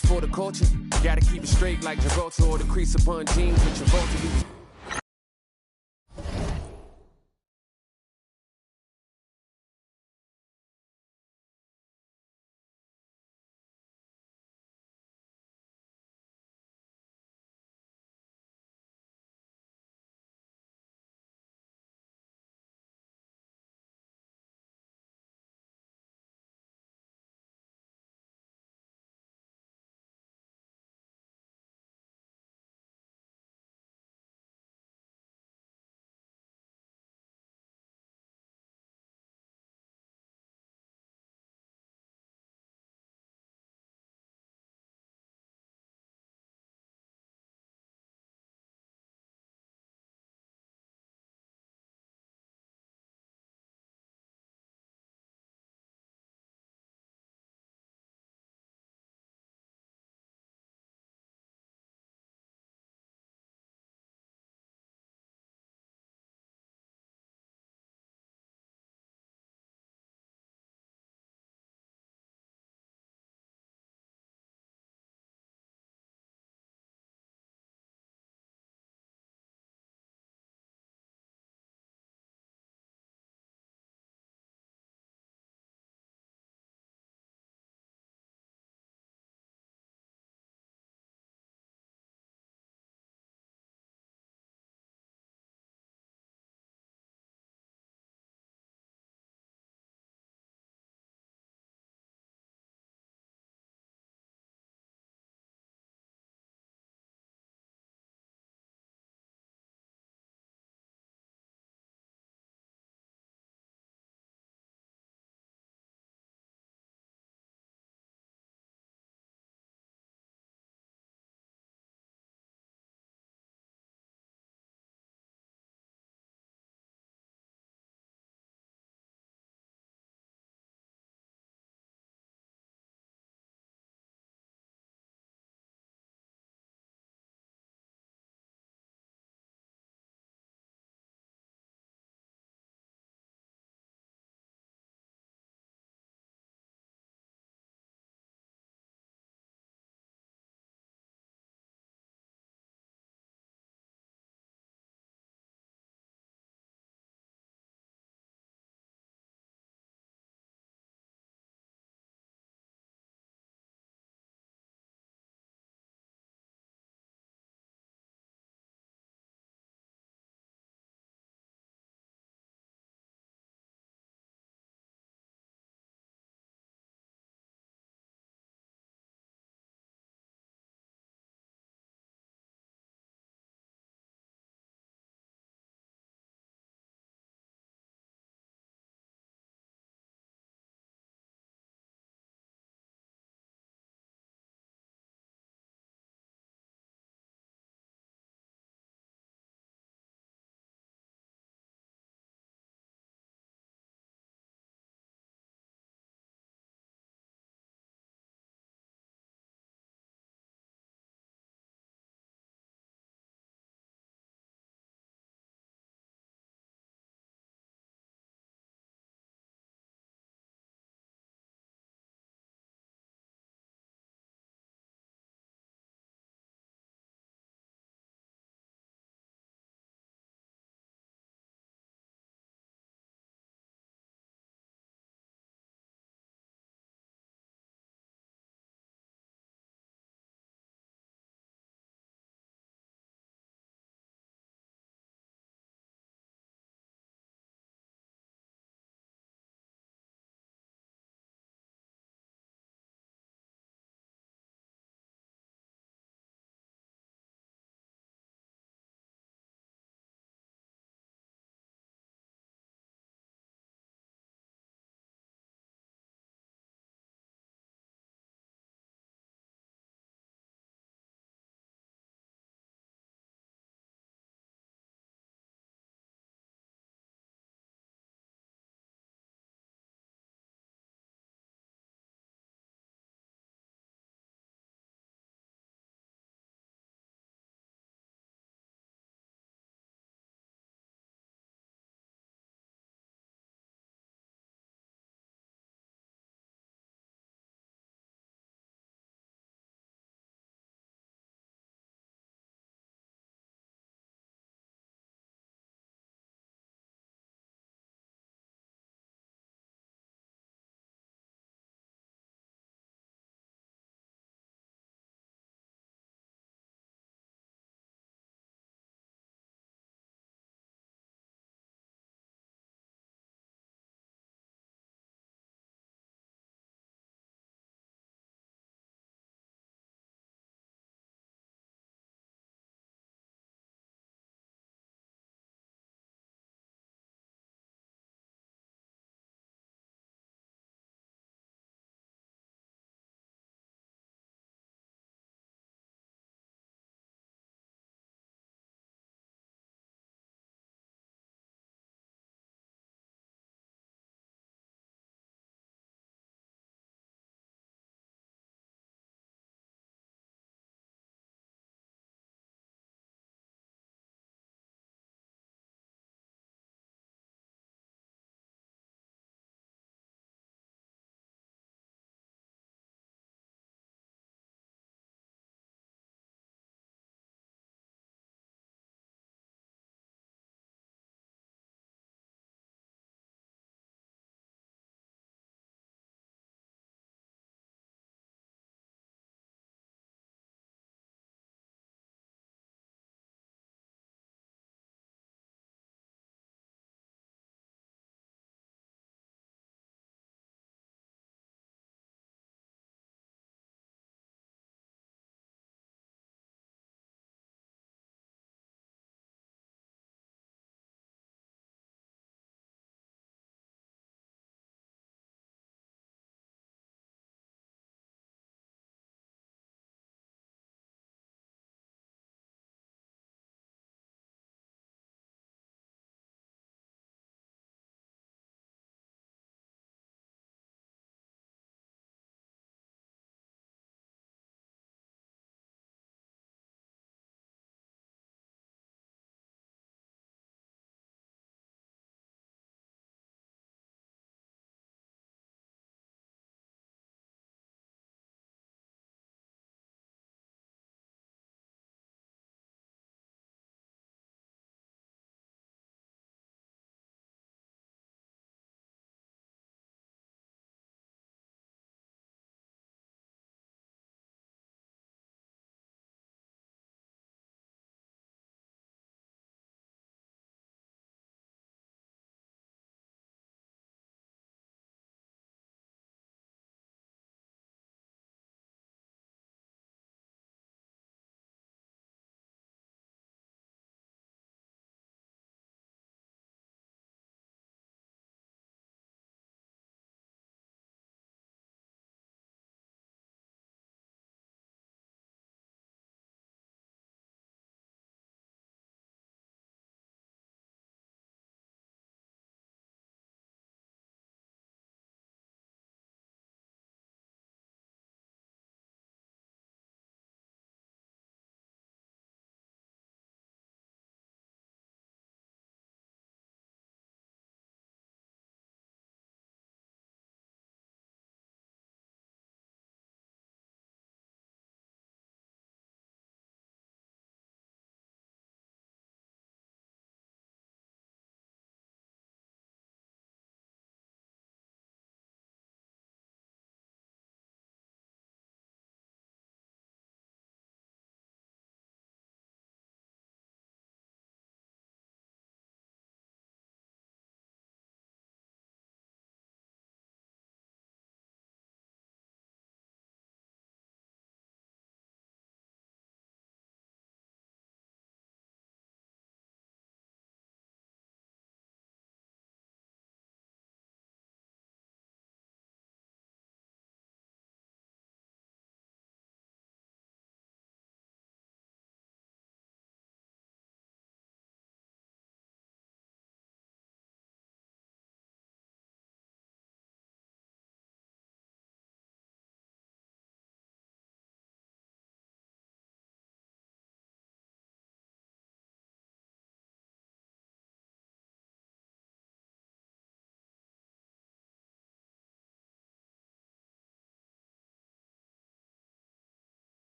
this for the culture. Gotta keep it straight like Gibraltar or the crease upon jeans with Travolta.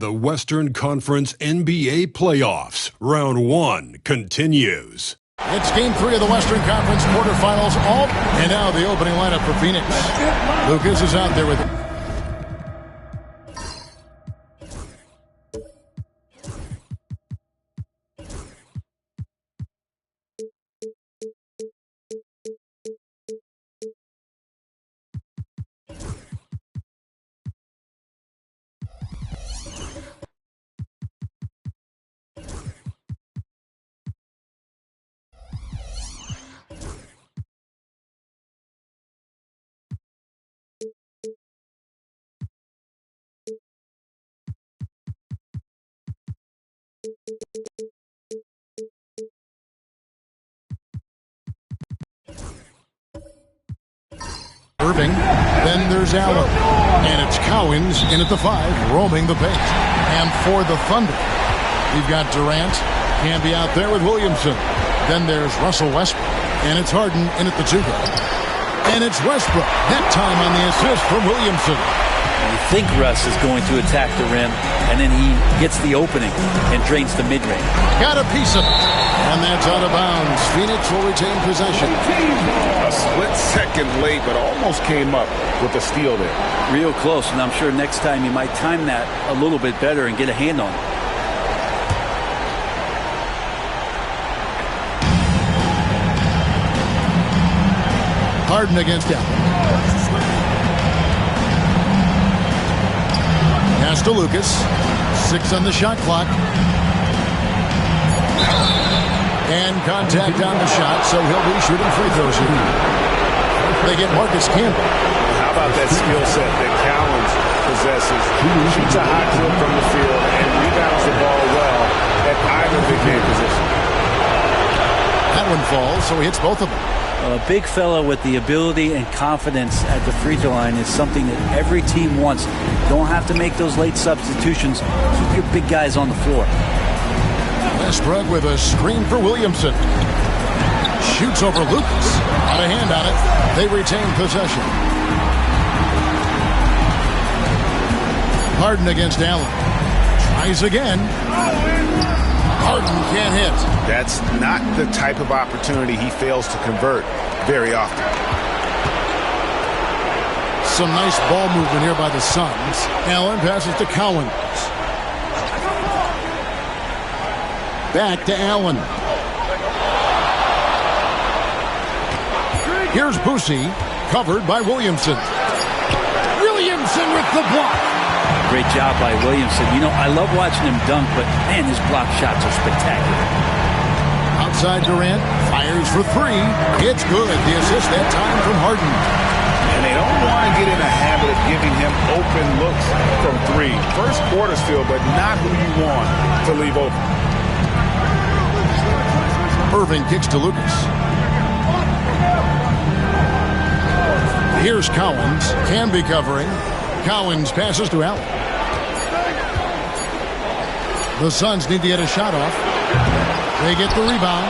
The Western Conference NBA Playoffs, Round 1 continues. It's Game 3 of the Western Conference quarterfinals. And now the opening lineup for Phoenix. Lucas is out there with it. Irving, then there's Allen, and it's Cowens in at the 5, roaming the paint. And for the Thunder, we've got Durant, can be out there with Williamson. Then there's Russell Westbrook, and it's Harden in at the 2. And it's Westbrook, that time on the assist from Williamson. You think Russ is going to attack the rim, and then he gets the opening and drains the mid-range. Got a piece of it, and that's out of bounds. Phoenix will retain possession. A split second late, but almost came up with a steal there. Real close, and I'm sure next time you might time that a little bit better and get a hand on it. Harden against Allen. Pass to Lucas. 6 on the shot clock. And contact on the shot, so he'll be shooting free throws here. They get Marcus Campbell. How about that skill set that Cowens possesses? Shoots a hot clip from the field and rebounds the ball well at either big man position. That one falls, so he hits both of them. A big fella with the ability and confidence at the free throw line is something that every team wants. Don't have to make those late substitutions. Keep your big guys on the floor. Westbrook with a screen for Williamson. Shoots over Lucas. Got a hand on it. They retain possession. Harden against Allen. Tries again. Harden can't hit. That's not the type of opportunity he fails to convert very often. Some nice ball movement here by the Suns. Allen passes to Cowens. Back to Allen. Here's Boosie, covered by Williamson. Williamson with the block. Great job by Williamson. You know, I love watching him dunk, but man, his block shots are spectacular. Outside Durant, fires for 3. It's good. The assist that time from Harden. And they don't want to get in a habit of giving him open looks from 3. First quarter's feel, but not who you want to leave open. Irving kicks to Lucas. Here's Cowens. Can be covering. Cowens passes to Allen. The Suns need to get a shot off. They get the rebound.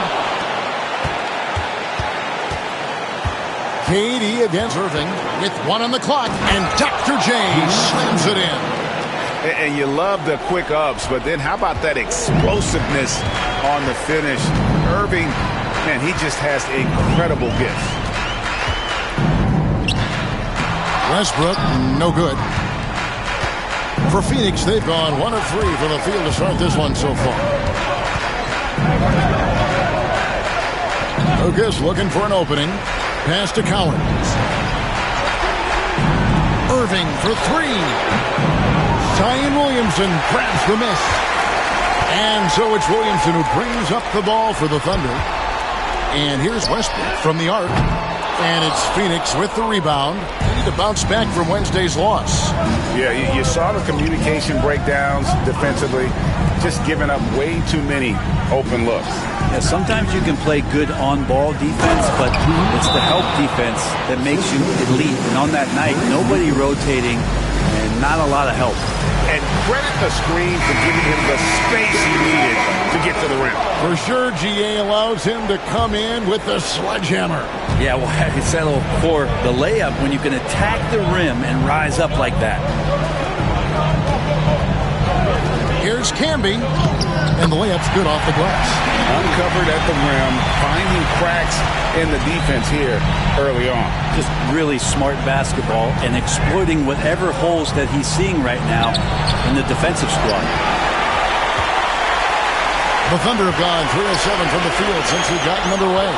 KD against Irving with 1 on the clock, and Dr. J slams it in. And you love the quick ups, but then how about that explosiveness on the finish? Irving, man, he just has incredible gifts. Westbrook, no good. For Phoenix, they've gone 1 of 3 from the field to start this one so far. Lucas looking for an opening. Pass to Cowens. Irving for 3. Zion Williamson grabs the miss. And so it's Williamson who brings up the ball for the Thunder. And here's Westbrook from the arc. And it's Phoenix with the rebound. They need to bounce back from Wednesday's loss. Yeah, you saw the communication breakdowns defensively, just giving up way too many open looks. Yeah, sometimes you can play good on-ball defense, but it's the help defense that makes you elite. And on that night, nobody rotating and not a lot of help. And credit the screen for giving him the space he needed to get to the rim. For sure, GA allows him to come in with the sledgehammer. Yeah, well, it's settled for the layup when you can attack the rim and rise up like that. Here's Camby. And the layup's good off the glass. Uncovered at the rim, finding cracks in the defense here early on. Just really smart basketball and exploiting whatever holes that he's seeing right now in the defensive squad. The Thunder have gone 3 of 7 from the field since we've gotten underway.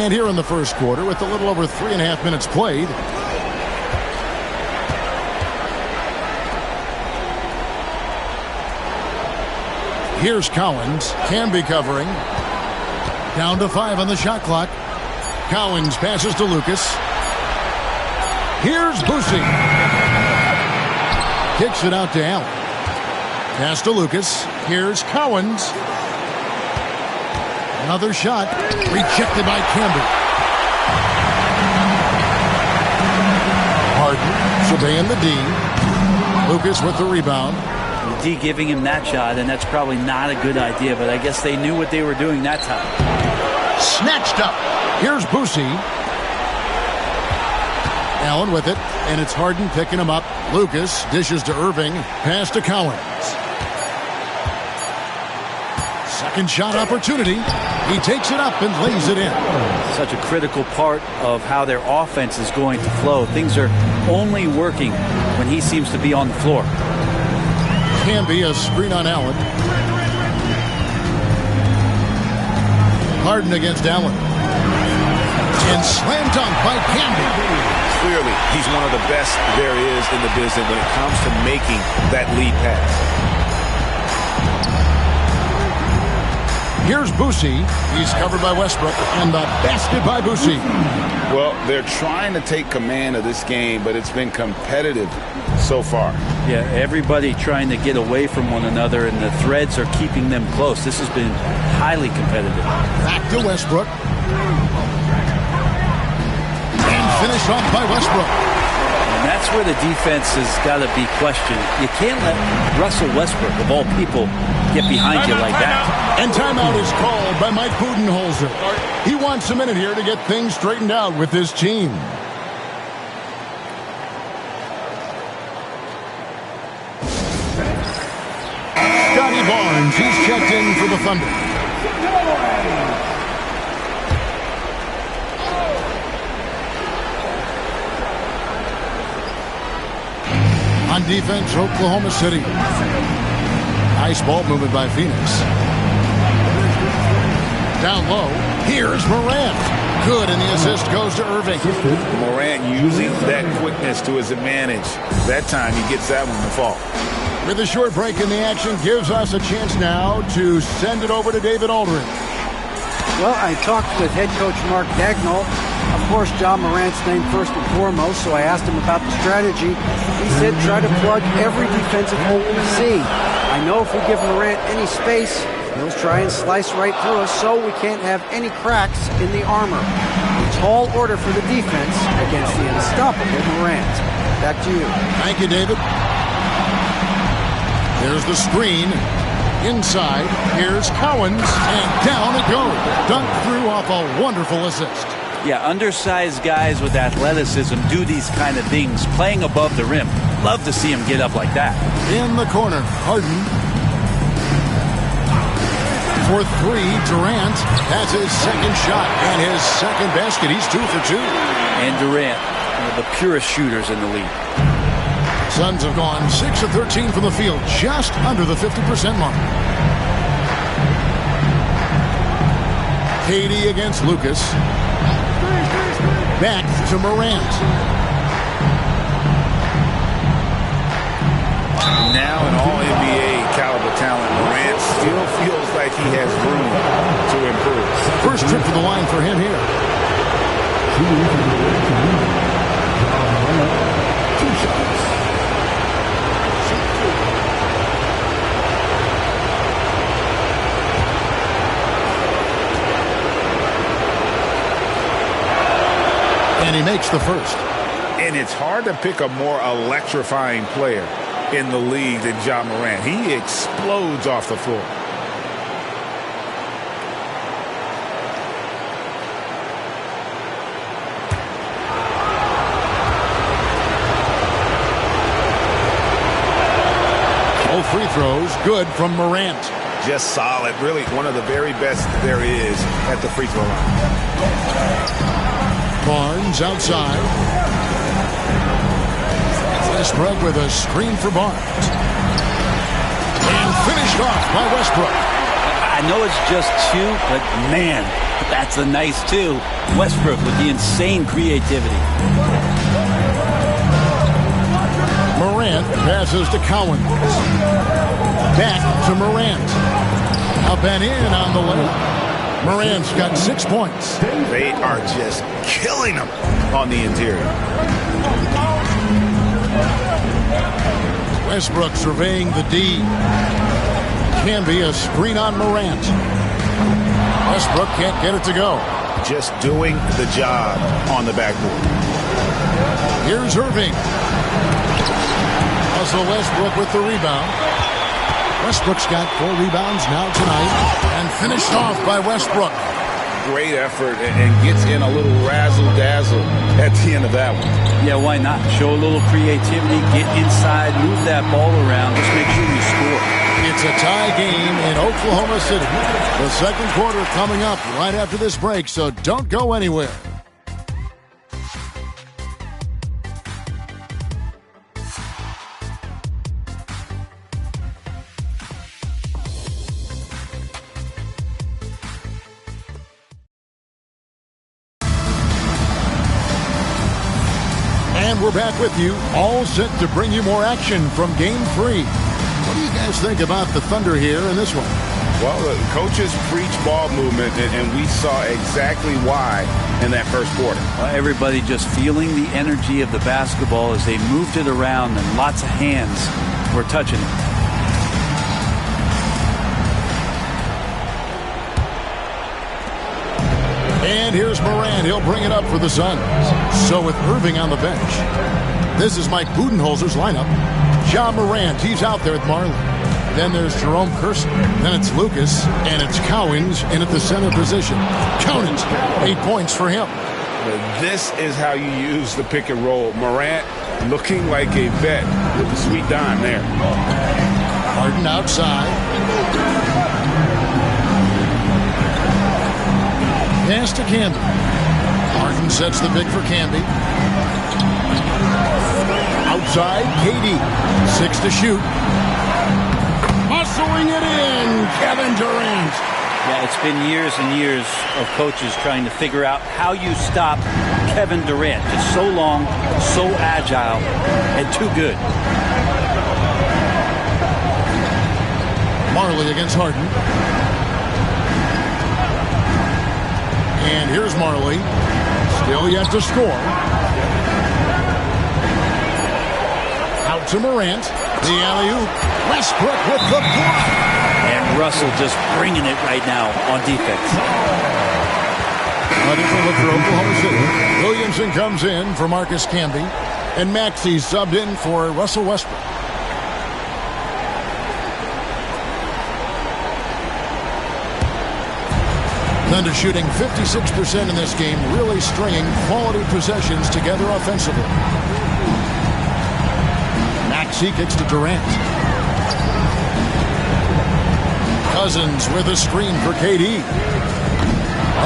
And here in the first quarter, with a little over 3.5 minutes played, here's Cowens. Camby covering. Down to 5 on the shot clock. Cowens passes to Lucas. Here's Boosie. Kicks it out to Allen. Pass to Lucas. Here's Cowens. Another shot. Rejected by Camby. Harden surveying the D. Lucas with the rebound. D giving him that shot, and that's probably not a good idea, but I guess they knew what they were doing that time. Snatched up. Here's Boosie. Allen with it, and it's Harden picking him up. Lucas dishes to Irving. Pass to Cowens. Second shot opportunity. He takes it up and lays it in. Such a critical part of how their offense is going to flow. Things are only working when he seems to be on the floor. Camby, a screen on Allen. Harden against Allen. And slam dunk by Camby. Clearly, he's one of the best there is in the business when it comes to making that lead pass. Here's Boosie. He's covered by Westbrook. And the basket by Boosie. Well, they're trying to take command of this game, but it's been competitive so far. Yeah, everybody trying to get away from one another, and the threads are keeping them close. This has been highly competitive. Back to Westbrook. And finished off by Westbrook. And that's where the defense has got to be questioned. You can't let Russell Westbrook, of all people, get behind you like that. And timeout is called by Mike Budenholzer. He wants a minute here to get things straightened out with his team. Scotty Barnes, he's checked in for the Thunder. On defense, Oklahoma City. Nice ball movement by Phoenix. Down low, here's Morant. Good, and the assist goes to Irving. Morant using that quickness to his advantage. That time he gets that one to fall. With a short break in the action, gives us a chance now to send it over to David Aldridge. Well, I talked with head coach Mark Dagnall. Of course, John Morant's name first and foremost, so I asked him about the strategy. He said try to plug every defensive hole we see. I know if we give Morant any space, he'll try and slice right through us, so we can't have any cracks in the armor. A tall order for the defense against the unstoppable Morant. Back to you. Thank you, David. There's the screen. Inside, here's Cowens, and down it goes. Dunked through off a wonderful assist. Yeah, undersized guys with athleticism do these kind of things, playing above the rim. Love to see him get up like that. In the corner, Harden. For three, Durant. That's his second shot and his second basket. He's 2 for 2. And Durant, one of the purest shooters in the league. Suns have gone 6 of 13 from the field, just under the 50% mark. KD against Lucas. Back to Morant. Now an all-NBA caliber talent, Morant still feels like he has room to improve. First trip to the line for him here. 2 shots. And he makes the first. And it's hard to pick a more electrifying player in the league than John Morant. He explodes off the floor. free throws, good from Morant. Just solid. Really one of the very best there is at the free throw line. Barnes outside. Westbrook with a screen for Barnes. And finished off by Westbrook. I know it's just two, but man, that's a nice two. Westbrook with the insane creativity. Morant passes to Cowens. Back to Morant. Up and in on the layup. Morant's got 6 points. They are just killing them on the interior. Westbrook surveying the D. Can be a screen on Morant. Westbrook can't get it to go. Just doing the job on the backboard. Here's Irving. Russell Westbrook with the rebound. Westbrook's got 4 rebounds now tonight. And finished off by Westbrook. Great effort and gets in a little razzle-dazzle at the end of that one. Yeah, why not? Show a little creativity, get inside, move that ball around, just make sure you score. It's a tie game in Oklahoma City. The second quarter coming up right after this break, so don't go anywhere. And we're back with you, all set to bring you more action from Game 3. What do you guys think about the Thunder here in this one? Well, the coaches preach ball movement, and we saw exactly why in that first quarter. Well, everybody just feeling the energy of the basketball as they moved it around, and lots of hands were touching it. And here's Morant. He'll bring it up for the Suns. So with Irving on the bench, this is Mike Budenholzer's lineup. Ja Morant, he's out there with Marley. Then there's Jerome Kersen. Then it's Lucas, and it's Cowens in at the center position. Cowens, 8 points for him. This is how you use the pick and roll. Morant looking like a vet with the sweet dime there. Harden outside. Pass to Camby. Harden sets the pick for Camby. Outside, KD. 6 to shoot. Muscling it in, Kevin Durant. Yeah, it's been years and years of coaches trying to figure out how you stop Kevin Durant. Just so long, so agile, and too good. Marley against Harden. And here's Marley. Still yet to score. Out to Morant. The alley-oop. Westbrook with the block. And Russell just bringing it right now on defense. A different look for Oklahoma City. Williamson comes in for Marcus Camby. And Maxey subbed in for Russell Westbrook. Thunder shooting 56% in this game, really stringing quality possessions together offensively. Maxey kicks to Durant. Cousins with a screen for KD.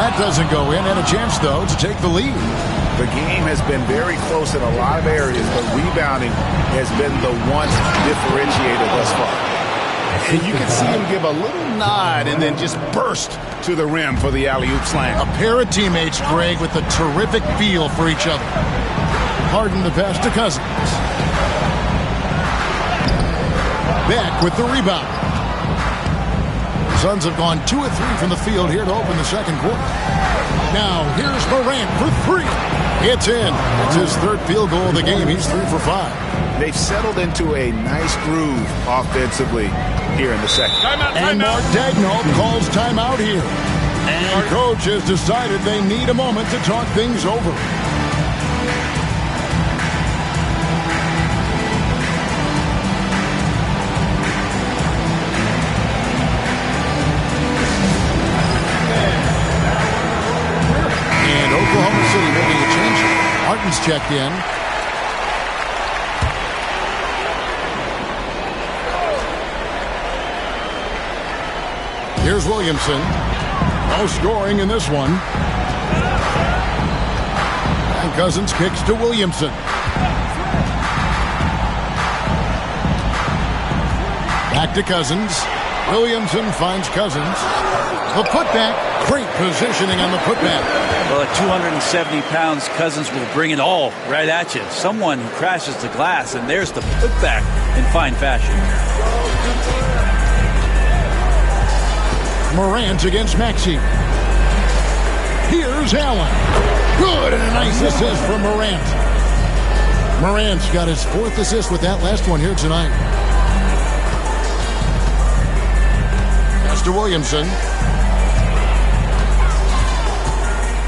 That doesn't go in, and a chance, though, to take the lead. The game has been very close in a lot of areas, but rebounding has been the one differentiator thus far. And you can see him give a little nod and then just burst to the rim for the alley-oop slam. A pair of teammates, Greg, with a terrific feel for each other. Harden the pass to Cousins. Beck with the rebound. Suns have gone 2 of 3 from the field here to open the second quarter. Now, here's Morant for 3. It's in. It's his third field goal of the game. He's 3 for 5. They've settled into a nice groove offensively here in the second. And Mark Daigneault calls timeout here. And coach has decided they need a moment to talk things over. And Oklahoma City making a change. Martin's checked in. Here's Williamson. No scoring in this one. And Cousins kicks to Williamson. Back to Cousins. Williamson finds Cousins. The putback. Great positioning on the putback. Well, at 270 pounds, Cousins will bring it all right at you. Someone who crashes the glass, and there's the putback in fine fashion. Morant against Maxey. Here's Allen. Good, and a nice assist from Morant. Morant's got his 4th assist with that last one here tonight. Pass to Williamson.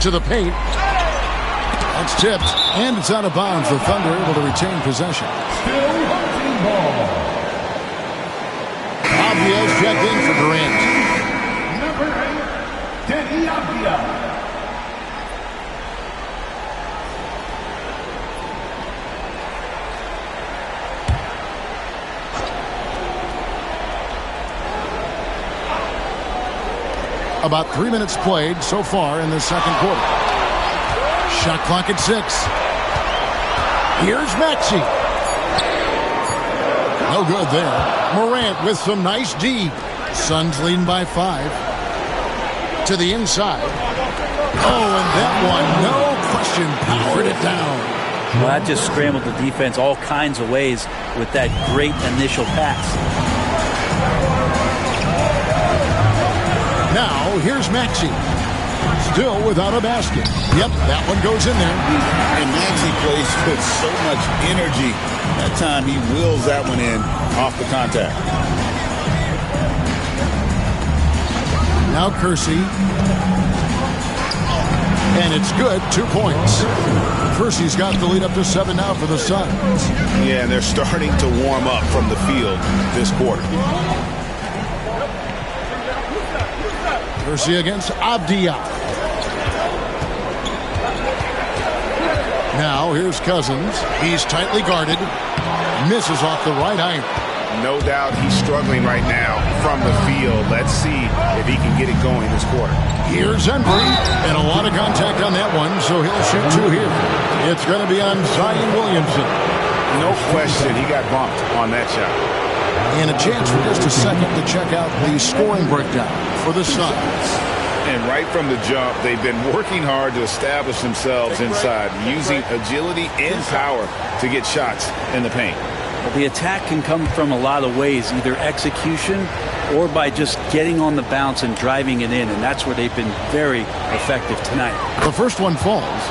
To the paint. That's tipped, and it's out of bounds. The Thunder able to retain possession. Abdia's checked in for Durant. About 3 minutes played so far in the second quarter. Shot clock at 6. Here's Maxey. No good there. Morant with some nice D. Suns leading by 5. To the inside. Oh, and that one, no question, powered it down. Well, that just scrambled the defense all kinds of ways with that great initial pass. Now, here's Maxey. Still without a basket. Yep, that one goes in there. And Maxey plays with so much energy. That time he wheels that one in off the contact. Now Kersey. And it's good, 2 points. Kersey's got the lead up to 7 now for the Suns. Yeah, and they're starting to warm up from the field this quarter. Kersey against Abdia. Now here's Cousins. He's tightly guarded. Misses off the right iron. No doubt he's struggling right now from the field. Let's see if he can get it going this quarter. Here's Embry, and a lot of contact on that one, so he'll shoot 2 here. It's going to be on Zion Williamson. No question, he got bumped on that shot. And a chance for just a second to check out the scoring breakdown for the Suns. And right from the jump, they've been working hard to establish themselves inside, using agility and power to get shots in the paint. Well, the attack can come from a lot of ways, either execution or by just getting on the bounce and driving it in, and that's where they've been very effective tonight. The first one falls.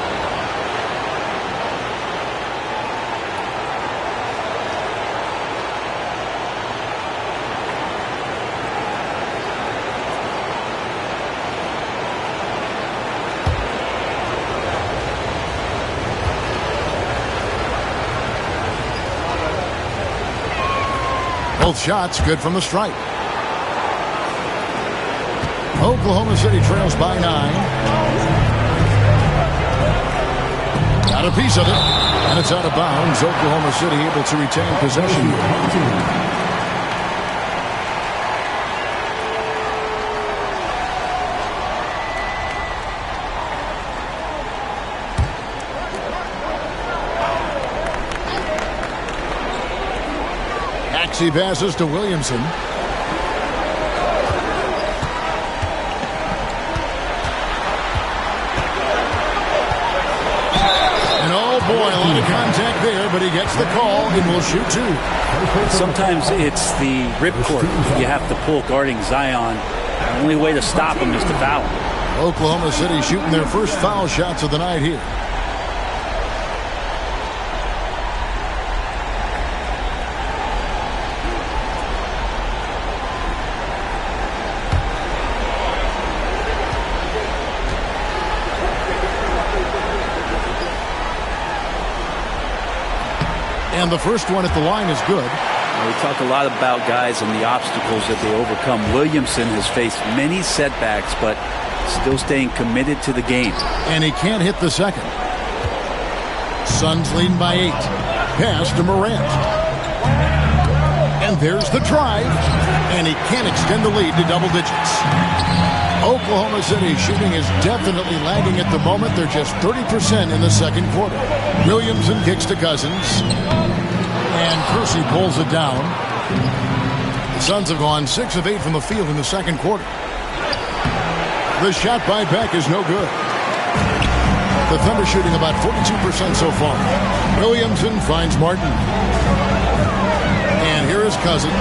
Both shots good from the stripe. Oklahoma City trails by 9. Got a piece of it, and it's out of bounds. Oklahoma City able to retain possession. Maxey passes to Williamson. Boy, a lot of contact there, but he gets the call and will shoot 2. Sometimes it's the ripcord you have to pull guarding Zion. The only way to stop him is to foul him. Oklahoma City shooting their first foul shots of the night here. And the first one at the line is good. We talk a lot about guys and the obstacles that they overcome. Williamson has faced many setbacks, but still staying committed to the game. And he can't hit the second. Suns leading by 8. Pass to Morant. And And there's the drive. And he can't extend the lead to double digits. Oklahoma City shooting is definitely lagging at the moment. They're just 30% in the second quarter. Williamson kicks to Cousins. And Kersey pulls it down. The Suns have gone 6 of 8 from the field in the second quarter. The shot by Beck is no good. The Thunder shooting about 42% so far. Williamson finds Martin. And here is Cousins.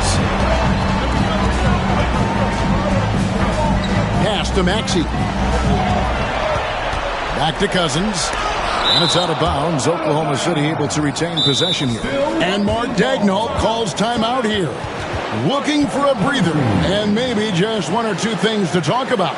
Pass to Maxey. Back to Cousins. And it's out of bounds. Oklahoma City able to retain possession here. And Mark Daigneault calls timeout here. Looking for a breather. And maybe just one or two things to talk about.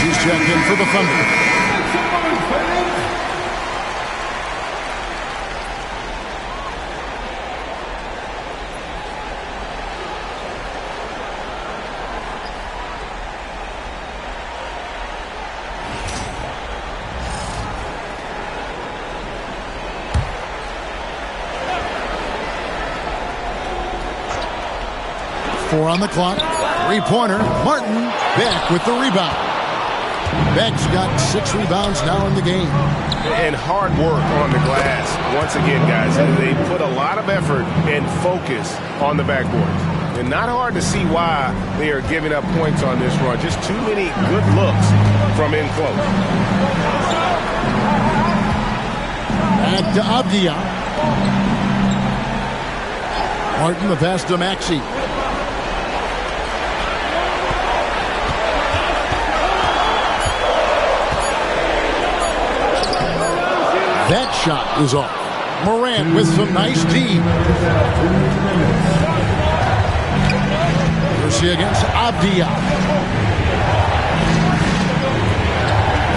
He's checked in for the Thunder. Four on the clock. Three-pointer. Martin back with the rebound. Beck's got 6 rebounds now in the game. And hard work on the glass. Once again, guys, they put a lot of effort and focus on the backboard. And not hard to see why they are giving up points on this run. Just too many good looks from in close. Back to Abdia. Martin the pass to Maxey. That shot is off. Morant with some nice D. Kersey against Abdia.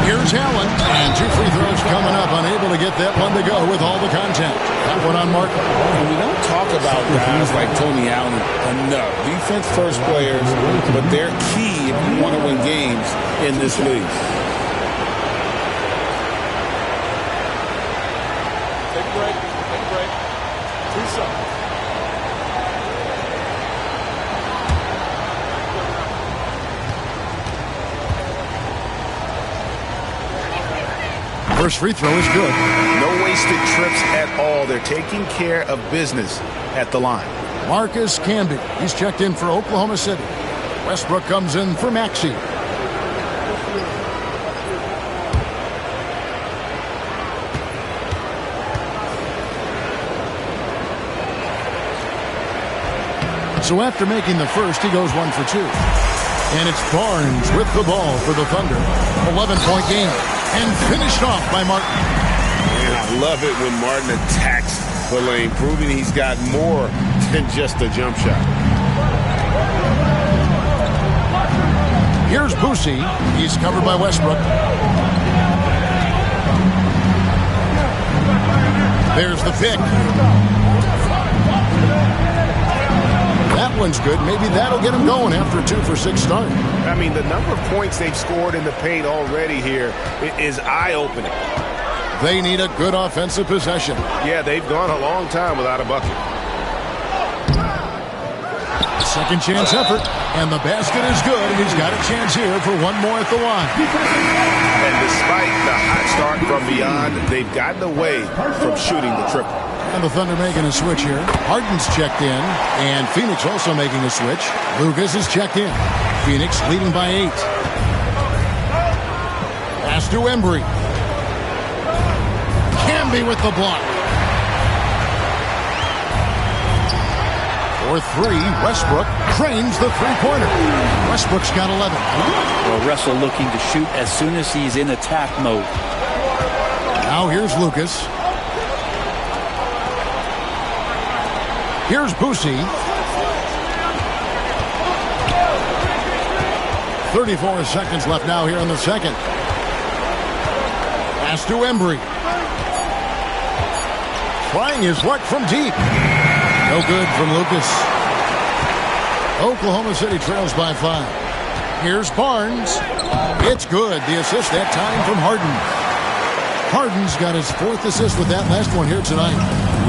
Here's Allen. And 2 free throws coming up. Unable to get that one to go with all the contact. That one on Mark. And we don't talk about guys like Tony Allen enough. Defense first players, but they're key if you want to win games in this league. First free throw is good. No wasted trips at all. They're taking care of business at the line. Marcus Camby. He's checked in for Oklahoma City. Westbrook comes in for Maxey. So after making the first, he goes 1 for 2. And it's Barnes with the ball for the Thunder. 11-point game. And finished off by Martin. And I love it when Martin attacks the lane, proving he's got more than just a jump shot. Here's Boosie. He's covered by Westbrook. There's the pick. That one's good. Maybe that'll get him going after a 2-for-6 start. I mean, the number of points they've scored in the paint already here is eye-opening. They need a good offensive possession. Yeah, they've gone a long time without a bucket. Second chance effort, and the basket is good. He's got a chance here for one more at the line. And despite the hot start from beyond, they've gotten away from shooting the triple. And the Thunder making a switch here. Harden's checked in, and Phoenix also making a switch. Lucas is checked in. Phoenix leading by 8. Pass to Embry. Camby with the block. For 3, Westbrook cranes the three-pointer. Westbrook's got 11. Well, Russell looking to shoot as soon as he's in attack mode. Now here's Lucas. Here's Boosie. 34 seconds left now here in the second. Pass to Embry. Trying his luck from deep. No good from Lucas. Oklahoma City trails by 5. Here's Barnes. It's good. The assist that time from Harden. Harden's got his 4th assist with that last one here tonight.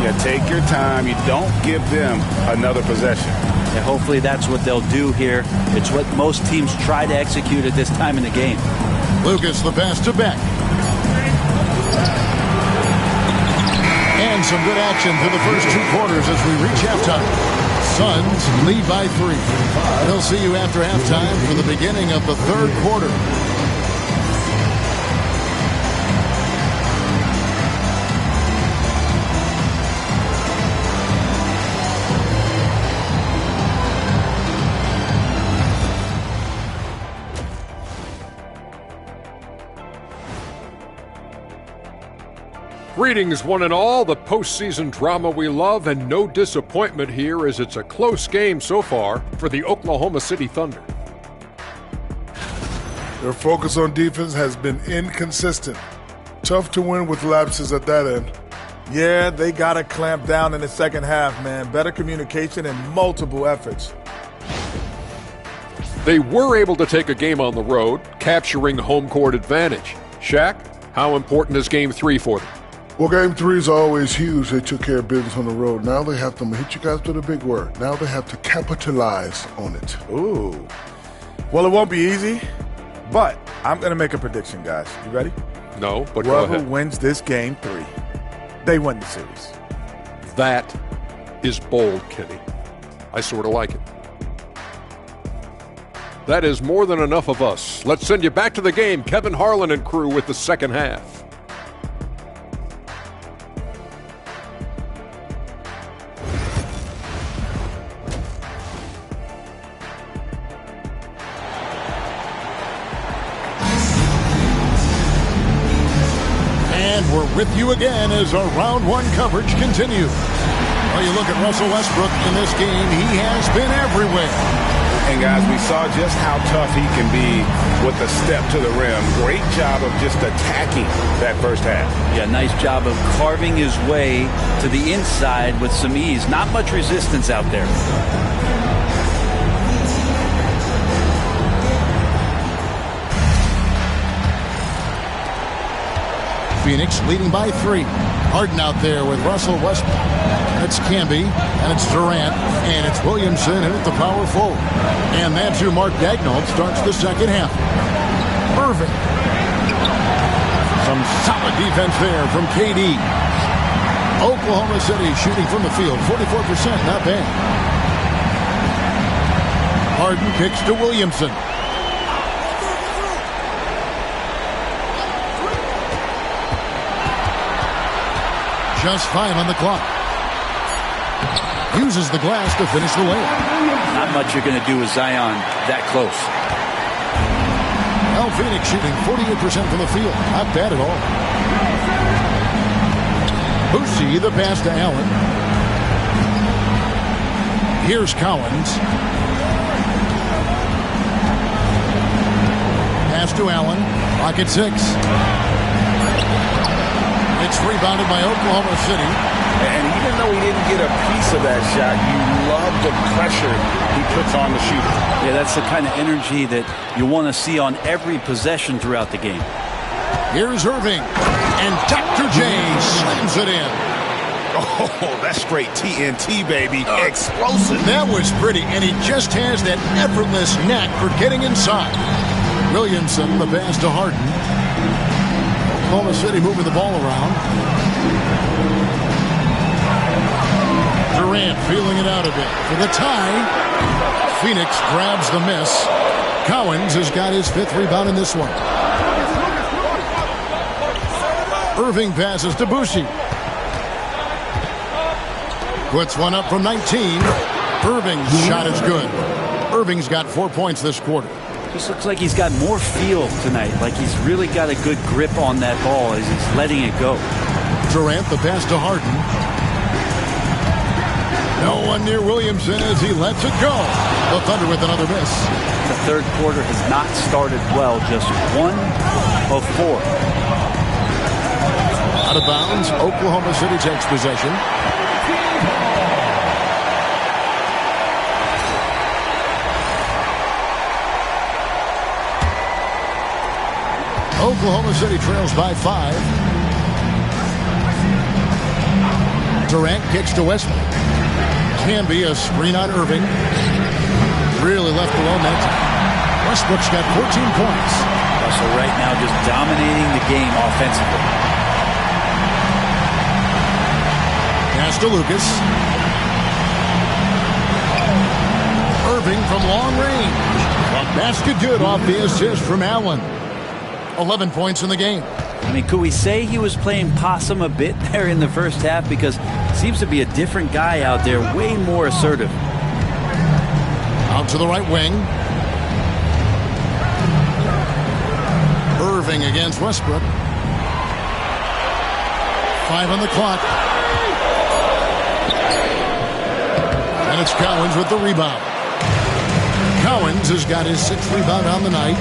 Yeah, take your time. You don't give them another possession. And hopefully that's what they'll do here. It's what most teams try to execute at this time in the game. Lucas, the pass to Beck. And some good action through the first 2 quarters as we reach halftime. Suns lead by 3. They'll see you after halftime for the beginning of the 3rd quarter. Greetings, one and all. The postseason drama we love, and no disappointment here as it's a close game so far for the Oklahoma City Thunder. Their focus on defense has been inconsistent. Tough to win with lapses at that end. Yeah, they got to clamp down in the second half, man. Better communication and multiple efforts. They were able to take a game on the road, capturing home court advantage. Shaq, how important is Game 3 for them? Well, Game 3 is always huge. They took care of business on the road. Now they have to hit you guys with a big word. Now they have to capitalize on it. Ooh. Well, it won't be easy, but I'm going to make a prediction, guys. You ready? No, but go ahead. Whoever wins this Game 3, they win the series. That is bold, Kenny. I sort of like it. That is more than enough of us. Let's send you back to the game. Kevin Harlan and crew with the second half. We're with you again as our round 1 coverage continues. Well, you look at Russell Westbrook in this game, he has been everywhere. And guys, we saw just how tough he can be with the step to the rim. Great job of just attacking that first half. Yeah, nice job of carving his way to the inside with some ease. Not much resistance out there. Phoenix leading by 3. Harden out there with Russell Westbrook. It's Camby, and it's Durant, and it's Williamson, and it's the power forward. And that's who Mark Daigneault starts the second half. Irving. Some solid defense there from KD. Oklahoma City shooting from the field, 44%, not bad. Harden kicks to Williamson. Just 5 on the clock. Uses the glass to finish the layup. Not much you're going to do with Zion that close. Well, Phoenix shooting 48% from the field. Not bad at all. Boosie, the pass to Allen. Here's Collins. Pass to Allen. Pocket 6. It's rebounded by Oklahoma City. And even though he didn't get a piece of that shot, you love the pressure he puts on the shooter. Yeah, that's the kind of energy that you want to see on every possession throughout the game. Here's Irving. And Dr. J slams it in. Oh, that's straight TNT, baby. Explosive. That was pretty, and he just has that effortless knack for getting inside. Williamson, the pass to Harden. Oklahoma City moving the ball around. Durant feeling it out a bit for the tie. Phoenix grabs the miss. Cowens has got his 5th rebound in this one. Irving passes to Bushi. Puts one up from 19. Irving's shot is good. Irving's got 4 points this quarter. Just looks like he's got more feel tonight, like he's really got a good grip on that ball as he's letting it go. Durant, the pass to Harden. No one near Williamson as he lets it go. The Thunder with another miss. The third quarter has not started well, just 1 of 4. Out of bounds, Oklahoma City takes possession. Oklahoma City trails by 5. Durant kicks to Westbrook. Can be a screen on Irving. Really left alone that time. Westbrook's got 14 points. Russell right now just dominating the game offensively. Pass to Lucas. Irving from long range. Basket good off the assist from Allen. 11 points in the game. I mean, could we say he was playing possum a bit there in the first half? Because he seems to be a different guy out there, way more assertive. Out to the right wing. Irving against Westbrook. 5 on the clock. And it's Cowens with the rebound. Cowens has got his 6th rebound on the night.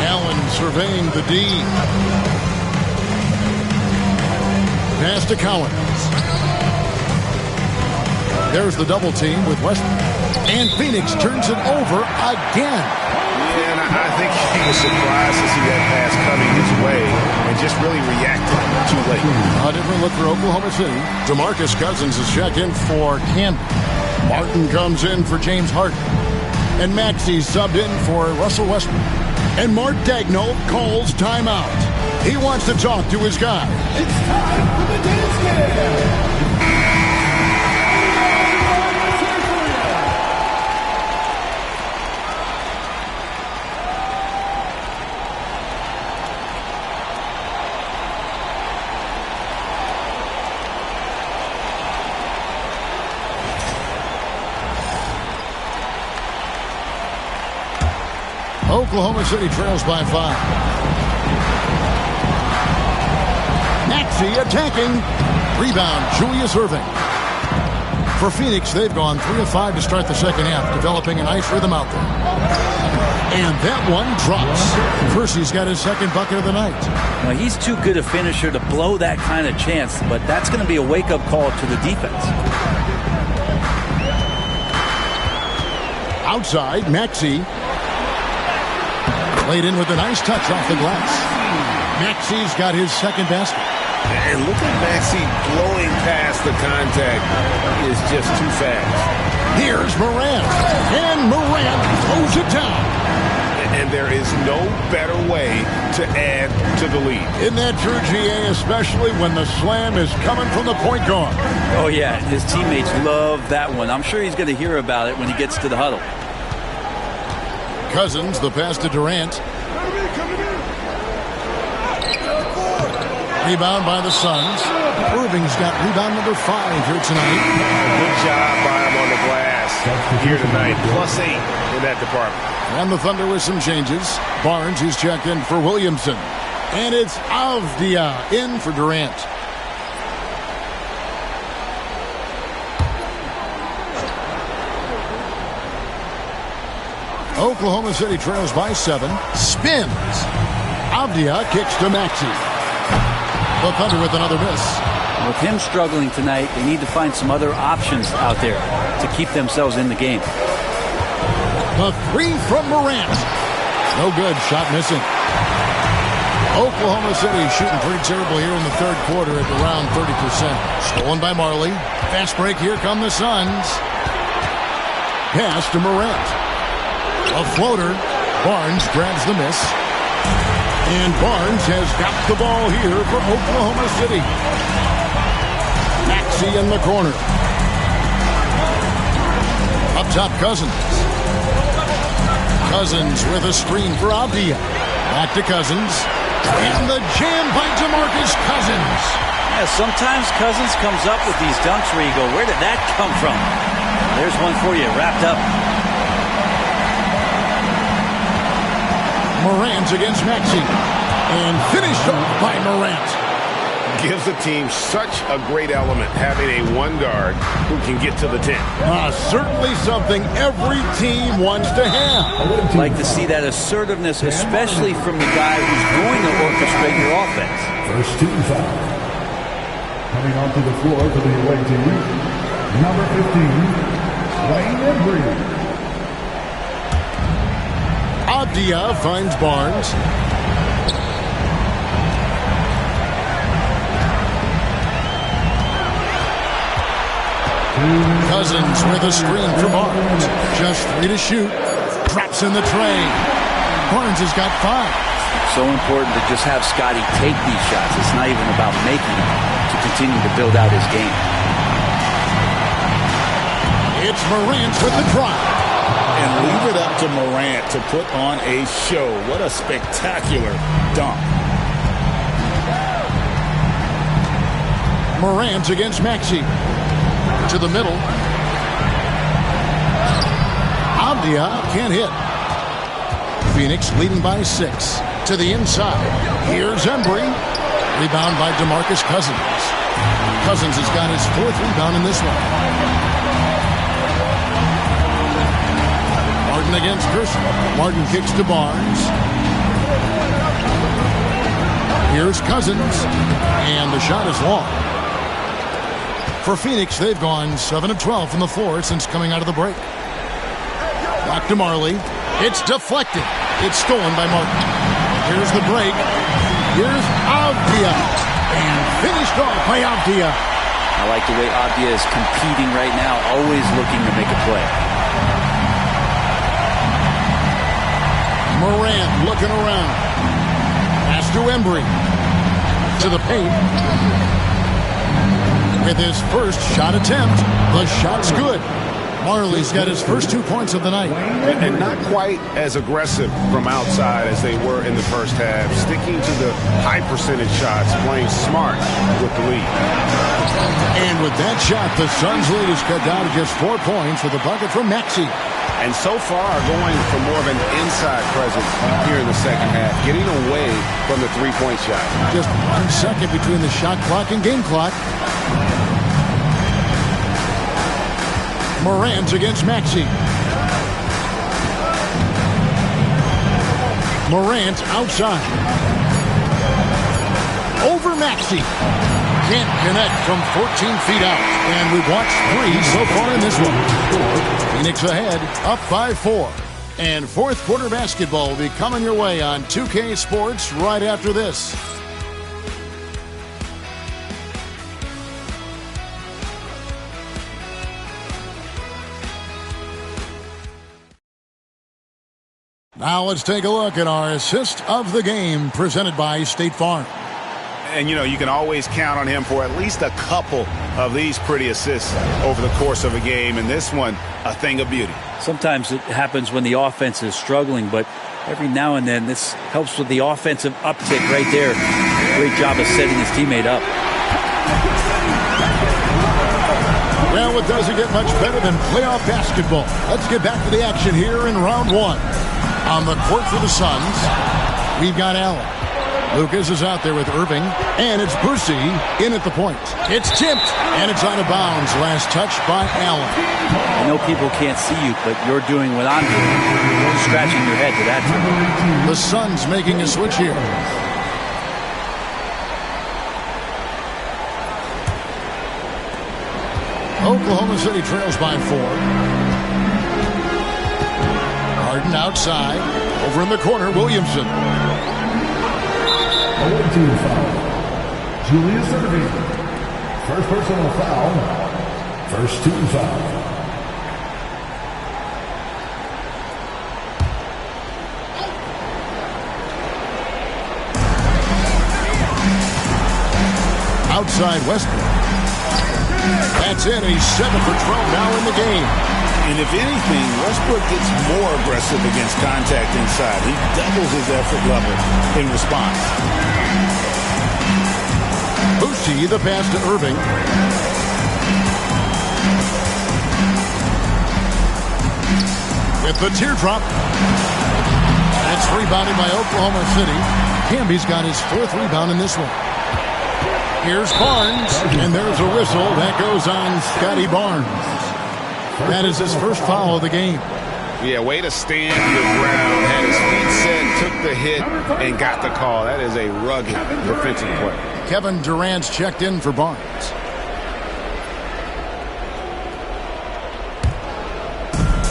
Allen surveying the D. Pass to Cowens. There's the double team with Westbrook. And Phoenix turns it over again. Yeah, and I think he was surprised to see that pass coming his way and just really reacted too late. A different look for Oklahoma City. DeMarcus Cousins is checked in for Canby. Martin comes in for James Harden. And Maxey subbed in for Russell Westbrook. And Mark Daigneault calls timeout. He wants to talk to his guy. It's time for the dance game. Oklahoma City trails by 5. Maxey attacking. Rebound, Julius Irving. For Phoenix, they've gone 3 of 5 to start the second half, developing a nice rhythm out there. And that one drops. Percy's got his 2nd bucket of the night. Now, he's too good a finisher to blow that kind of chance, but that's going to be a wake-up call to the defense. Outside, Maxey. Laid in with a nice touch off the glass. Maxey's got his 2nd basket. And look at Maxey blowing past the contact is just too fast. Here's Morant. And Morant throws it down. And there is no better way to add to the lead. Isn't that true, GA, especially when the slam is coming from the point guard? Oh, yeah. His teammates love that one. I'm sure he's going to hear about it when he gets to the huddle. Cousins, the pass to Durant. Rebound by the Suns. Irving's got rebound number 5 here tonight. Good job by him on the glass here tonight. +8 in that department. And the Thunder with some changes. Barnes is checked in for Williamson. And it's Avdia in for Durant. Oklahoma City trails by 7. Spins. Avdia kicks to Maxey. The Thunder with another miss. With him struggling tonight, they need to find some other options out there to keep themselves in the game. The 3 from Morant. No good. Shot missing. Oklahoma City shooting pretty terrible here in the third quarter at around 30%. Stolen by Marley. Fast break. Here come the Suns. Pass to Morant. A floater. Barnes grabs the miss. And Barnes has got the ball here for Oklahoma City. Maxey in the corner. Up top, Cousins. Cousins with a screen for Abdia. Back to Cousins. And the jam by DeMarcus Cousins. Yeah, sometimes Cousins comes up with these dunks where you go, where did that come from? There's one for you, wrapped up. Morant against Maxey. And finished off by Morant. Gives the team such a great element having a one guard who can get to the 10. Certainly something every team wants to have. Like to see that assertiveness, especially from the guy who's going to orchestrate your offense. First team foul. Coming onto the floor for the away team, number 15, Wayne Embry. Abdia finds Barnes. Cousins with a screen for Barnes. Just 3 to shoot. Drops in the tray. Barnes has got 5. So important to just have Scotty take these shots. It's not even about making them, to continue to build out his game. It's Morant with the drive. And leave it up to Morant to put on a show. What a spectacular dunk. Morant against Maxey. To the middle. Abdia can't hit. Phoenix leading by 6. To the inside. Here's Embry. Rebound by DeMarcus Cousins. Cousins has got his 4th rebound in this one. Martin against Gerson. Martin kicks to Barnes. Here's Cousins. And the shot is long. For Phoenix, they've gone 7 of 12 from the floor since coming out of the break. Back to Marley. It's deflected. It's stolen by Martin. Here's the break. Here's Abdia. And finished off by Abdia. I like the way Abdia is competing right now, always looking to make a play. Morant looking around. Pass to Embry. To the paint. With his first shot attempt, the shot's good. Marley's got his first 2 points of the night. And not quite as aggressive from outside as they were in the first half. Sticking to the high percentage shots, playing smart with the lead. And with that shot, the Suns' lead is cut down to just 4 points with a bucket from Maxey. And so far, going for more of an inside presence here in the second half, getting away from the three-point shot. Just 1 second between the shot clock and game clock. Morant against Maxey. Morant outside. Over Maxey. Can't connect from 14 feet out. And we've watched 3 so far in this one. Phoenix ahead, up by 4. And 4th quarter basketball will be coming your way on 2K Sports right after this. Now let's take a look at our assist of the game presented by State Farm. And, you know, you can always count on him for at least a couple of these pretty assists over the course of a game. And this one, a thing of beauty. Sometimes it happens when the offense is struggling, but every now and then this helps with the offensive uptick right there. Great job of setting his teammate up. Well, it doesn't get much better than playoff basketball. Let's get back to the action here in round 1. On the court for the Suns, we've got Allen. Lucas is out there with Irving, and it's Boosie in at the point. It's tipped, and it's out of bounds. Last touch by Allen. I know people can't see you, but you're doing what I'm doing. You're scratching your head to that time. The Suns making a switch here. Oklahoma City trails by 4. Harden outside. Over in the corner, Williamson. Away team foul. Julius Irving. First personal foul. First team foul. Outside Westbrook. That's it. He's 7 for 12 now in the game. And if anything, Westbrook gets more aggressive against contact inside. He doubles his effort level in response. Boosie, the pass to Irving. With the teardrop. It's rebounded by Oklahoma City. Camby's got his 4th rebound in this one. Here's Barnes, and there's a whistle. That goes on Scotty Barnes. That is his first foul of the game. Yeah, way to stand your ground. Had his feet set, took the hit, and got the call. That is a rugged defensive play. Kevin Durant's checked in for Barnes.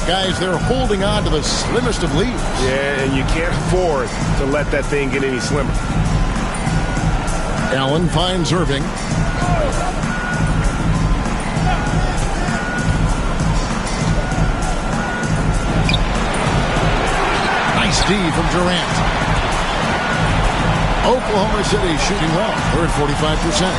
Guys, they're holding on to the slimmest of leads. Yeah, and you can't afford to let that thing get any slimmer. Allen finds Irving. Nice D from Durant. Oklahoma City shooting well. They're at 45%.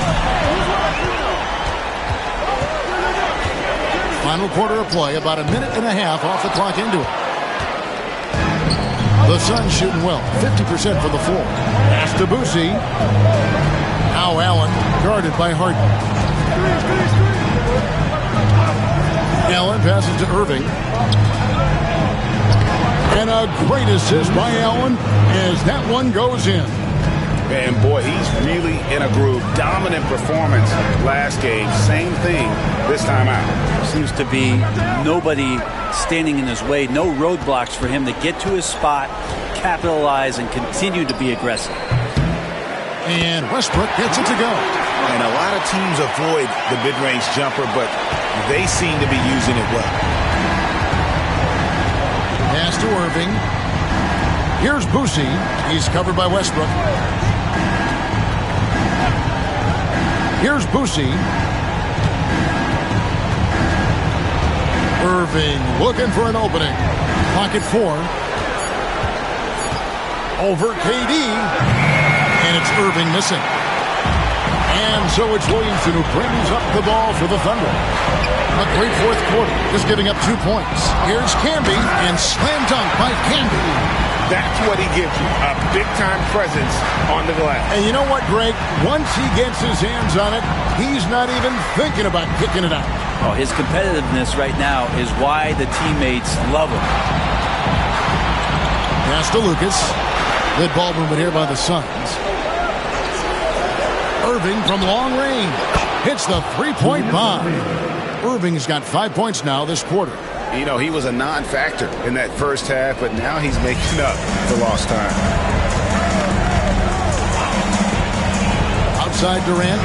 Final quarter of play, about a minute and a half off the clock into it. The Suns shooting well, 50% for the floor. Pass to Boosie. Now Allen, guarded by Harden. Allen passes to Irving. And a great assist by Allen as that one goes in. And boy, he's really in a groove. Dominant performance last game. Same thing this time out. Seems to be nobody standing in his way. No roadblocks for him to get to his spot, capitalize, and continue to be aggressive. And Westbrook gets it to go. And a lot of teams avoid the mid-range jumper, but they seem to be using it well. Pass to Irving. Here's Boosie. He's covered by Westbrook. Here's Boosie. Irving looking for an opening. Pocket 4. Over KD. And it's Irving missing. And so it's Williamson who brings up the ball for the Thunder. A great fourth quarter, just giving up 2 points. Here's Camby, and slam dunk by Camby. That's what he gives you, a big-time presence on the glass. And you know what, Greg? Once he gets his hands on it, he's not even thinking about kicking it out. Oh, his competitiveness right now is why the teammates love him. Pass to Lucas. Good ball movement here by the Suns. Irving from long range hits the three-point bomb. Irving's got 5 points now this quarter. You know, he was a non-factor in that first half, but now he's making up for lost time. Outside Durant.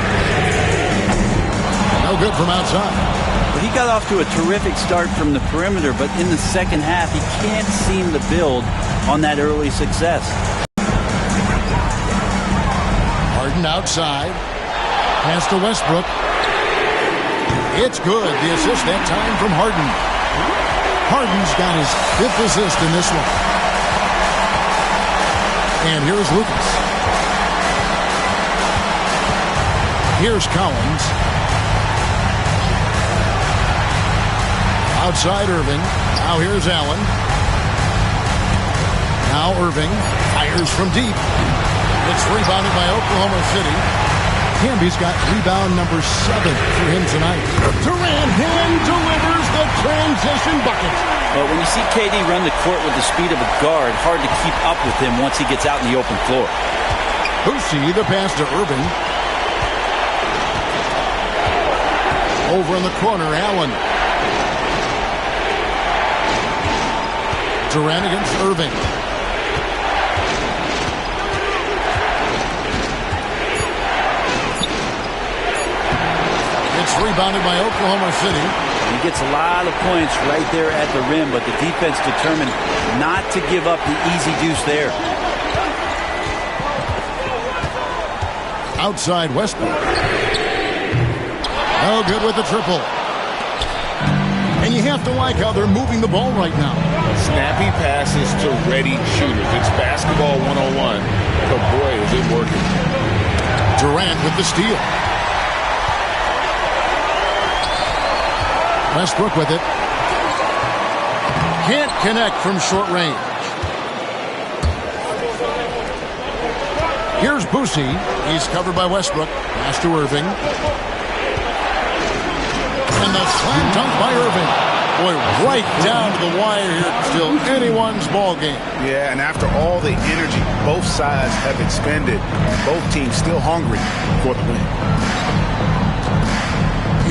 No good from outside. But he got off to a terrific start from the perimeter, but in the second half, he can't seem to build on that early success. Harden outside. Pass to Westbrook. It's good. The assist that time from Harden. Harden's got his 5th assist in this one. And here's Lucas. Here's Collins. Outside Irving. Now here's Allen. Now Irving fires from deep. It's rebounded by Oklahoma City. Camby's got rebound number 7 for him tonight. Durant hand delivers the transition bucket. But when you see KD run the court with the speed of a guard, hard to keep up with him once he gets out in the open floor. Boosie, the pass to Irving. Over in the corner, Allen. Durant against Irving. It's rebounded by Oklahoma City. He gets a lot of points right there at the rim, but the defense determined not to give up the easy deuce there. Outside Westbrook. No good with the triple. And you have to like how they're moving the ball right now. Snappy passes to ready shooters. It's basketball 101, but boy, is it working. Durant with the steal. Westbrook with it. Can't connect from short range. Here's Boosie. He's covered by Westbrook. Pass to Irving. And the slam dunk by Irving. Boy, right down to the wire here. Still anyone's ball game. Yeah, and after all the energy both sides have expended, both teams still hungry for the win.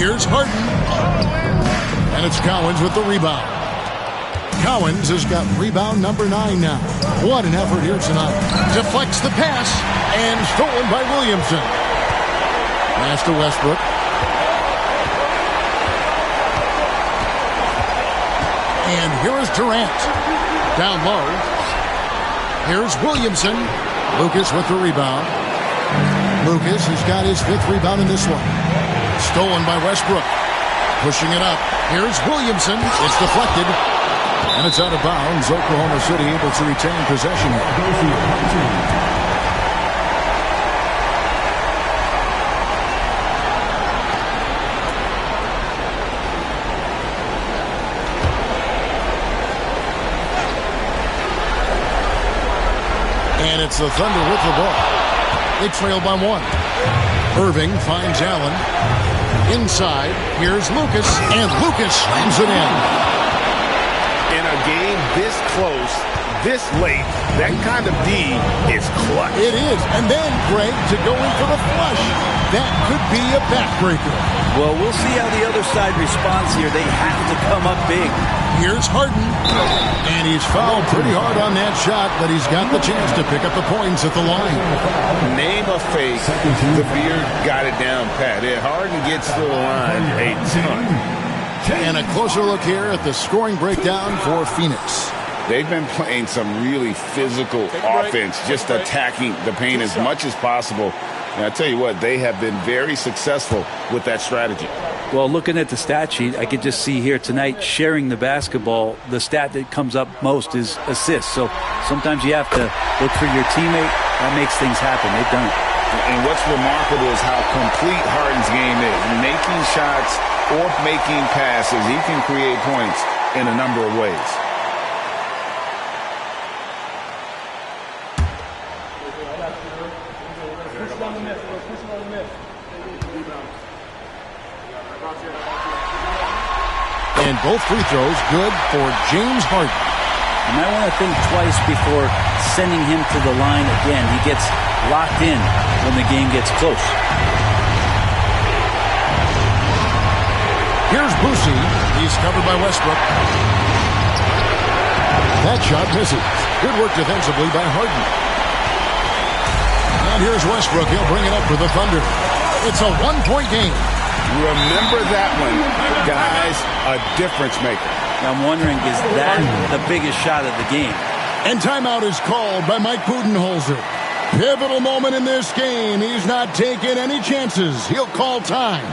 Here's Harden. And it's Cowens with the rebound. Cowens has got rebound number 9 now. What an effort here tonight. Deflects the pass and stolen by Williamson. Pass to Westbrook. And here is Durant. Down low. Here's Williamson. Lucas with the rebound. Lucas has got his 5th rebound in this one. Stolen by Westbrook. Pushing it up. Here's Williamson. It's deflected. And it's out of bounds. Oklahoma City able to retain possession. And it's the Thunder with the ball. They trail by 1. Irving finds Allen. Inside, here's Lucas, and Lucas slams it in. In a game this close, this late, that kind of D is clutch. It is. And then, Greg, to go in for the flush. That could be a backbreaker. Well, we'll see how the other side responds here. They have to come up big. Here's Harden. And he's fouled pretty hard on that shot, but he's got the chance to pick up the points at the line. Name a fake. The Beard got it down pat. Harden gets to the line a ton. And a closer look here at the scoring breakdown for Phoenix. They've been playing some really physical offense, just attacking the paint as much as possible. And I tell you what, they have been very successful with that strategy. Well, looking at the stat sheet, I could just see here tonight sharing the basketball. The stat that comes up most is assists. So sometimes you have to look for your teammate. That makes things happen. They've done it. And what's remarkable is how complete Harden's game is. Making shots or making passes, he can create points in a number of ways. And both free throws good for James Harden. You might want to think twice before sending him to the line again. He gets locked in when the game gets close. Here's Boosie. He's covered by Westbrook. That shot misses. Good work defensively by Harden. And here's Westbrook. He'll bring it up for the Thunder. It's a one-point game. Remember that one, guys, a difference maker. I'm wondering, is that the biggest shot of the game? And timeout is called by Mike Budenholzer. Pivotal moment in this game. He's not taking any chances. He'll call time.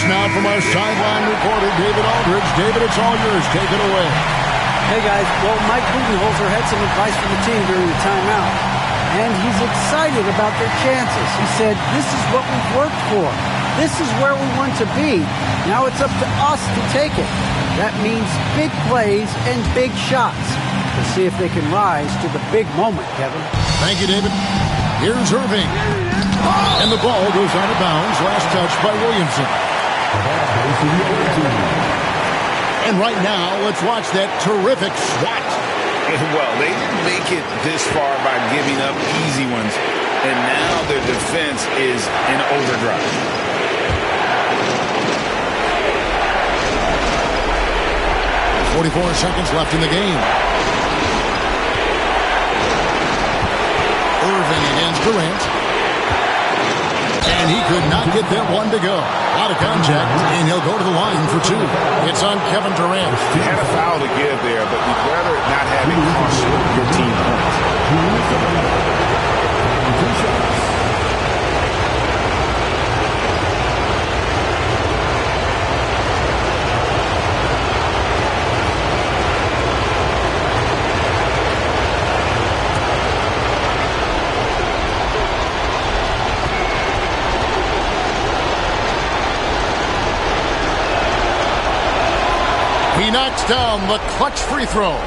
Now from our sideline reporter, David Aldridge. David, it's all yours. Take it away. Hey, guys. Well, Mike Budenholzer had some advice for the team during the timeout, and he's excited about their chances. He said, this is what we've worked for. This is where we want to be. Now it's up to us to take it. That means big plays and big shots. Let's see if they can rise to the big moment, Kevin. Thank you, David. Here's Irving. And the ball goes out of bounds. Last touch by Williamson. And right now, let's watch that terrific swat. Well, they didn't make it this far by giving up easy ones, and now their defense is in overdrive. .44 seconds left in the game. Irving against Durant. And he could not get that one to go. Out of contact, and he'll go to the line for 2. It's on Kevin Durant. He had a foul to give there, but you'd rather not have it cost your team points. He knocks down the clutch free throw.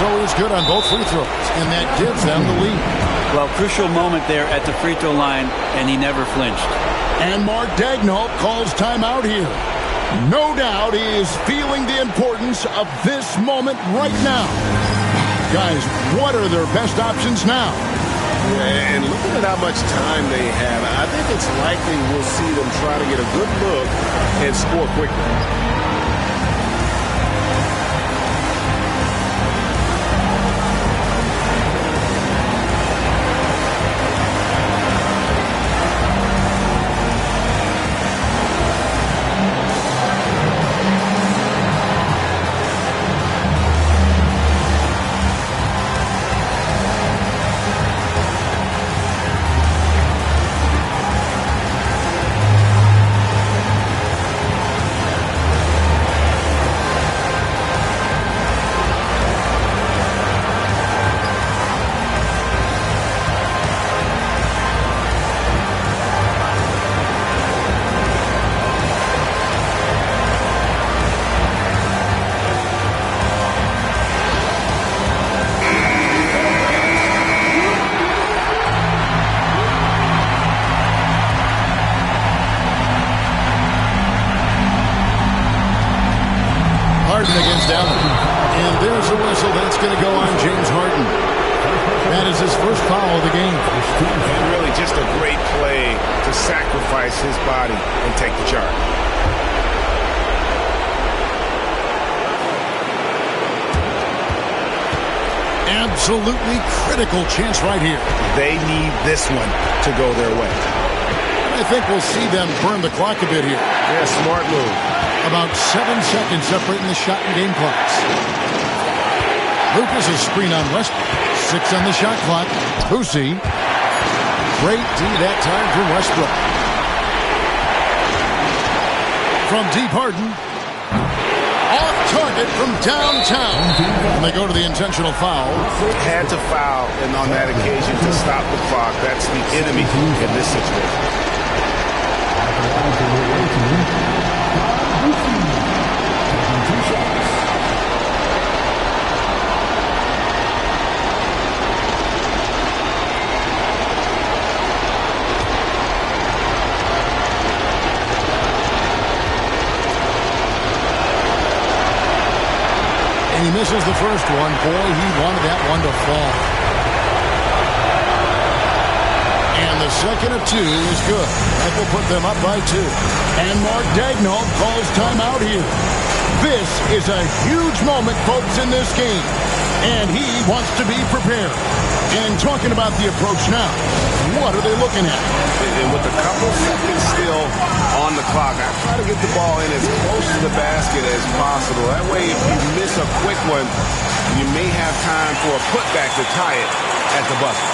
So he's good on both free throws, and that gives them the lead. Well, crucial moment there at the free throw line, and he never flinched. And Mark Daigneault calls timeout here. No doubt he is feeling the importance of this moment right now. Guys, what are their best options now? And looking at how much time they have, I think it's likely we'll see them try to get a good look and score quickly. Against Allen. And there's a whistle that's going to go on James Harden. That is his first foul of the game. And really just a great play to sacrifice his body and take the charge. Absolutely critical chance right here. They need this one to go their way. I think we'll see them burn the clock a bit here. Yeah, smart move. About 7 seconds separating the shot and game clocks. Lucas is screen on Westbrook. 6 on the shot clock. Boosie. Great D that time for Westbrook. From deep, Harden. Off target from downtown. And they go to the intentional foul. Had to foul, and on that occasion to stop the clock. That's the enemy in this situation. And he misses the first one. Boy, he wanted that one to fall. And the second of two is good. That will put them up by 2. And Mark Daigneault calls timeout here. This is a huge moment, folks, in this game. And he wants to be prepared. And talking about the approach now, what are they looking at? And with a couple seconds still on the clock, I try to get the ball in as close to the basket as possible. That way, if you miss a quick one, you may have time for a putback to tie it at the buzzer.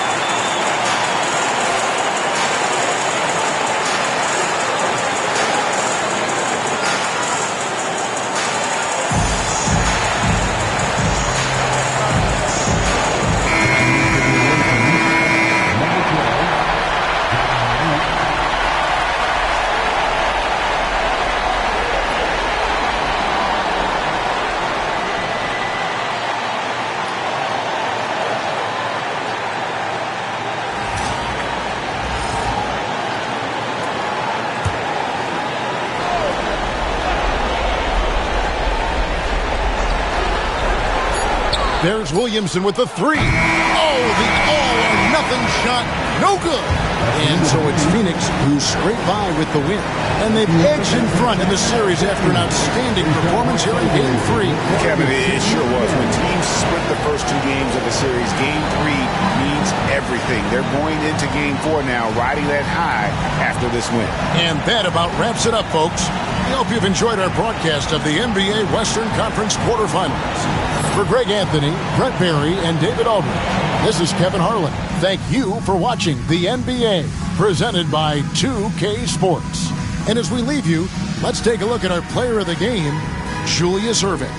There's Williamson with the 3. Oh, the all-or-nothing shot. No good. And so it's Phoenix who scrape by with the win. And they've edged in front in the series after an outstanding performance here in Game 3. Kevin, it sure was. When teams split the first 2 games of the series, Game 3 means everything. They're going into Game 4 now, riding that high after this win. And that about wraps it up, folks. We hope you've enjoyed our broadcast of the NBA Western Conference quarterfinals. For Greg Anthony, Brett Barry, and David Aldridge, this is Kevin Harlan. Thank you for watching the NBA, presented by 2K Sports. And as we leave you, let's take a look at our player of the game, Julius Erving.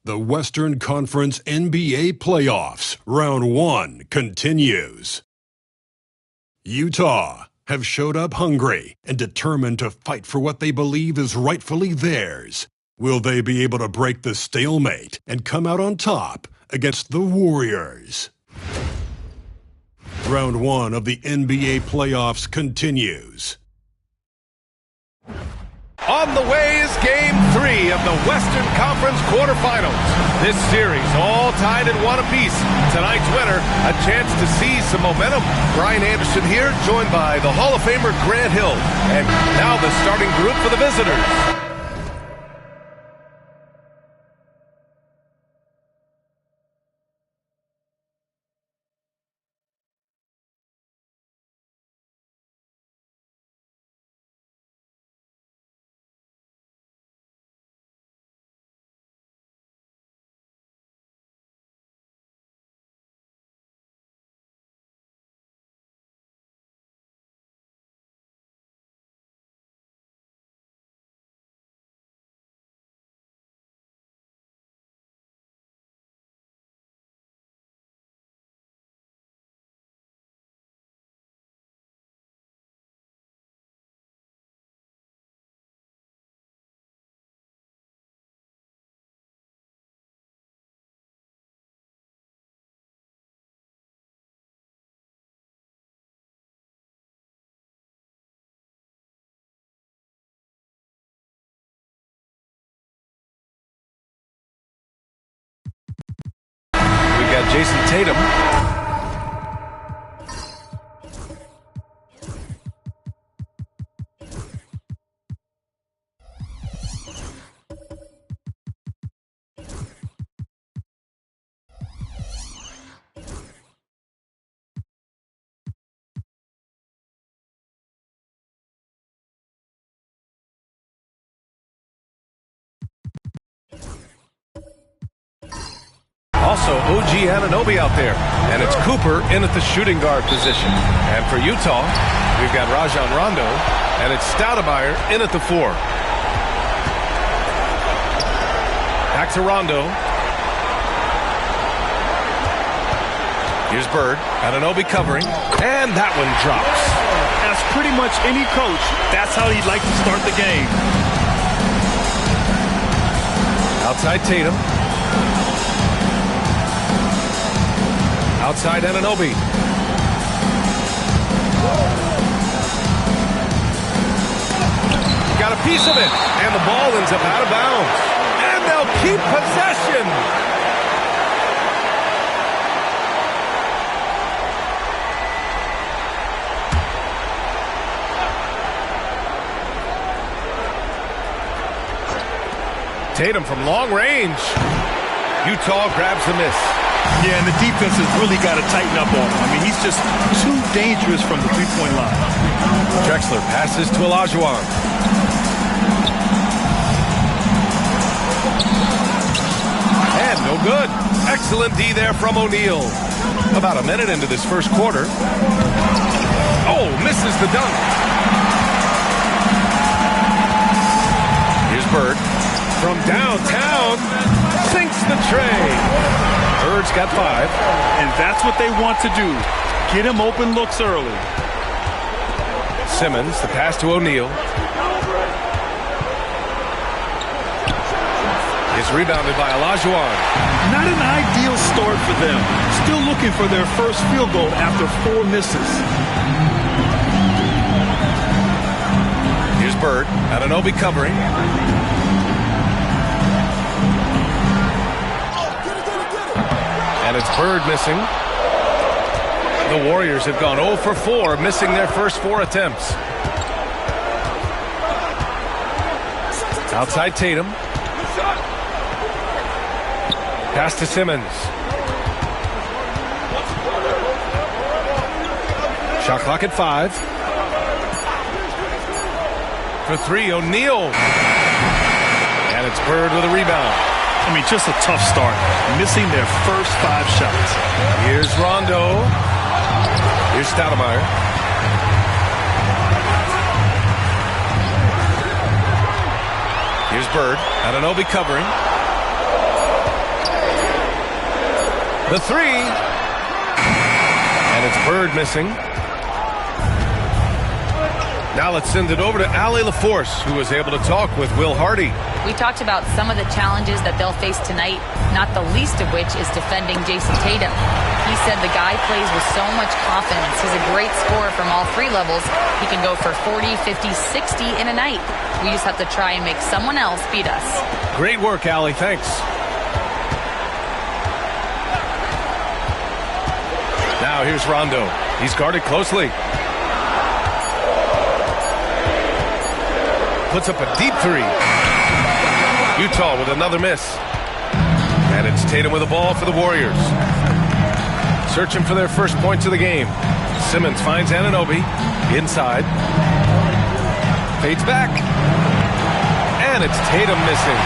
The Western Conference NBA Playoffs, Round 1 continues. Utah have showed up hungry and determined to fight for what they believe is rightfully theirs. Will they be able to break the stalemate and come out on top against the Warriors? Round 1 of the NBA Playoffs continues. On the way is Game 3 of the Western Conference quarterfinals. This series all tied at 1 apiece. Tonight's winner, a chance to see some momentum. Brian Anderson here, joined by the Hall of Famer Grant Hill. And now the starting group for the visitors. Jason Tatum. Also, OG Anunoby out there. And it's Cooper in at the shooting guard position. And for Utah, we've got Rajon Rondo. And it's Stoudemire in at the 4. Back to Rondo. Here's Bird. Anunoby covering. And that one drops. As pretty much any coach, that's how he'd like to start the game. Outside Tatum. Outside Anunoby. Got a piece of it. And the ball ends up out of bounds. And they'll keep possession. Tatum from long range. Utah grabs the miss. Yeah, and the defense has really got to tighten up on him. I mean, he's just too dangerous from the three-point line. Drexler passes to Olajuwon. And no good. Excellent D there from O'Neal. About a minute into this first quarter. Oh, misses the dunk. Here's Bird. From downtown, sinks the tray. Bird's got 5. And that's what they want to do. Get him open looks early. Simmons, the pass to O'Neal. It's rebounded by Olajuwon. Not an ideal start for them. Still looking for their first field goal after 4 misses. Here's Bird. Anunoby covering. And it's Bird missing. The Warriors have gone 0 for 4, missing their first 4 attempts. Outside Tatum. Pass to Simmons. Shot clock at 5. For 3, O'Neal. And it's Bird with a rebound. I mean, just a tough start. Missing their first 5 shots. Here's Rondo. Here's Stoudemire. Here's Bird. Anunoby covering. The 3. And it's Bird missing. Now let's send it over to Allie LaForce, who was able to talk with Will Hardy. We talked about some of the challenges that they'll face tonight, not the least of which is defending Jason Tatum. He said the guy plays with so much confidence. He's a great scorer from all 3 levels. He can go for 40, 50, 60 in a night. We just have to try and make someone else beat us. Great work, Allie. Thanks. Now here's Rondo. He's guarded closely. Puts up a deep 3. Utah with another miss. And it's Tatum with the ball for the Warriors. Searching for their first points of the game. Simmons finds Anunoby. Inside. Fades back. And it's Tatum missing.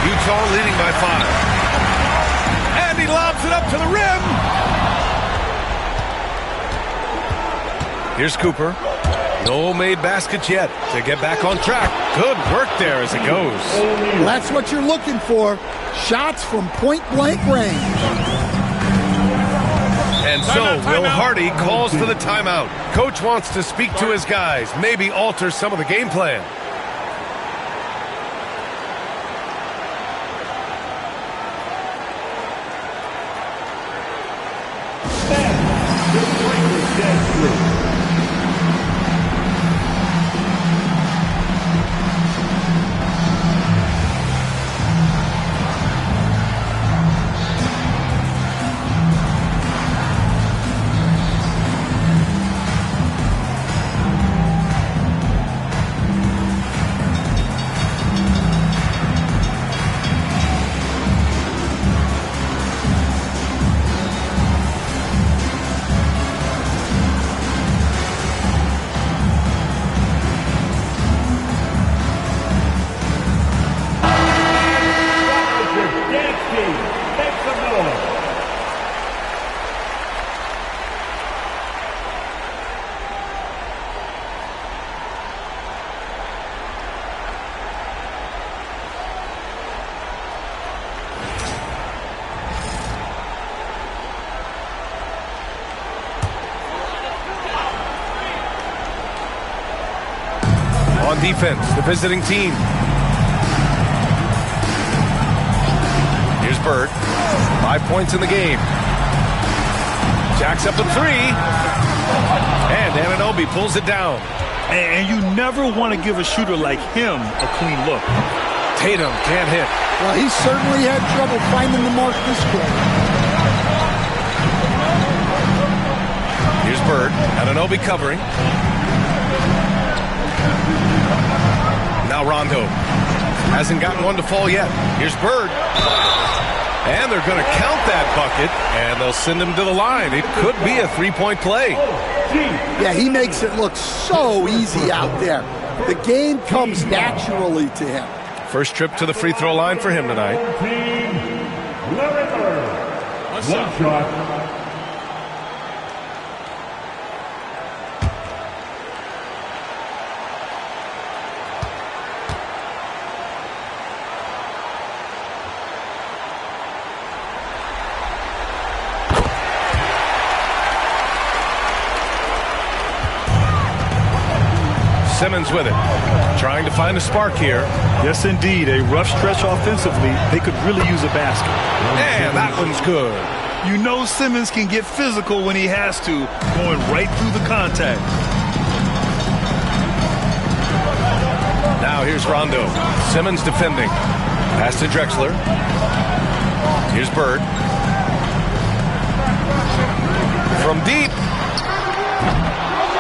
Utah leading by 5. And he lobs it up to the rim. Here's Cooper. No made baskets yet to get back on track. Good work there as it goes. That's what you're looking for. Shots from point-blank range. And so Will Hardy calls for the timeout. Coach wants to speak to his guys, maybe alter some of the game plan. On defense, the visiting team. Here's Bird. 5 points in the game. Jacks up a 3. And Anunoby pulls it down. And you never want to give a shooter like him a clean look. Tatum can't hit. Well, he certainly had trouble finding the mark this quarter. Here's Bird. Anunoby covering. Now Rondo. Hasn't gotten one to fall yet. Here's Bird. And they're going to count that bucket, and they'll send him to the line. It could be a 3-point play. Yeah, he makes it look so easy out there. The game comes naturally to him. First trip to the free throw line for him tonight. One shot. Simmons with it. Trying to find a spark here. Yes, indeed. A rough stretch offensively. They could really use a basket. And that one's good. You know Simmons can get physical when he has to, going right through the contact. Now here's Rondo. Simmons defending. Pass to Drexler. Here's Bird. From deep.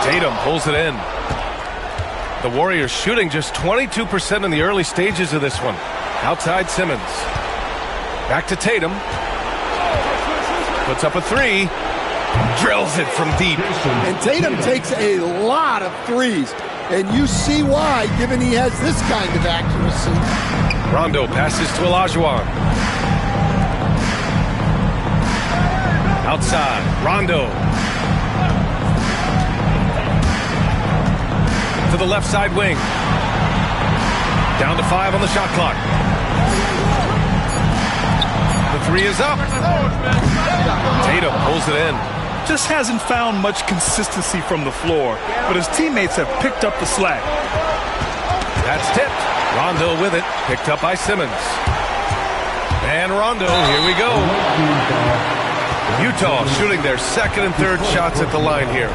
Tatum pulls it in. The Warriors shooting just 22% in the early stages of this one. Outside Simmons. Back to Tatum. Puts up a three. Drills it from deep. And Tatum takes a lot of threes. And you see why, given he has this kind of accuracy. Rondo passes to Olajuwon. Outside. Rondo. To the left side wing. Down to 5 on the shot clock. The three is up. Tatum pulls it in. Just hasn't found much consistency from the floor, but his teammates have picked up the slack. That's tipped. Rondo with it. Picked up by Simmons. And Rondo, here we go. Utah shooting their second and third shots at the line here.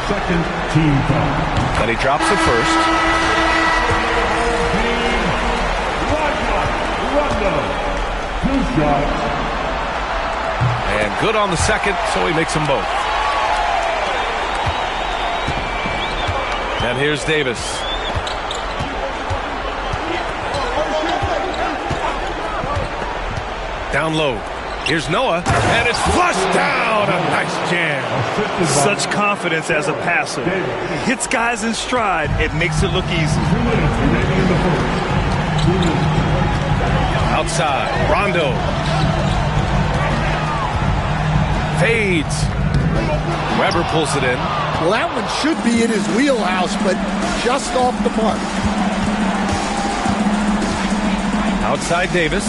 Second team foul. And he drops it first. Rondo. 2 shots. And good on the second, so he makes them both. And here's Davis. Down low. Here's Noah, and it's flushed down. A nice jam. Such confidence as a passer. He hits guys in stride. It makes it look easy. Outside, Rondo. Fades. Weber pulls it in. Well, that one should be in his wheelhouse, but just off the mark. Outside Davis.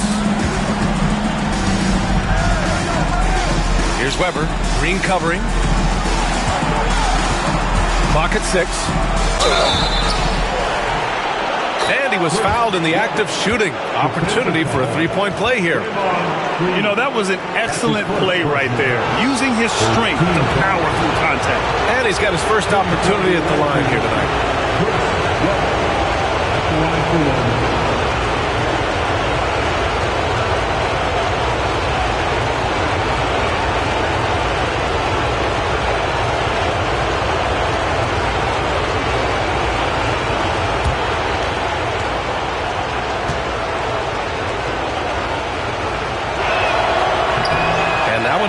Here's Weber. Green covering. Clock at 6. And he was fouled in the act of shooting. Opportunity for a three-point play here. You know, that was an excellent play right there. Using his strength to power through contact. And he's got his first opportunity at the line here tonight.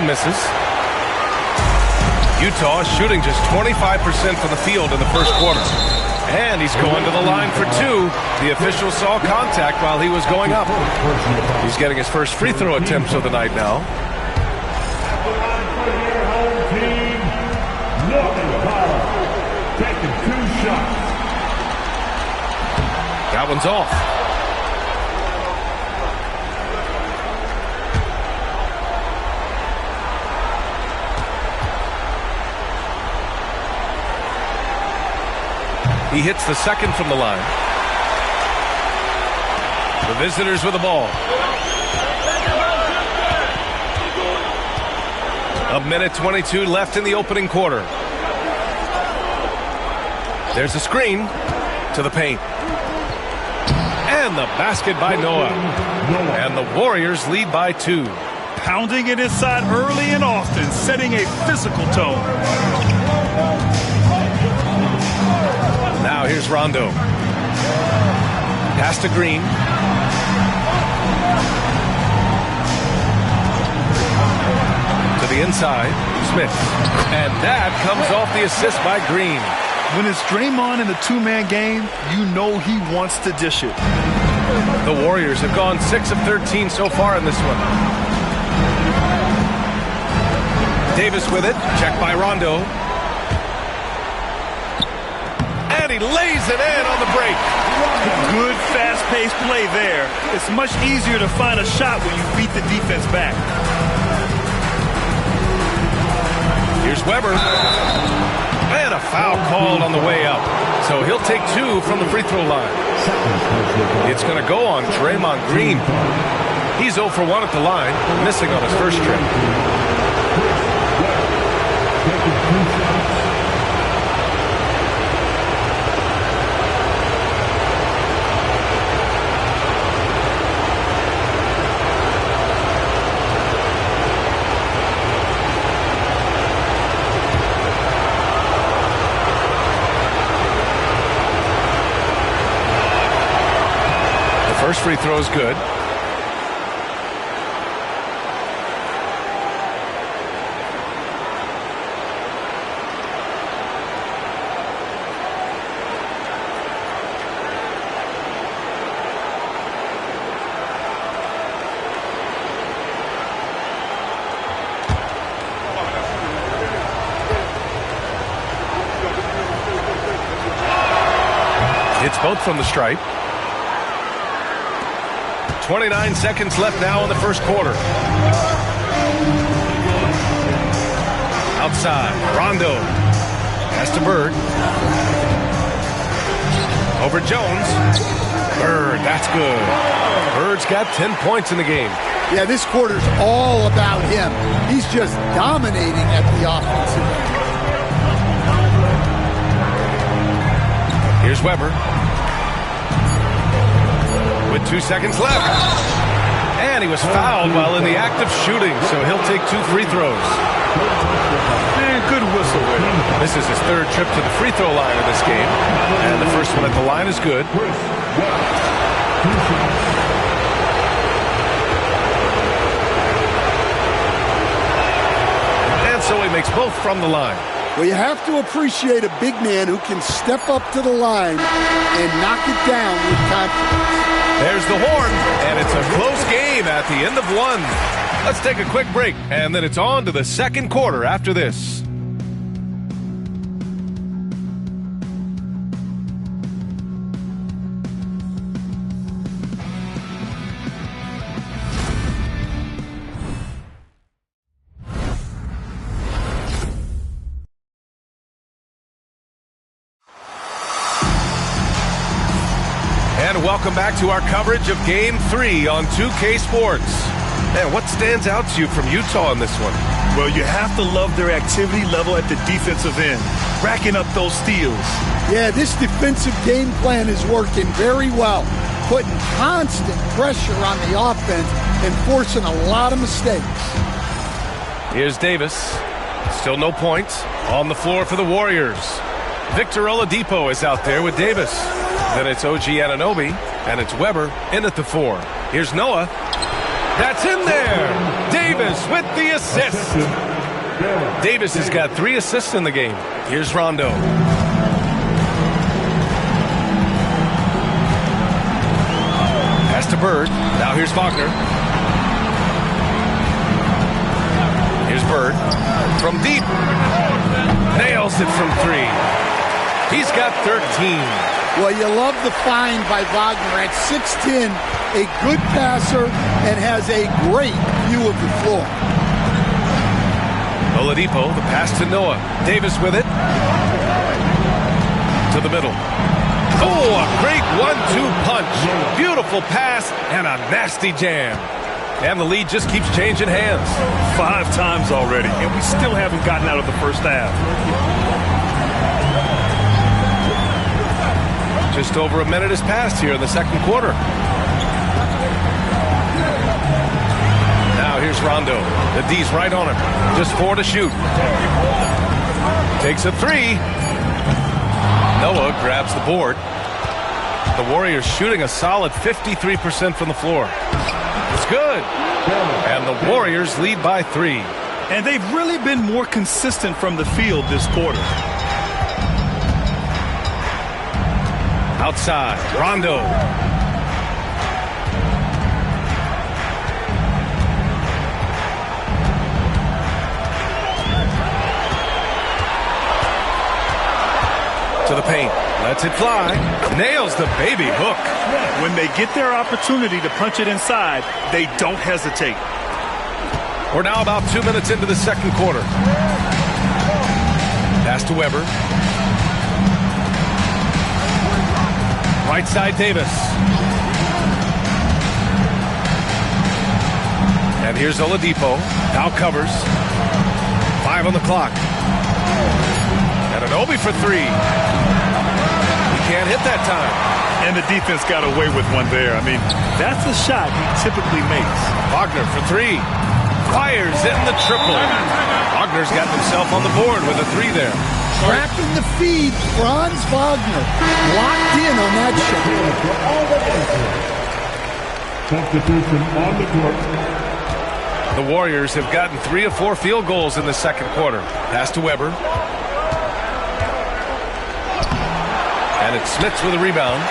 Misses. Utah shooting just 25% from the field in the first quarter. And he's going to the line for 2. The official saw contact while he was going up. He's getting his first free throw attempts of the night now. That one's off. He hits the second from the line. The visitors with the ball. A minute 22 left in the opening quarter. There's a screen to the paint. And the basket by Noah. And the Warriors lead by 2. Pounding it inside early and often, setting a physical tone. Now here's Rondo. Pass to Green. To the inside, Smith. And that comes off the assist by Green. When it's Draymond in the two-man game, you know he wants to dish it. The Warriors have gone 6 of 13 so far in this one. Davis with it. Checked by Rondo. He lays it in on the break. Good fast-paced play there. It's much easier to find a shot when you beat the defense back. Here's Weber. And a foul called on the way up. So he'll take 2 from the free throw line. It's going to go on Draymond Green. He's 0 for 1 at the line, missing on his first trip. First free throw is good. It's both from the stripe. 29 seconds left now in the first quarter. Outside, Rondo. Pass to Bird. Over Jones. Bird, that's good. Bird's got 10 points in the game. Yeah, this quarter's all about him. He's just dominating at the offensive end. Here's Weber. With 2 seconds left. And he was fouled while in the act of shooting, so he'll take 2 free throws. And good whistle with him. This is his 3rd trip to the free throw line of this game. And the first one at the line is good. And so he makes both from the line. Well, you have to appreciate a big man who can step up to the line and knock it down with confidence. There's the horn, and it's a close game at the end of 1. Let's take a quick break, and then it's on to the second quarter after this. And welcome back to our coverage of Game 3 on 2K Sports. And what stands out to you from Utah in this one? Well, you have to love their activity level at the defensive end, racking up those steals. Yeah, this defensive game plan is working very well, putting constant pressure on the offense and forcing a lot of mistakes. Here's Davis. Still no points. On the floor for the Warriors. Victor Oladipo is out there with Davis. Then it's OG Anunoby, and it's Weber in at the 4. Here's Noah. That's in there. Davis with the assist. Davis has got 3 assists in the game. Here's Rondo. Pass to Bird. Now here's Wagner. Here's Bird. From deep. Nails it from 3. He's got 13. Well, you love the find by Wagner at 6'10", a good passer, and has a great view of the floor. Oladipo, the pass to Noah. Davis with it. To the middle. Oh, a great 1-2 punch. Beautiful pass and a nasty jam. And the lead just keeps changing hands. 5 times already, and we still haven't gotten out of the first half. Just over a minute has passed here in the second quarter. Now here's Rondo. The D's right on him. Just 4 to shoot. Takes a 3. Noah grabs the board. The Warriors shooting a solid 53% from the floor. It's good. And the Warriors lead by 3. And they've really been more consistent from the field this quarter. Outside, Rondo. To the paint, lets it fly, nails the baby hook. When they get their opportunity to punch it inside, they don't hesitate. We're now about 2 minutes into the second quarter. Pass to Weber. Right side, Davis. And here's Oladipo. Now covers. 5 on the clock. And an Obi for 3. He can't hit that time. And the defense got away with one there. I mean, that's a shot he typically makes. Wagner for 3. Fires in the triple. Wagner's got himself on the board with a 3 there. Tracking the feed, Franz Wagner locked in on that shot. Substitution on the court. The Warriors have gotten 3 of 4 field goals in the second quarter. Pass to Weber. And it's Smits with a rebound.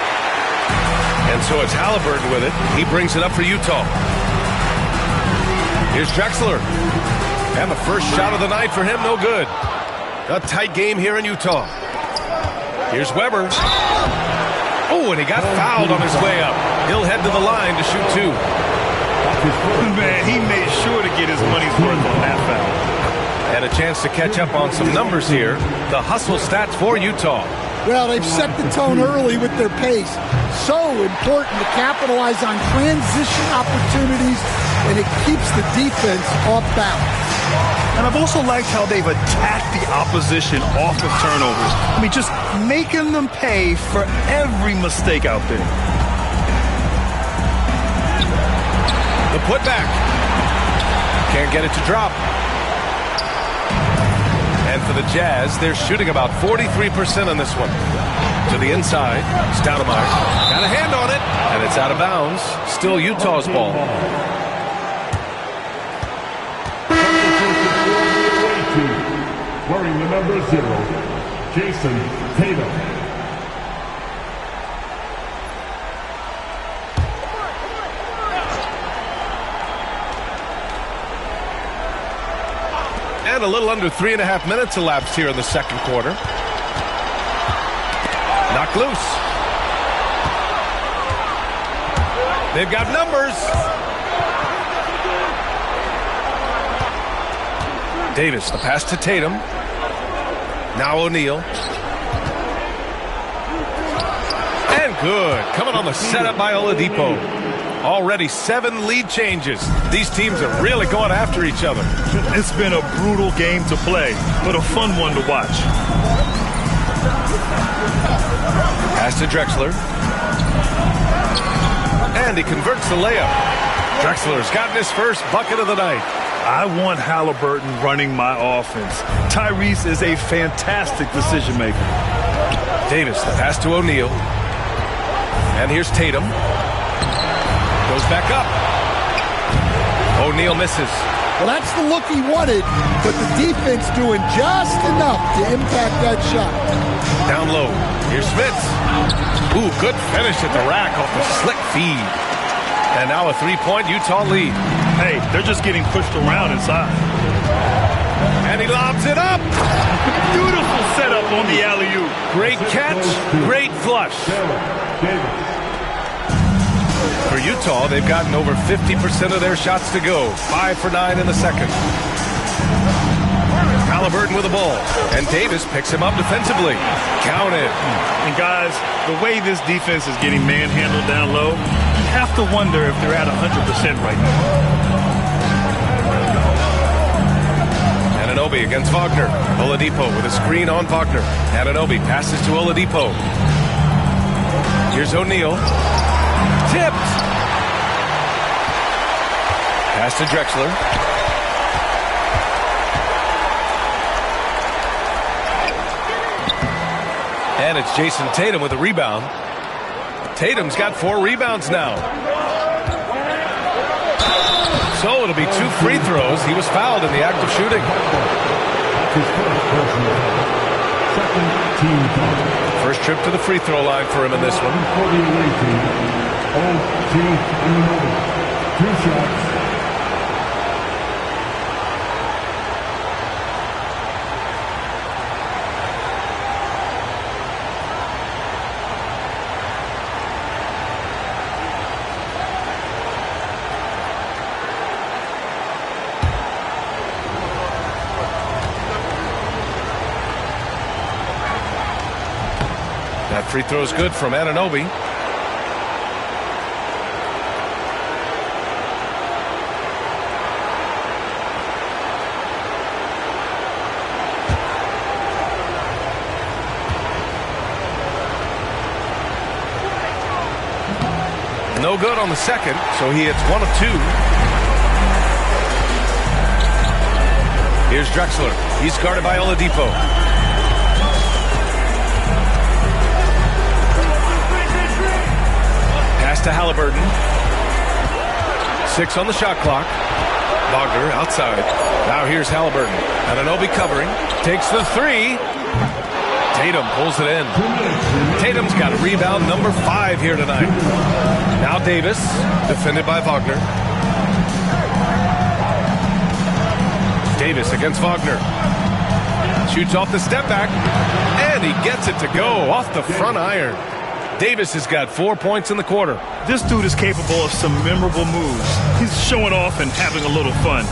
And so it's Halliburton with it. He brings it up for Utah. Here's Drexler. And the first shot of the night for him, no good. A tight game here in Utah. Here's Weber. Oh, and he got fouled on his way up. He'll head to the line to shoot 2. Man, he made sure to get his money's worth on that foul. And a chance to catch up on some numbers here. The hustle stats for Utah. Well, they've set the tone early with their pace. So important to capitalize on transition opportunities, and it keeps the defense off balance. And I've also liked how they've attacked the opposition off of turnovers. I mean, just making them pay for every mistake out there. The putback. Can't get it to drop. And for the Jazz, they're shooting about 43% on this one. To the inside, Stoudemire got a hand on it, and it's out of bounds. Still Utah's ball. Wearing the number 0, Jason Tatum. And a little under 3.5 minutes elapsed here in the second quarter. Knocked loose. They've got numbers. Davis, the pass to Tatum. Now O'Neal. And good. Coming on the setup by Oladipo. Already 7 lead changes. These teams are really going after each other. It's been a brutal game to play, but a fun one to watch. Pass to Drexler. And he converts the layup. Drexler's gotten his first bucket of the night. I want Halliburton running my offense. Tyrese is a fantastic decision maker. Davis, the pass to O'Neal. And here's Tatum. Goes back up. O'Neal misses. Well, that's the look he wanted, but the defense doing just enough to impact that shot. Down low. Here's Smits. Ooh, good finish at the rack off the slick feed. And now a 3-point Utah lead. Hey, they're just getting pushed around inside. And he lobs it up. Beautiful setup on the alley-oop. Great catch, great flush. For Utah, they've gotten over 50% of their shots to go. 5 for 9 in the second. Halliburton with the ball. And Davis picks him up defensively. Counted. And guys, the way this defense is getting manhandled down low, you have to wonder if they're at 100% right now. Anunoby against Wagner. Oladipo with a screen on Wagner. Anunoby passes to Oladipo. Here's O'Neal. Tipped. Pass to Drexler. And it's Jason Tatum with a rebound. Tatum's got 4 rebounds now. So it'll be 2 free throws. He was fouled in the act of shooting. First trip to the free throw line for him in this one. 2 shots. Free throw's good from Anunoby. No good on the second, so he hits 1 of 2. Here's Drexler. He's guarded by Oladipo. Pass to Halliburton. 6 on the shot clock. Wagner outside. Now here's Halliburton. Anunoby covering. Takes the 3. Tatum pulls it in. Tatum's got rebound number 5 here tonight. Now Davis, defended by Wagner. Davis against Wagner. Shoots off the step back, and he gets it to go off the front iron. Davis has got 4 points in the quarter. This dude is capable of some memorable moves. He's showing off and having a little fun.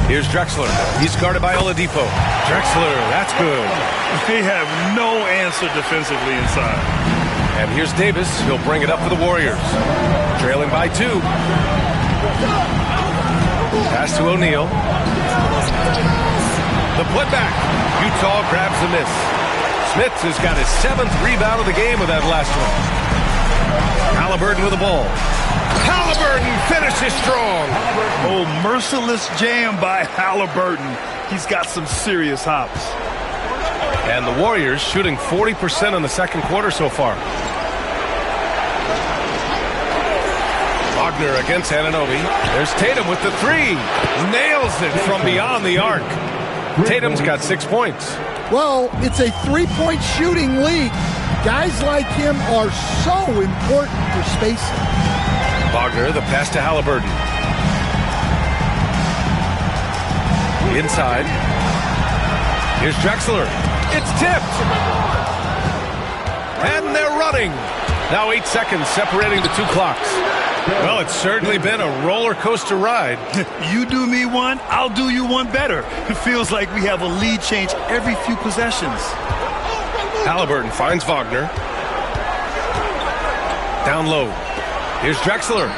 Here's Drexler. He's guarded by Oladipo. Drexler, that's good. They have no answer defensively inside. And here's Davis. He'll bring it up for the Warriors. Trailing by 2. Pass to O'Neal. The putback. Utah grabs the miss. Smith has got his 7th rebound of the game with that last one. Halliburton with the ball. Halliburton finishes strong. Oh, merciless jam by Halliburton. He's got some serious hops. And the Warriors shooting 40% in the second quarter so far. Wagner against Anunoby. There's Tatum with the 3. Nails it from beyond the arc. Tatum's got 6 points. Well, it's a three-point shooting league. Guys like him are so important for spacing. Wagner, the pass to Halliburton. Inside. Here's Drexler. It's tipped. And they're running. Now 8 seconds separating the 2 clocks. Well, it's certainly been a roller coaster ride. You do me one, I'll do you one better. It feels like we have a lead change every few possessions. Halliburton finds Wagner. Down low. Here's Drexler.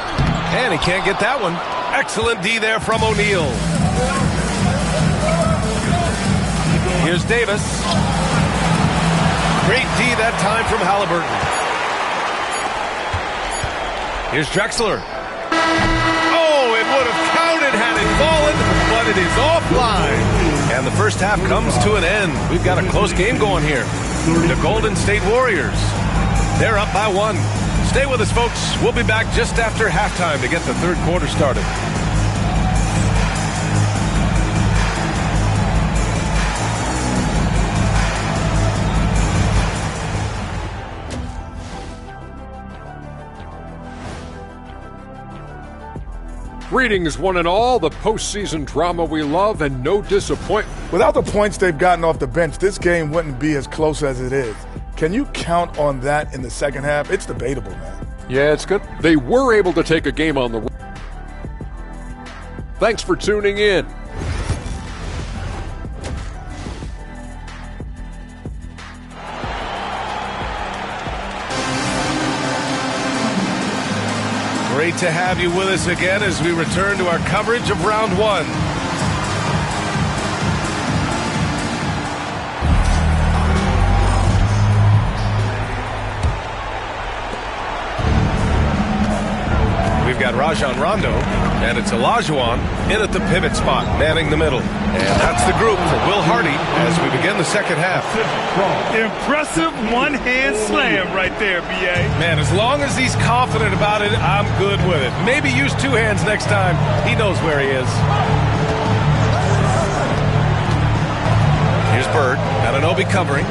And he can't get that one. Excellent D there from O'Neal. Here's Davis. Great D that time from Halliburton. Here's Drexler. Oh, it would have counted had it fallen, but it is offline. And the first half comes to an end. We've got a close game going here. The Golden State Warriors, they're up by 1. Stay with us, folks. We'll be back just after halftime to get the third quarter started. Greetings, one and all. The postseason drama we love and no disappointment. Without the points they've gotten off the bench, this game wouldn't be as close as it is. Can you count on that in the second half? It's debatable, man. Yeah, it's good. They were able to take a game on the road. Thanks for tuning in. Great to have you with us again as we return to our coverage of round 1. We've got Rajon Rondo, and it's Olajuwon in at the pivot spot, manning the middle. And that's the group for Will Hardy as we begin the second half. Impressive one-hand slam right there, B.A. Man, as long as he's confident about it, I'm good with it. Maybe use 2 hands next time. He knows where he is. Here's Bird. Anunoby covering.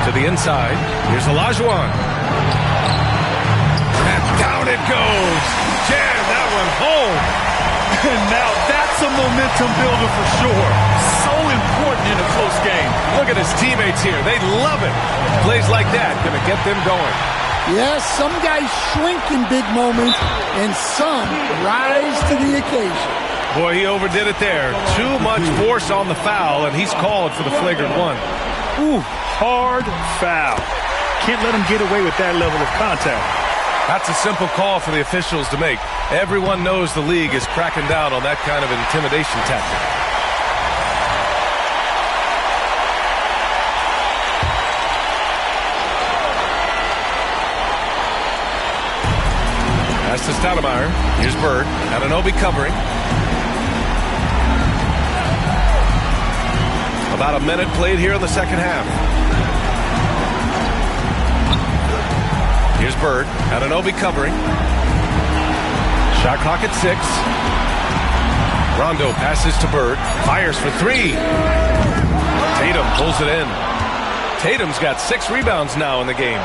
To the inside. Here's Olajuwon. And down it goes. Jam that one home. And now that's a momentum builder for sure. So important in a close game. Look at his teammates here. They love it. Plays like that going to get them going. Yes, some guys shrink in big moments, and some rise to the occasion. Boy, he overdid it there. Too much force on the foul, and he's called for the flagrant one. Ooh, hard foul. Can't let him get away with that level of contact. That's a simple call for the officials to make. Everyone knows the league is cracking down on that kind of intimidation tactic. That's to Stoudemire. Here's Bird. Anunoby covering. About a minute played here in the second half. Here's Bird. Anunoby covering. Shot clock at 6. Rondo passes to Bird. Fires for 3. Tatum pulls it in. Tatum's got 6 rebounds now in the game.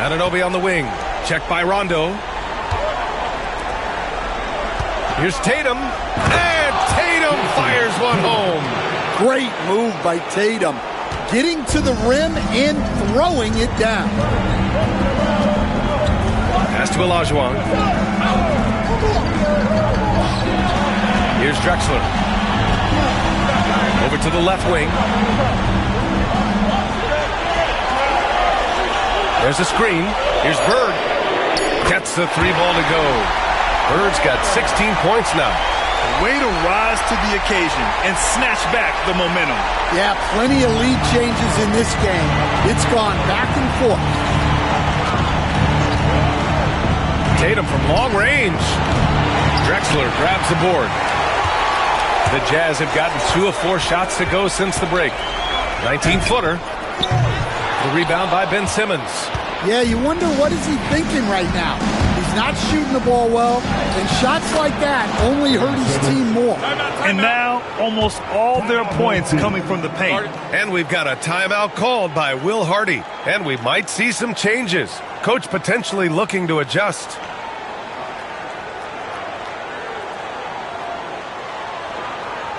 Anunoby on the wing. Checked by Rondo. Here's Tatum. And Tatum fires one home. Great move by Tatum. Getting to the rim and throwing it down. Pass to Olajuwon. Here's Drexler. Over to the left wing. There's a screen. Here's Bird. Gets the 3-ball to go. Bird's got 16 points now. Way to rise to the occasion and snatch back the momentum. Yeah, plenty of lead changes in this game. It's gone back and forth. Tatum from long range. Drexler grabs the board. The Jazz have gotten 2 of 4 shots to go since the break. 19-footer. The rebound by Ben Simmons. Yeah, you wonder what is he thinking right now. He's not shooting the ball well, and shots like that only hurt his team more. And now, almost all their points coming from the paint. And we've got a timeout called by Will Hardy. And we might see some changes. Coach potentially looking to adjust.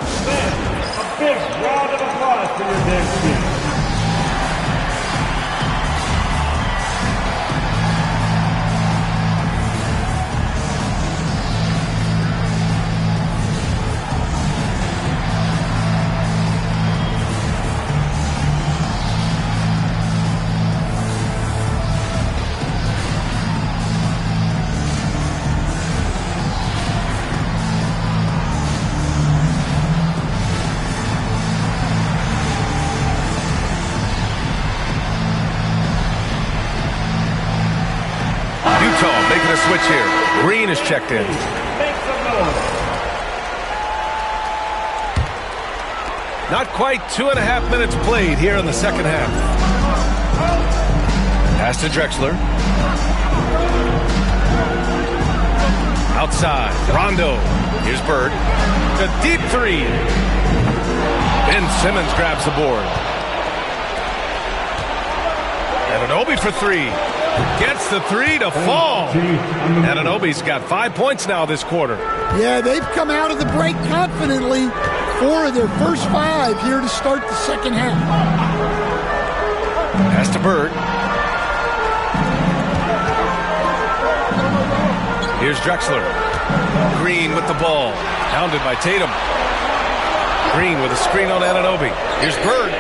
A big round of applause for your next team. Making a switch here. Green is checked in. Not quite 2.5 minutes played here in the second half. Pass to Drexler. Outside. Rondo. Here's Bird. The deep 3. Ben Simmons grabs the board. Anunoby for 3. Gets the 3 to fall. Anunoby's got 5 points now this quarter. Yeah, they've come out of the break confidently. 4 of their first 5 here to start the second half. Pass to Bird. Here's Drexler. Green with the ball. Pounded by Tatum. Green with a screen on Anunoby. Here's Bird.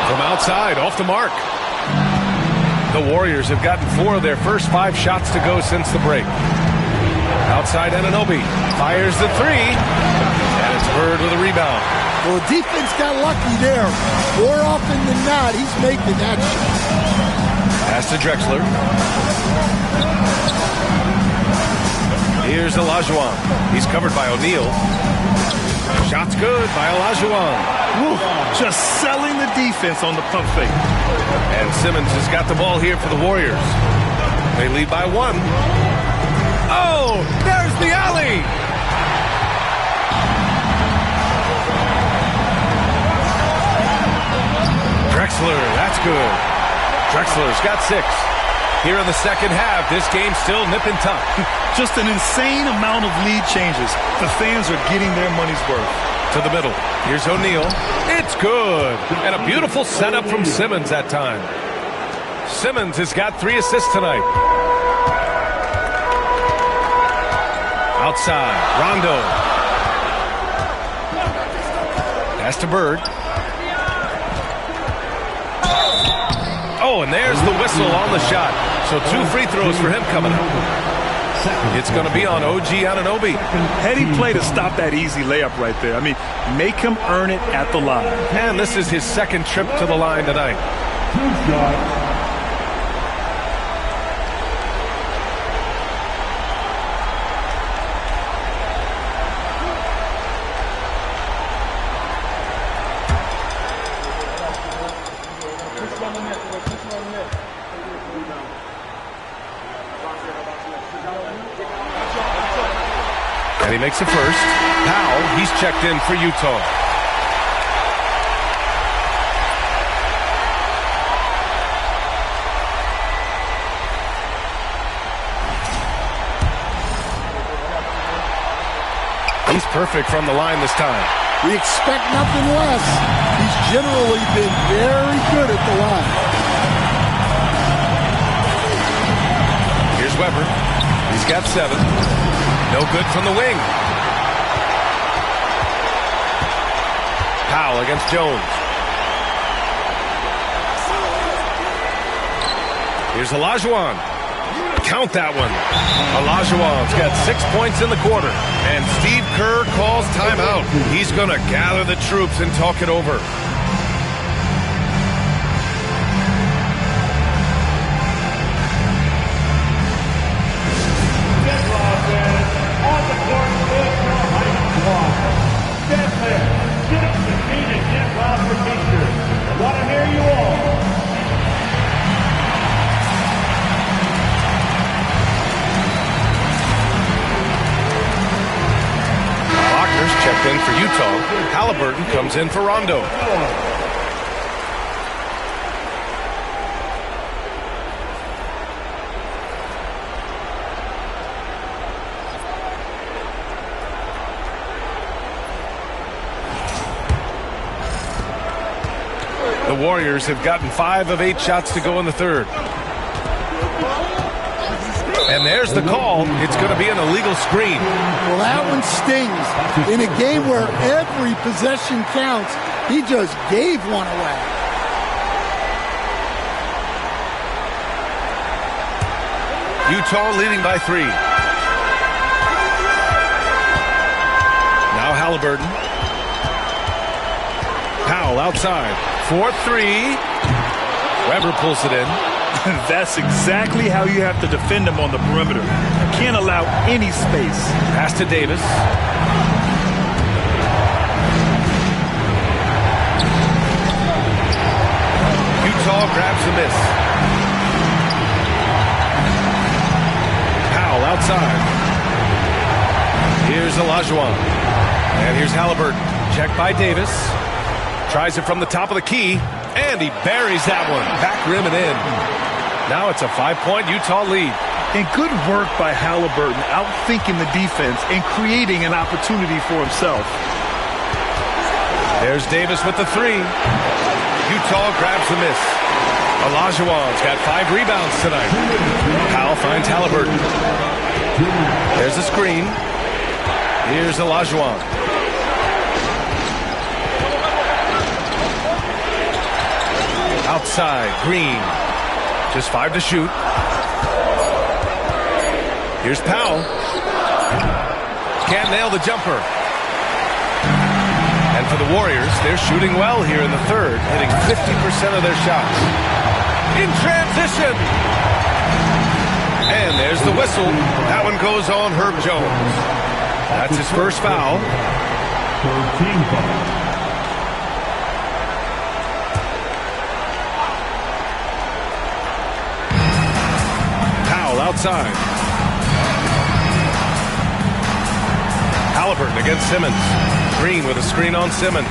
From outside, off the mark. The Warriors have gotten 4 of their first 5 shots to go since the break. Outside Anunoby. Fires the 3. And it's Bird with a rebound. Well, the defense got lucky there. More often than not, he's making that shot. Pass to Drexler. Here's Olajuwon. He's covered by O'Neal. Shot's good by Olajuwon. Woo, just selling the defense on the pump fake. And Simmons has got the ball here for the Warriors. They lead by 1. Oh, there's the alley. Drexler, that's good. Drexler's got 6. Here in the second half, this game's still nip and tuck. Just an insane amount of lead changes. The fans are getting their money's worth. To the middle. Here's O'Neal. It's good. And a beautiful setup from Simmons that time. Simmons has got 3 assists tonight. Outside, Rondo. Pass to Bird. Oh, and there's the whistle on the shot. So 2 free throws for him coming up. It's going to be on OG Anunoby. Heady play to stop that easy layup right there. I mean, make him earn it at the line. And this is his second trip to the line tonight. And he makes a first. Powell, he's checked in for Utah. He's perfect from the line this time. We expect nothing less. He's generally been very good at the line. Here's Weber. He's got 7. No good from the wing. Powell against Jones. Here's Olajuwon. Count that one. Olajuwon's got 6 points in the quarter. And Steve Kerr calls timeout. He's going to gather the troops and talk it over. Checked in for Utah. Halliburton comes in for Rondo. The Warriors have gotten 5 of 8 shots to go in the third. And there's the call. It's going to be an illegal screen. Well, that one stings. In a game where every possession counts, he just gave one away. Utah leading by 3. Now Halliburton. Powell outside. 4-3. Weber pulls it in. That's exactly how you have to defend him on the perimeter. You can't allow any space. Pass to Davis. Utah grabs the miss. Powell outside. Here's Olajuwon. And here's Halliburton. Checked by Davis. Tries it from the top of the key. And he buries that one. Back rim and in. Now it's a 5-point Utah lead. And good work by Halliburton, outthinking the defense and creating an opportunity for himself. There's Davis with the 3. Utah grabs the miss. Olajuwon's got 5 rebounds tonight. Powell finds Halliburton. There's a screen. Here's Olajuwon. Outside, Green. Just 5 to shoot. Here's Powell. Can't nail the jumper. And for the Warriors, they're shooting well here in the third, hitting 50% of their shots. In transition. And there's the whistle. That one goes on Herb Jones. That's his first foul. 13 foul. Outside. Halliburton against Simmons. Green with a screen on Simmons.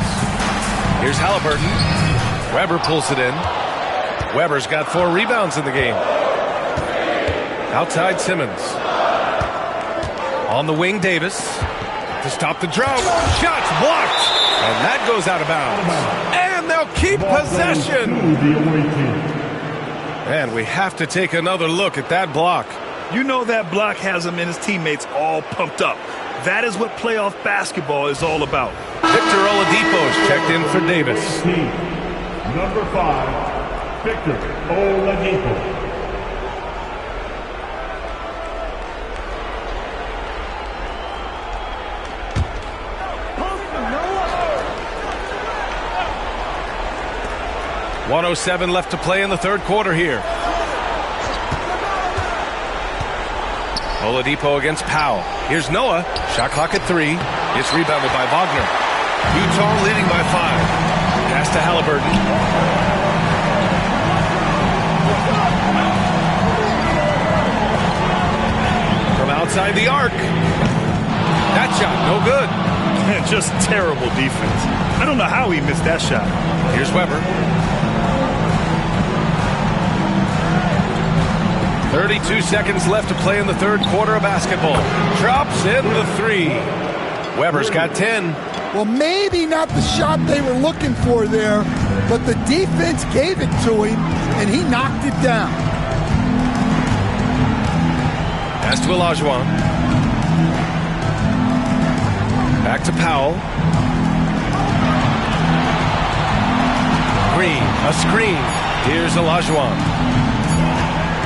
Here's Halliburton. Weber pulls it in. Weber's got 4 rebounds in the game. Outside Simmons. On the wing, Davis. To stop the drought. Shots blocked. And that goes out of bounds. And they'll keep possession. And we have to take another look at that block. You know that block has him and his teammates all pumped up. That is what playoff basketball is all about. Victor Oladipo's checked in for Davis. Number 5, Victor Oladipo. .107 left to play in the third quarter here. Oladipo against Powell. Here's Noah. Shot clock at 3. It's rebounded by Wagner. Utah leading by 5. Pass to Halliburton. From outside the arc. That shot, no good. Just terrible defense. I don't know how he missed that shot. Here's Weber. 32 seconds left to play in the third quarter of basketball. Drops in the 3. Weber's got 10. Well, maybe not the shot they were looking for there, but the defense gave it to him, and he knocked it down. Pass to Olajuwon. Back to Powell. Green, a screen. Here's Olajuwon.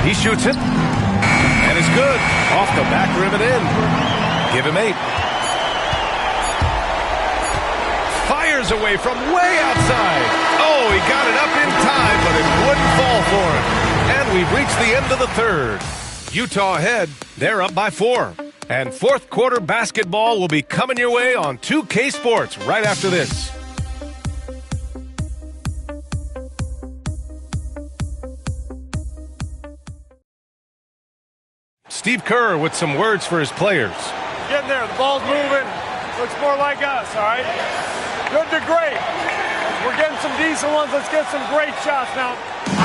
He shoots it, and it's good. Off the back rim and in. Give him 8. Fires away from way outside. Oh, he got it up in time, but it wouldn't fall for him. And we've reached the end of the third. Utah ahead. They're up by 4. And fourth quarter basketball will be coming your way on 2K Sports right after this. Steve Kerr with some words for his players. Getting there. The ball's moving. Looks more like us, all right? Good to great. We're getting some decent ones. Let's get some great shots now.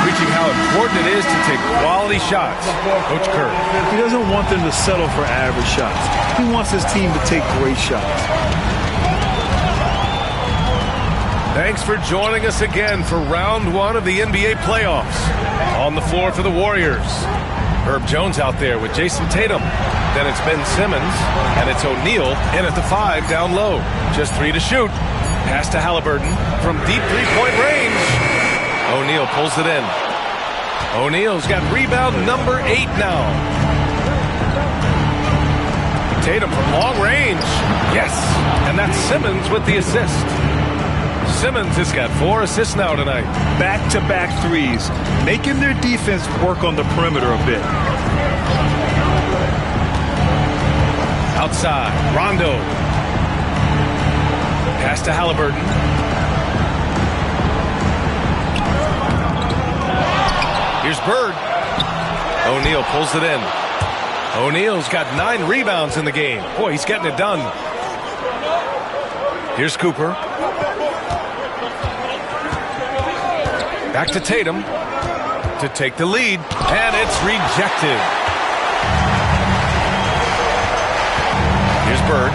Preaching how important it is to take quality shots. Coach Kerr. He doesn't want them to settle for average shots. He wants his team to take great shots. Thanks for joining us again for round 1 of the NBA playoffs. On the floor for the Warriors. Herb Jones out there with Jason Tatum. Then it's Ben Simmons, and it's O'Neal in at the 5 down low. Just 3 to shoot. Pass to Halliburton from deep three-point range. O'Neal pulls it in. O'Neal's got rebound number 8 now. Tatum from long range. Yes, and that's Simmons with the assist. Simmons has got 4 assists now tonight. Back-to-back threes, making their defense work on the perimeter a bit. Outside, Rondo. Pass to Halliburton. Here's Bird. O'Neal pulls it in. O'Neal's got 9 rebounds in the game. Boy, he's getting it done. Here's Cooper. Back to Tatum to take the lead, and it's rejected. Here's Bird.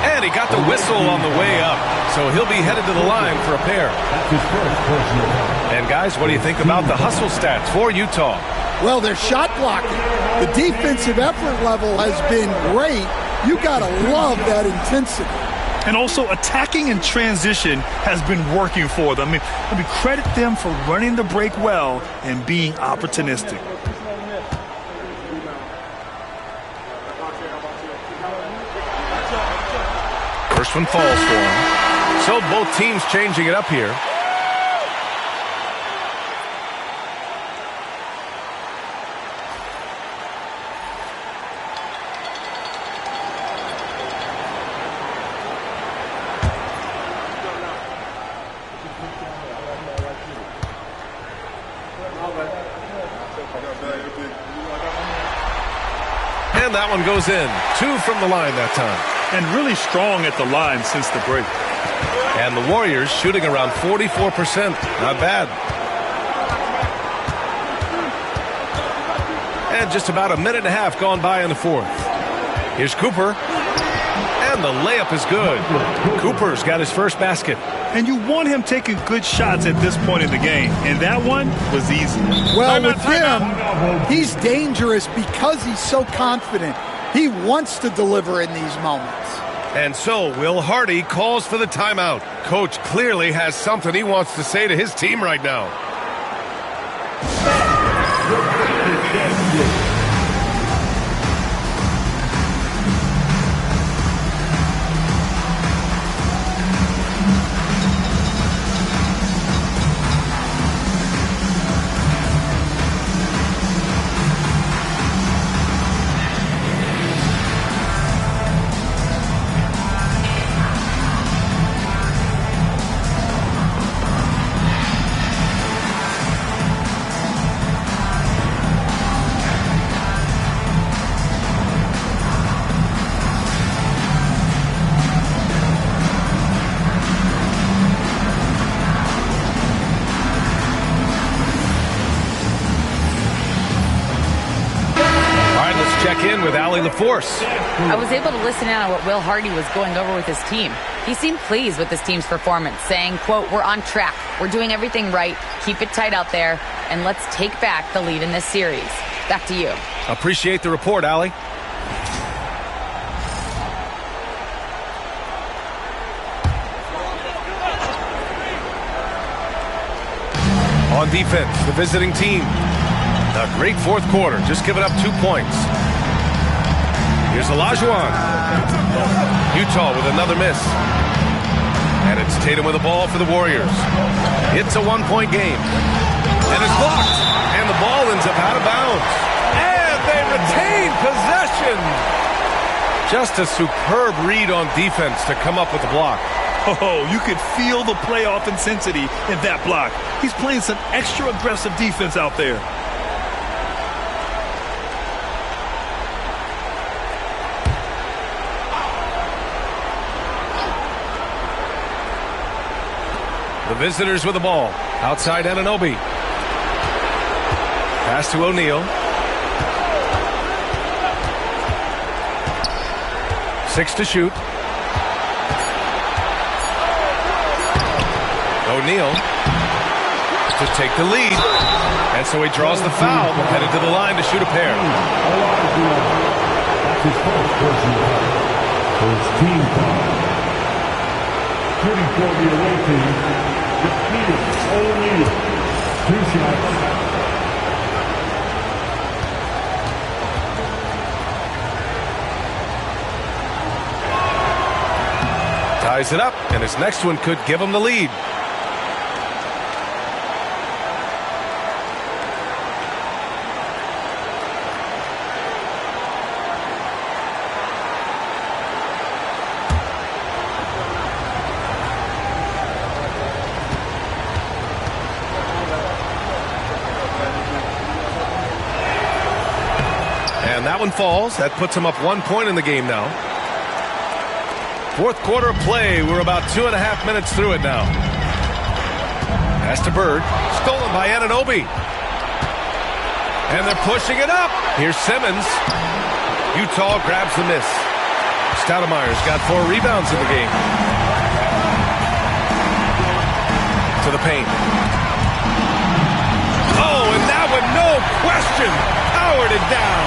And he got the whistle on the way up, so he'll be headed to the line for a pair. And guys, what do you think about the hustle stats for Utah? Well, they're shot blocking. The defensive effort level has been great. You got to love that intensity. And also, attacking in transition has been working for them. I mean, credit them for running the break well and being opportunistic. First one falls for him. So both teams changing it up here. And that one goes in. 2 from the line that time. And really strong at the line since the break. And the Warriors shooting around 44%. Not bad. And just about a minute and a half gone by in the fourth. Here's Cooper. And And the layup is good. Cooper's got his first basket. And you want him taking good shots at this point in the game. And that one was easy. Well, with him, he's dangerous because he's so confident. He wants to deliver in these moments. And so Will Hardy calls for the timeout. Coach clearly has something he wants to say to his team right now. I was able to listen in on what Will Hardy was going over with his team. He seemed pleased with his team's performance, saying, quote, "We're on track. We're doing everything right. Keep it tight out there, and let's take back the lead in this series." Back to you. Appreciate the report, Allie. On defense, the visiting team. A great fourth quarter, just giving up 2 points. Here's Olajuwon. Utah with another miss. And it's Tatum with the ball for the Warriors. It's a 1-point game. And it's blocked. And the ball ends up out of bounds. And they retain possession. Just a superb read on defense to come up with the block. Oh, you could feel the playoff intensity in that block. He's playing some extra aggressive defense out there. The visitors with the ball. Outside Anunoby. Pass to O'Neal. 6 to shoot. O'Neal to take the lead. And so he draws the foul, headed to the line to shoot a pair. That's his first personal foul. For his team foul. Shooting for the away team. O'Neal. 2 shots. Ties it up, and his next one could give him the lead. That one falls. That puts him up 1 point in the game now. Fourth quarter of play. We're about 2.5 minutes through it now. Pass to Bird. Stolen by Anunoby. And they're pushing it up. Here's Simmons. Utah grabs the miss. Stoudemire's got 4 rebounds in the game. To the paint. Oh, and that one, no question, powered it down.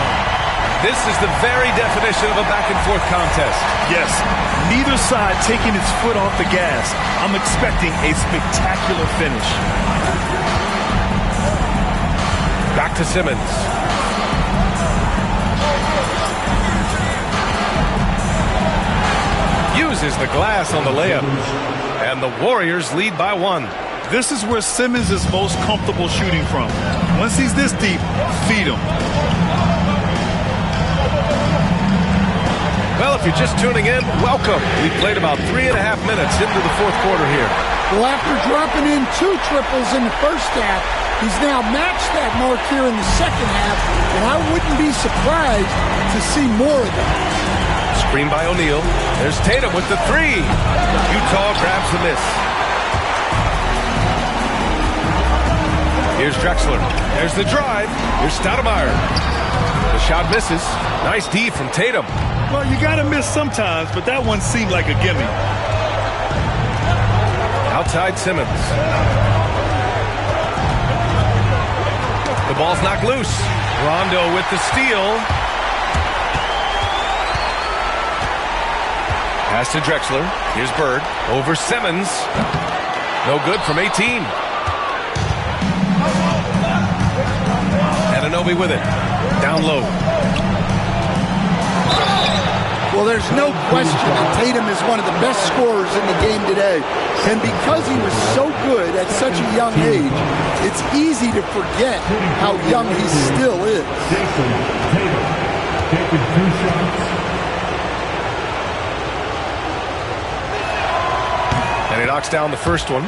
This is the very definition of a back-and-forth contest. Yes, neither side taking its foot off the gas. I'm expecting a spectacular finish. Back to Simmons. Uses the glass on the layup. And the Warriors lead by 1. This is where Simmons is most comfortable shooting from. Once he's this deep, feed him. Well, if you're just tuning in, welcome. We played about 3.5 minutes into the fourth quarter here. Well, after dropping in 2 triples in the first half, he's now matched that mark here in the second half, and I wouldn't be surprised to see more of that. Screen by O'Neal. There's Tatum with the 3. Utah grabs the miss. Here's Drexler. There's the drive. Here's Stoudemire. The shot misses. Nice D from Tatum. Well, you got to miss sometimes, but that one seemed like a gimme. Outside Simmons. The ball's knocked loose. Rondo with the steal. Pass to Drexler. Here's Bird. Over Simmons. No good from 18. Anunoby with it. Down low. Well, there's no question that Tatum is one of the best scorers in the game today. And because he was so good at such a young age, it's easy to forget how young he still is. Jason Tatum taking 2 shots. And he knocks down the first one.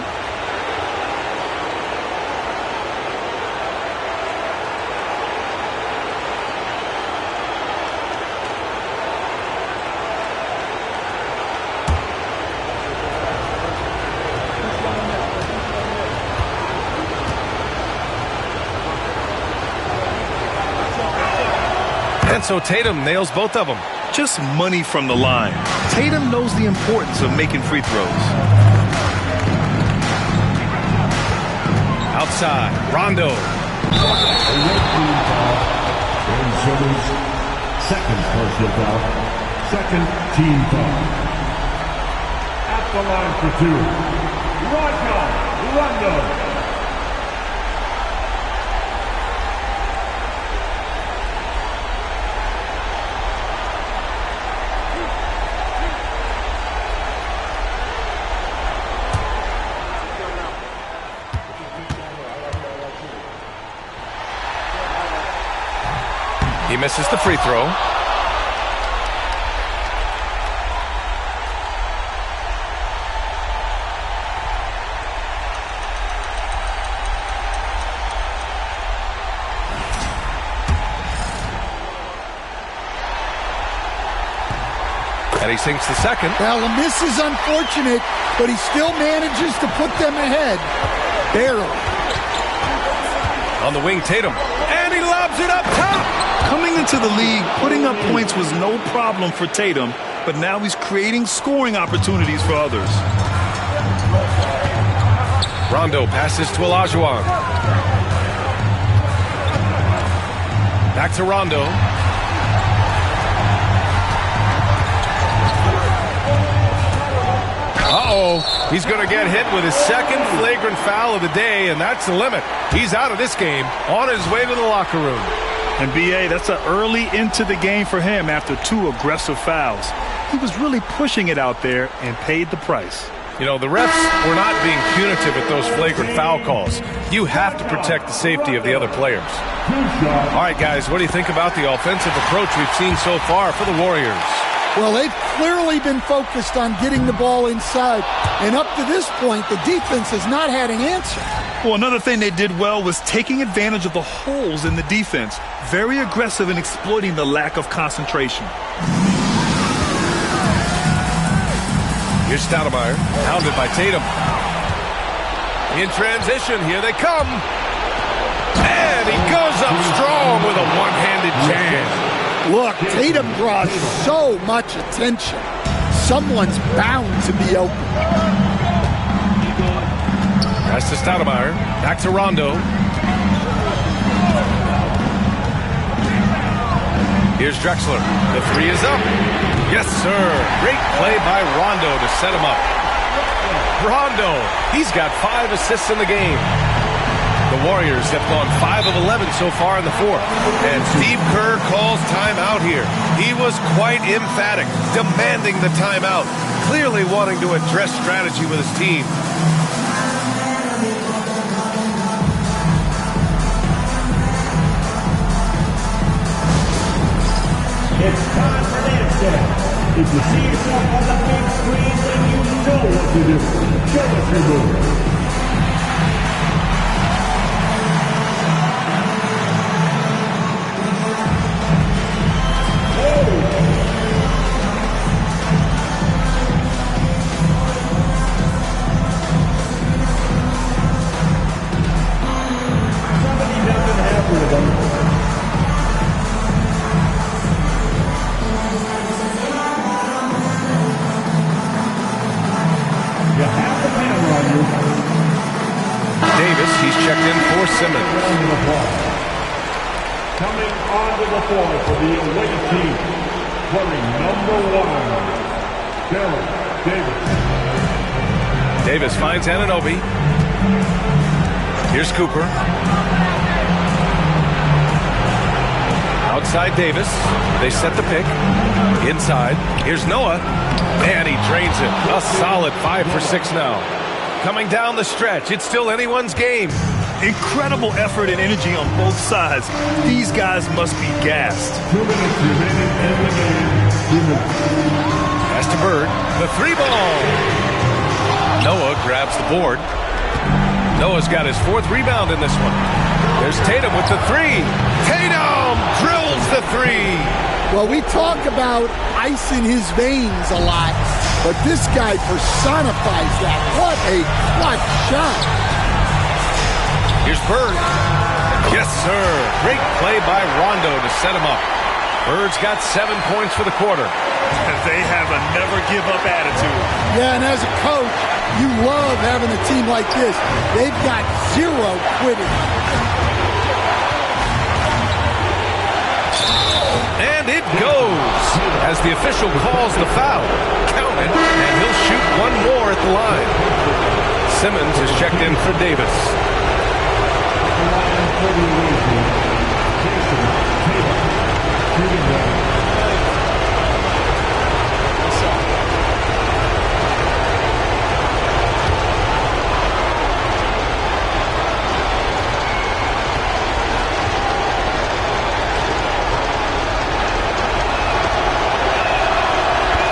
And so Tatum nails both of them. Just money from the line. Tatum knows the importance of making free throws. Outside, Rondo. Simmons, second personal foul. Second team foul. At the line for 2. Rondo. He misses the free throw. And he sinks the second. Well, and this is unfortunate, but he still manages to put them ahead. Barely. On the wing, Tatum. And he lobs it up top. Coming into the league, putting up points was no problem for Tatum, but now he's creating scoring opportunities for others. Rondo passes to Olajuwon. Back to Rondo. Uh-oh. He's going to get hit with his second flagrant foul of the day, and that's the limit. He's out of this game, on his way to the locker room. And B.A., that's an early into the game for him after 2 aggressive fouls. He was really pushing it out there and paid the price. You know, the refs were not being punitive at those flagrant foul calls. You have to protect the safety of the other players. All right, guys, what do you think about the offensive approach we've seen so far for the Warriors? Well, they've clearly been focused on getting the ball inside. And up to this point, the defense has not had an answer. Well, another thing they did well was taking advantage of the holes in the defense. Very aggressive in exploiting the lack of concentration. Here's Stoudemire, hounded by Tatum. In transition, here they come. And he goes up strong with a one-handed jam. Look, Tatum draws so much attention. Someone's bound to be open. Pass to Stoudemire. Back to Rondo. Here's Drexler. The 3 is up. Yes, sir. Great play by Rondo to set him up. Rondo, he's got 5 assists in the game. The Warriors have gone 5 of 11 so far in the 4th. And Steve Kerr calls timeout here. He was quite emphatic, demanding the timeout, clearly wanting to address strategy with his team. It's time for dancing. If you see yourself on the big screen, then you know what to do. Show us your move. Somebody doesn't have rhythm. Davis. He's checked in for Simmons. Coming onto the floor for the away team, wearing number 1, Davis. Davis finds Anunoby. Here's Cooper. Outside Davis. They set the pick. Inside. Here's Noah. And he drains it. A solid 5 for 6 now. Coming down the stretch. It's still anyone's game. Incredible effort and energy on both sides. These guys must be gassed. 2 minutes remaining in the game. Pass to Bird. The 3-ball. Noah grabs the board. Noah's got his 4th rebound in this one. There's Tatum with the 3. Tatum drills the 3. Well, we talk about ice in his veins a lot, but this guy personifies that. What a clutch shot. Here's Bird. Yes, sir. Great play by Rondo to set him up. Bird's got 7 points for the quarter. They have a never-give-up attitude. Yeah, and as a coach, you love having a team like this. They've got 0 quitting. And it goes as the official calls the foul. Count it, and he'll shoot 1 more at the line. Simmons is checked in for Davis.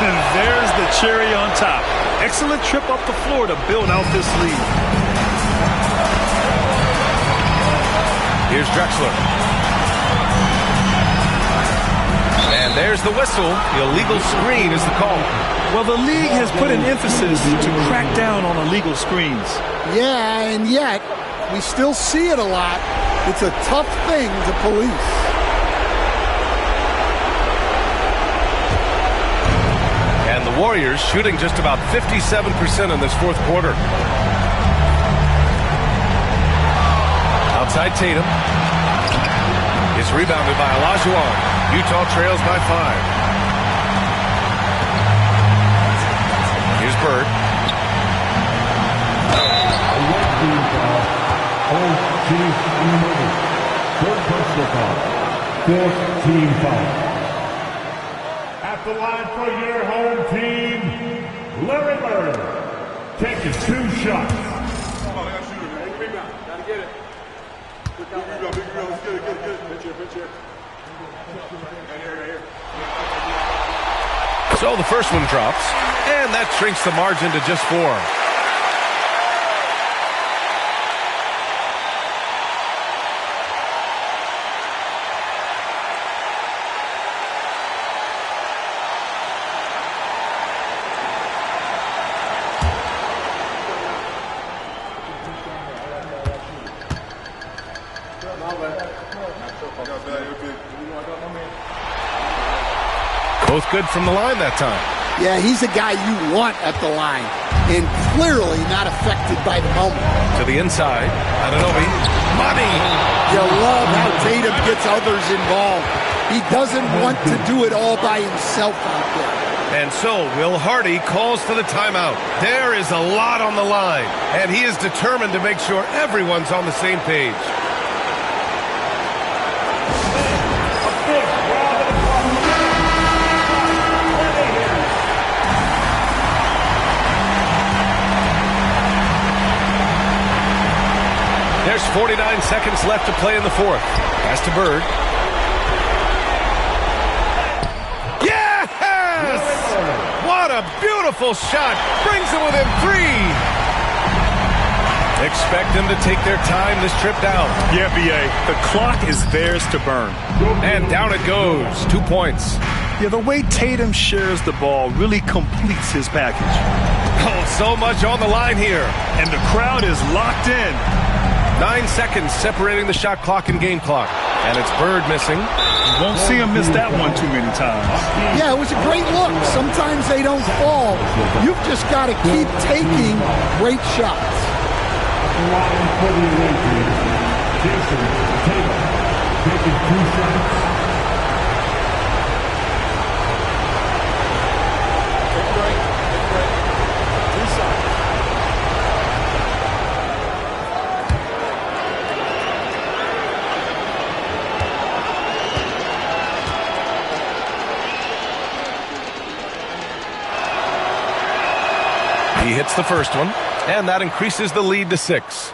And there's the cherry on top. Excellent trip up the floor to build out this lead. Here's Drexler. And there's the whistle. The illegal screen is the call. Well, the league has put an emphasis to crack down on illegal screens. Yeah, and yet, we still see it a lot. It's a tough thing to police. And the Warriors shooting just about 57% in this 4th quarter. Outside Tatum. It's rebounded by Olajuwon. Utah trails by 5. Here's Bird. Third personal foul. 4th team foul. At the line for your home team, Larry Bird. Taking 2 shots. Gotta get it. Big rebound. Let's get it. Pitch here. Right here. So the first one drops, and that shrinks the margin to just 4. Both good from the line that time. Yeah, he's a guy you want at the line, and clearly not affected by the moment. To the inside, Anunoby, money! You love how Tatum gets others involved. He doesn't want to do it all by himself out there. And so Will Hardy calls for the timeout. There is a lot on the line, and he is determined to make sure everyone's on the same page. There's 49 seconds left to play in the 4th. Pass to Bird. Yes! What a beautiful shot. Brings them within 3. Expect them to take their time this trip down. Yeah, B.A., the clock is theirs to burn. And down it goes. 2 points. Yeah, the way Tatum shares the ball really completes his package. Oh, so much on the line here. And the crowd is locked in. 9 seconds separating the shot clock and game clock. And it's Bird missing. You won't see him miss that one too many times. Yeah, it was a great look. Sometimes they don't fall. You've just got to keep taking great shots. the line for the away team, Jason Tatum, taking 2 shots. He hits the first one, and that increases the lead to 6.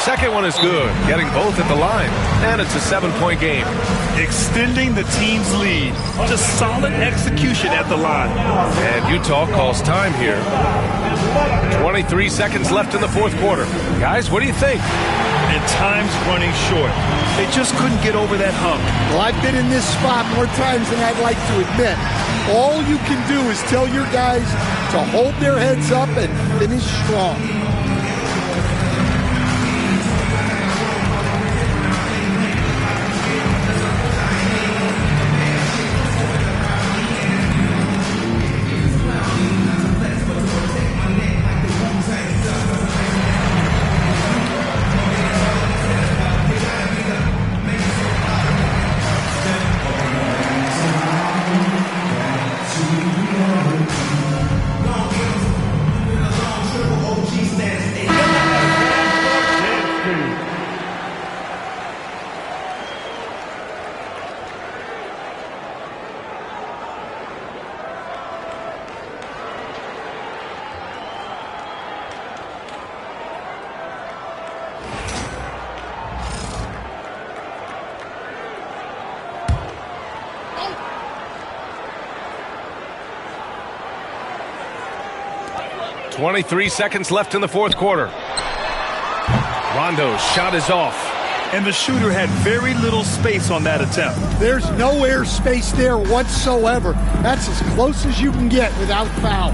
Second one is good, getting both at the line, and it's a 7-point game. Extending the team's lead. Just solid execution at the line. And Utah calls time here. 23 seconds left in the fourth quarter. Guys, what do you think? And time's running short. They just couldn't get over that hump. Well, I've been in this spot more times than I'd like to admit. All you can do is tell your guys to hold their heads up and finish strong. .23 seconds left in the fourth quarter. Rondo's shot is off. And the shooter had very little space on that attempt. There's no air space there whatsoever. That's as close as you can get without foul.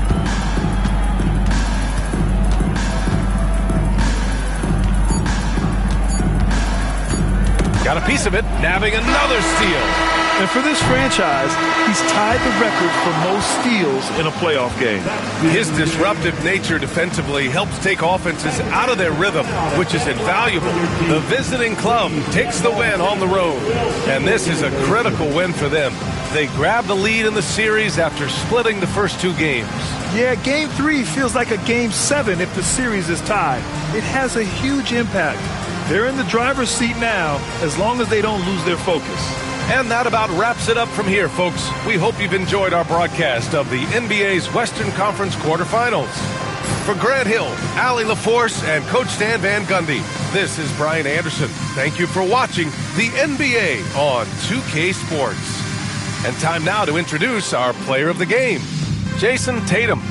Got a piece of it, nabbing another steal. And for this franchise, he's tied the record for most steals in a playoff game. His disruptive nature defensively helps take offenses out of their rhythm, which is invaluable. The visiting club takes the win on the road, and this is a critical win for them. They grab the lead in the series after splitting the first 2 games. Yeah, Game 3 feels like a Game 7 if the series is tied. It has a huge impact. They're in the driver's seat now, as long as they don't lose their focus. And that about wraps it up from here, folks. We hope you've enjoyed our broadcast of the NBA's Western Conference quarterfinals. For Grant Hill, Allie LaForce, and Coach Stan Van Gundy, this is Brian Anderson. Thank you for watching the NBA on 2K Sports. And time now to introduce our player of the game, Jason Tatum.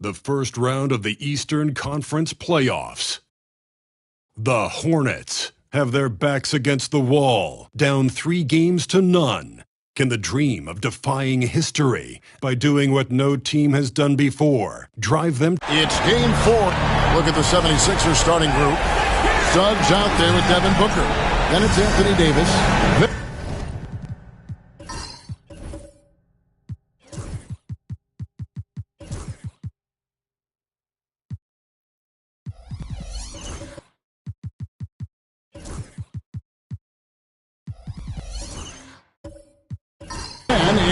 The first round of the Eastern Conference playoffs. The Hornets have their backs against the wall, down 3-0. Can the dream of defying history by doing what no team has done before drive them? It's game 4. Look at the 76ers starting group. Suggs out there with Devin Booker. Then it's Anthony Davis.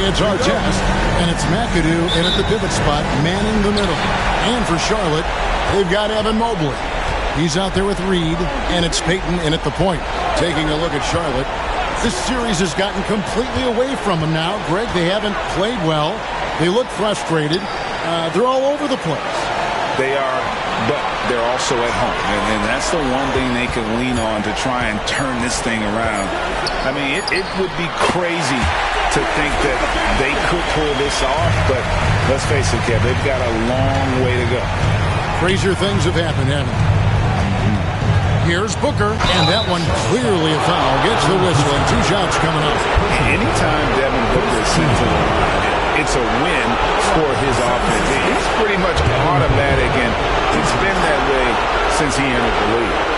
It's Artest, and it's McAdoo in at the pivot spot, manning the middle. And for Charlotte, they've got Evan Mobley. He's out there with Reed, and it's Payton in at the point. Taking a look at Charlotte, this series has gotten completely away from them now. Greg, they haven't played well. They look frustrated. They're all over the place. They are, but they're also at home. And that's the one thing they can lean on to try and turn this thing around. I mean, it would be crazy to think that they could pull this off, but let's face it, Kev, they've got a long way to go. Crazier things have happened, haven't they? Here's Booker, and that one clearly a foul. Gets the whistle, and 2 shots coming up. Anytime Devin Booker is sent to the line, it's a win for his offense. It's pretty much automatic, and it's been that way since he entered the league.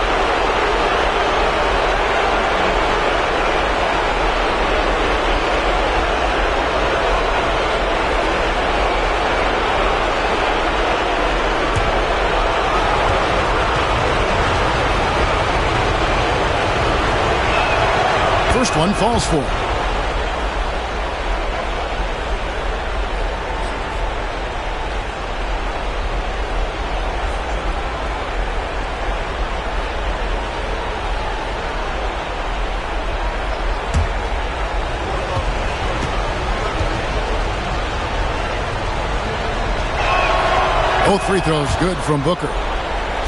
First one falls for. Both free throws good from Booker.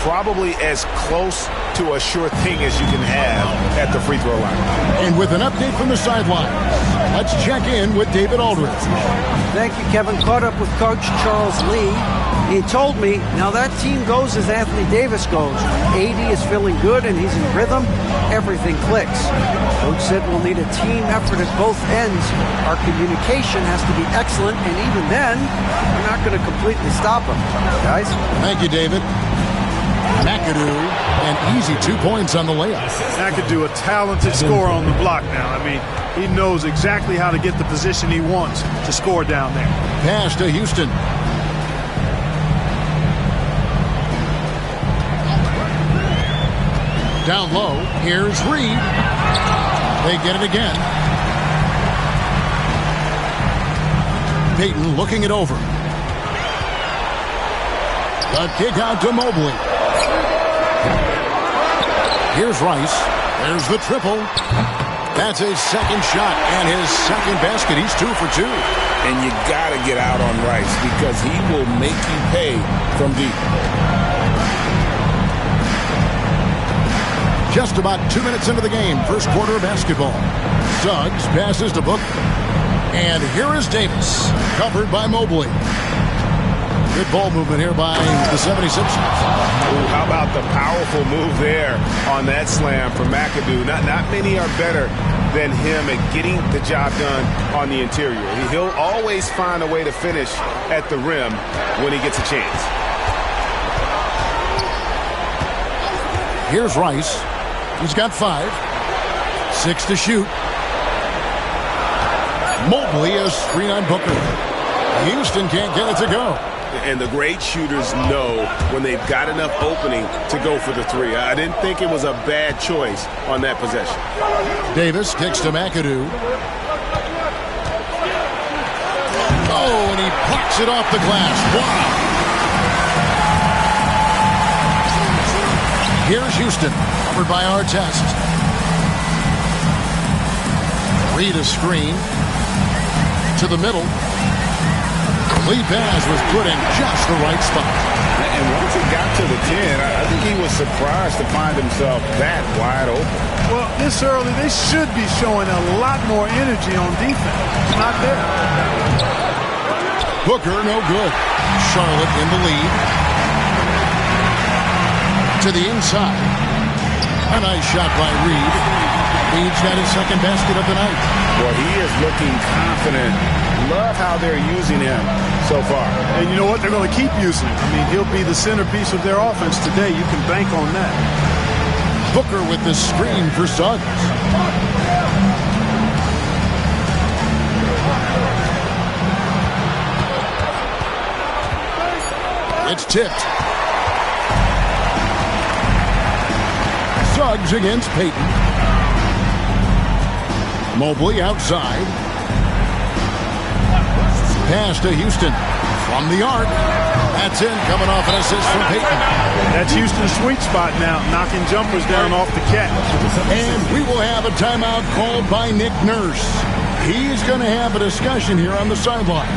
Probably as close to a sure thing as you can have at the free throw line. And with an update from the sidelines, let's check in with David Aldridge. Thank you, Kevin. Caught up with Coach Charles Lee. He told me, now that team goes as Anthony Davis goes. AD is feeling good and he's in rhythm. Everything clicks. Coach said we'll need a team effort at both ends. Our communication has to be excellent, and even then, we're not going to completely stop them. Guys? Thank you, David. McAdoo, an easy 2 points on the layup. McAdoo, a talented scorer on the block now. I mean, he knows exactly how to get the position he wants to score down there. Pass to Houston. Down low, here's Reed. They get it again. Payton looking it over. The kick out to Mobley. Here's Rice. There's the triple. That's a second shot and his second basket. He's 2 for 2. And you got to get out on Rice because he will make you pay from deep. Just about 2 minutes into the game, first quarter of basketball. Suggs passes to Booker. And here is Davis, covered by Mobley. Good ball movement here by the 76ers. Ooh, how about the powerful move there on that slam from McAdoo? Not many are better than him at getting the job done on the interior. He'll always find a way to finish at the rim when he gets a chance. Here's Rice. He's got 5. 6 to shoot. Mobley is screen on Booker. Houston can't get it to go. And the great shooters know when they've got enough opening to go for the three. I didn't think it was a bad choice on that possession. Davis kicks to McAdoo. Oh, and he plucks it off the glass. Wow. Here's Houston, covered by Artest. Reed a screen to the middle. Lee Baz was put in just the right spot. And once it got to the 10, I think he was surprised to find himself that wide open. Well, this early, they should be showing a lot more energy on defense. It's not there. Booker, no good. Charlotte in the lead. To the inside. A nice shot by Reed. Reed's got his second basket of the night. Well, he is looking confident. Love how they're using him so far. And you know what? They're going to keep using him. I mean, he'll be the centerpiece of their offense today. You can bank on that. Booker with the screen for Suggs. It's tipped. Suggs against Payton. Mobley outside. Pass to Houston from the arc. That's in, coming off an assist from Payton. That's Houston's sweet spot now, knocking jumpers down off the catch. And we will have a timeout called by Nick Nurse. He's going to have a discussion here on the sideline.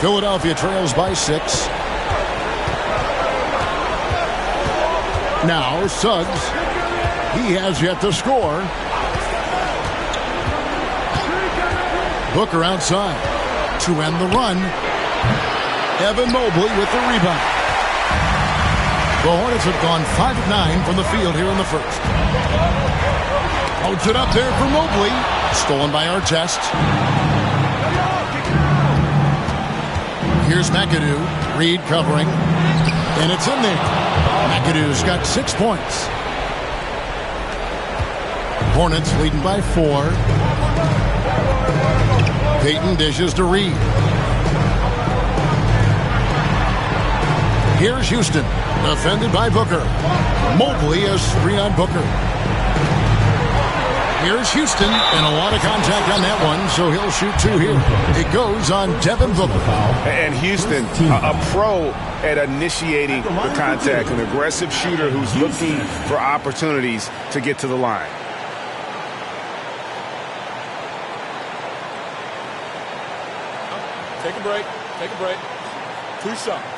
Philadelphia trails by 6. Now Suggs. He has yet to score. Booker outside to end the run. Evan Mobley with the rebound. The Hornets have gone 5 of 9 from the field here in the first. Holds it up there for Mobley. Stolen by Artest. Here's McAdoo. Reed covering. And it's in there. McAdoo's got 6 points. Hornets leading by 4. Payton dishes to Reed. Here's Houston. Defended by Booker. Mobley is 3 on Booker. Here's Houston, and a lot of contact on that one, so he'll shoot 2 here. It goes on Devin Booker. And Houston, a pro at initiating the contact, an aggressive shooter who's looking for opportunities to get to the line. Take a break. Take a break. 2 shots.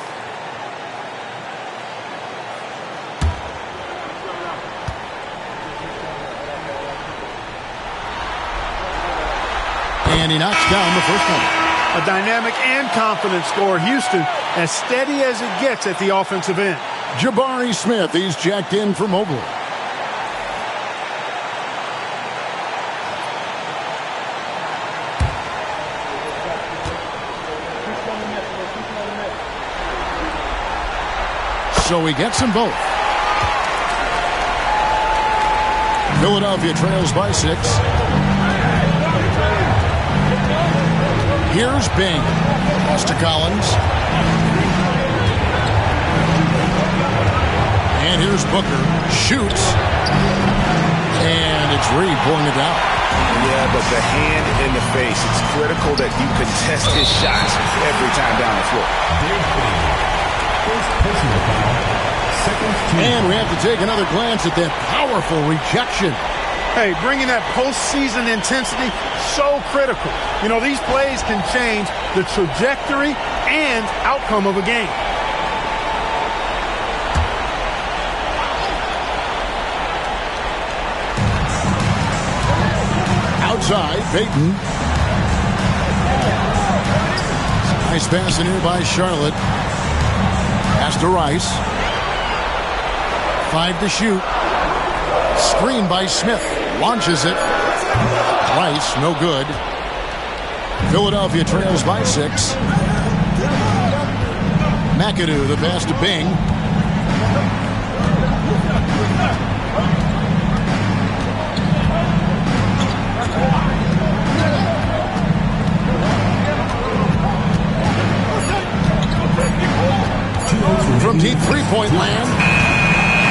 And he knocks down the first one. A dynamic and confident scorer. Houston, as steady as it gets at the offensive end. Jabari Smith, he's jacked in for Mobley. So he gets them both. Philadelphia trails by 6. Here's Bing. Pass to Collins. And here's Booker. Shoots. And it's Reed pulling it down. Yeah, but the hand in the face. It's critical that you contest his shots every time down the floor. And we have to take another glance at that powerful rejection. Hey, bringing that postseason intensity, so critical. You know, these plays can change the trajectory and outcome of a game. Outside, Payton. Nice pass in here by Charlotte. Pass to Rice. 5 to shoot. Screen by Smith. Launches it. Rice, no good. Philadelphia trails by 6. McAdoo, the pass to Bing. From deep three-point land.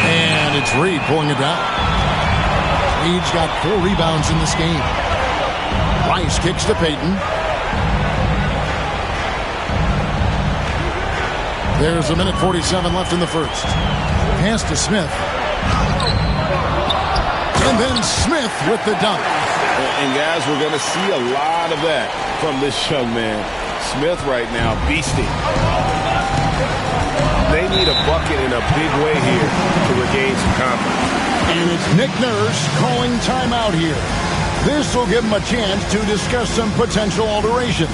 And it's Reed pulling it down. Reed's got 4 rebounds in this game. Rice kicks to Payton. There's 1:47 left in the first. Pass to Smith. And then Smith with the dunk. And guys, we're going to see a lot of that from this young man. Smith right now, beasting. They need a bucket in a big way here to regain some confidence. And it's Nick Nurse calling timeout here. This will give him a chance to discuss some potential alterations.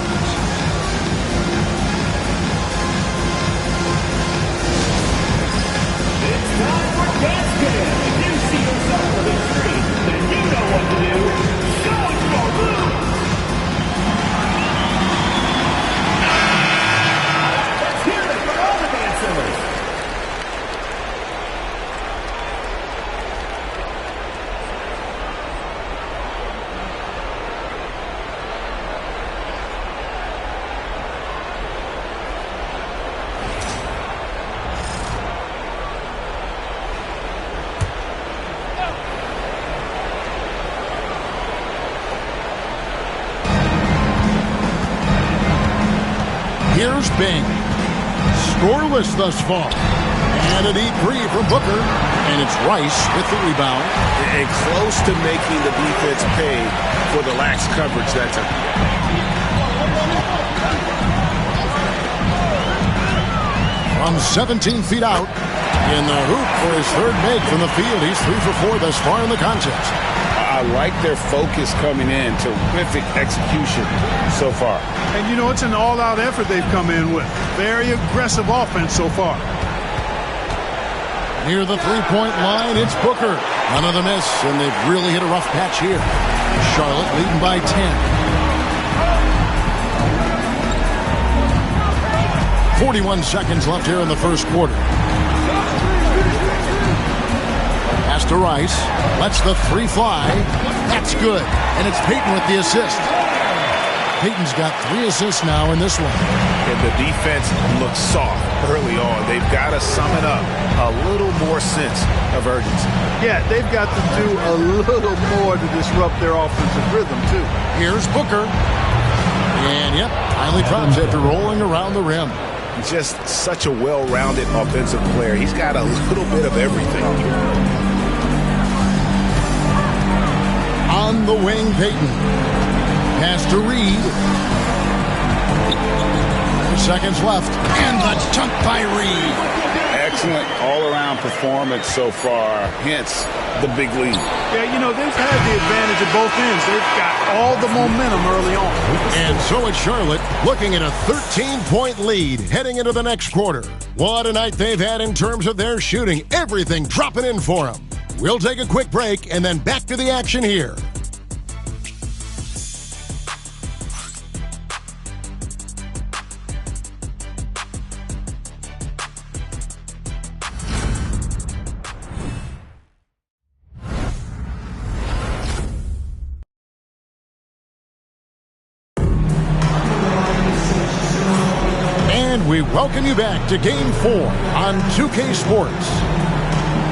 It's time for basket. If you see yourself with a screen, then you know what to do. Show it your move. Let's hear it for all the dancers. Here's Bing. Scoreless thus far. And a deep 3 from Booker. And it's Rice with the rebound. And close to making the defense pay for the lax coverage that time. From 17 feet out. In the hoop for his third make from the field. He's 3 for 4 thus far in the contest. I like their focus coming in. Terrific execution so far. And you know, it's an all-out effort they've come in with. Very aggressive offense so far. Near the three-point line, it's Booker. Another miss, and they've really hit a rough patch here. Charlotte leading by 10. 41 seconds left here in the first quarter. Pass to Rice. Lets the 3 fly. That's good. And it's Payton with the assist. Payton's got 3 assists now in this one. And the defense looks soft early on. They've got to sum it up. A little more sense of urgency. Yeah, they've got to do a little more to disrupt their offensive rhythm, too. Here's Booker. And, yep, finally drops after rolling around the rim. Just such a well-rounded offensive player. He's got a little bit of everything. On the wing, Payton. Pass to Reed. 2 seconds left. And the dunk by Reed. excellent all-around performance so far, hence the big lead. Yeah, you know, they've had the advantage at both ends. They've got all the momentum early on. And so it's Charlotte looking at a 13-point lead heading into the next quarter. What a night they've had in terms of their shooting. Everything dropping in for them. We'll take a quick break and then back to the action here. We welcome you back to Game 4 on 2K Sports.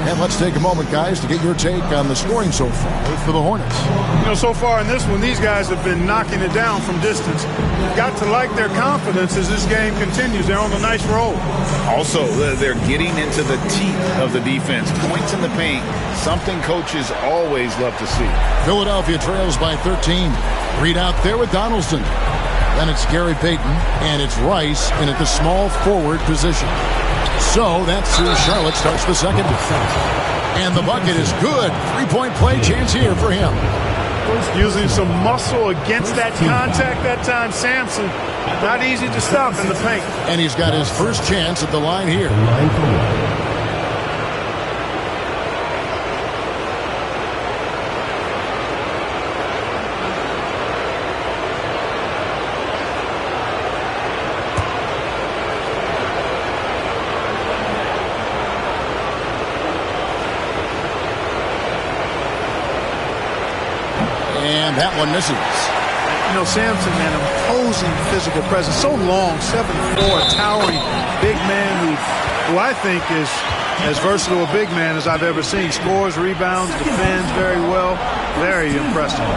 And let's take a moment, guys, to get your take on the scoring so far for the Hornets. You know, so far in this one, these guys have been knocking it down from distance. Got to like their confidence as this game continues. They're on a nice roll. Also, they're getting into the teeth of the defense. Points in the paint, something coaches always love to see. Philadelphia trails by 13. Reed out there with Donaldson. Then it's Gary Payton, and it's Rice in at the small forward position. So that's who Charlotte starts the second. And the bucket is good. Three-point play chance here for him. Using some muscle against that contact that time. Sampson, not easy to stop in the paint. And he's got his first chance at the line here. And that one misses. You know, Sampson, man, imposing physical presence. So long, 7'4", towering big man who I think is as versatile a big man as I've ever seen. Scores, rebounds, defends very well. Very impressive.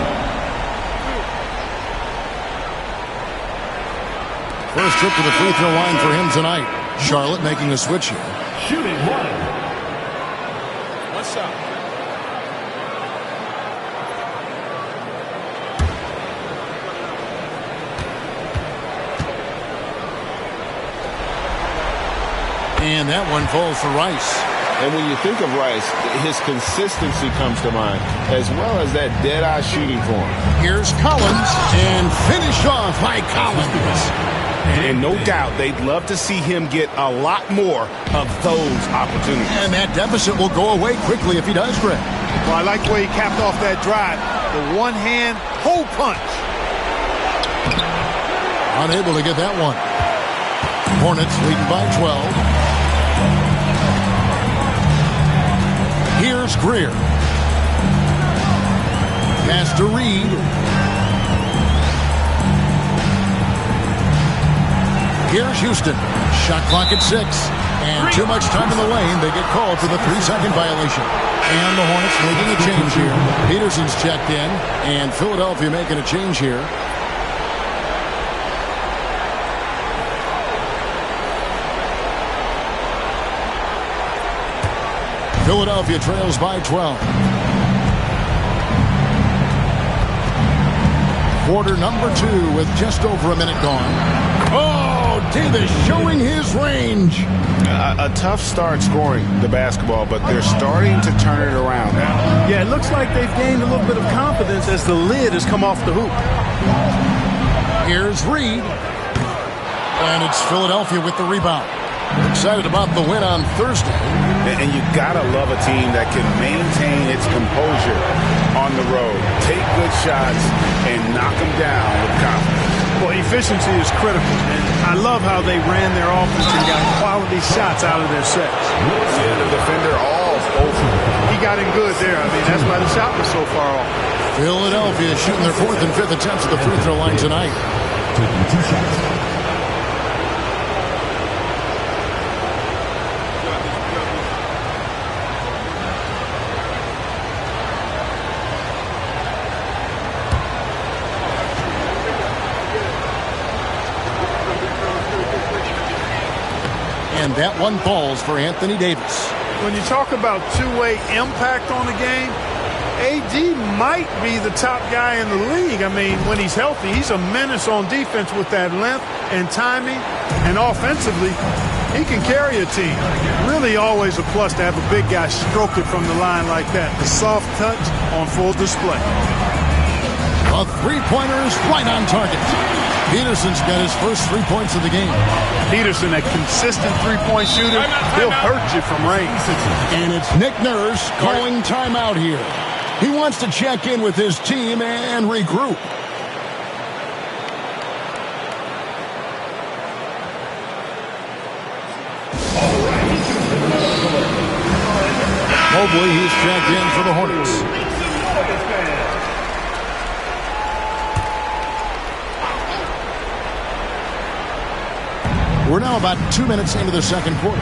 First trip to the free throw line for him tonight. Charlotte making a switch here. Shooting one. What's up? And that one falls for Rice. And when you think of Rice, his consistency comes to mind, as well as that dead-eye shooting form. Here's Collins, and finished off by Collins. And no doubt they'd love to see him get a lot more of those opportunities. And that deficit will go away quickly if he does, Greg. Well, I like the way he capped off that drive. The one-hand hole punch. Unable to get that one. Hornets leading by 12. Here's Greer. Pass to Reed. Here's Houston. Shot clock at 6. And too much time in the lane. They get called for the 3-second violation. And the Hornets making a change here. Peterson's checked in. And Philadelphia making a change here. Philadelphia trails by 12. Quarter number 2 with just over a minute gone. Oh, Davis showing his range. A tough start scoring the basketball, but they're starting to turn it around now. Yeah, it looks like they've gained a little bit of confidence as the lid has come off the hoop. Here's Reed. And it's Philadelphia with the rebound. Excited about the win on Thursday. And you gotta love a team that can maintain its composure on the road, take good shots, and knock them down with confidence. Well, efficiency is critical, and I love how they ran their offense and got quality shots out of their sets. Yeah, the defender all over. He got in good there. I mean, that's why the shot was so far off. Philadelphia shooting their 4th and 5th attempts at the free throw line tonight. Taking 2 shots. And that one falls for Anthony Davis. When you talk about two-way impact on the game, AD might be the top guy in the league. I mean, when he's healthy, he's a menace on defense with that length and timing. And offensively, He can carry a team. Really always a plus to have a big guy stroke it from the line like that. The soft touch on full display. A three-pointer is right on target. Peterson's got his first 3 points of the game. Peterson, a consistent three-point shooter, he'll hurt you from range. And it's Nick Nurse calling timeout here. He wants to check in with his team and regroup. Mobley, he's checked in for the Hornets. We're now about 2 minutes into the second quarter.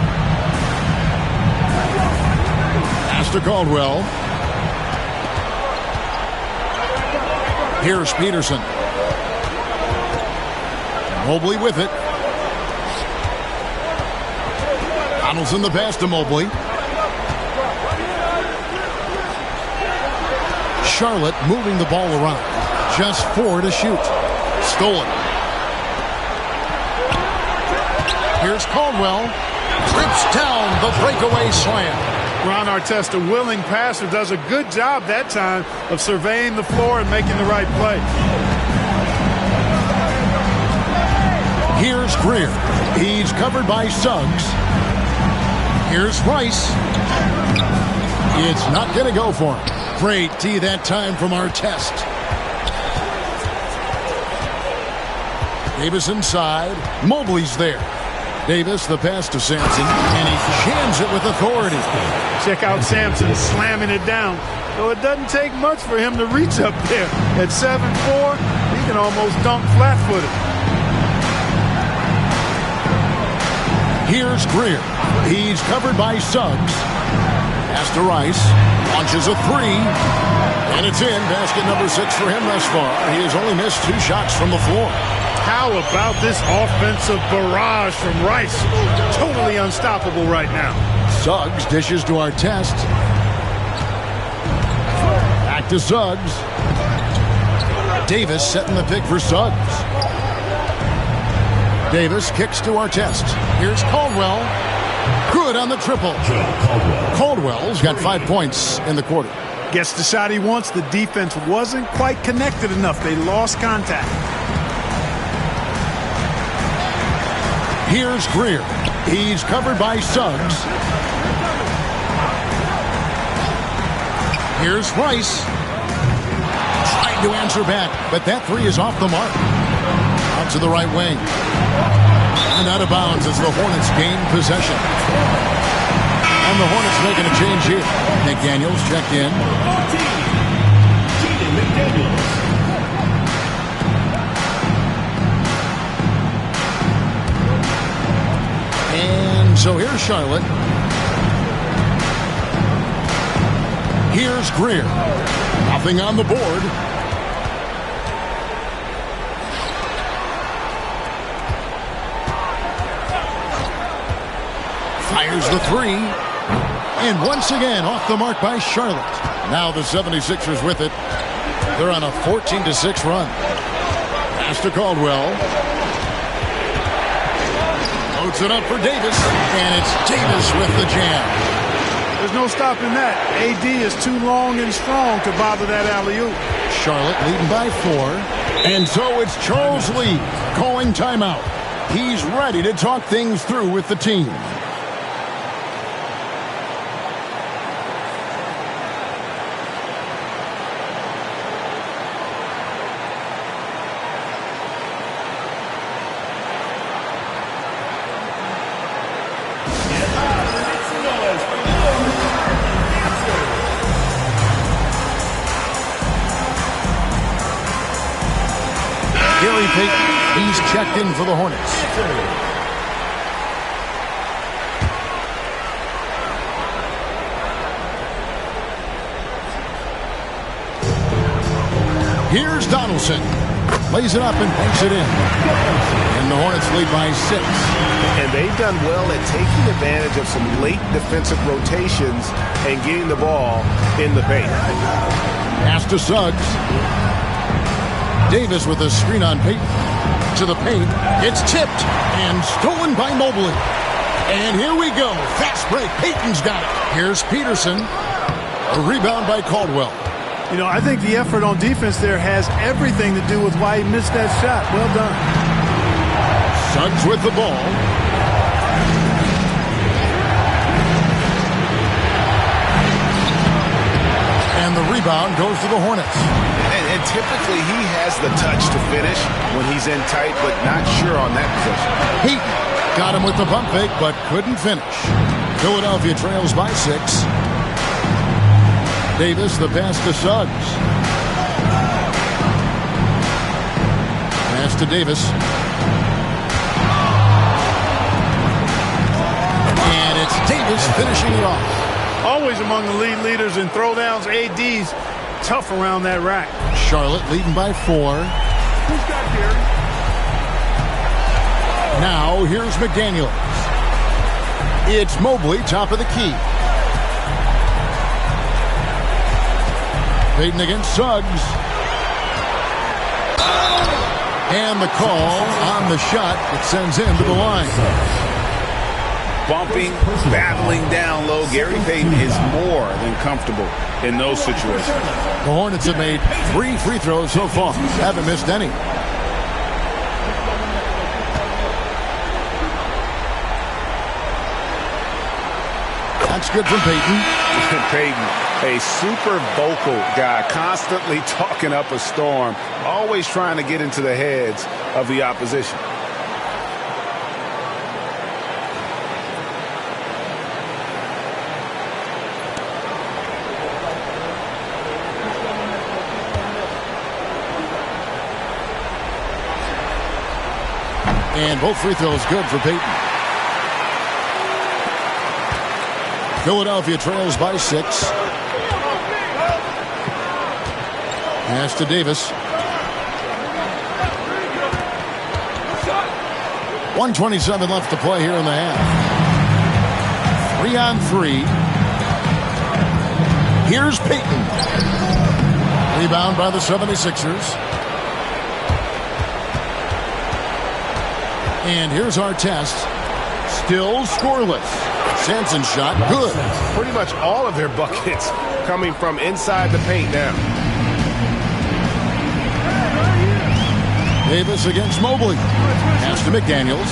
Pass to Caldwell. Here's Peterson. Mobley with it. Donaldson the pass to Mobley. Charlotte moving the ball around. Just 4 to shoot. Stolen. Here's Caldwell. Trips down the breakaway slam. Ron Artest, a willing passer, does a good job that time of surveying the floor and making the right play. Here's Greer. He's covered by Suggs. Here's Rice. It's not going to go for him. Great D that time from Artest. Davis inside. Mobley's there. Davis, the pass to Sampson, and he jams it with authority. Check out Sampson slamming it down. So it doesn't take much for him to reach up there. At 7'4", he can almost dunk flat-footed. Here's Greer. He's covered by Suggs. Pass to Rice. Launches a three. And it's in. Basket number 6 for him thus far. He has only missed 2 shots from the floor. How about this offensive barrage from Rice? Totally unstoppable right now. Suggs dishes to Artest. Back to Suggs. Davis setting the pick for Suggs. Davis kicks to Artest. Here's Caldwell. Good on the triple. Caldwell's got 5 points in the quarter. Gets the shot he wants. The defense wasn't quite connected enough. They lost contact. Here's Greer. He's covered by Suggs. Here's Rice. Trying to answer back, but that three is off the mark. Out to the right wing. And out of bounds as the Hornets gain possession. And the Hornets making a change here. McDaniels checked in. And so here's Charlotte. Here's Greer. Nothing on the board. Fires the three. And once again off the mark by Charlotte. Now the 76ers with it. They're on a 14-6 run. Pass to Caldwell. Loads it up for Davis, and it's Davis with the jam. There's no stopping that. AD is too long and strong to bother that alley-oop. Charlotte leading by 4. And so it's Charles Lee calling timeout. He's ready to talk things through with the team. He's checked in for the Hornets. Here's Donaldson. Lays it up and banks it in. And the Hornets lead by 6. And they've done well at taking advantage of some late defensive rotations and getting the ball in the paint. Pass to Suggs. Davis with a screen on Peyton. To the paint. It's tipped and stolen by Mobley. And here we go. Fast break. Payton's got it. Here's Peterson. A rebound by Caldwell. You know, I think the effort on defense there has everything to do with why he missed that shot. Well done. Suggs with the ball. And the rebound goes to the Hornets. And typically he has the touch to finish when he's in tight, but not sure on that possession. Payton got him with the pump fake, but couldn't finish. Philadelphia trails by 6. Davis, the pass to Suggs. Pass to Davis. And it's Davis finishing it off. Always among the lead leaders in throwdowns. AD's tough around that rack. Charlotte leading by 4. Who's got Gary? Now here's McDaniels. It's Mobley, top of the key. Payton against Suggs. And the call on the shot that sends him to the line. Bumping, battling down low. Gary Payton is more than comfortable in those situations. The Hornets have made 3 free throws so far. Haven't missed any. That's good from Payton. Payton, a super vocal guy, constantly talking up a storm, always trying to get into the heads of the opposition. And both free throws good for Payton. Philadelphia trails by 6. Pass to Davis. 1:27 left to play here in the half. 3-on-3. Here's Payton. Rebound by the 76ers. And here's Artest. Still scoreless. Sampson's shot, good. Pretty much all of their buckets coming from inside the paint now. Davis against Mobley. Pass to McDaniels.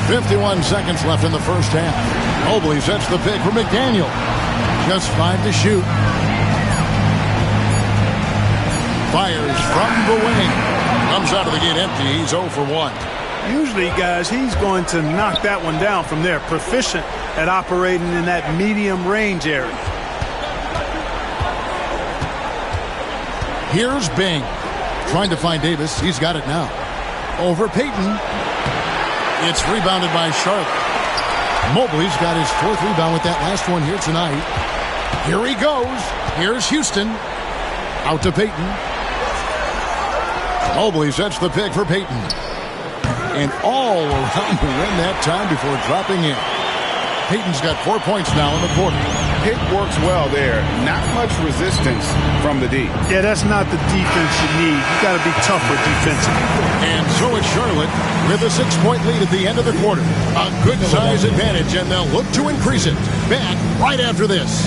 51 seconds left in the first half. Mobley sets the pick for McDaniel. Just 5 to shoot. Fires from the wing. Comes out of the gate empty. He's 0 for 1. Usually, guys, he's going to knock that one down from there. Proficient at operating in that medium range area. Here's Bing. Trying to find Davis. He's got it now. Over Payton. It's rebounded by Charlotte. Mobley's got his 4th rebound with that last one here tonight. Here he goes. Here's Houston. Out to Payton. Mobley sets the pick for Payton. And all around the rim that time before dropping in. Payton's got 4 points now in the quarter. Pick works well there. Not much resistance from the D. Yeah, that's not the defense you need. You got to be tougher defensively. And so is Charlotte with a 6-point lead at the end of the quarter. A good size advantage, and they'll look to increase it. Back right after this.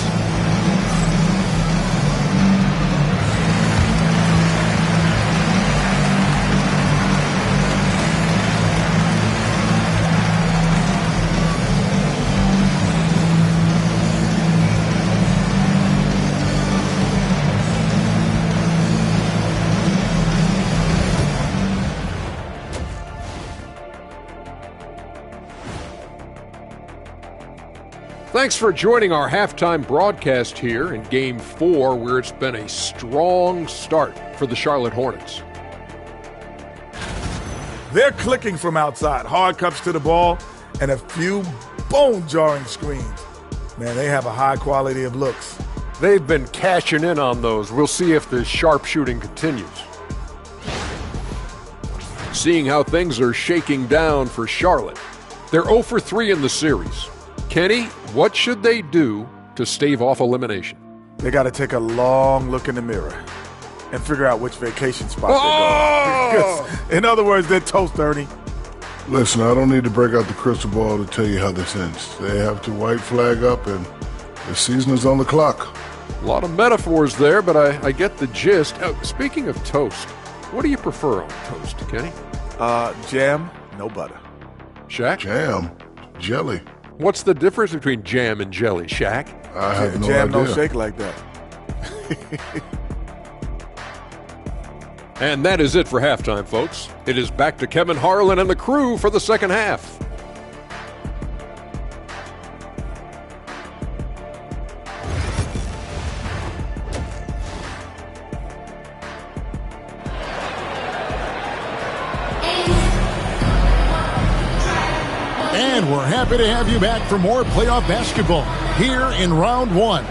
Thanks for joining our halftime broadcast here in Game 4, where it's been a strong start for the Charlotte Hornets. They're clicking from outside. Hard cuts to the ball and a few bone-jarring screens. Man, they have a high quality of looks. They've been cashing in on those. We'll see if the sharp shooting continues. Seeing how things are shaking down for Charlotte. They're 0 for 3 in the series. Kenny, what should they do to stave off elimination? They got to take a long look in the mirror and figure out which vacation spot they're going. In other words, they're toast, Ernie. Listen, I don't need to break out the crystal ball to tell you how this ends. They have to white flag up, and the season is on the clock. A lot of metaphors there, but I get the gist. Speaking of toast, what do you prefer on toast, Kenny? Jam, no butter. Shaq? Jam, jelly. What's the difference between jam and jelly, Shaq? I have no jam idea. don't shake like that. And that is it for halftime, folks. It is back to Kevin Harlan and the crew for the second half. And we're happy to have you back for more playoff basketball here in round one.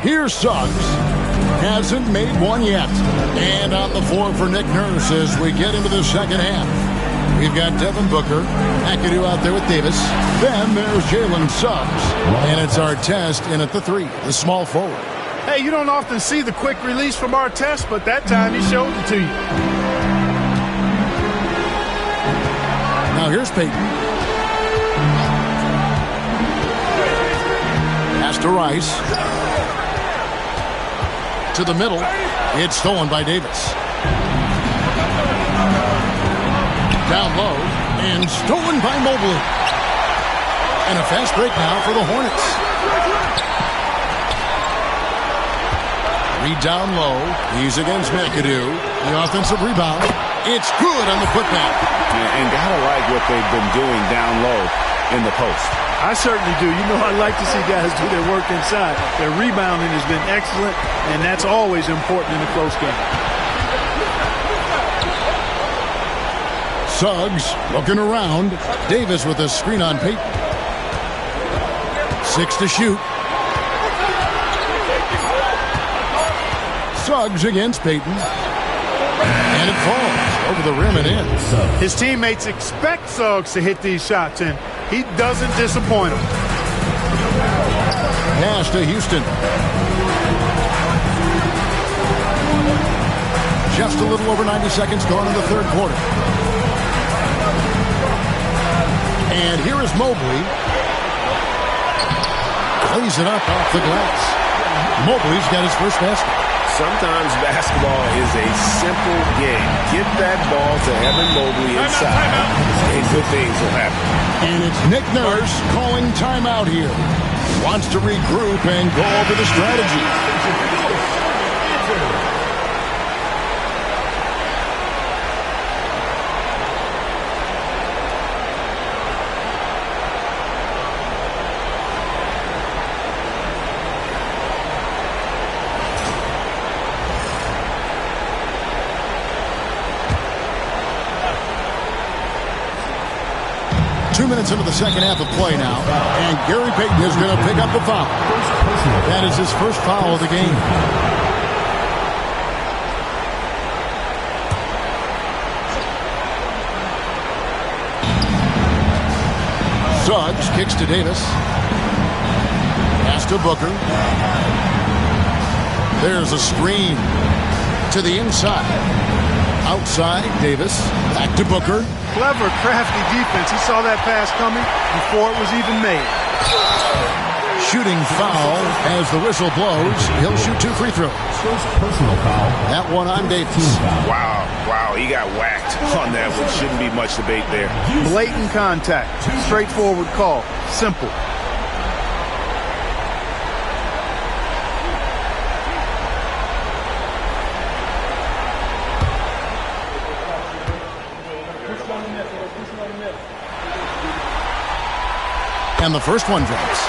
Here's Suggs. Hasn't made one yet. And on the floor for Nick Nurse as we get into the second half. We've got Devin Booker, McAdoo out there with Davis. Then there's Jalen Suggs. And it's Artest in at the three, the small forward. Hey, you don't often see the quick release from Artest, but that time he showed it to you. Now here's Payton. Pass to Rice. To the middle. It's stolen by Davis. Down low. And stolen by Mobley. And a fast break now for the Hornets. Reed down low. He's against McAdoo. The offensive rebound. It's good on the putback. And gotta like what they've been doing down low in the post. I certainly do. You know, I like to see guys do their work inside. Their rebounding has been excellent, and that's always important in a close game. Suggs looking around. Davis with a screen on Payton. 6 to shoot. Suggs against Payton. And it falls over the rim and in. His teammates expect Suggs to hit these shots, and he doesn't disappoint them. Pass to Houston. Just a little over 90 seconds gone in the third quarter. And here is Mobley. Lays it up off the glass. Mobley's got his first basket. Sometimes basketball is a simple game. Get that ball to Evan Mobley inside, and good things will happen. And it's Nick Nurse calling timeout here. Wants to regroup and go over the strategy. 2 minutes into the second half of play now. And Gary Payton is going to pick up the foul. That is his first foul of the game. Suggs kicks to Davis. Pass to Booker. There's a screen to the inside. Outside, Davis. Back to Booker. Clever, crafty defense. He saw that pass coming before it was even made. Shooting foul as the whistle blows. He'll shoot 2 free throws. First personal foul. That one on Davis. Wow, he got whacked on that one. Shouldn't be much debate there. Blatant contact. Straightforward call. Simple. And the first one drops.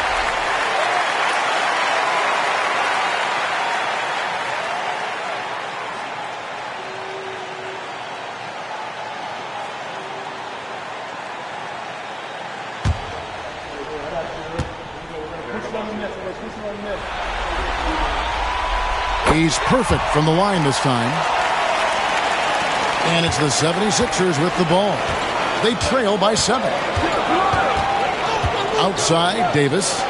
He's perfect from the line this time. And it's the 76ers with the ball. They trail by 7. Outside, Davis.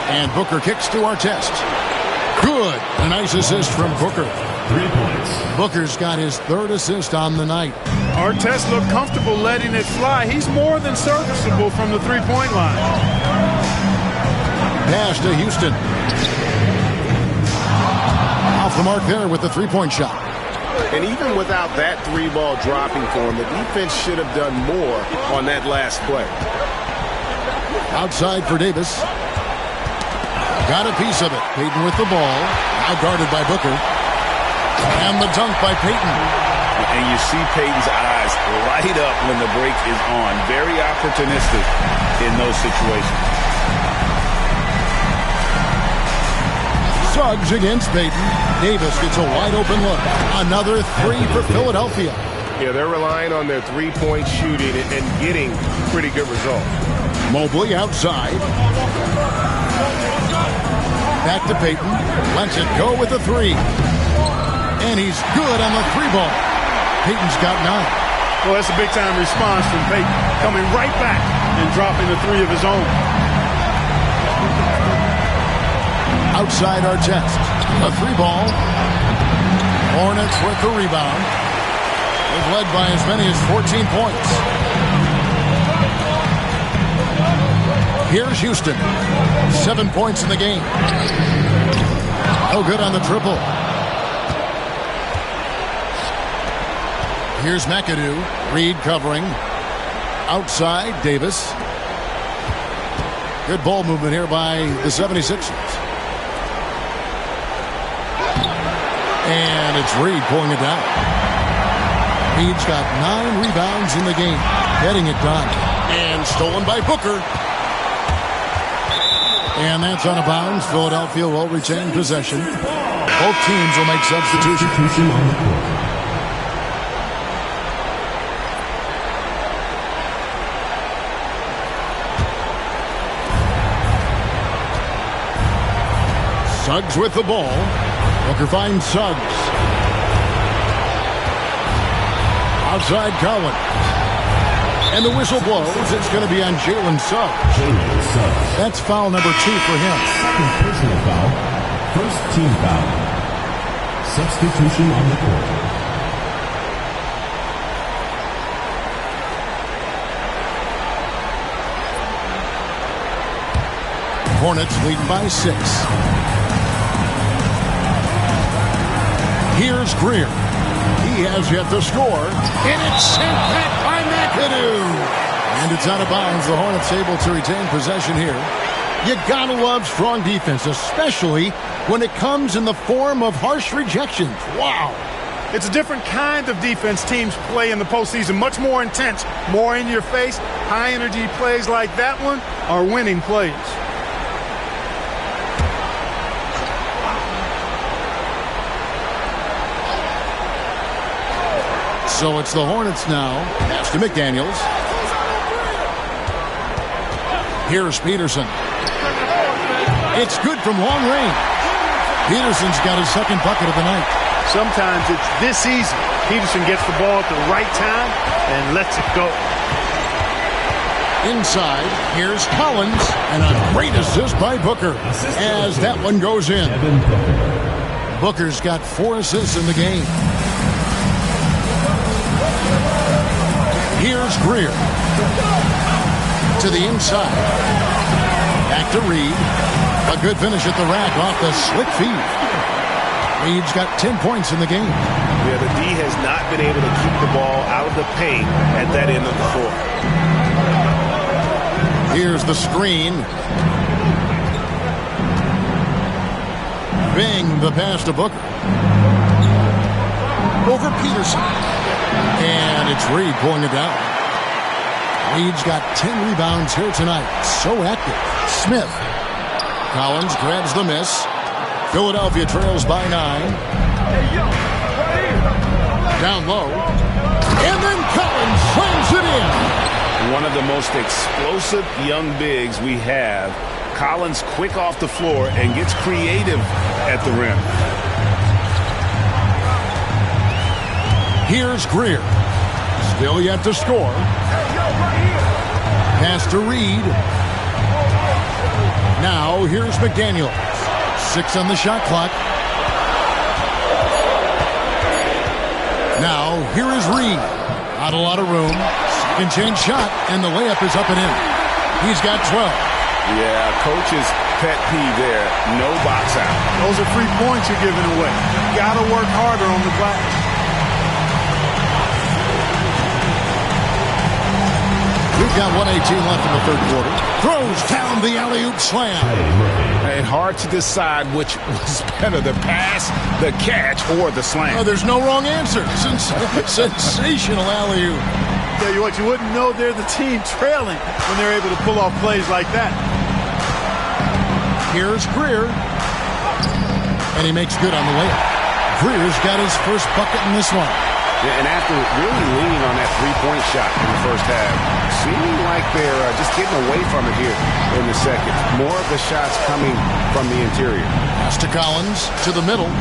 And Booker kicks to Artest. Good. A nice assist from Booker. 3 points. Booker's got his 3rd assist on the night. Artest looked comfortable letting it fly. He's more than serviceable from the three-point line. Pass to Houston. Off the mark there with the three-point shot. And even without that 3-ball dropping for him, the defense should have done more on that last play. Outside for Davis. Got a piece of it. Payton with the ball. Now guarded by Booker. And the dunk by Payton. And you see Payton's eyes light up when the break is on. Very opportunistic in those situations. Suggs against Payton. Davis gets a wide open look. Another 3 for Philadelphia. Yeah, they're relying on their three-point shooting and getting pretty good results. Mobley outside. Back to Payton. Lets it go with the 3. And he's good on the 3-ball. Payton's got 9. Well, that's a big-time response from Payton. Coming right back and dropping the 3 of his own. Outside Artest. A 3-ball. Hornets with the rebound. They've led by as many as 14 points. Here's Houston. 7 points in the game. No good on the triple. Here's McAdoo. Reed covering. Outside, Davis. Good ball movement here by the 76ers. And it's Reed pulling it down. Reed's got 9 rebounds in the game. Getting it done. And stolen by Booker. And that's out of bounds. Philadelphia will retain possession. Both teams will make substitutions. Suggs with the ball. Booker finds Suggs. Outside Cowan. And the whistle blows. It's going to be on Jalen Suggs. That's foul number 2 for him. Second personal foul. First team foul. Substitution on the court. Hornets lead by 6. Here's Greer. He has yet to score. And it's sent back by McAdoo. And it's out of bounds. The Hornets able to retain possession here. You gotta love strong defense, especially when it comes in the form of harsh rejections. Wow. It's a different kind of defense teams play in the postseason. Much more intense, more in your face. High energy plays like that one are winning plays. So it's the Hornets now. Pass to McDaniels. Here's Peterson. It's good from long range. Peterson's got his second bucket of the night. Sometimes it's this easy. Peterson gets the ball at the right time and lets it go. Inside, here's Collins. And a great assist by Booker as that one goes in. Booker's got 4 assists in the game. Here's Greer. To the inside. Back to Reed. A good finish at the rack off the slick feed. Reed's got 10 points in the game. Yeah, the D has not been able to keep the ball out of the paint at that end of the floor. Here's the screen. Bing, the pass to Booker. Over Peterson. And it's Reed pulling it down. Reed's got 10 rebounds here tonight. So active. Smith. Collins grabs the miss. Philadelphia trails by 9. Down low. And then Collins slams it in. One of the most explosive young bigs we have. Collins quick off the floor and gets creative at the rim. Here's Greer. Still yet to score. Pass to Reed. Now, here's McDaniel. 6 on the shot clock. Now, here is Reed. Not a lot of room. Second chance shot, and the layup is up and in. He's got 12. Yeah, coach's pet peeve there. No box out. Those are free points you're giving away. You got to work harder on the glass. We've got 1:18 left in the third quarter. Throws down the alley-oop slam. And hard to decide which was better, the pass, the catch, or the slam. Oh, there's no wrong answer. Sensational alley-oop. Tell you what, you wouldn't know they're the team trailing when they're able to pull off plays like that. Here's Greer. And he makes good on the layup. Greer's got his first bucket in this one. Yeah, and after really leaning on that three-point shot in the first half, seeming like they're just getting away from it here in the second. More of the shots coming from the interior. Pass to Collins to the middle.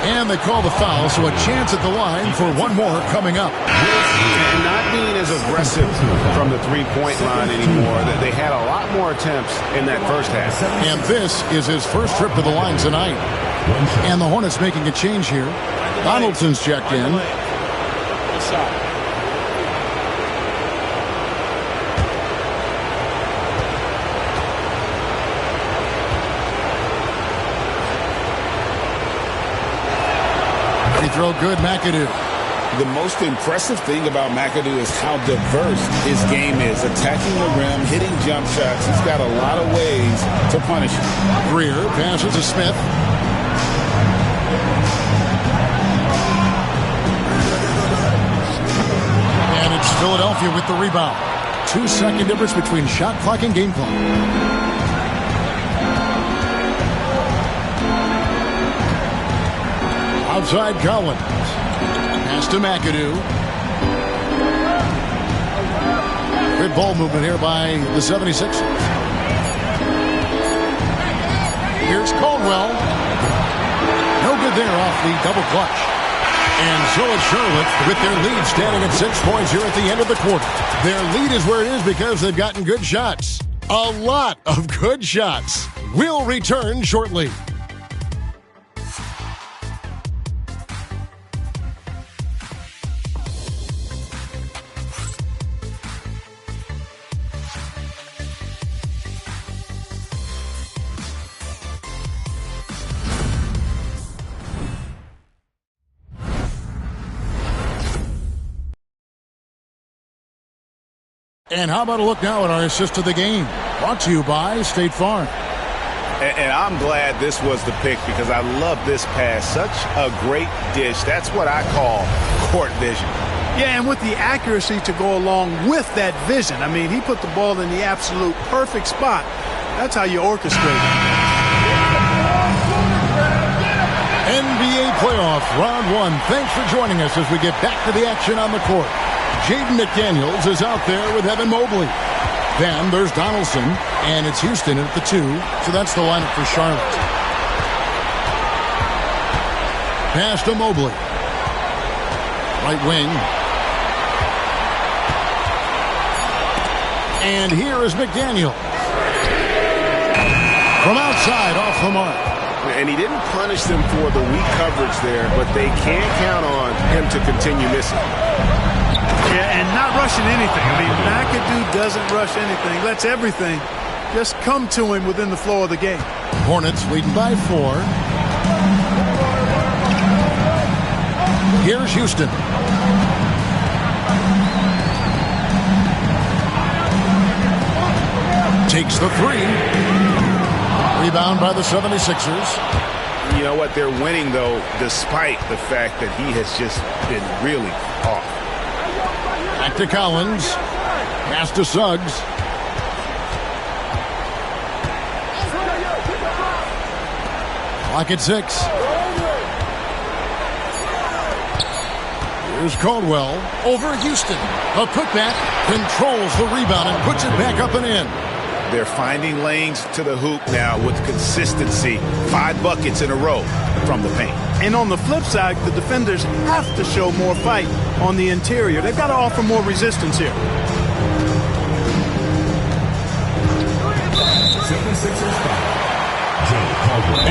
And they call the foul, so a chance at the line for one more coming up. And not being as aggressive from the three-point line anymore. They had a lot more attempts in that first half. And this is his first trip to the line tonight. And the Hornets making a change here. Donaldson's checked in. Free throw good, McAdoo. The most impressive thing about McAdoo is how diverse his game is. Attacking the rim, hitting jump shots. He's got a lot of ways to punish him. Greer passes to Smith. And it's Philadelphia with the rebound. 2-second difference between shot clock and game clock. Outside Collins. Pass to McAdoo. Good ball movement here by the 76ers. Here's Caldwell. No good there off the double clutch. And so it's Charlotte with their lead standing at 6 points here at the end of the quarter. Their lead is where it is because they've gotten good shots. A lot of good shots. We'll return shortly. And how about a look now at our assist of the game? Brought to you by State Farm. And I'm glad this was the pick because I love this pass. Such a great dish. That's what I call court vision. Yeah, and with the accuracy to go along with that vision. I mean, he put the ball in the absolute perfect spot. That's how you orchestrate it. NBA playoff round 1. Thanks for joining us as we get back to the action on the court. Jaden McDaniels is out there with Evan Mobley. Then there's Donaldson, and it's Houston at the 2, so that's the lineup for Charlotte. Pass to Mobley. Right wing. And here is McDaniels. From outside, off the mark. And he didn't punish them for the weak coverage there, but they can't count on him to continue missing. Yeah, and not rushing anything. I mean, McAdoo doesn't rush anything. Lets everything just come to him within the flow of the game. Hornets leading by 4. Here's Houston. Takes the 3. Rebound by the 76ers. You know what? They're winning, though, despite the fact that he has just been really off. Back to Collins. Pass to Suggs. Clock at 6. Here's Caldwell over Houston. A putback controls the rebound and puts it back up and in. They're finding lanes to the hoop now with consistency. 5 buckets in a row from the paint. And on the flip side, the defenders have to show more fight on the interior. They've got to offer more resistance here.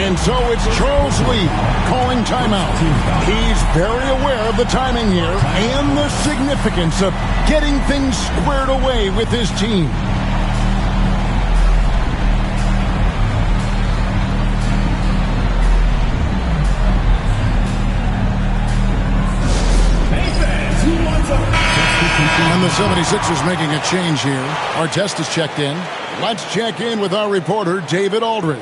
And so it's Charles Lee calling timeout. He's very aware of the timing here and the significance of getting things squared away with his team. And the 76ers making a change here. Our test is checked in. Let's check in with our reporter, David Aldridge.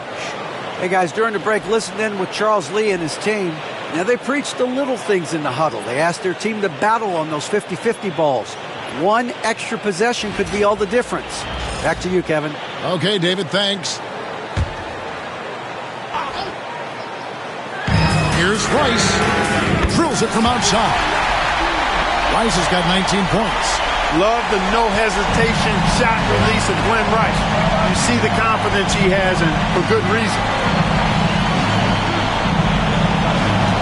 Hey, guys, during the break, listen in with Charles Lee and his team. Now, they preached the little things in the huddle. They asked their team to battle on those 50-50 balls. One extra possession could be all the difference. Back to you, Kevin. Okay, David, thanks. Here's Rice. Drills it from outside. Rice has got 19 points. Love the no-hesitation shot release of Glenn Rice. You see the confidence he has, and for good reason.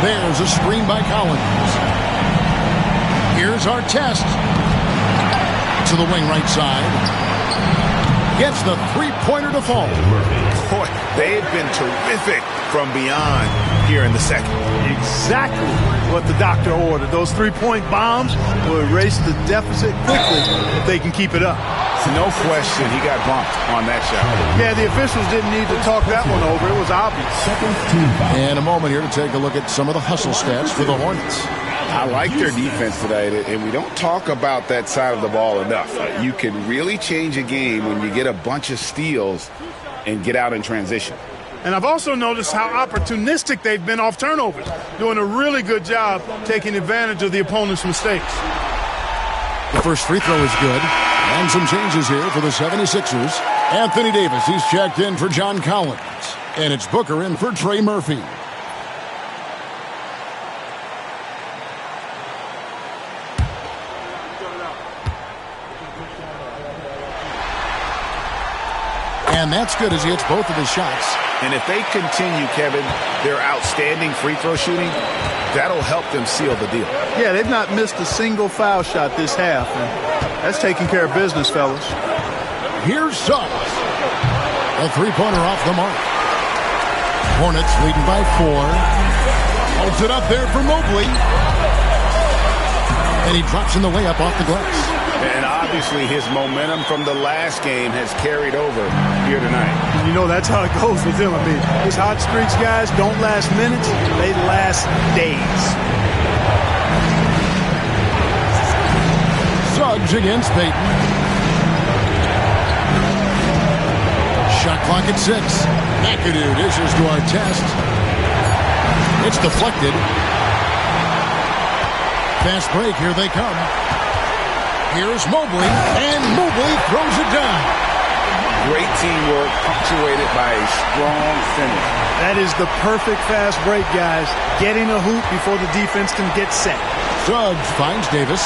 There's a screen by Collins. Here's our test. To the wing right side. Gets the three-pointer to fall. Boy, they've been terrific from beyond here in the second. Exactly what the doctor ordered. Those three-point bombs will erase the deficit quickly if they can keep it up. No question, he got bumped on that shot. Yeah, the officials didn't need to talk that one over. It was obvious. And a moment here to take a look at some of the hustle stats for the Hornets. I like their defense today, and we don't talk about that side of the ball enough. You can really change a game when you get a bunch of steals and get out in transition. And I've also noticed how opportunistic they've been off turnovers, doing a really good job taking advantage of the opponent's mistakes. The first free throw is good. And some changes here for the 76ers. Anthony Davis, he's checked in for John Collins. And it's Booker in for Trey Murphy. And that's good as he hits both of his shots. And if they continue, Kevin, their outstanding free throw shooting, that'll help them seal the deal. Yeah, they've not missed a single foul shot this half. And that's taking care of business, fellas. Here's Suggs. A three-pointer off the mark. Hornets leading by 4. Holds it up there for Mobley. And he drops in the layup off the glass. And obviously his momentum from the last game has carried over here tonight. You know, that's how it goes with him. I mean, his hot streaks, guys, don't last minutes. They last days. Suggs against Payton. Shot clock at 6. McAdoo dishes to our test. It's deflected. Fast break, here they come. Here's Mobley, and Mobley throws it down. Great teamwork, punctuated by a strong finish. That is the perfect fast break, guys. Getting a hoop before the defense can get set. Suggs finds Davis.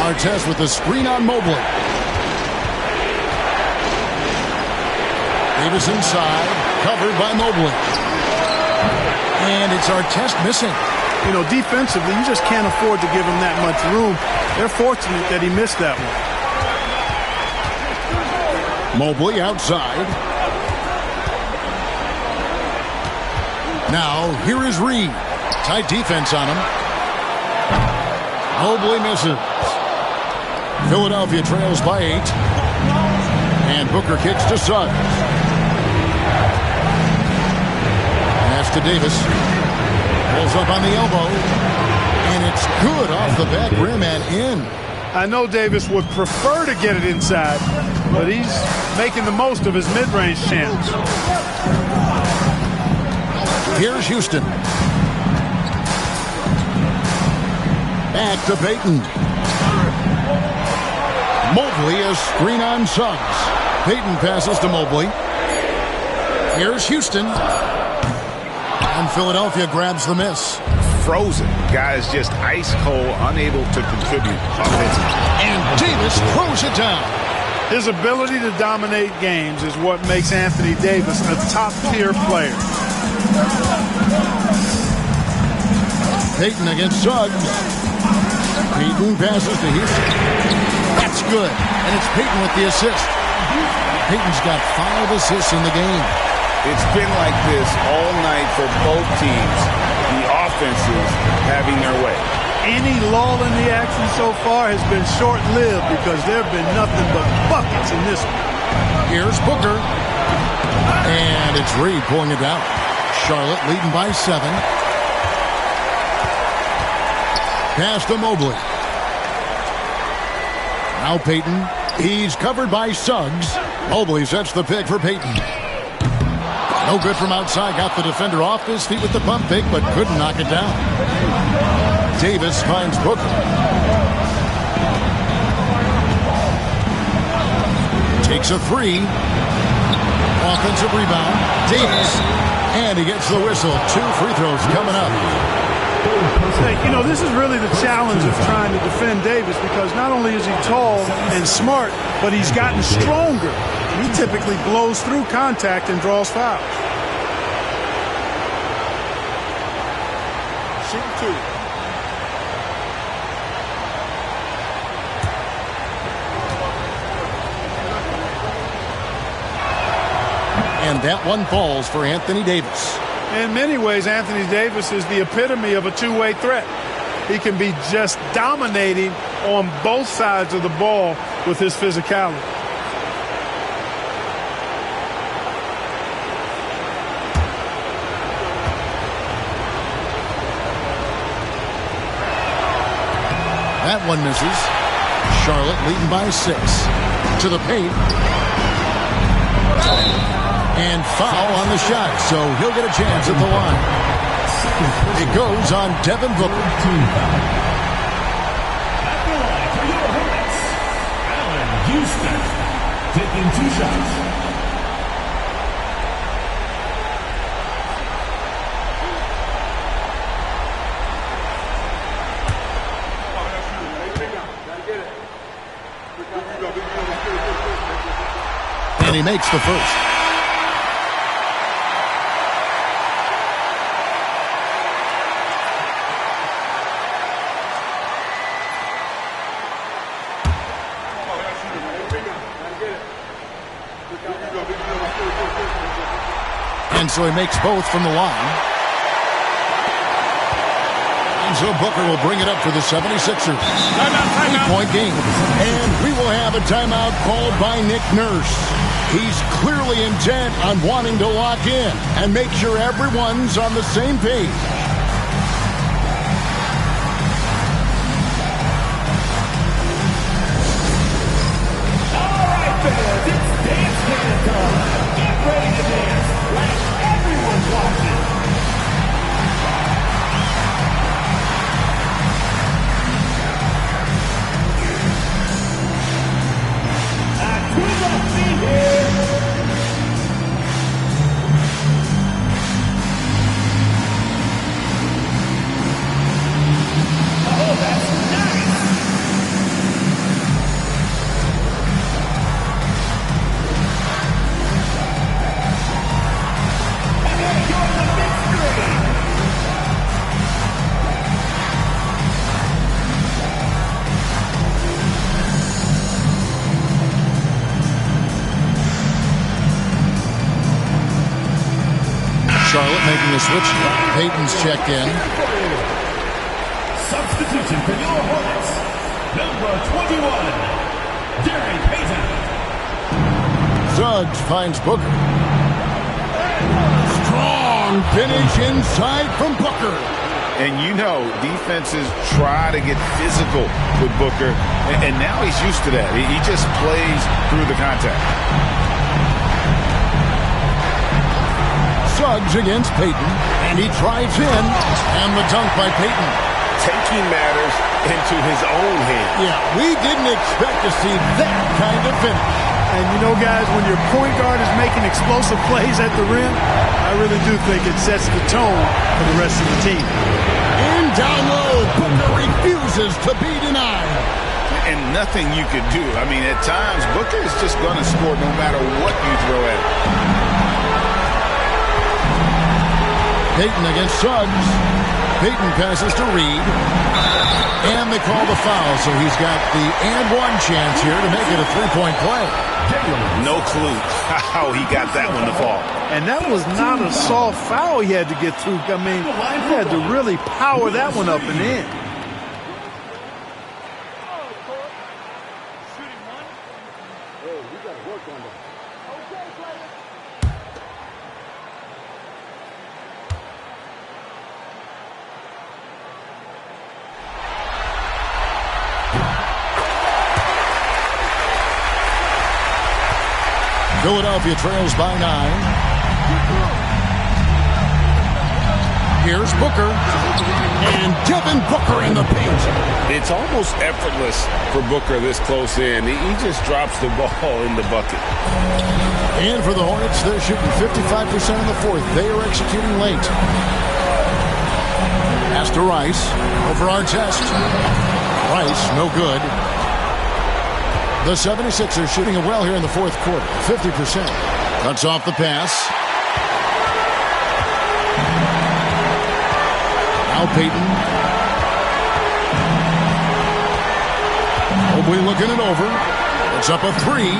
Artest with the screen on Mobley. Davis inside, covered by Mobley. And it's Artest missing. You know, defensively, you just can't afford to give him that much room. They're fortunate that he missed that one. Mobley outside. Now, here is Reed. Tight defense on him. Mobley misses. Philadelphia trails by 8. And Booker kicks to Suggs. Pass to Davis. Pulls up on the elbow. And it's good off the back rim and in. I know Davis would prefer to get it inside, but he's making the most of his mid-range chance. Here's Houston. Back to Payton. Mobley a screen on Suggs. Payton passes to Mobley. Here's Houston. And Philadelphia grabs the miss. Frozen. Guys just ice cold, unable to contribute offensively. And Davis throws it down. His ability to dominate games is what makes Anthony Davis a top-tier player. Payton against Suggs. Payton passes to Houston. That's good. And it's Payton with the assist. Payton's got 5 assists in the game. It's been like this all night for both teams. The offenses having their way. Any lull in the action so far has been short-lived because there have been nothing but buckets in this one. Here's Booker. And it's Reed pulling it down. Charlotte leading by 7. Pass to Mobley. Now Payton. He's covered by Suggs. Mobley sets the pick for Payton. No good from outside. Got the defender off his feet with the pump fake, but couldn't knock it down. Davis finds Booker. Takes a 3. Offensive rebound. Davis. And he gets the whistle. 2 free throws coming up. You know, this is really the challenge of trying to defend Davis because not only is he tall and smart, but he's gotten stronger. He typically blows through contact and draws fouls. Shoot 2. And that one falls for Anthony Davis. In many ways, Anthony Davis is the epitome of a two-way threat. He can be just dominating on both sides of the ball with his physicality. That one misses. Charlotte leading by 6. To the paint. And foul on the shot, so he'll get a chance at the line. It goes on Devin Booker. At the line for your Hornets, Allen Houston, taking 2 shots. And he makes the first. And so he makes both from the line. And so Booker will bring it up for the 76ers. 3-point game. And we will have a timeout called by Nick Nurse. He's clearly intent on wanting to lock in and make sure everyone's on the same page. All right, fans, it's dance time. Get ready to dance like everyone's watching. I could not be here. Oh, that's nice. And you're the victory. Charlotte making a switch. Payton's checked in. Substitution for your Hornets, number 21, Gary Payton. Suggs finds Booker. Strong finish inside from Booker. And you know, defenses try to get physical with Booker, and now he's used to that. He just plays through the contact. Suggs against Payton, and he drives in, and the dunk by Payton. Taking matters into his own hands. Yeah, we didn't expect to see that kind of finish. And you know, guys, when your point guard is making explosive plays at the rim, I really do think it sets the tone for the rest of the team. And down low, Booker refuses to be denied. And nothing you could do. I mean, at times, Booker is just going to score no matter what you throw at him. Payton against Suggs. Payton passes to Reed. And they call the foul, so he's got the and one chance here to make it a 3-point play. No clue how he got that one to fall. And that was not a soft foul he had to get through. I mean, he had to really power that one up and in. Philadelphia trails by 9. Here's Booker. And Devin Booker in the paint. It's almost effortless for Booker this close in. He just drops the ball in the bucket. And for the Hornets, they're shooting 55% in the fourth. They are executing late. Pass to Rice. Over Artest. Rice, no good. The 76ers shooting it well here in the fourth quarter. 50%. Cuts off the pass. Now Payton. Mobley looking it over. It's up a three.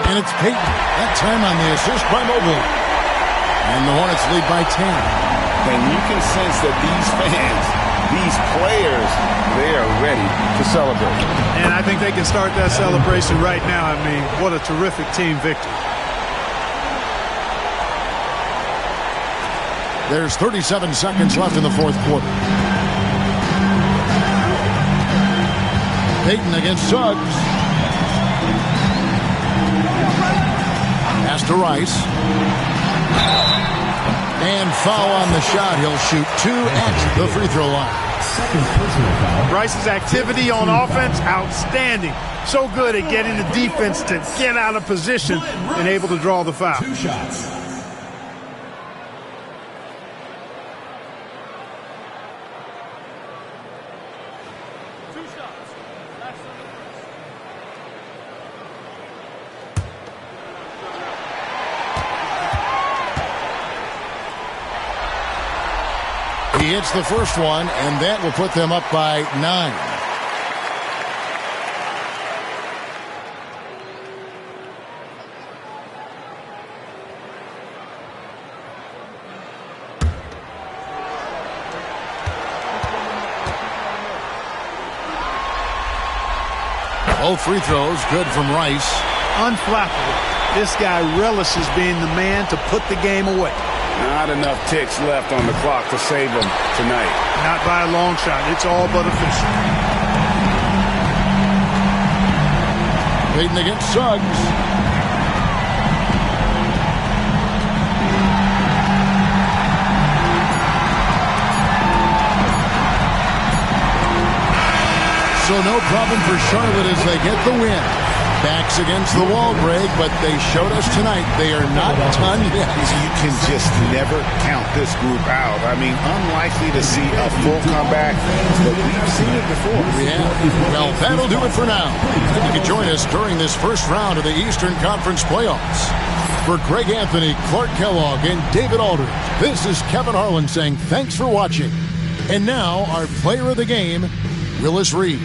And it's Payton. That time on the assist by Mobley. And the Hornets lead by 10. And you can sense that these fans, these players, they are ready to celebrate. And I think they can start that celebration right now. I mean, what a terrific team victory. There's 37 seconds left in the fourth quarter. Payton against Suggs. Pass to Rice. And foul on the shot. He'll shoot 2 at the free throw line. Rice's activity on offense, outstanding. So good at getting the defense to get out of position and able to draw the foul. 2 shots. He hits the first one, and that will put them up by 9. Both free throws good from Rice. Unflappable. This guy relishes being the man to put the game away. Not enough ticks left on the clock to save them tonight. Not by a long shot. It's all but official. Payton against Suggs. So no problem for Charlotte as they get the win. Backs against the wall, Greg, but they showed us tonight they are not done yet. You can just never count this group out. I mean, unlikely to see a full comeback, but we've seen it before. Yeah. Well, that'll do it for now. You can join us during this first round of the Eastern Conference playoffs. For Greg Anthony, Clark Kellogg, and David Aldridge, this is Kevin Harlan saying thanks for watching. And now, our player of the game, Willis Reed.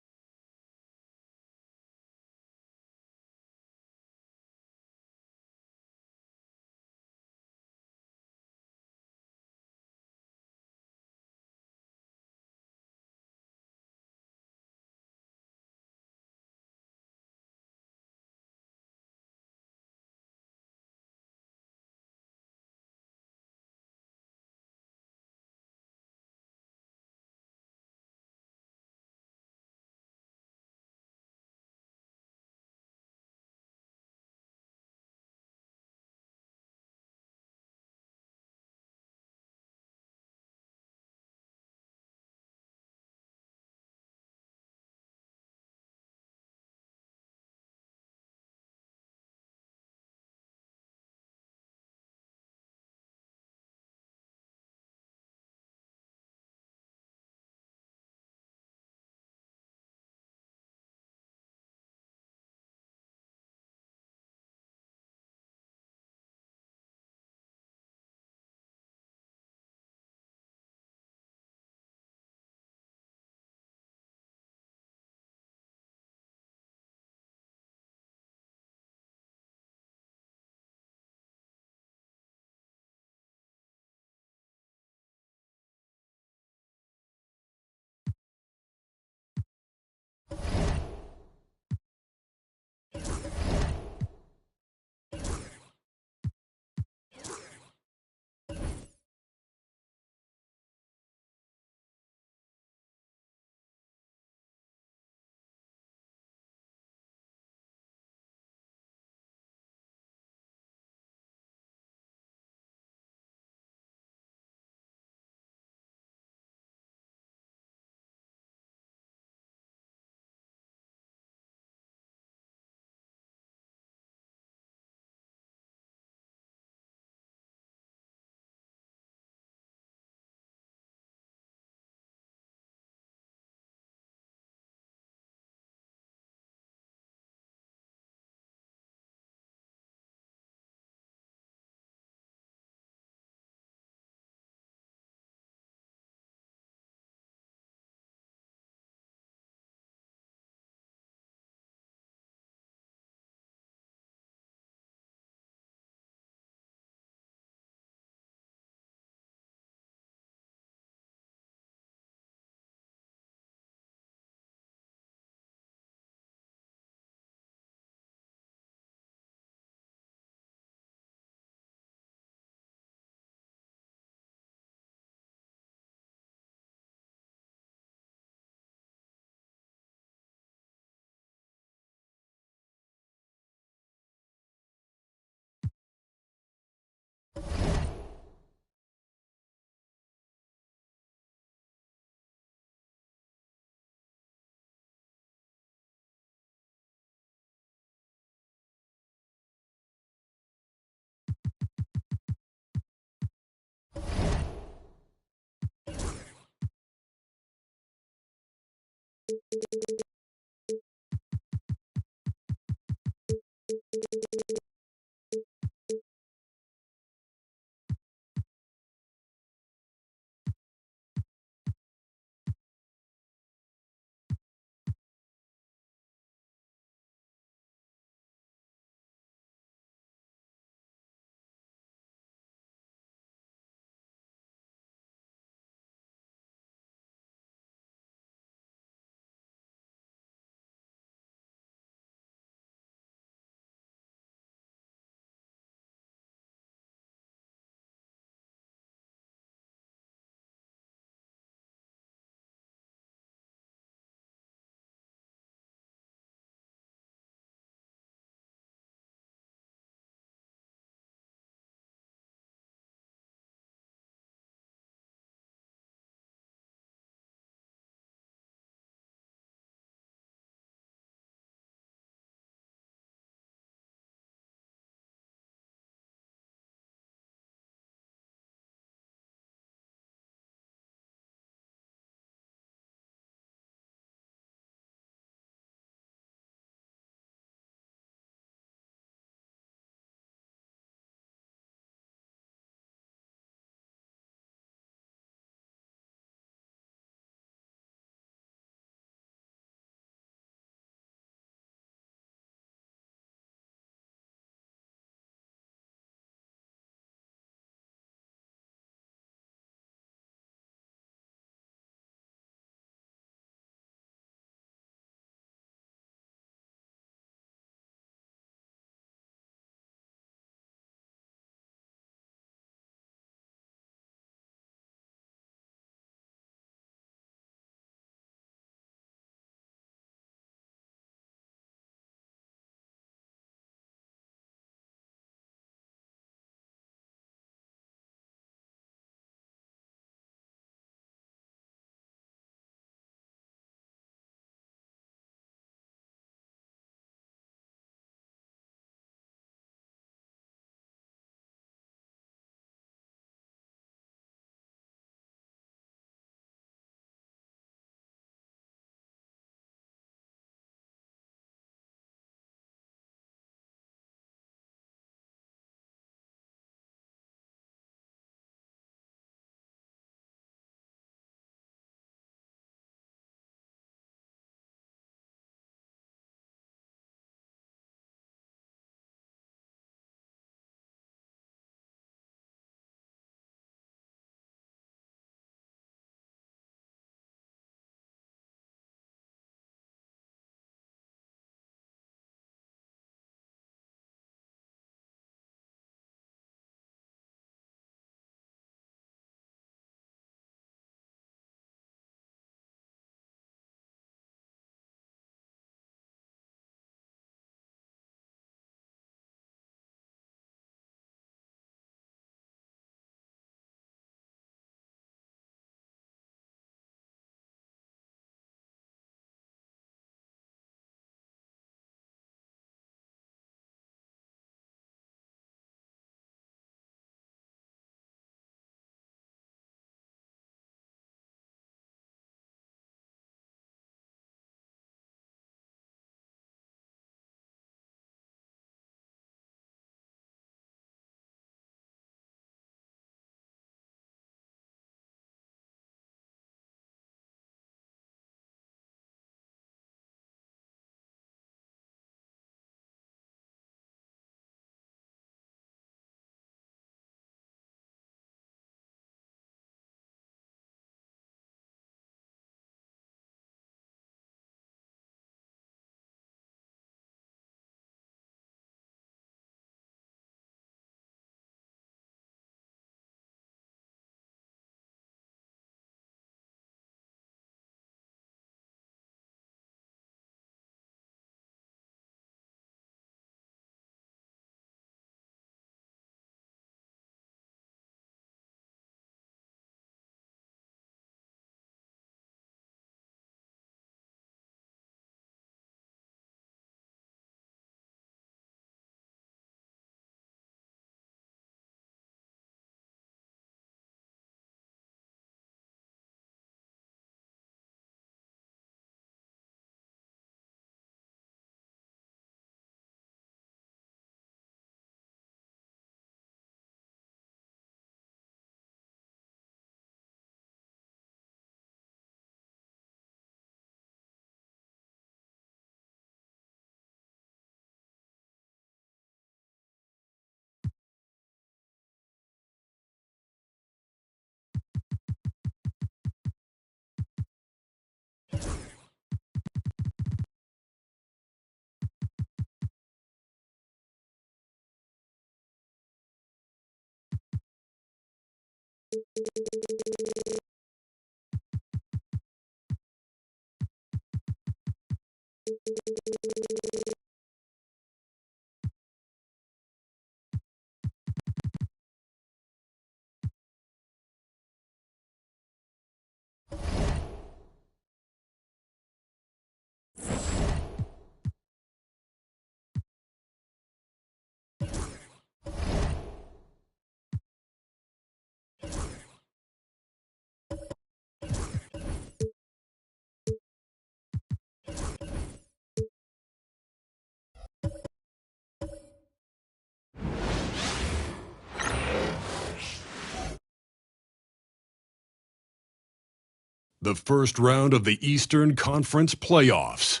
The first round of the Eastern Conference playoffs.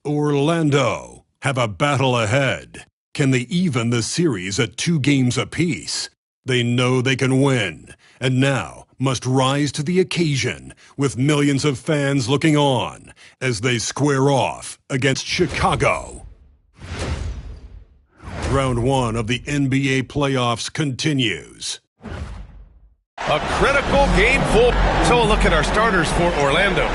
Orlando have a battle ahead. Can they even the series at 2 games apiece? They know they can win, and now must rise to the occasion with millions of fans looking on as they square off against Chicago. Round 1 of the NBA playoffs continues. A critical game full. So a look at our starters for Orlando.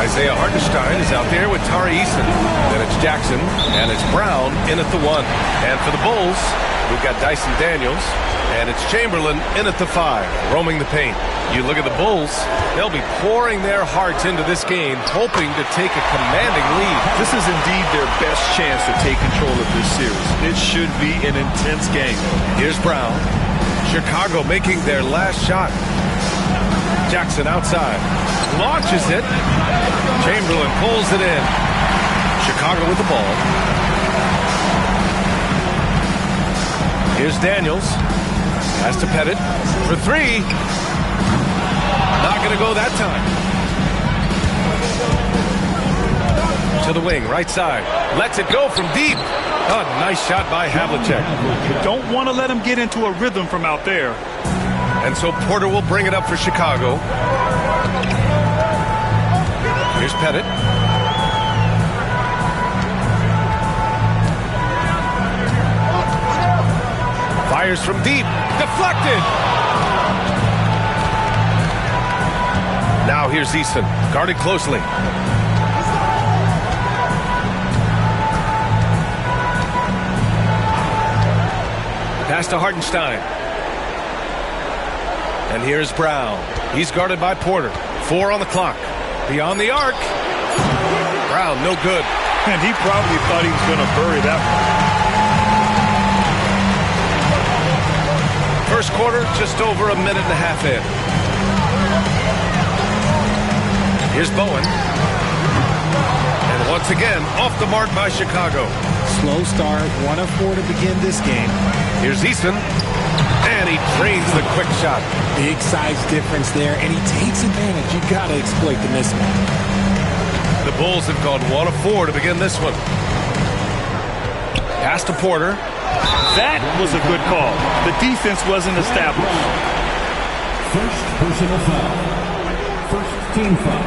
Isaiah Hartenstein is out there with Tari Eason. Then it's Jackson, and it's Brown in at the 1. And for the Bulls, we've got Dyson Daniels, and it's Chamberlain in at the 5, roaming the paint. You look at the Bulls, they'll be pouring their hearts into this game, hoping to take a commanding lead. This is indeed their best chance to take control of this series. It should be an intense game. Here's Brown. Chicago making their last shot. Jackson outside. Launches it. Chamberlain pulls it in. Chicago with the ball. Here's Daniels. Has to Pettit for 3. Not going to go that time. To the wing, right side. Lets it go from deep. Oh, nice shot by Havlicek. You don't want to let him get into a rhythm from out there. And so Porter will bring it up for Chicago. Here's Pettit. Fires from deep. Deflected. Now here's Eason. Guarded closely. Pass to Hartenstein. And here's Brown. He's guarded by Porter. 4 on the clock. Beyond the arc. Brown, no good. And he probably thought he was going to bury that one. First quarter, just over a minute and a half in. Here's Bowen. And once again, off the mark by Chicago. Slow start, 1 of 4 to begin this game. Here's Eason. And he drains the quick shot. Big size difference there, and he takes advantage. You got to exploit the mismatch. The Bulls have gone 1 of 4 to begin this one. Pass to Porter. That was a good call. The defense wasn't established. First personal foul. First team foul.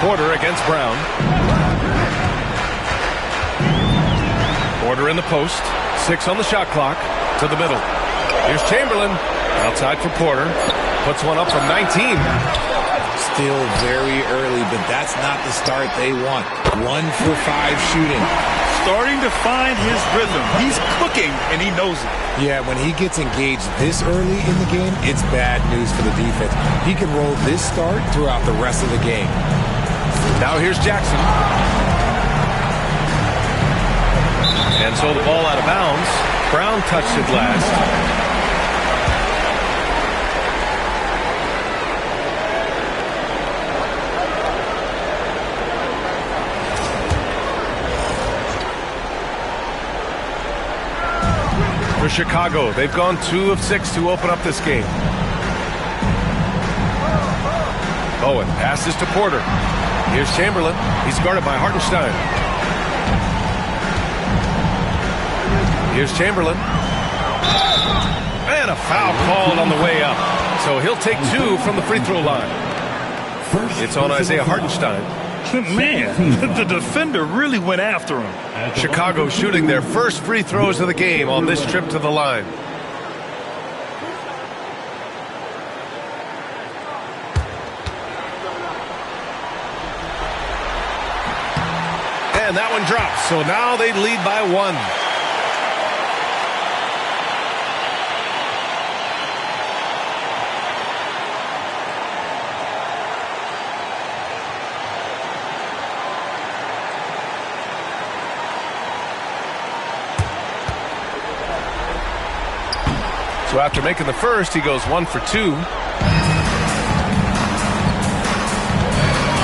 Porter against Brown. Porter in the post. 6 on the shot clock. To the middle. Here's Chamberlain. Outside for Porter. Puts one up from 19. Still very early, but that's not the start they want. 1 for 5 shooting. Starting to find his rhythm. He's cooking, and he knows it. Yeah, when he gets engaged this early in the game, it's bad news for the defense. He can roll this start throughout the rest of the game. Now here's Jackson. And so the ball out of bounds. Brown touched it last. For Chicago, they've gone 2 of 6 to open up this game. Bowen passes to Porter. Here's Chamberlain. He's guarded by Hartenstein. Here's Chamberlain. And a foul called on the way up. So he'll take 2 from the free throw line. It's on Isaiah Hartenstein. Man, the defender really went after him. Chicago shooting their first free throws of the game on this trip to the line. And that one drops. So now they lead by 1. So after making the first, he goes 1 for 2.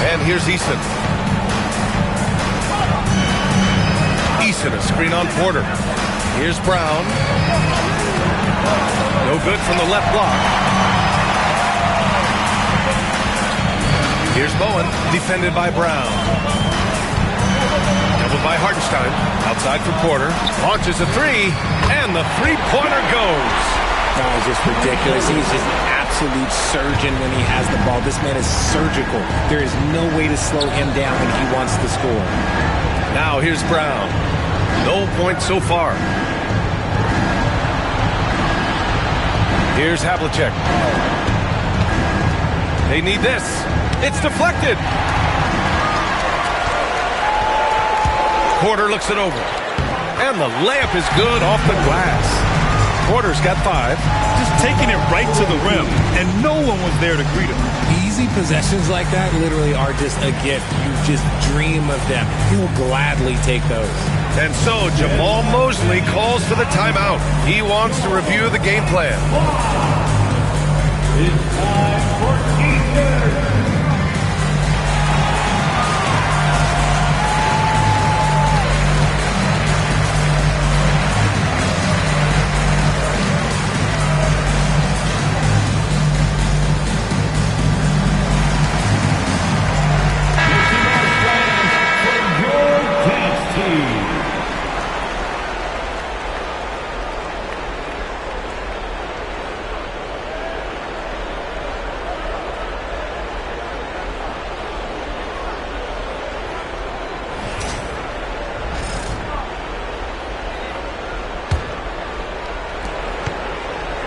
And here's Eason. Eason, a screen on Porter. Here's Brown. No good from the left block. Here's Bowen, defended by Brown. Doubled by Hartenstein. Outside for Porter. Launches a three, and the three-pointer goes. That was just ridiculous. He's just an absolute surgeon when he has the ball. This man is surgical. There is no way to slow him down when he wants to score. Now here's Brown. No points so far. Here's Havlicek. They need this. It's deflected. Porter looks it over. And the layup is good off the glass. Porter's got 5. Just taking it right to the rim, and no one was there to greet him. Easy possessions like that literally are just a gift. You just dream of them. He'll gladly take those. And so Jamal Mosley calls for the timeout. He wants to review the game plan. It's time for Easter.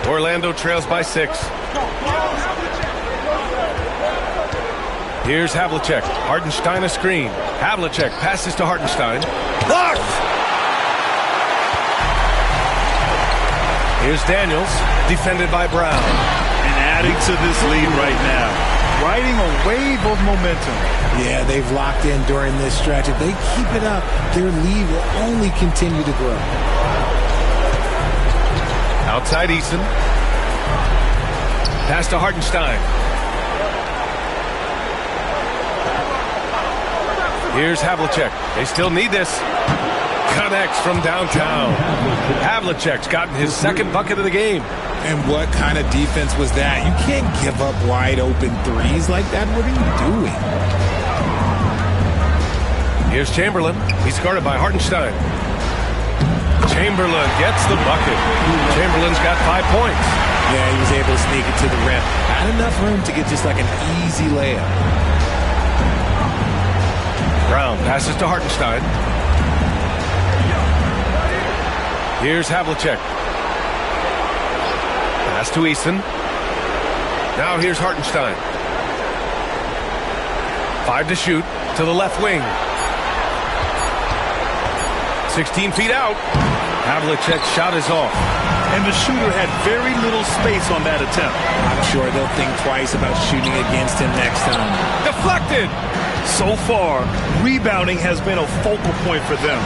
Orlando trails by 6. Here's Havlicek. Hartenstein a screen. Havlicek passes to Hartenstein. Blocked! Here's Daniels, defended by Brown. And adding to this lead right now. Riding a wave of momentum. Yeah, they've locked in during this stretch. If they keep it up, their lead will only continue to grow. Outside Eason. Pass to Hartenstein. Here's Havlicek. They still need this. Connects from downtown. Havlicek's gotten his second bucket of the game. And what kind of defense was that? You can't give up wide open threes like that. What are you doing? Here's Chamberlain. He's guarded by Hartenstein. Chamberlain gets the bucket. Chamberlain's got 5 points. Yeah, he was able to sneak it to the rim. Had enough room to get just like an easy layup. Brown passes to Hartenstein. Here's Havlicek. Pass to Eason. Now here's Hartenstein. 5 to shoot to the left wing. 16 feet out. Havlicek's shot is off. And the shooter had very little space on that attempt. I'm sure they'll think twice about shooting against him next time. Deflected! So far, rebounding has been a focal point for them.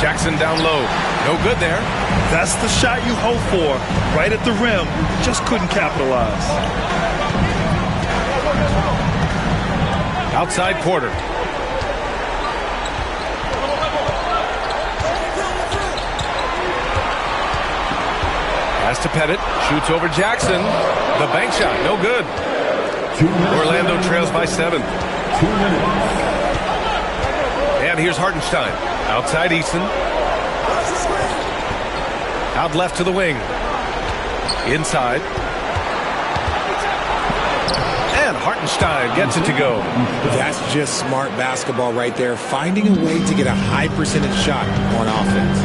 Jackson down low. No good there. That's the shot you hope for. Right at the rim. Just couldn't capitalize. Outside Porter. Pass to Pettit. Shoots over Jackson. The bank shot. No good. Orlando trails by 7. 2 minutes. And here's Hartenstein. Outside Eason. Out left to the wing. Inside. And Hartenstein gets it to go. That's just smart basketball right there. Finding a way to get a high percentage shot on offense.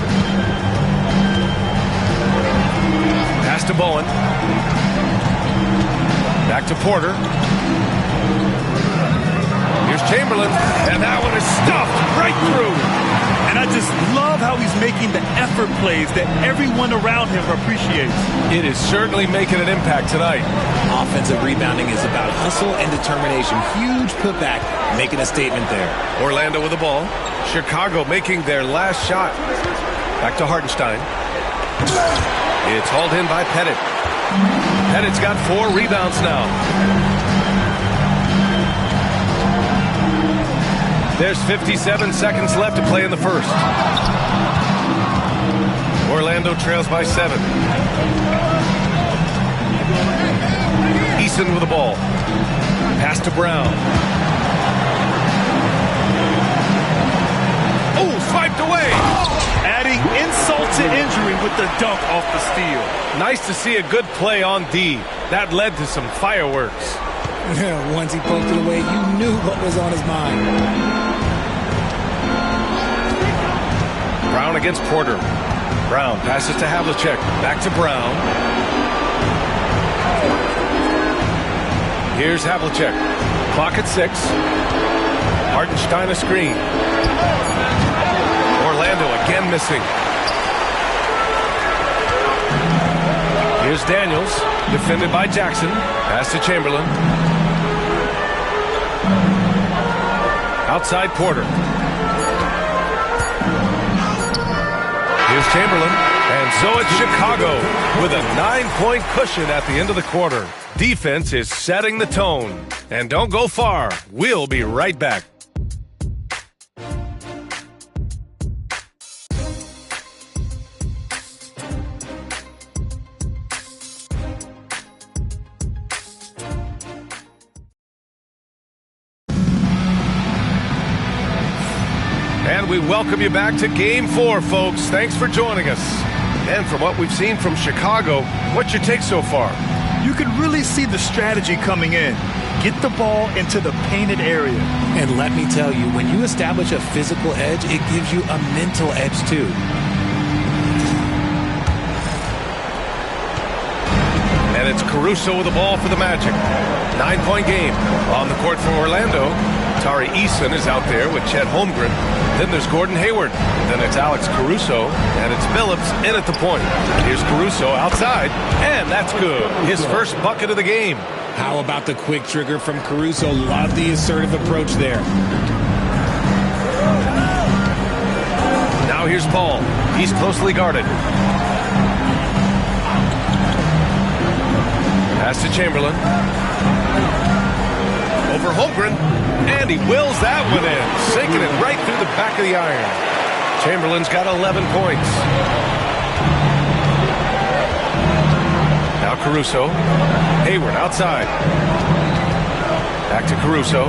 Pass to Bowen. Back to Porter. Here's Chamberlain. And that one is stuffed right through. And I just love how he's making the effort plays that everyone around him appreciates. It is certainly making an impact tonight. Offensive rebounding is about hustle and determination. Huge putback, making a statement there. Orlando with the ball. Chicago making their last shot. Back to Hartenstein. It's hauled in by Pettit. Pettit's got 4 rebounds now. There's 57 seconds left to play in the first. Orlando trails by 7. Eason with the ball. Pass to Brown. Oh, swiped away. Adding insult to injury with the dunk off the steal. Nice to see a good play on D. That led to some fireworks. Once he poked it away, you knew what was on his mind. Brown against Porter. Brown passes to Havlicek. Back to Brown. Here's Havlicek. Clock at 6. Hartenstein a screen. Orlando again missing. Here's Daniels. Defended by Jackson. Pass to Chamberlain. Outside Porter. Here's Chamberlain. And so it's Chicago with a 9-point cushion at the end of the quarter. Defense is setting the tone. And don't go far. We'll be right back. And we welcome you back to Game 4, folks. Thanks for joining us. And from what we've seen from Chicago, what's your take so far? You can really see the strategy coming in. Get the ball into the painted area. And let me tell you, when you establish a physical edge, it gives you a mental edge too. And it's Caruso with the ball for the Magic. 9-point game. On the court for Orlando, Tari Eason is out there with Chet Holmgren. Then there's Gordon Hayward. Then it's Alex Caruso. And it's Billups in at the point. Here's Caruso outside. And that's good. His first bucket of the game. How about the quick trigger from Caruso? Love the assertive approach there. Now here's Paul. He's closely guarded. Pass to Chamberlain. Over Holmgren. And he wills that one in. Sinking it right through the back of the iron. Chamberlain's got 11 points. Now Caruso. Hayward outside. Back to Caruso.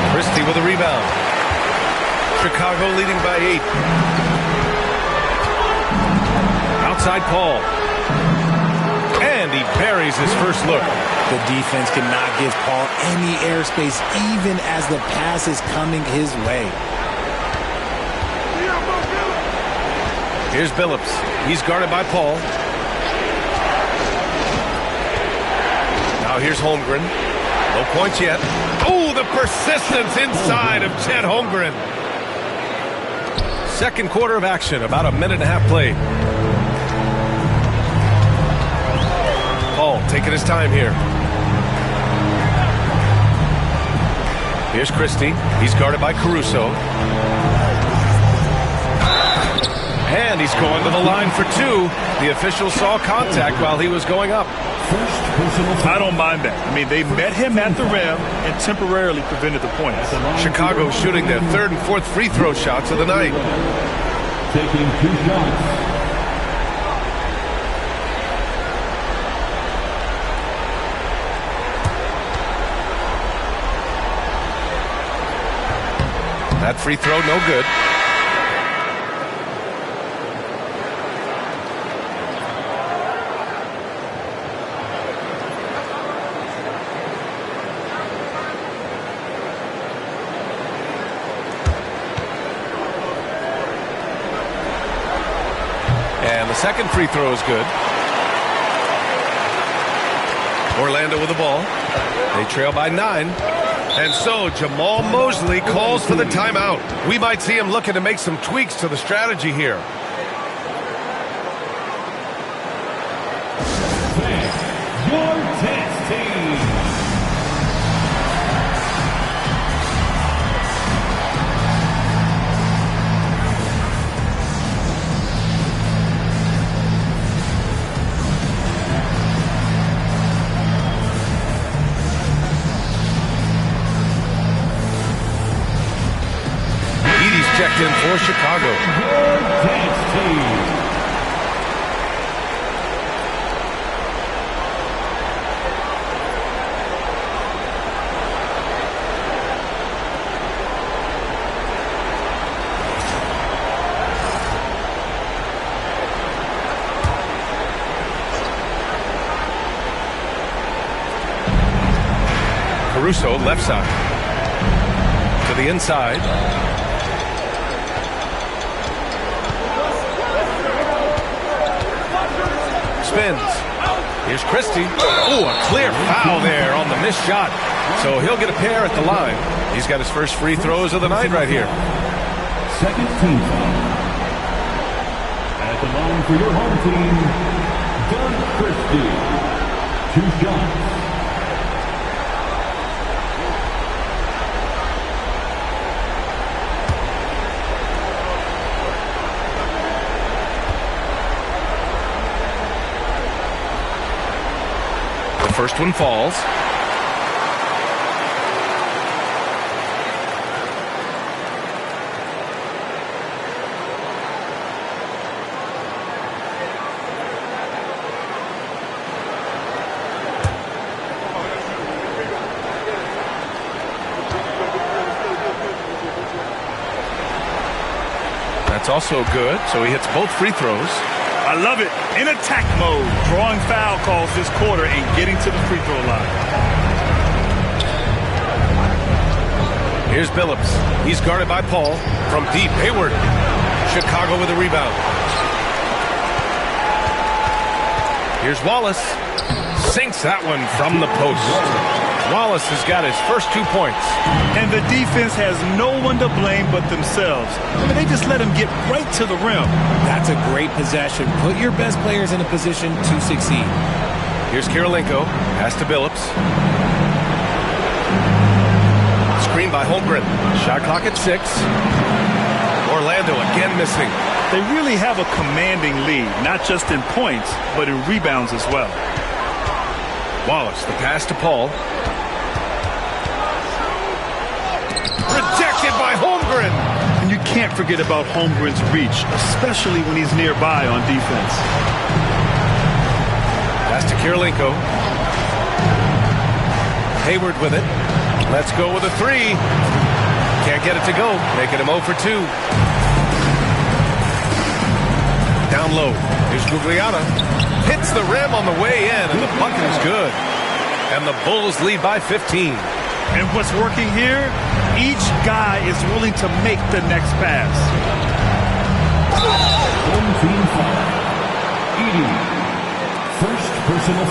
Christie with a rebound. Chicago leading by 8. Outside Paul. And he buries his first look. The defense cannot give Paul any airspace, even as the pass is coming his way. Here's Billups. He's guarded by Paul. Now here's Holmgren. No points yet. Oh, the persistence inside of Chet Holmgren. Second quarter of action, about a minute and a half played. Paul taking his time here. Here's Christie. He's guarded by Caruso. And he's going to the line for 2. The official saw contact while he was going up. I don't mind that. I mean, they met him at the rim and temporarily prevented the points. Chicago shooting their 3rd and 4th free throw shots of the night. Taking 2 shots. That free throw, no good. And the second free throw is good. Orlando with the ball. They trail by 9. And so Jamal Mosley calls for the timeout. We might see him looking to make some tweaks to the strategy here. Your test team. checked in for Chicago. Caruso, left side. To the inside. Spins. Here's Christie. Oh, a clear foul there on the missed shot. So he'll get a pair at the line. He's got his first free throws of the night right here. Second team foul. At the line for your home team, Doug Christie. 2 shots. First one falls. That's also good, so he hits both free throws. I love it. In attack mode, drawing foul calls this quarter and getting to the free throw line. Here's Billups. He's guarded by Paul. From deep, Hayward. Chicago with a rebound. Here's Wallace. Sinks that one from the post. Wallace has got his first 2 points. And the defense has no one to blame but themselves. I mean, they just let him get right to the rim. That's a great possession. Put your best players in a position to succeed. Here's Kirilenko. Pass to Billups. Screen by Holmgren. Shot clock at 6. Orlando again missing. They really have a commanding lead, not just in points, but in rebounds as well. Wallace, the pass to Paul. Rejected by Holmgren. And you can't forget about Holmgren's reach, especially when he's nearby on defense. Pass to Kirilenko. Hayward with it. Let's go with a 3. Can't get it to go. Making him 0 for 2. Down low. Here's Gugliotta. Hits the rim on the way in, and the bucket is good. And the Bulls lead by 15. And what's working here? Each guy is willing to make the next pass.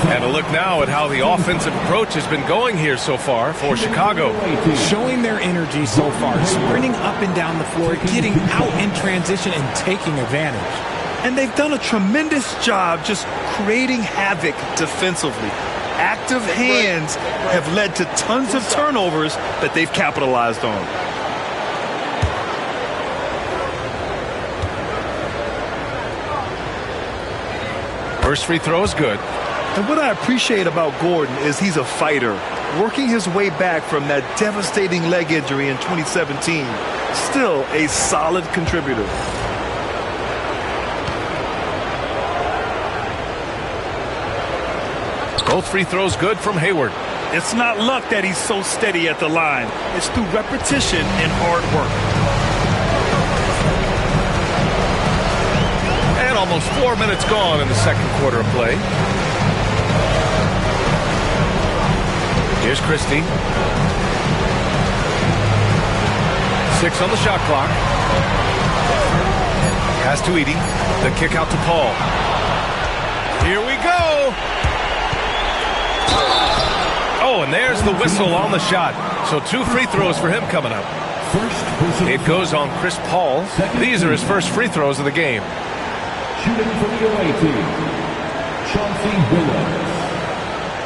And a look now at how the offensive approach has been going here so far for Chicago. Showing their energy so far, sprinting up and down the floor, getting out in transition and taking advantage. And they've done a tremendous job just creating havoc defensively. Active hands have led to tons of turnovers that they've capitalized on. First free throw is good. And what I appreciate about Gordon is he's a fighter, working his way back from that devastating leg injury in 2017. Still a solid contributor. Both free throws good from Hayward. It's not luck that he's so steady at the line. It's through repetition and hard work. And almost 4 minutes gone in the second quarter of play. Here's Christie. 6 on the shot clock. Pass to Edey. The kick out to Paul. Here we go. Oh, and there's the whistle on the shot. So 2 free throws for him coming up. It goes on Chris Paul. These are his first free throws of the game. Shooting for the away team, Chauncey Billups.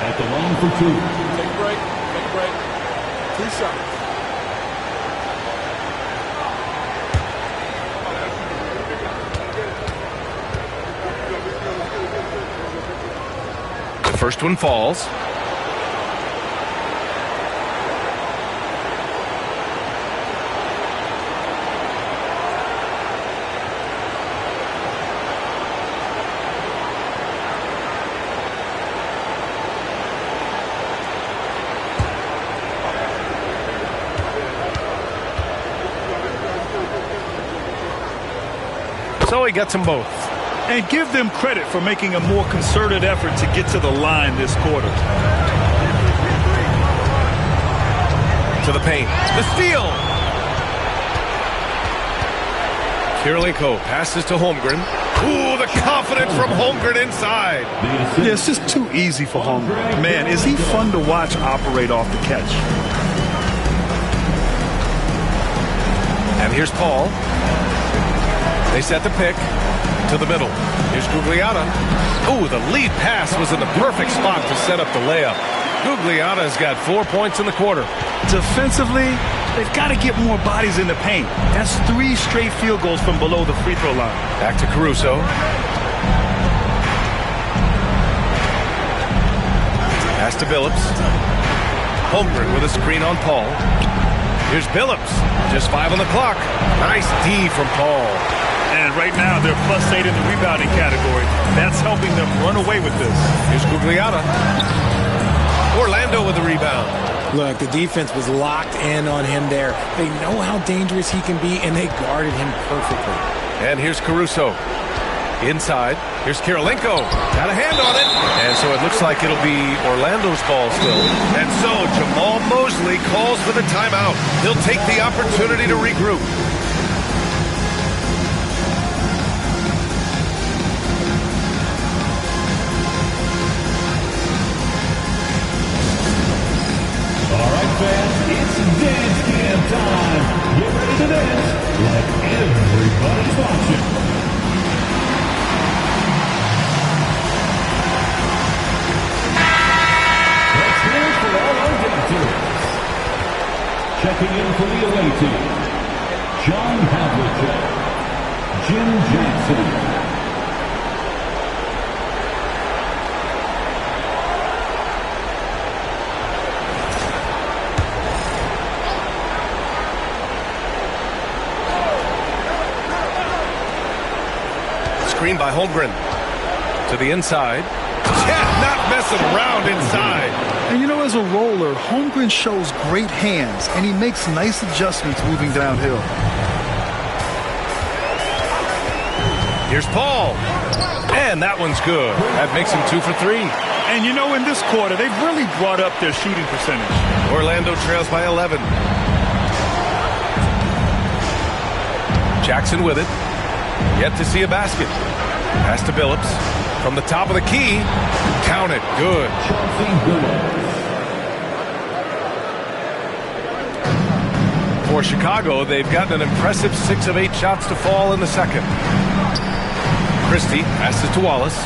At the line for 2. Take a break. Take a break. 2 shots. The first one falls. So he gets them both. And give them credit for making a more concerted effort to get to the line this quarter. To the paint. The steal. Kirilenko passes to Holmgren. Ooh, the confidence from Holmgren inside. Yeah, it's just too easy for Holmgren. Man, is he fun to watch operate off the catch. And here's Paul. They set the pick to the middle. Here's Gugliotta. Ooh, the lead pass was in the perfect spot to set up the layup. Gugliotta's got 4 points in the quarter. Defensively, they've got to get more bodies in the paint. That's 3 straight field goals from below the free throw line. Back to Caruso. Pass to Billups. Holmgren with a screen on Paul. Here's Billups. Just 5 on the clock. Nice D from Paul. And right now, they're +8 in the rebounding category. That's helping them run away with this. Here's Gugliotta. Orlando with the rebound. Look, the defense was locked in on him there. They know how dangerous he can be, and they guarded him perfectly. And here's Caruso. Inside. Here's Kirilenko. Got a hand on it. And so it looks like it'll be Orlando's ball still. And so Jamal Mosley calls for the timeout. He'll take the opportunity to regroup. It's dance camp time. Get ready to dance like everybody's watching. Let's hear it for all our dancers. Checking in for the away team, John Havlicek, Jim Jackson. Screen by Holmgren. To the inside. Yeah, not messing around inside. And you know, as a roller, Holmgren shows great hands, and he makes nice adjustments moving downhill. Here's Paul. And that one's good. That makes him 2 for 3. And you know, in this quarter, they've really brought up their shooting percentage. Orlando trails by 11. Jackson with it. Yet to see a basket. Pass to Billups. From the top of the key. Count it. Good. For Chicago, they've gotten an impressive 6 of 8 shots to fall in the second. Christie passes to Wallace.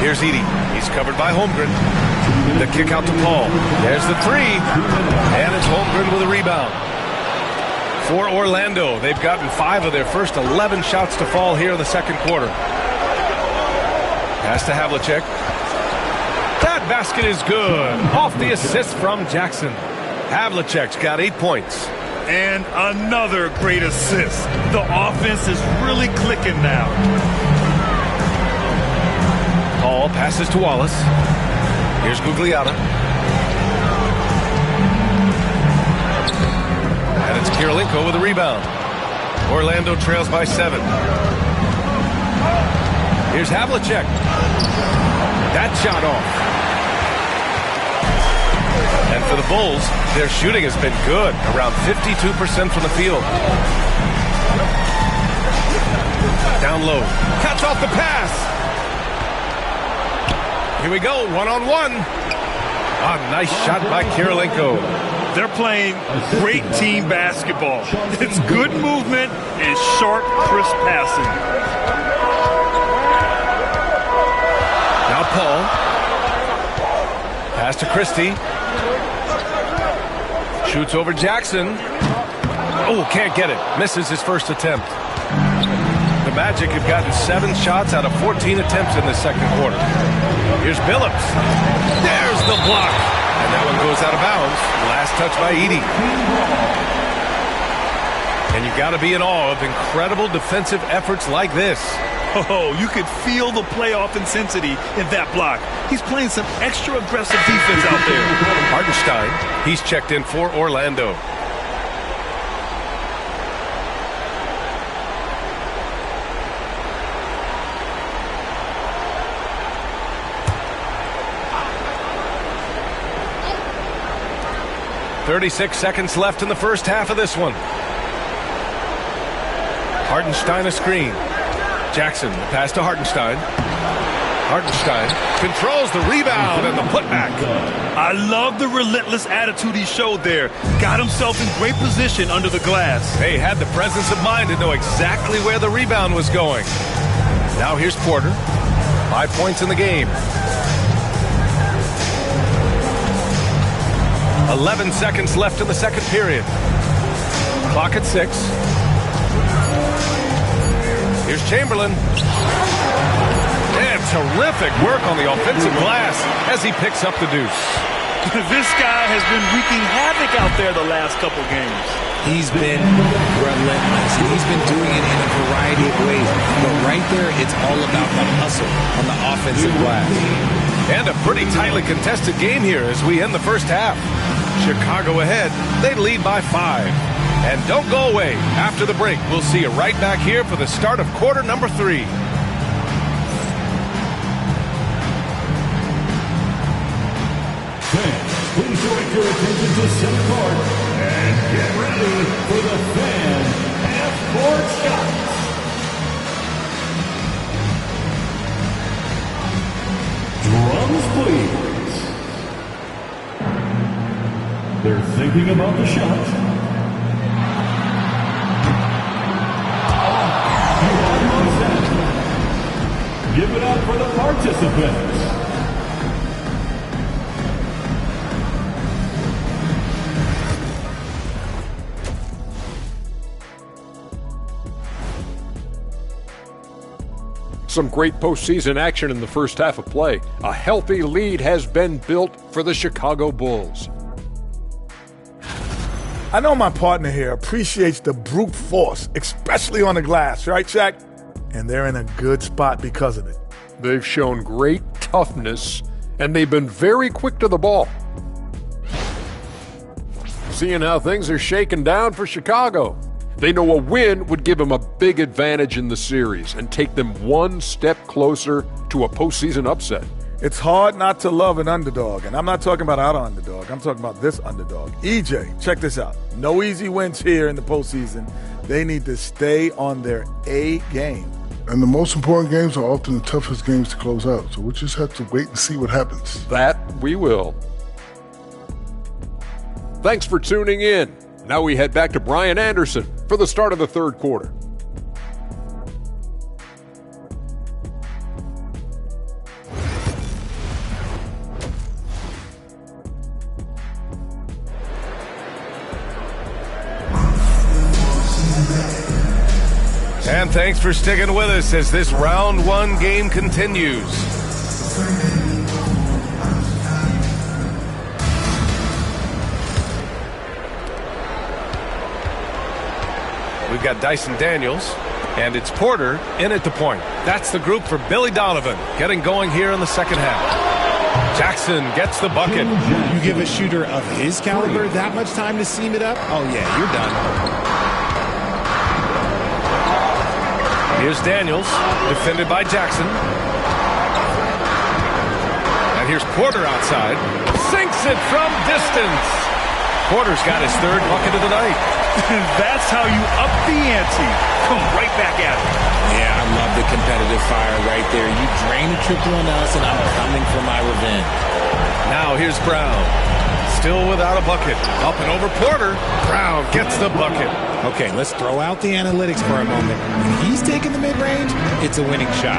Here's Edey. He's covered by Holmgren. The kick out to Paul. There's the 3. And it's Holmgren with a rebound. For Orlando, they've gotten 5 of their first 11 shots to fall here in the second quarter. Pass to Havlicek. That basket is good. Off the assist from Jackson. Havlicek's got 8 points. And another great assist. The offense is really clicking now. Paul passes to Wallace. Here's Gugliotta. And it's Kirilenko with a rebound. Orlando trails by 7. Here's Havlicek. That shot off. And for the Bulls, their shooting has been good, around 52% from the field. Down low. Cuts off the pass. Here we go, one-on-one. A nice shot by Kirilenko. They're playing great team basketball. It's good movement and sharp, crisp passing. Now Paul. Pass to Christie. Shoots over Jackson. Oh, can't get it. Misses his first attempt. The Magic have gotten 7 shots out of 14 attempts in the second quarter. Here's Billups. There's the block. And that one goes out of bounds. Last touch by Edey. And you've got to be in awe of incredible defensive efforts like this. Oh, you could feel the playoff intensity in that block. He's playing some extra aggressive defense out there. Hartenstein, he's checked in for Orlando. 36 seconds left in the first half of this one. Hartenstein a screen. Jackson, the pass to Hartenstein. Hartenstein controls the rebound and the putback. I love the relentless attitude he showed there. Got himself in great position under the glass. They had the presence of mind to know exactly where the rebound was going. Now here's Porter. 5 points in the game. 11 seconds left in the second period. Clock at 6. Here's Chamberlain. And terrific work on the offensive glass as he picks up the deuce. This guy has been wreaking havoc out there the last couple games. He's been relentless, and he's been doing it in a variety of ways. But right there, it's all about the hustle on the offensive glass. And a pretty tightly contested game here as we end the first half. Chicago ahead. They lead by 5. And don't go away. After the break, we'll see you right back here for the start of quarter number 3. Please direct your attention to center court and get ready for the fan half-court shots. Drums, please. They're thinking about the shot. Give it up for the participants. Some great postseason action in the first half of play. A healthy lead has been built for the Chicago Bulls. I know my partner here appreciates the brute force, especially on the glass, right, Shaq? And they're in a good spot because of it. They've shown great toughness, and they've been very quick to the ball. Seeing how things are shaking down for Chicago. They know a win would give them a big advantage in the series and take them one step closer to a postseason upset. It's hard not to love an underdog, and I'm not talking about our underdog. I'm talking about this underdog. EJ, check this out. No easy wins here in the postseason. They need to stay on their A game. And the most important games are often the toughest games to close out, so we'll just have to wait and see what happens. That we will. Thanks for tuning in. Now we head back to Brian Anderson for the start of the third quarter. And thanks for sticking with us as this round 1 game continues. We've got Dyson Daniels, and it's Porter in at the point. That's the group for Billy Donovan, getting going here in the second half. Jackson gets the bucket. You give a shooter of his caliber that much time to seam it up? Oh, yeah, you're done. Here's Daniels, defended by Jackson. And here's Porter outside. Sinks it from distance. Porter's got his 3rd bucket of the night. That's how you up the ante. Come right back at it. Yeah, I love the competitive fire right there. You drain a triple on us, and I'm coming for my revenge. Now here's Brown. Still without a bucket. Up and over Porter. Brown gets the bucket. Okay, let's throw out the analytics for a moment. When he's taking the mid-range, it's a winning shot.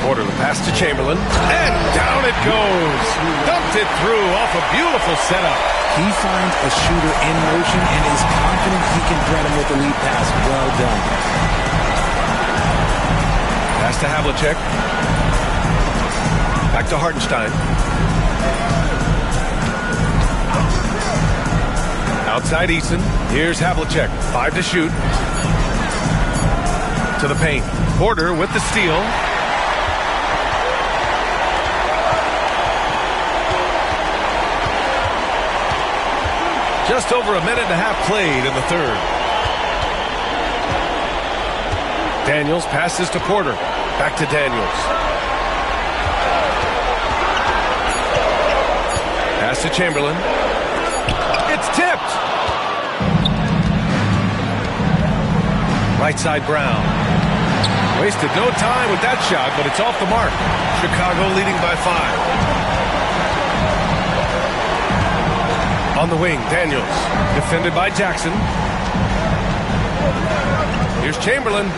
Porter the pass to Chamberlain. And down it goes. Dumped it through off a beautiful setup. He finds a shooter in motion and is confident he can thread him with the lead pass. Well done. Pass to Havlicek. Back to Hartenstein. Outside Eason. Here's Havlicek. 5 to shoot. To the paint. Porter with the steal. Just over a minute and a half played in the third. Daniels passes to Porter. Back to Daniels. Pass to Chamberlain. It's tipped. Right side Brown. Wasted no time with that shot, but it's off the mark. Chicago leading by 5. On the wing, Daniels. Defended by Jackson. Here's Chamberlain.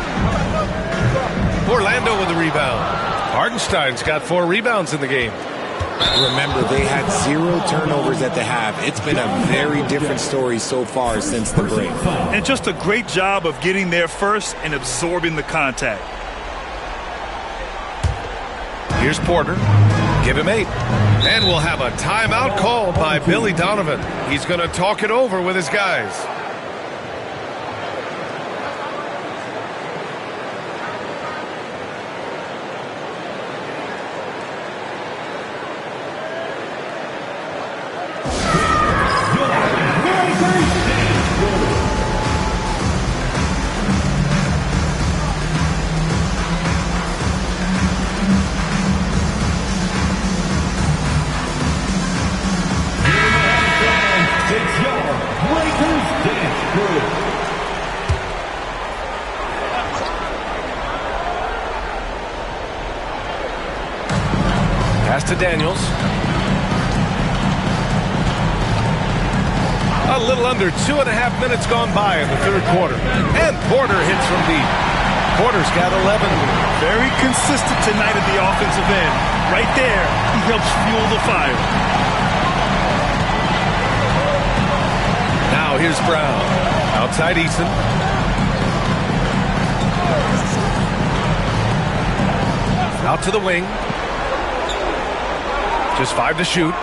Orlando with the rebound. Hartenstein's got 4 rebounds in the game. Remember, they had 0 turnovers at the half. It's been a very different story so far since the break. And just a great job of getting there first and absorbing the contact. Here's Porter. Give him 8. And we'll have a timeout called by Billy Donovan. He's going to talk it over with his guys. Pass to Daniels. A little under 2.5 minutes gone by in the third quarter. And Porter hits from deep. Porter's got 11. Very consistent tonight at the offensive end. Right there, he helps fuel the fire. Now here's Brown. Outside Eason. Out to the wing. Just 5 to shoot.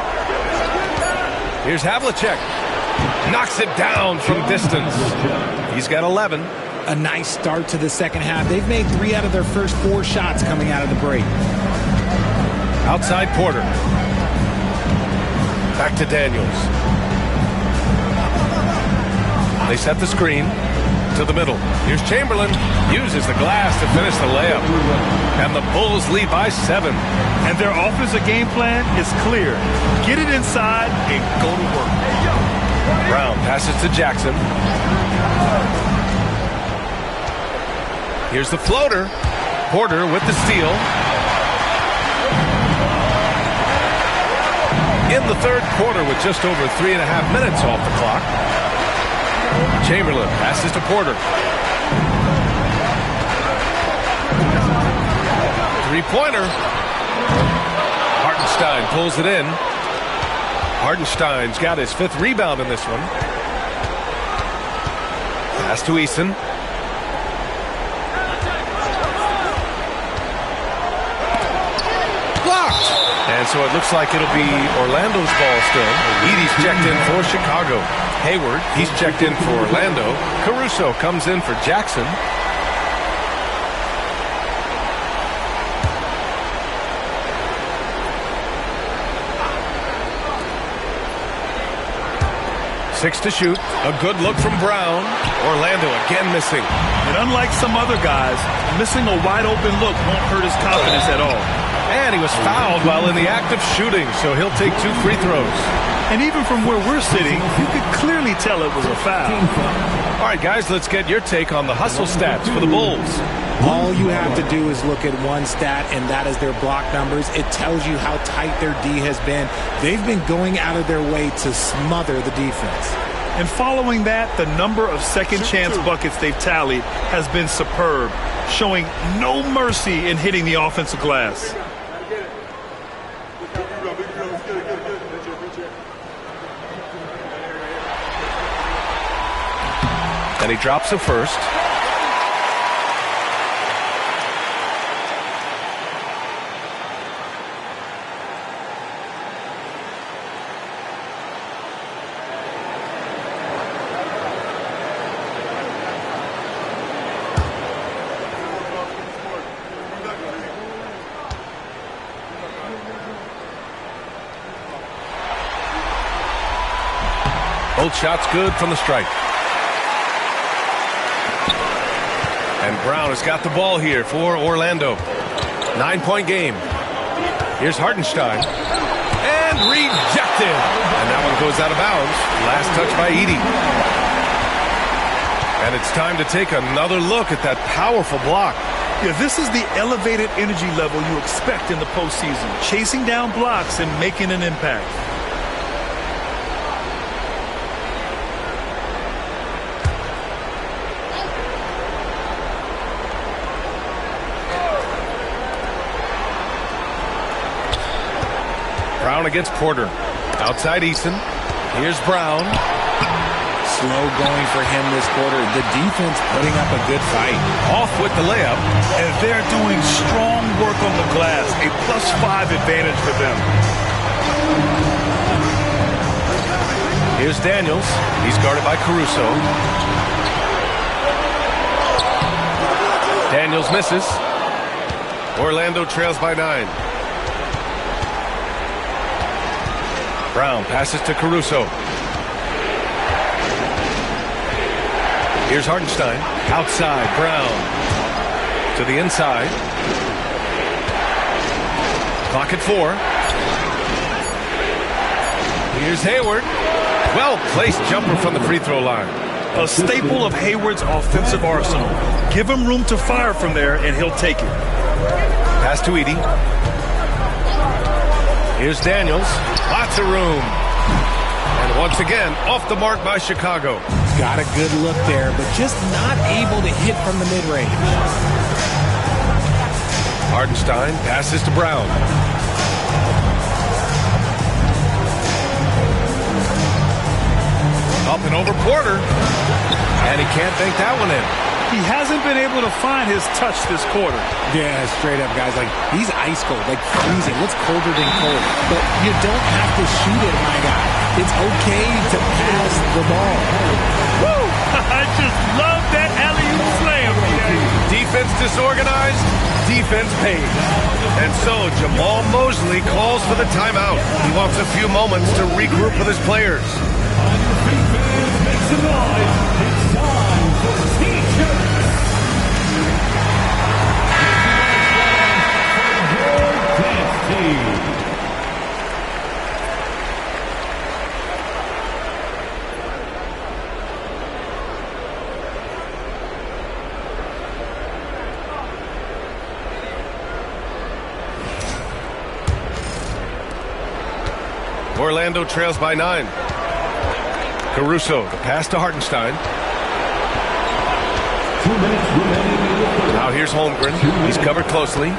Here's Havlicek. Knocks it down from distance. He's got 11. A nice start to the second half. They've made 3 out of their first 4 shots coming out of the break. Outside Porter. Back to Daniels. They set the screen to the middle. Here's Chamberlain. Uses the glass to finish the layup. And the Bulls lead by 7. And their offensive game plan is clear. Get it inside and go to work. Brown passes to Jackson. Here's the floater. Porter with the steal. In the third quarter with just over 3.5 minutes off the clock. Chamberlain passes to Porter. 3-pointer. Hartenstein pulls it in. Hartenstein's got his 5th rebound in this one. Pass to Eason. Blocked. And so it looks like it'll be Orlando's ball still. Edey's checked in for Chicago. Hayward, he's checked in for Orlando. Caruso comes in for Jackson. Six to shoot. A good look from Brown. Orlando again missing. And unlike some other guys, missing a wide open look won't hurt his confidence at all. And he was fouled while in the act of shooting, so he'll take 2 free throws. And even from where we're sitting, you could clearly tell it was a foul. All right, guys, let's get your take on the hustle stats for the Bulls. All you have to do is look at one stat, and that is their block numbers. It tells you how tight their D has been. They've been going out of their way to smother the defense. And following that, the number of second chance buckets they've tallied has been superb, showing no mercy in hitting the offensive glass. And he drops the first. Both shots good from the stripe. And Brown has got the ball here for Orlando. 9-point game. Here's Hartenstein. And rejected. goes out of bounds. Last touch by Edey. And it's time to take another look at that powerful block. Yeah, this is the elevated energy level you expect in the postseason. Chasing down blocks and making an impact. Brown against Porter. Outside Eason. Here's Brown. Slow going for him this quarter. The defense putting up a good fight. Off with the layup. And they're doing strong work on the glass. A +5 advantage for them. Here's Daniels. He's guarded by Caruso. Daniels misses. Orlando trails by 9. Brown passes to Caruso. Here's Hartenstein. Outside, Brown. To the inside. Clock at 4. Here's Hayward. Well-placed jumper from the free throw line. A staple of Hayward's offensive arsenal. Give him room to fire from there, and he'll take it. Pass to Edey. Here's Daniels. Lots of room. And once again, off the mark by Chicago. Got a good look there, but just not able to hit from the mid-range. Hartenstein passes to Brown. Up and over Porter. And he can't bank that one in. He hasn't been able to find his touch this quarter. Yeah, straight up, guys. Like, he's ice cold, like freezing. What's colder than cold? But you don't have to shoot it, my guy. It's okay to pass the ball. Woo! I just love that alley-oop slam. Defense disorganized, defense paid. And so Jamal Mosley calls for the timeout. He wants a few moments to regroup with his players. It's time for T-shirts. Your dance team. Orlando trails by 9. Caruso, the pass to Hartenstein. 2 minutes remaining. Now here's Holmgren. He's covered closely.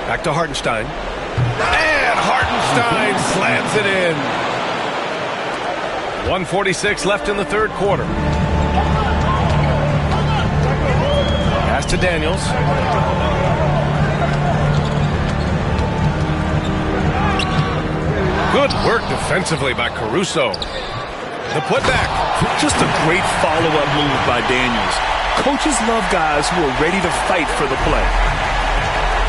Back to Hartenstein. And Hartenstein slams it in. 1:46 left in the third quarter. Pass to Daniels. Good work defensively by Caruso. The putback. Just a great follow-up move by Daniels. Coaches love guys who are ready to fight for the play.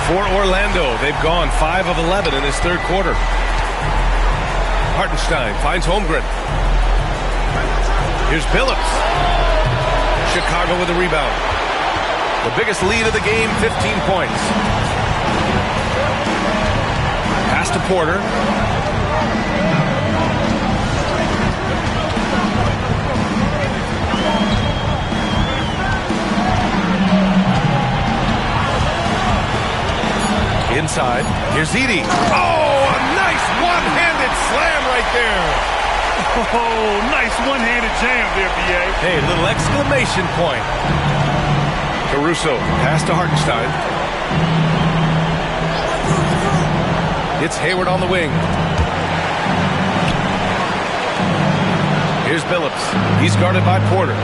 For Orlando, they've gone 5 of 11 in this third quarter. Hartenstein finds Holmgren. Here's Billups. Chicago with a rebound. The biggest lead of the game, 15 points. Pass to Porter. Inside. Here's Edey. Oh, a nice one-handed slam right there. Oh, nice one-handed jam there, B.A. Hey, little exclamation point. Caruso, pass to Hartenstein. It's Hayward on the wing. Here's Billups. He's guarded by Porter.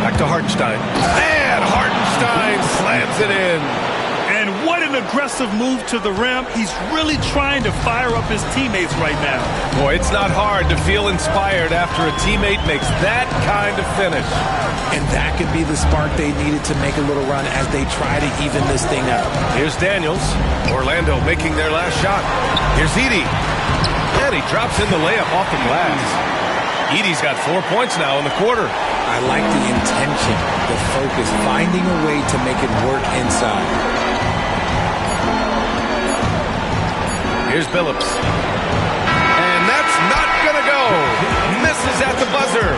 Back to Hartenstein. And Hartenstein slams it in. And what an aggressive move to the rim. He's really trying to fire up his teammates right now. Boy, it's not hard to feel inspired after a teammate makes that kind of finish. And that could be the spark they needed to make a little run as they try to even this thing up. Here's Daniels. Orlando making their last shot. Here's Edey. And he drops in the layup off the glass. Edey's got 4 points now in the quarter. I like the intention, the focus, finding a way to make it work inside. Here's Billups. And that's not going to go. Misses at the buzzer.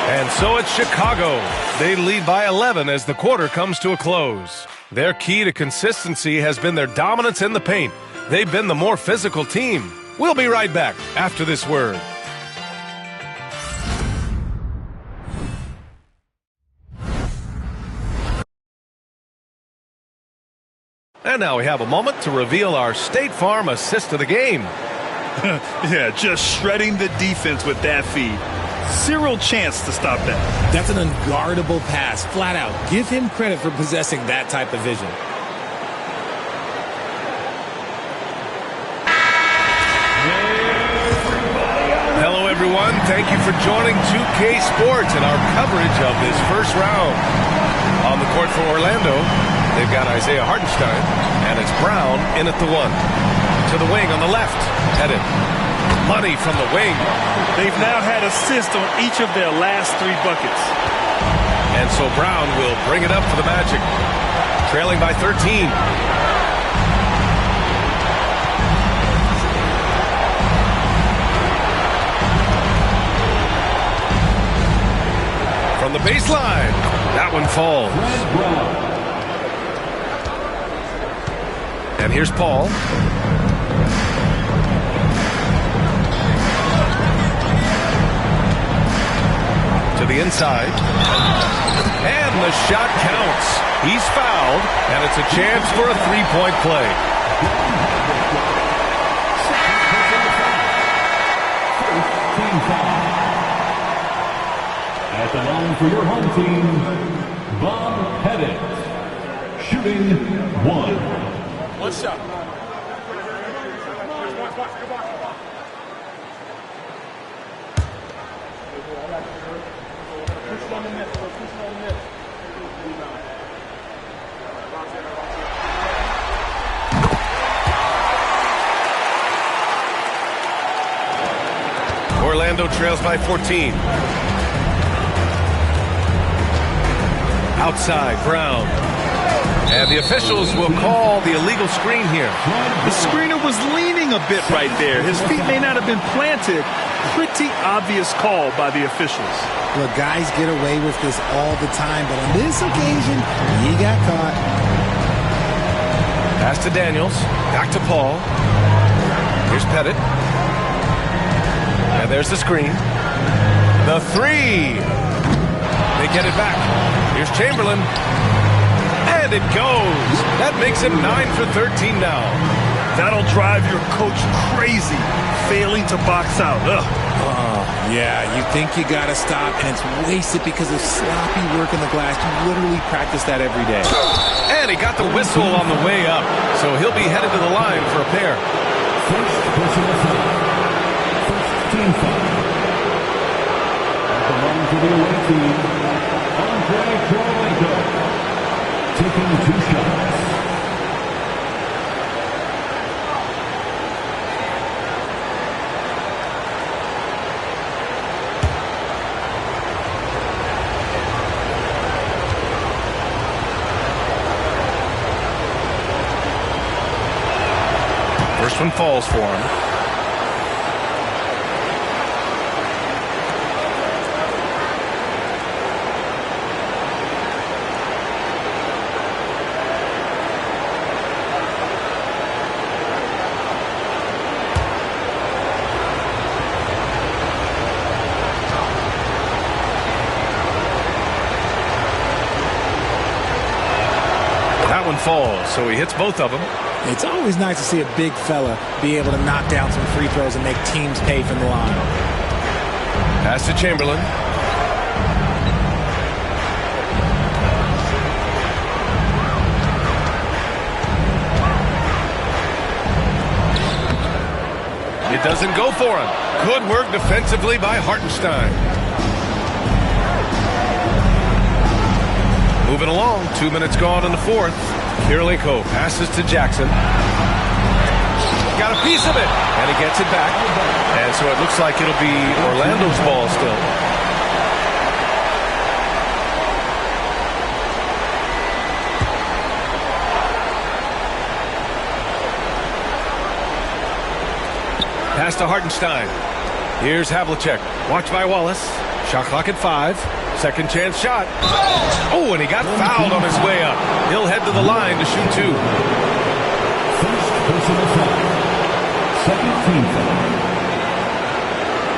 And so it's Chicago. They lead by 11 as the quarter comes to a close. Their key to consistency has been their dominance in the paint. They've been the more physical team. We'll be right back after this word. And now we have a moment to reveal our State Farm assist of the game. Yeah, just shredding the defense with that feed. Zero chance to stop that. That's an unguardable pass, flat out. Give him credit for possessing that type of vision. Hello, everyone. Thank you for joining 2K Sports and our coverage of this first round. On the court for Orlando, they've got Isaiah Hartenstein, and it's Brown in at the 1. To the wing on the left, headed. Money from the wing. They've now had assists on each of their last 3 buckets. And so Brown will bring it up for the Magic. Trailing by 13. From the baseline, that one falls. And here's Paul. To the inside. And the shot counts. He's fouled, and it's a chance for a three-point play. At the line for your home team, Bob Pettit, shooting 1. One shot. Orlando trails by 14. Outside, Brown. And the officials will call the illegal screen here. The screener was leaning a bit right there. His feet may not have been planted. Pretty obvious call by the officials. Look, guys get away with this all the time, but on this occasion, he got caught. Pass to Daniels. Back to Paul. Here's Pettit. And there's the screen. The 3. They get it back. Here's Chamberlain. And it goes. That makes him 9 for 13 now. That'll drive your coach crazy, failing to box out. Yeah, you think you got to stop, and it's wasted because of sloppy work in the glass. You literally practice that every day. And he got the whistle on the way up, so he'll be headed to the line for a pair. First personal foul. First team foul. At the line for the away team, Andre Korolenko, taking 2 shots. First one falls for him. That one falls, so he hits both of them. It's always nice to see a big fella be able to knock down some free throws and make teams pay from the line. Pass to Chamberlain. It doesn't go for him. Good work defensively by Hartenstein. Moving along, 2 minutes gone in the fourth. Kirilenko passes to Jackson. Got a piece of it, and he gets it back. And so it looks like it'll be Orlando's ball still. Pass to Hartenstein. Here's Havlicek. Watch by Wallace. Shot clock at 5. Second chance shot. Oh, and he got fouled on his way up. He'll head to the line to shoot 2. First personal foul. Second team foul.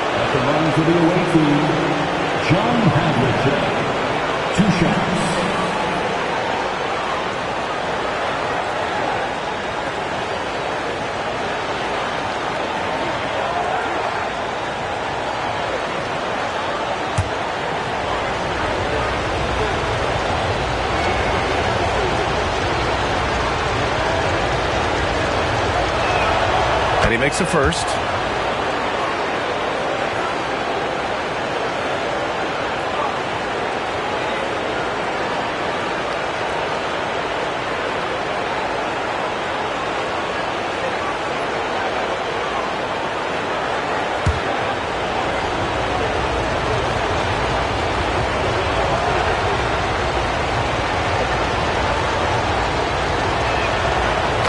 At the line for the away team, John Havlicek. 2 shots. And he makes a first.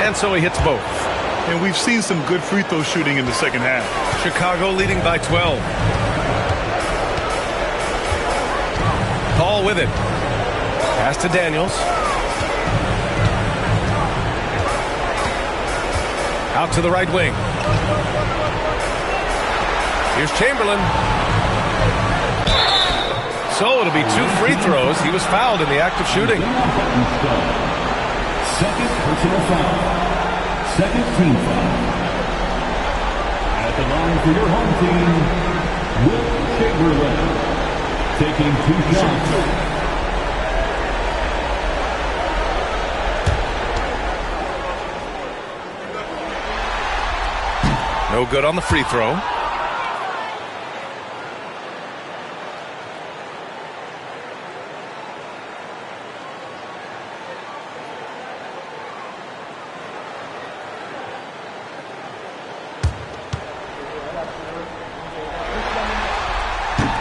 And so he hits both. And we've seen some good free throw shooting in the second half. Chicago leading by 12. Paul with it. Pass to Daniels. Out to the right wing. Here's Chamberlain. So it'll be 2 free throws. He was fouled in the act of shooting. Second personal foul. Second team foul. At the line for your home team, Will Chamberlain, taking 2 shots. No good on the free throw.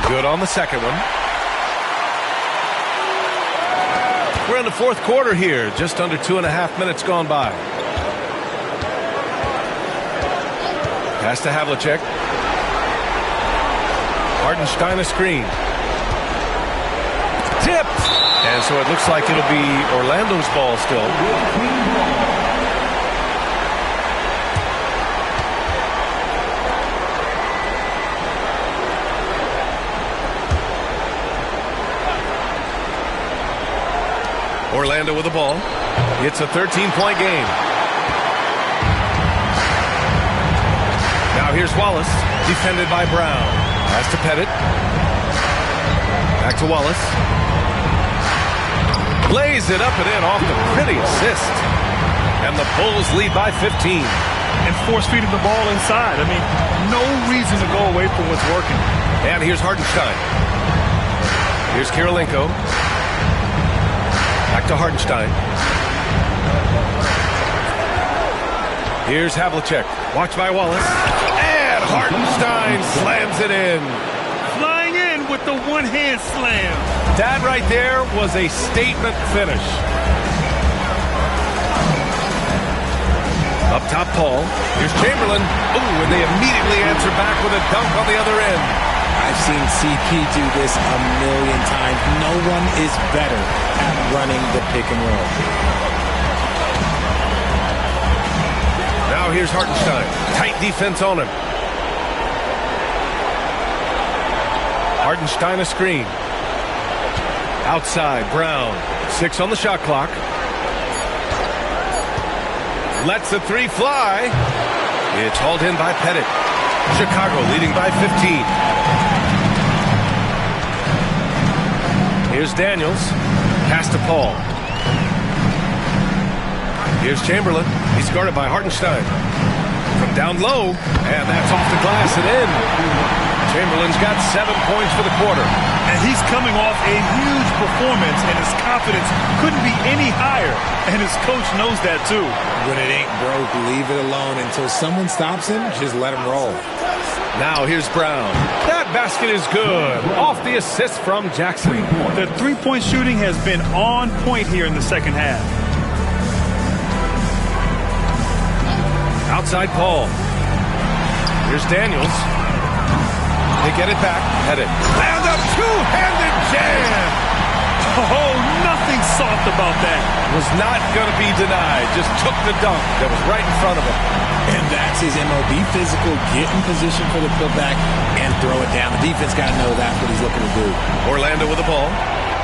Good on the second one. We're in the fourth quarter here. Just under 2.5 minutes gone by. Pass to Havlicek. Hartenstein a screen. Tipped! And so it looks like it'll be Orlando's ball still. Orlando with the ball. It's a 13-point game. Now here's Wallace, defended by Brown. Pass to Pettit. Back to Wallace. Lays it up and in off the pretty assist. And the Bulls lead by 15. And force-feeding the ball inside. I mean, no reason to go away from what's working. And here's Hartenstein. Here's Kirilenko. Back to Hartenstein. Here's Havlicek. Watch by Wallace. And Hartenstein slams it in. Flying in with the one-hand slam. That right there was a statement finish. Up top, Paul. Here's Chamberlain. Ooh, and they immediately answer back with a dunk on the other end. I've seen CP do this a million times. No one is better at running the pick and roll. Now here's Hartenstein. Tight defense on him. Hartenstein a screen. Outside, Brown. 6 on the shot clock. Lets the 3 fly. It's hauled in by Pettit. Chicago leading by 15. Here's Daniels. Pass to Paul. Here's Chamberlain. He's guarded by Hartenstein. From down low, and that's off the glass and in. Chamberlain's got 7 points for the quarter. And he's coming off a huge performance, and his confidence couldn't be any higher. And his coach knows that, too. When it ain't broke, leave it alone. Until someone stops him, just let him roll. Now here's Brown. That basket is good. Off the assist from Jackson. The three-point shooting has been on point here in the second half. Outside Paul. Here's Daniels. They get it back. Headed. And a two-handed jam. Oh, nothing soft about that. Was not going to be denied. Just took the dunk that was right in front of him. And that's his MO. Be physical, get in position for the putback, and throw it down. The defense got to know that's what he's looking to do. Orlando with the ball.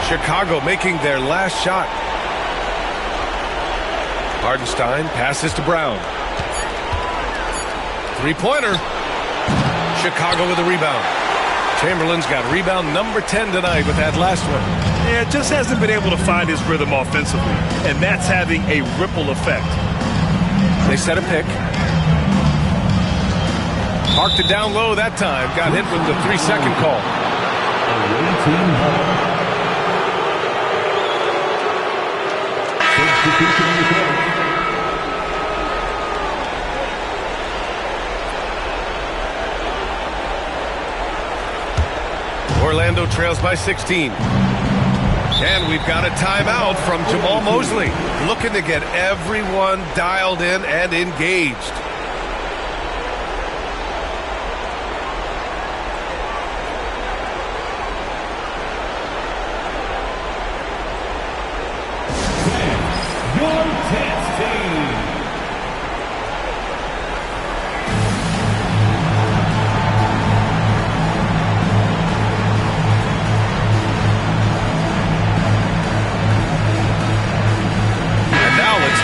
Chicago making their last shot. Hardenstein passes to Brown. Three-pointer. Chicago with a rebound. Chamberlain's got rebound number 10 tonight with that last one. Yeah, just hasn't been able to find his rhythm offensively, and that's having a ripple effect. They set a pick. Parked it down low that time. Got hit with the 3-second call. Orlando trails by 16. And we've got a timeout from Jamal Mosley. Looking to get everyone dialed in and engaged.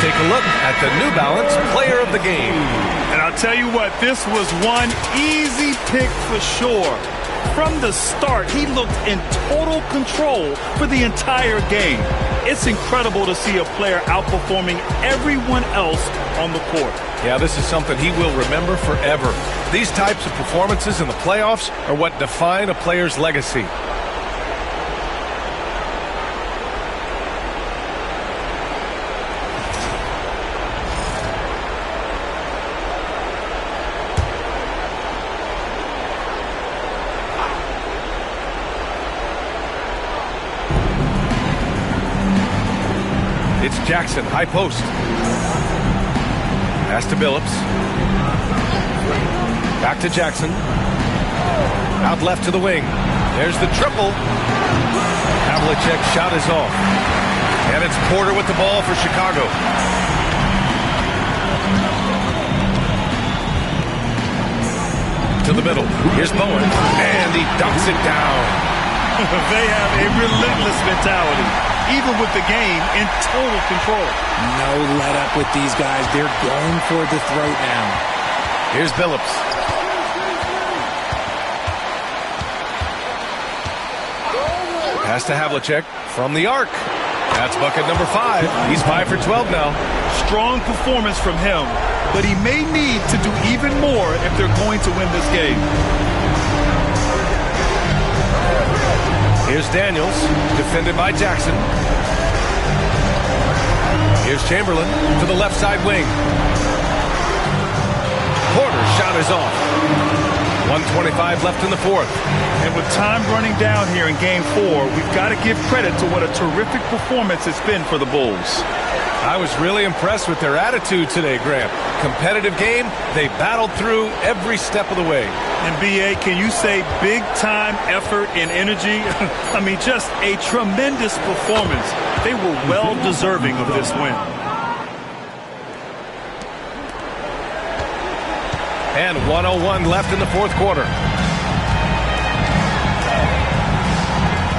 Take a look at the New Balance Player of the Game. And I'll tell you what, this was one easy pick for sure. From the start, he looked in total control for the entire game. It's incredible to see a player outperforming everyone else on the court. Yeah, this is something he will remember forever. These types of performances in the playoffs are what define a player's legacy. It's Jackson, high post. Pass to Billups. Back to Jackson. Out left to the wing. There's the triple. Havlicek's shot is off. And it's Porter with the ball for Chicago. To the middle. Here's Bowen. And he dunks it down. They have a relentless mentality, even with the game in total control. No let up with these guys. They're going for the throat now. Here's Billups. Pass to Havlicek from the arc. That's bucket number 5. He's 5 for 12 now. Strong performance from him, but he may need to do even more if they're going to win this game. Here's Daniels, defended by Jackson. Here's Chamberlain to the left side wing. Porter's shot is off. 1:25 left in the fourth. And with time running down here in game 4, we've got to give credit to what a terrific performance it's been for the Bulls. I was really impressed with their attitude today, Graham. Competitive game, they battled through every step of the way. And B.A., can you say big-time effort and energy? I mean, just a tremendous performance. They were well deserving of this win. And 1:01 left in the fourth quarter.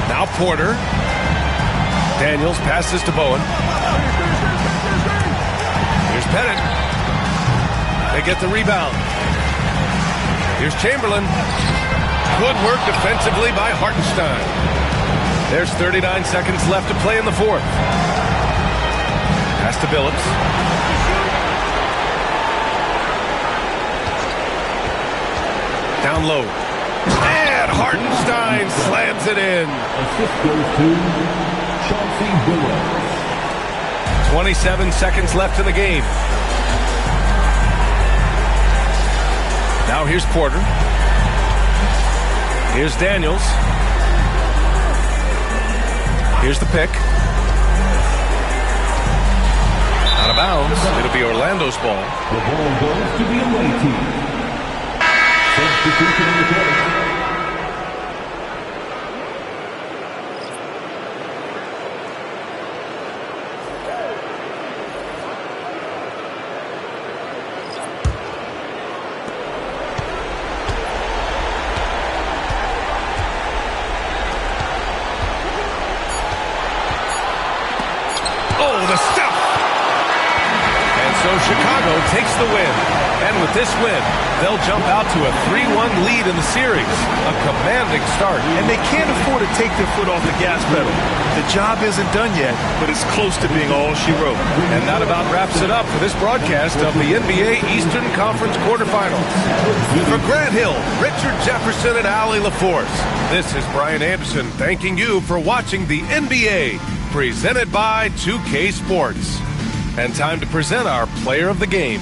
Now Porter. Daniels passes to Bowen. Here's Pettit. They get the rebound. Here's Chamberlain. Good work defensively by Hartenstein. There's 39 seconds left to play in the fourth. Pass to Billups. Down low. And Hartenstein slams it in. Assist goes to Chauncey Billups. 27 seconds left in the game. Now here's Porter. Here's Daniels. Here's the pick. Out of bounds. It'll be Orlando's ball. The ball goes to the away team. Substitution on the court. The stop. And so Chicago takes the win. And with this win, they'll jump out to a 3-1 lead in the series. A commanding start. And they can't afford to take their foot off the gas pedal. The job isn't done yet, but it's close to being all she wrote. And that about wraps it up for this broadcast of the NBA Eastern Conference quarterfinals. For Grant Hill, Richard Jefferson, and Allie LaForce, this is Brian Anderson thanking you for watching the NBA, presented by 2K Sports. And time to present our player of the game.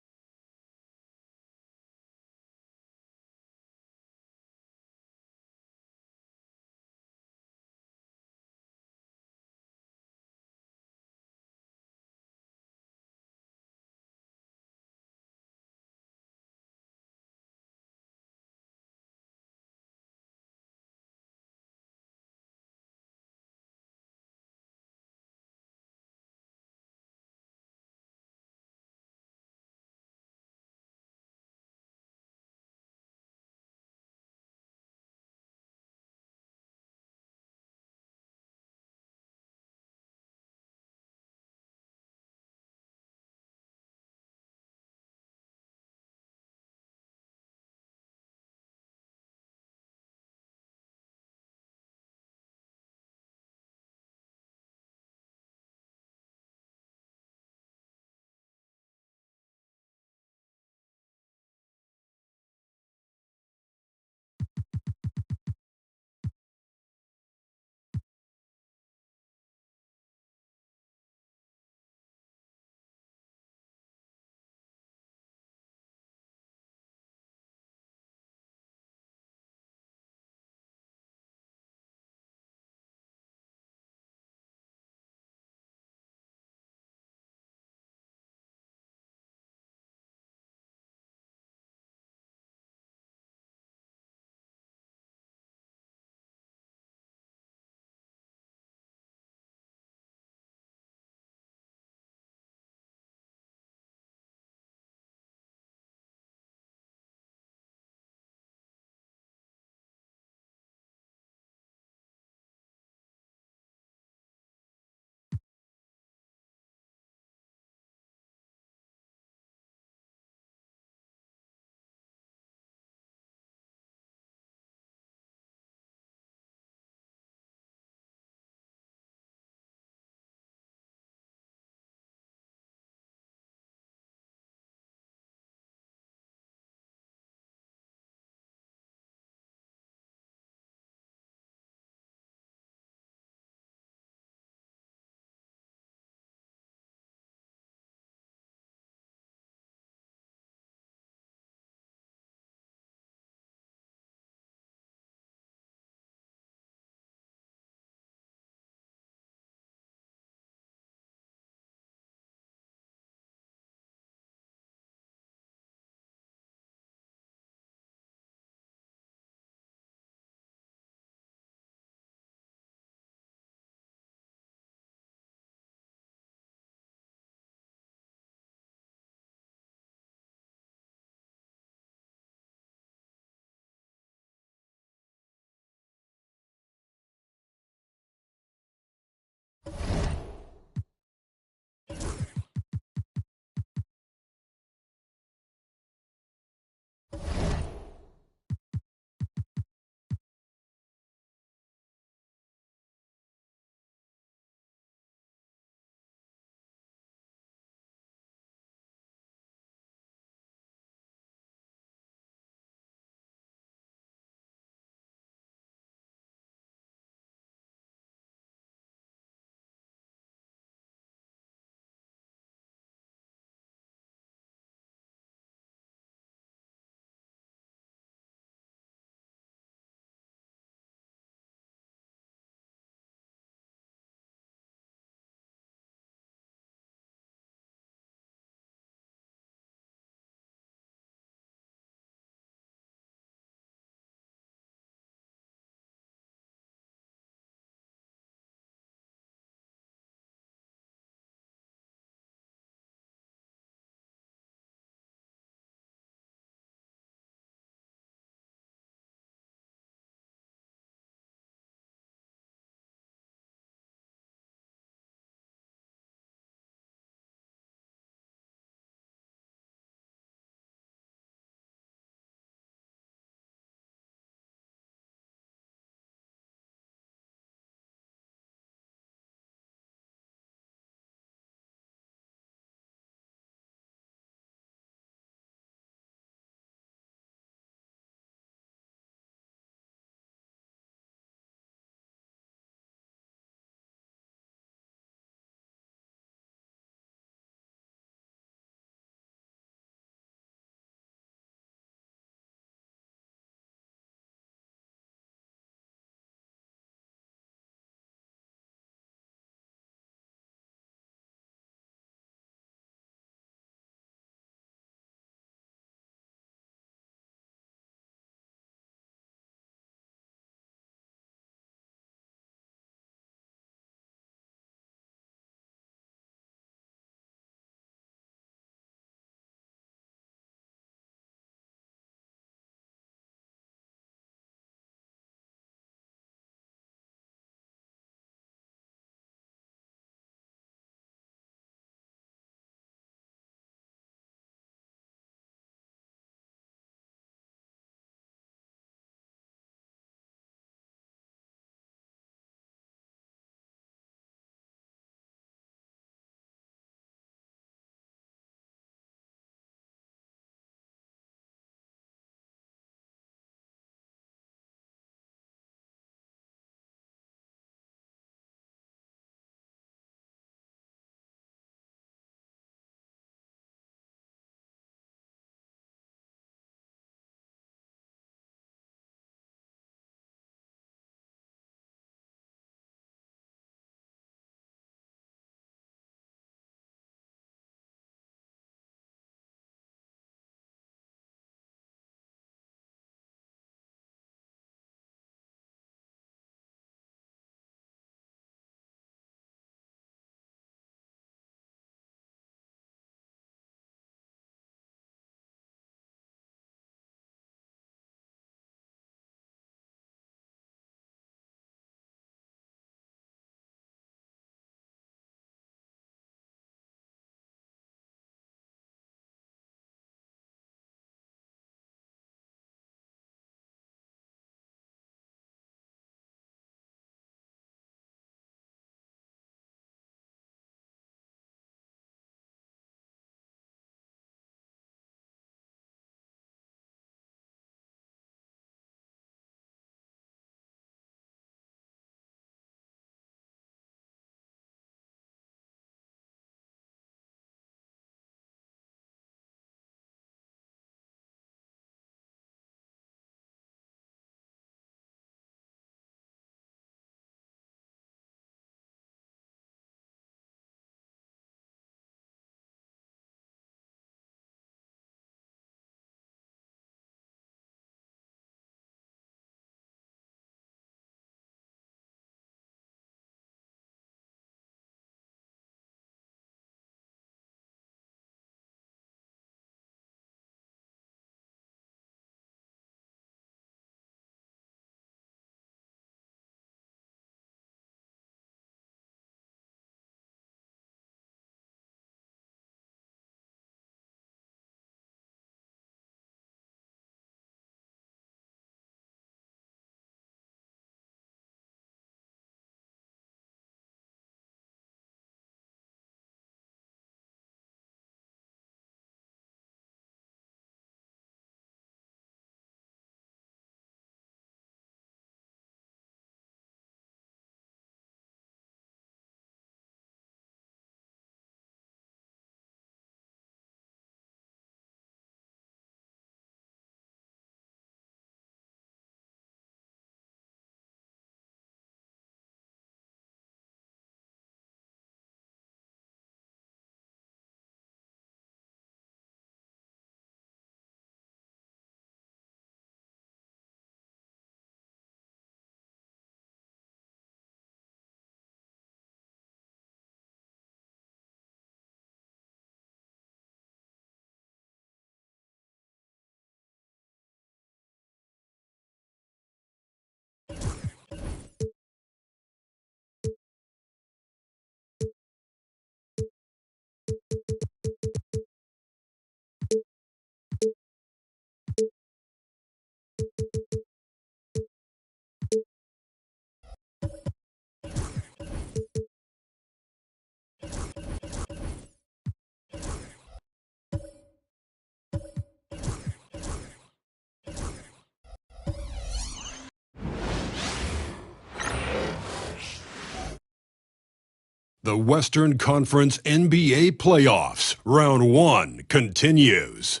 The Western Conference NBA playoffs, round 1 continues.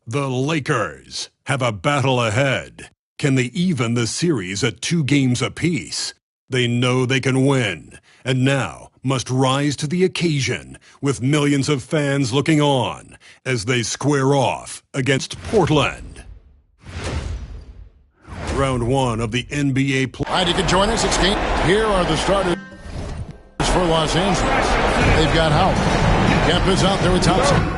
The Lakers have a battle ahead. Can they even the series at 2 games apiece? They know they can win, and now must rise to the occasion with millions of fans looking on as they square off against Portland. Round 1 of the NBA playoffs. All right, you can join us. It's game. Here are the starters for Los Angeles. They've got Howard. Kemp is out there with Thompson.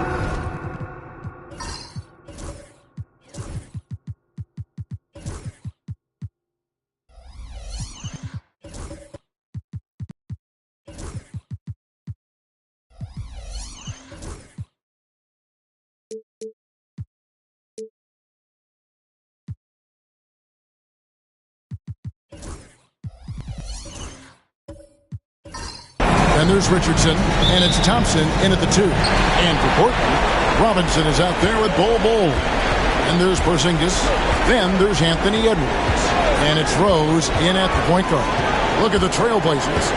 Then there's Richardson, and it's Thompson in at the 2. And for Portland, Robinson is out there with Bol. And there's Porzingis. Then there's Anthony Edwards. And it's Rose in at the point guard. Look at the Trailblazers.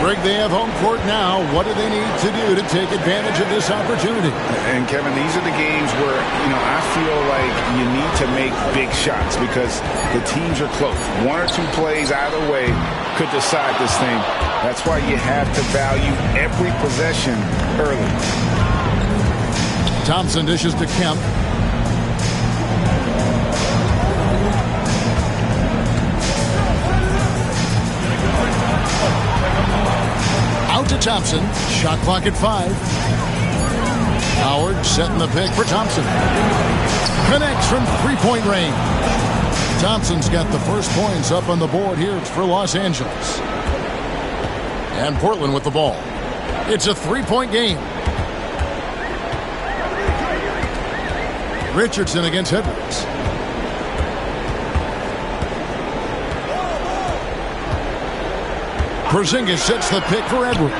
Greg, they have home court now. What do they need to do to take advantage of this opportunity? And, Kevin, these are the games where, I feel like you need to make big shots because the teams are close. 1 or 2 plays either way could decide this thing. That's why you have to value every possession early. Thompson dishes to Kemp. Out to Thompson. Shot clock at 5. Howard setting the pick for Thompson. Connects from 3-point range. Thompson's got the first points up on the board here for Los Angeles. And Portland with the ball. It's a 3-point game. Richardson against Edwards. Porzingis sets the pick for Edwards.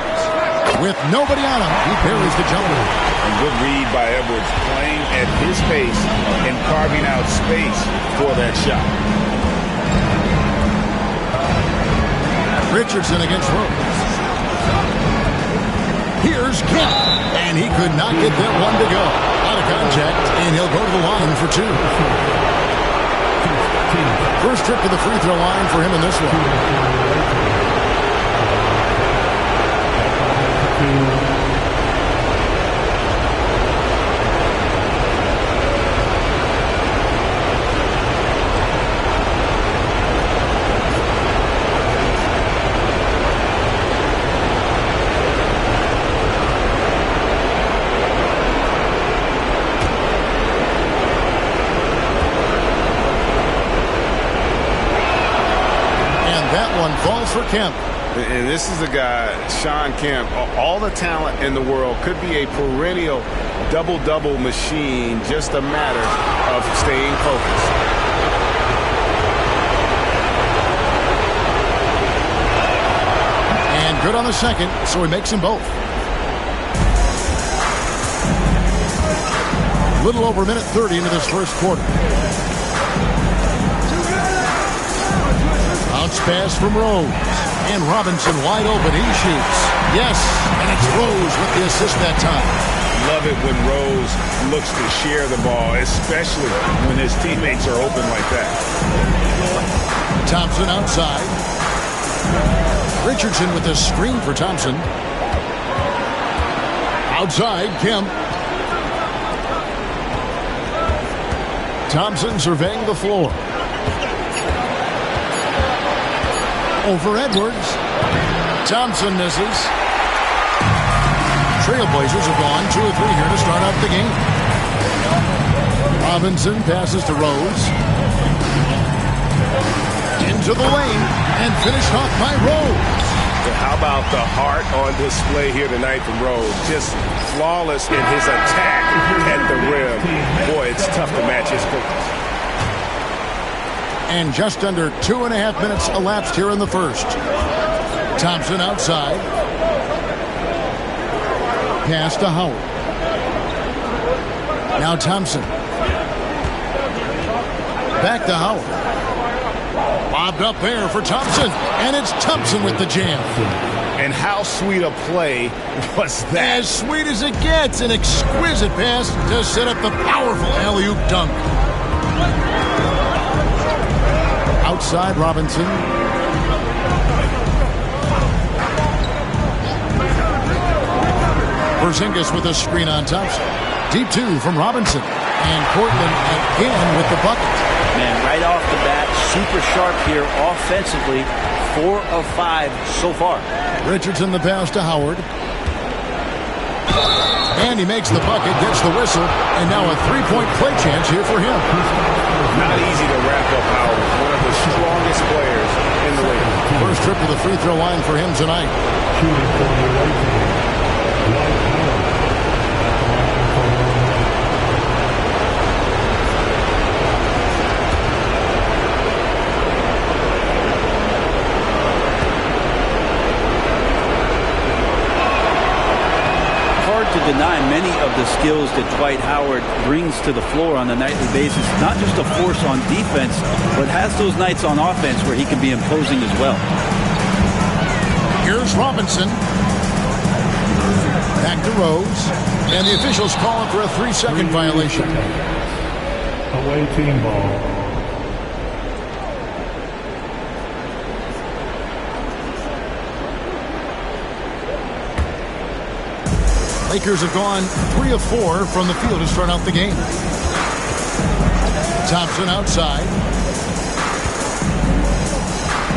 With nobody on him, he parries the jumper. A good read by Edwards, playing at his pace and carving out space for that shot. Richardson against Rose. Here's Kemp, and he could not get that one to go. Out of contact, and he'll go to the line for 2. First trip to the free throw line for him in this one. Falls for Kemp. And this is a guy, Shawn Kemp, all the talent in the world, could be a perennial double-double machine, just a matter of staying focused. And good on the second, so he makes them both. Little over a minute 30 into this first quarter. Bounce pass from Rose. And Robinson wide open. He shoots. Yes, and it's Rose with the assist that time. Love it when Rose looks to share the ball, especially when his teammates are open like that. Thompson outside. Richardson with the screen for Thompson. Outside, Kemp. Thompson surveying the floor. Over Edwards. Thompson misses. Trailblazers have gone 2 or 3 here to start out the game. Robinson passes to Rose. Into the lane and finished off by Rose. How about the heart on display here tonight from Rose? Just flawless in his attack at the rim. Boy, it's tough to match his focus. And just under 2.5 minutes elapsed here in the first. Thompson outside. Pass to Howard. Now Thompson. Back to Howard. Lobbed up there for Thompson. And it's Thompson with the jam. And how sweet a play was that? As sweet as it gets. An exquisite pass to set up the powerful alley-oop dunk. Outside Robinson. Porzingis with a screen on Thompson. Deep two from Robinson. And Portland again with the bucket. Man, right off the bat, super sharp here offensively. 4 of 5 so far. Richardson the pass to Howard. And he makes the bucket, gets the whistle, and now a three-point play chance here for him. Not easy to wrap up Howard, one of the strongest players in the league. First trip to the free throw line for him tonight. To deny many of the skills that Dwight Howard brings to the floor on a nightly basis. Not just a force on defense, but has those nights on offense where he can be imposing as well. Here's Robinson. Back to Rose. And the officials calling for a 3-second violation. Away team ball. Lakers have gone 3 of 4 from the field to start out the game. Thompson outside.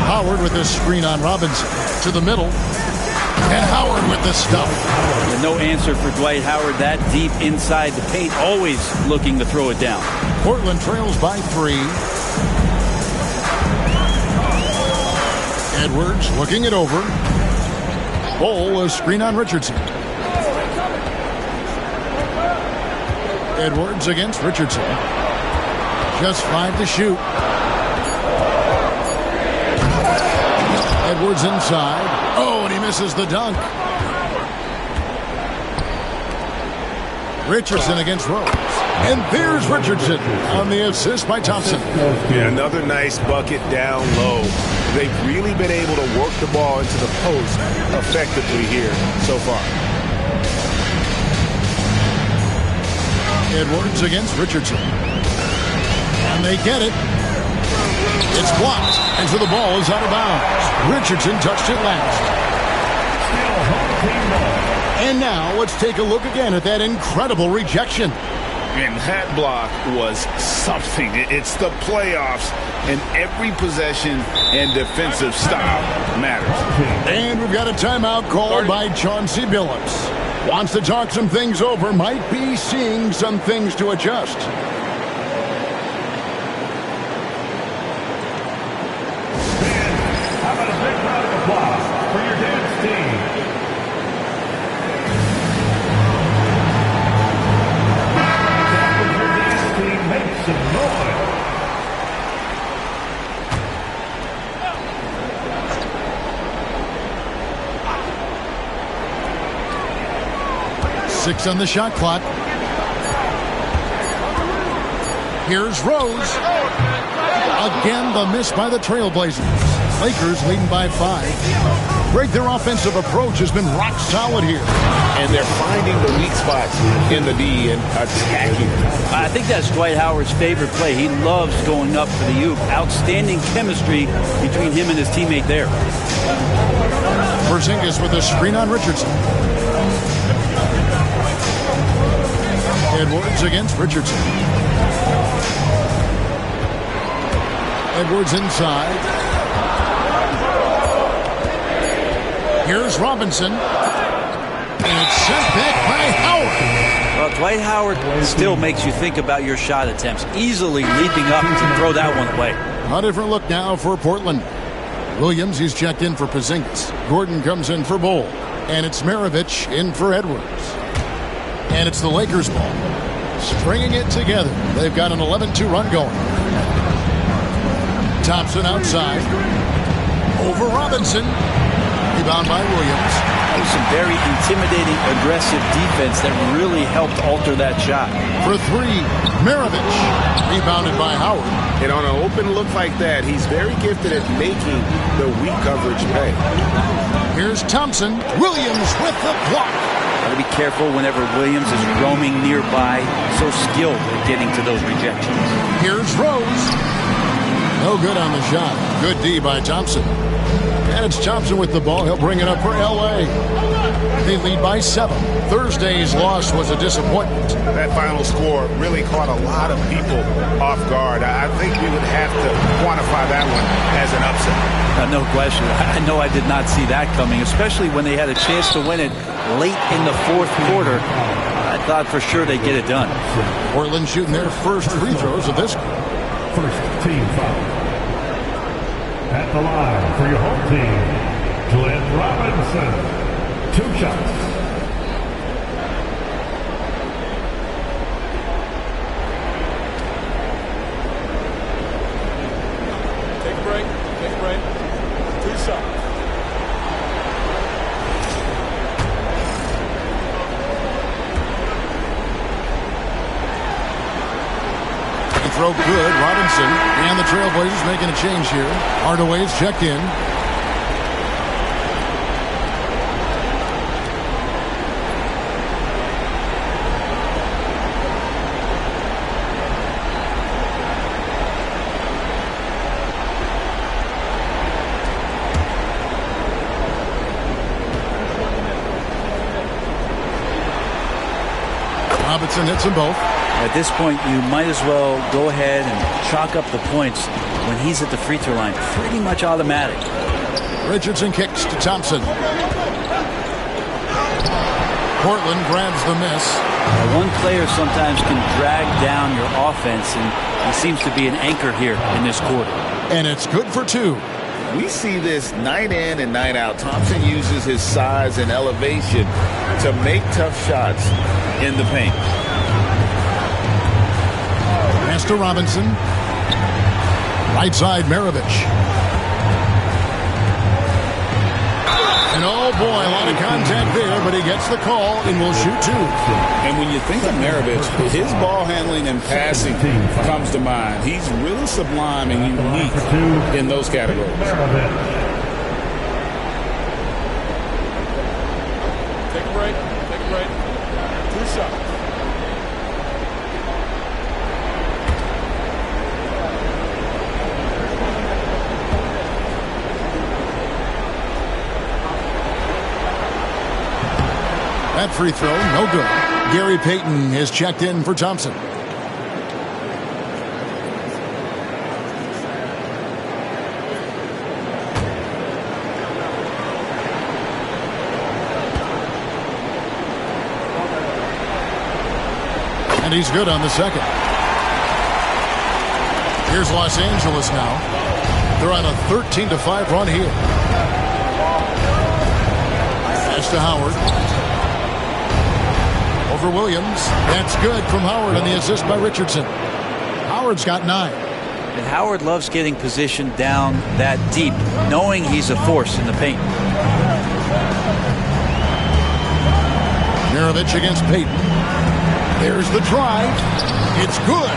Howard with the screen on Robinson. To the middle. And Howard with the stuff. And no answer for Dwight Howard that deep inside the paint. Always looking to throw it down. Portland trails by 3. Edwards looking it over. Bol, a screen on Richardson. Edwards against Richardson. Just 5 to shoot. Edwards inside. Oh, and he misses the dunk. Richardson against Rose. And there's Richardson on the assist by Thompson. Yeah, another nice bucket down low. They've really been able to work the ball into the post effectively here so far. Edwards against Richardson. And they get it. It's blocked. And so the ball is out of bounds. Richardson touched it last. And now let's take a look again at that incredible rejection. And that block was something. It's the playoffs, and every possession and defensive stop matters. And we've got a timeout called by Chauncey Billups. Wants to talk some things over, might be seeing some things to adjust. How about a big round of applause for your dance team? Your dance team makes some noise. Six on the shot clock. Here's Rose. Again, the miss by the Trailblazers. Lakers leading by 5. Greg, their offensive approach has been rock solid here. And they're finding the weak spots in the D and attacking. I think that's Dwight Howard's favorite play. He loves going up for the oop. Outstanding chemistry between him and his teammate there. Porzingis with a screen on Richardson. Edwards against Richardson. Edwards inside. Here's Robinson. And it's sent back by Howard. Well, Dwight Howard still makes you think about your shot attempts. Easily leaping up to throw that one away. A different look now for Portland. Williams, he's checked in for Porzingis. Gordon comes in for Bol. And it's Maravich in for Edwards. And it's the Lakers ball. Stringing it together. They've got an 11-2 run going. Thompson outside. Over Robinson. Rebound by Williams. That was some very intimidating, aggressive defense that really helped alter that shot. For 3, Maravich. Rebounded by Howard. And on an open look like that, he's very gifted at making the weak coverage pay. Here's Thompson. Williams with the block. Got to be careful whenever Williams is roaming nearby. So skilled at getting to those rejections. Here's Rose. No good on the shot. Good D by Thompson. And it's Thompson with the ball. He'll bring it up for L.A. They lead by 7. Thursday's loss was a disappointment. That final score really caught a lot of people off guard. I think we would have to quantify that one as an upset. No question. I know I did not see that coming, especially when they had a chance to win it late in the fourth quarter. I thought for sure they'd get it done. Portland shooting their first free throws of this. First team foul. At the line for your home team, Glenn Robinson. 2 shots. Take a break. Take a break. 2 shots. Throw good. Robinson and the Trailblazers making a change here. Hardaway's checked in. Robinson hits them both. At this point, you might as well go ahead and chalk up the points when he's at the free throw line. Pretty much automatic. Richardson kicks to Thompson. Portland grabs the miss. One player sometimes can drag down your offense, and he seems to be an anchor here in this quarter. And it's good for 2. We see this night in and night out. Thompson uses his size and elevation to make tough shots in the paint. Pass to Robinson. Right side, Maravich. And oh boy, a lot of contact there, but he gets the call and will shoot 2. And when you think of Maravich, his ball handling and passing comes to mind. He's really sublime and unique in those categories. Take a break. Take a break. 2 shots. That free throw, no good. Gary Payton is checked in for Thompson. And he's good on the second. Here's Los Angeles now. They're on a 13-5 run here. Pass to Howard. Over Williams. That's good from Howard on the assist by Richardson. Howard's got 9. And Howard loves getting positioned down that deep, knowing he's a force in the paint. Maravich against Payton. There's the drive. It's good.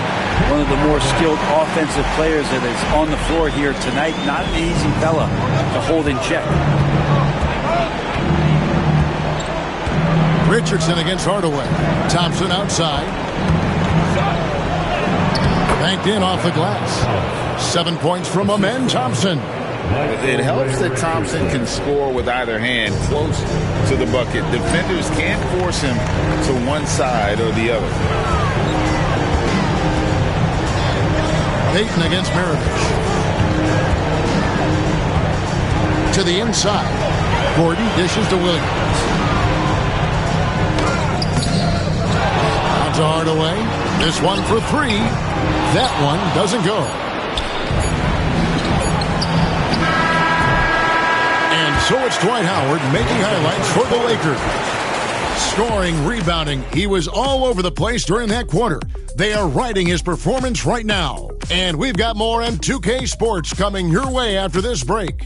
One of the more skilled offensive players that is on the floor here tonight. Not an easy fella to hold in check. Richardson against Hardaway. Thompson outside. Banked in off the glass. 7 points from Amen Thompson. It helps that Thompson can score with either hand close to the bucket. Defenders can't force him to one side or the other. Payton against Maravich. To the inside. Gordon dishes to Williams. To Hardaway. This one for 3. That one doesn't go. And so it's Dwight Howard making highlights for the Lakers. Scoring, rebounding. He was all over the place during that quarter. They are riding his performance right now. And we've got more M2K Sports coming your way after this break.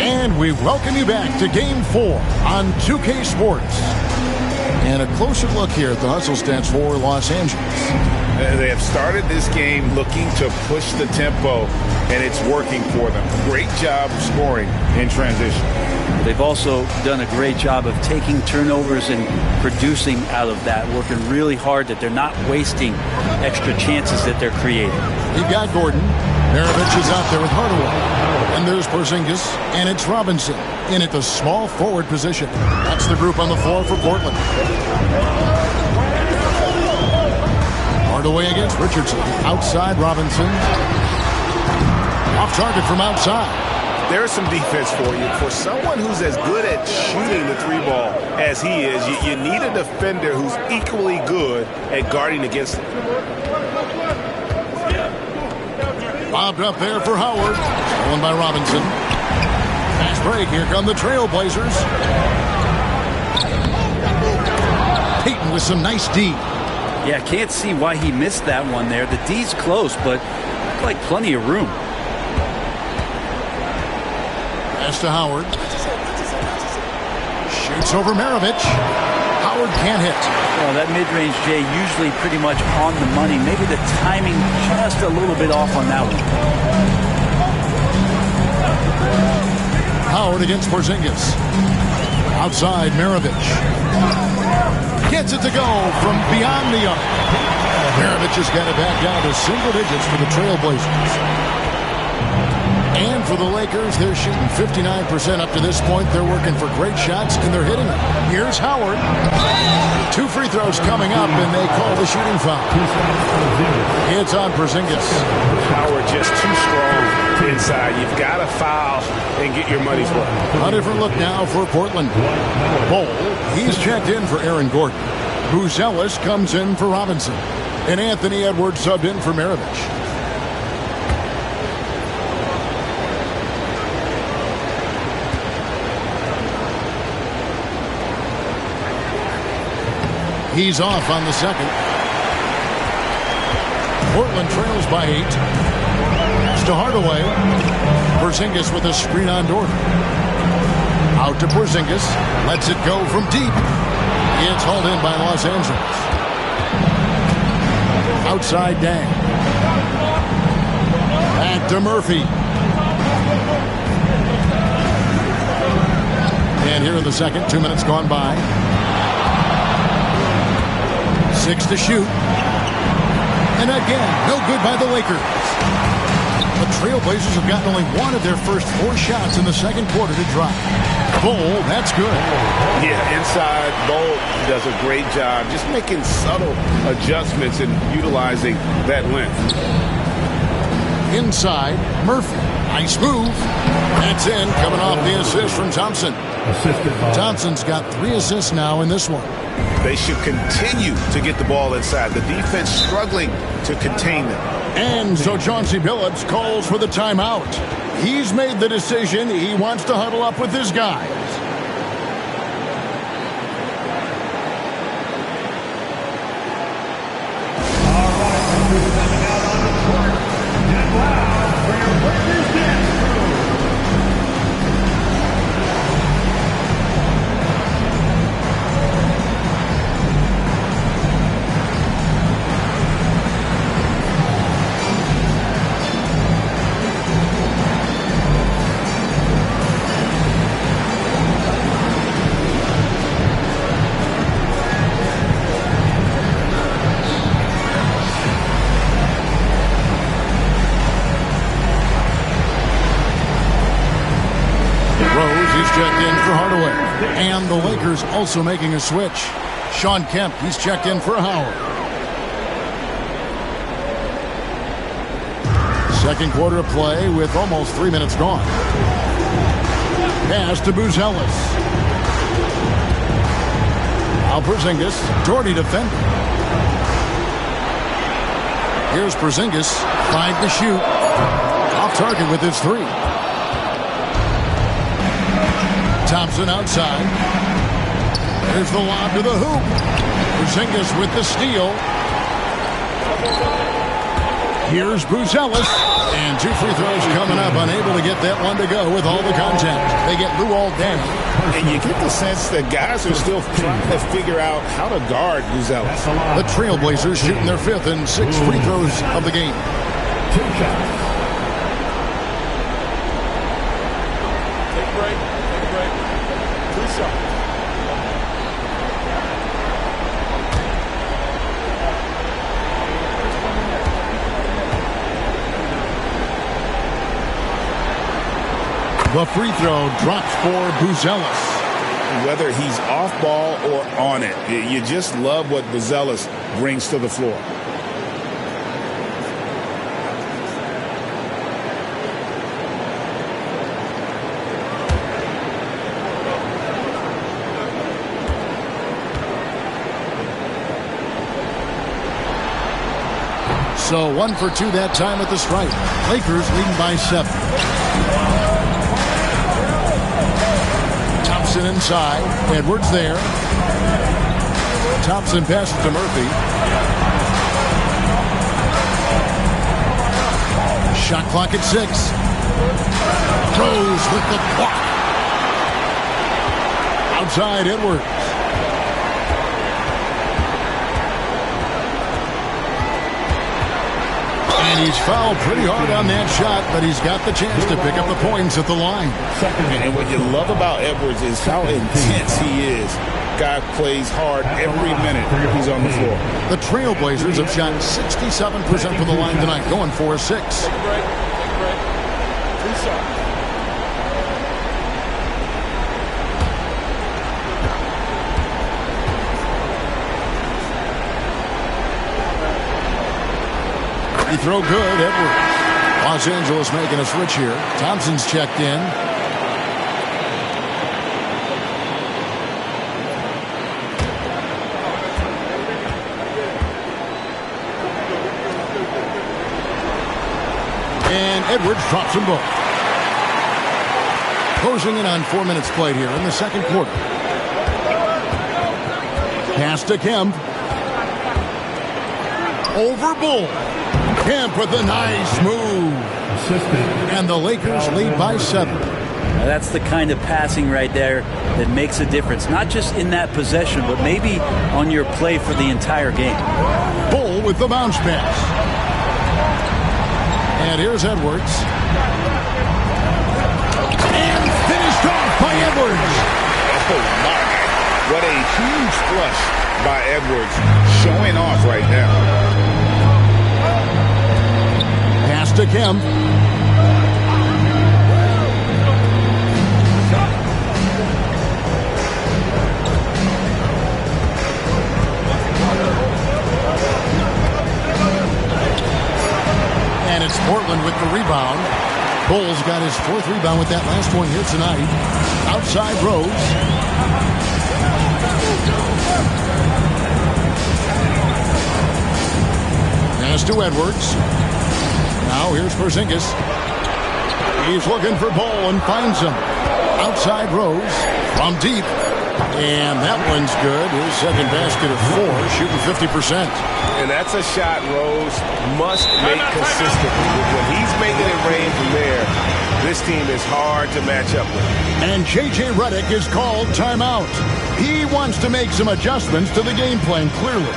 And we welcome you back to Game 4 on 2K Sports. And a closer look here at the hustle stats for Los Angeles. They have started this game looking to push the tempo, and it's working for them. Great job of scoring in transition. They've also done a great job of taking turnovers and producing out of that, working really hard that they're not wasting extra chances that they're creating. You've got Gordon. Maravich is out there with Hardaway. And there's Porzingis, and it's Robinson in at the small forward position. That's the group on the floor for Portland. Hardaway against Richardson. Outside Robinson. Off target from outside. There's some defense for you. For someone who's as good at shooting the three ball as he is, you need a defender who's equally good at guarding against it. Lobbed up there for Howard. Stolen by Robinson. Fast break. Here come the Trailblazers. Payton with some nice D. Yeah, can't see why he missed that one there. The D's close, but like plenty of room. Pass to Howard. Shoots over Maravich. Howard can't hit. Well, that mid-range, Jay, usually pretty much on the money. Maybe the timing just a little bit off on that one. Howard against Porzingis. Outside Maravich. Gets it to go from beyond the arc. Maravich has got it back down to single digits for the Trailblazers. And for the Lakers, they're shooting 59% up to this point. They're working for great shots, and they're hitting them. Here's Howard. 2 free throws coming up, and they call the shooting foul. It's on Porzingis. Howard just too strong inside. You've got to foul and get your money's worth. A different look now for Portland. Bol, he's checked in for Aaron Gordon. Buzelis comes in for Robinson. And Anthony Edwards subbed in for Maravich. He's off on the second. Portland trails by 8. Pass to Hardaway. Porzingis with a screen on Dorton. Out to Porzingis. Lets it go from deep. It's hauled in by Los Angeles. Outside Dang. Back to Murphy. And here in the second, 2 minutes gone by. 6 to shoot. And again, no good by the Lakers. The Trailblazers have gotten only one of their first 4 shots in the second quarter to drop. Bol, that's good. Yeah, inside, Bol does a great job just making subtle adjustments and utilizing that length. Inside, Murphy. Nice move. That's in, coming off the assist from Thompson. Thompson's got 3 assists now in this one. They should continue to get the ball inside. The defense struggling to contain them. And so Chauncey Billups calls for the timeout. He's made the decision. He wants to huddle up with his guys. All right, stepping out on the court. Get loud for your Lakers dance crew. Checked in for Hardaway. And the Lakers also making a switch. Sean Kemp, he's checked in for Howard. Second quarter of play with almost 3 minutes gone. Pass to Buzelis. Now Porzingis, Doherty defending. Here's Porzingis, 5 to shoot. Off target with his 3. Thompson outside. There's the lob to the hoop. Porzingis with the steal. Here's Buzelis. And 2 free throws coming up. Unable to get with that one to go with all the contact. They get Lou all down. And you get the sense that guys are still trying to figure out how to guard Buzelis. The Trailblazers shooting their 5th and 6th free throws of the game. 2 shots. Take a break. Take a break. 2 shots. The free throw drops for Buzelis. Whether he's off ball or on it, you just love what Buzelis brings to the floor. So 1 for 2 that time at the stripe. Lakers leading by 7. Thompson inside. Edwards there. Thompson passes to Murphy. Shot clock at 6. Rose with the block. Outside Edwards. And he's fouled pretty hard on that shot, but he's got the chance to pick up the points at the line. And what you love about Edwards is how intense he is. Guy plays hard every minute he's on the floor. The Trailblazers have shot 67% from the line tonight, going for a 6. Take a break. Take a break. 2 shots. He throw good, Edwards. Los Angeles making a switch here. Thompson's checked in. And Edwards drops them both. Closing in on 4 minutes played here in the second quarter. Pass to Kemp. Over Bull. Kemp with a nice move. And the Lakers lead by 7. Now that's the kind of passing right there that makes a difference. Not just in that possession, but maybe on your play for the entire game. Bull with the bounce pass. And here's Edwards. And finished off by Edwards. Oh, my. What a huge flush by Edwards. Showing off right now. Pass to Kemp. And it's Portland with the rebound. Bull's got his 4th rebound with that last one here tonight. Outside Rose. Pass to Edwards. Now here's Porzingis. He's looking for Bull and finds him. Outside Rose from deep. And that one's good. His second basket of 4, shooting 50%. And that's a shot Rose must make consistently. When he's making it rain from there, this team is hard to match up with. And J.J. Redick is called timeout. He wants to make some adjustments to the game plan, clearly.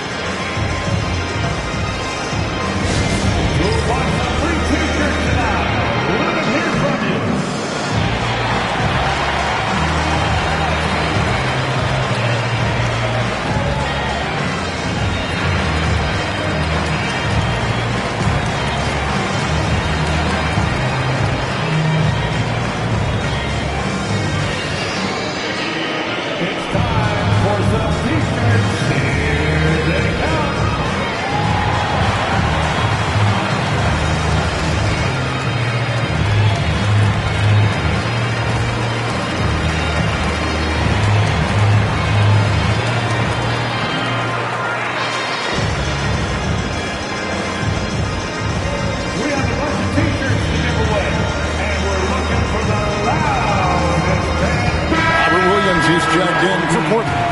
He's jacked in for Portland.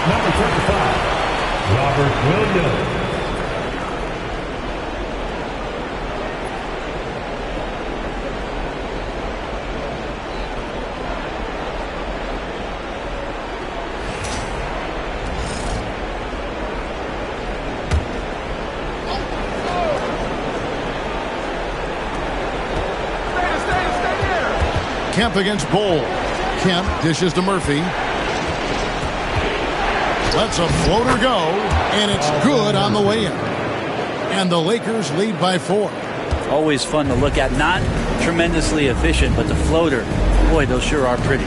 Number 35, Robert Williams. Kemp against Bowl. Kemp dishes to Murphy. Lets a floater go, and it's good on the way in. And the Lakers lead by 4. Always fun to look at. Not tremendously efficient, but the floater, boy, those sure are pretty.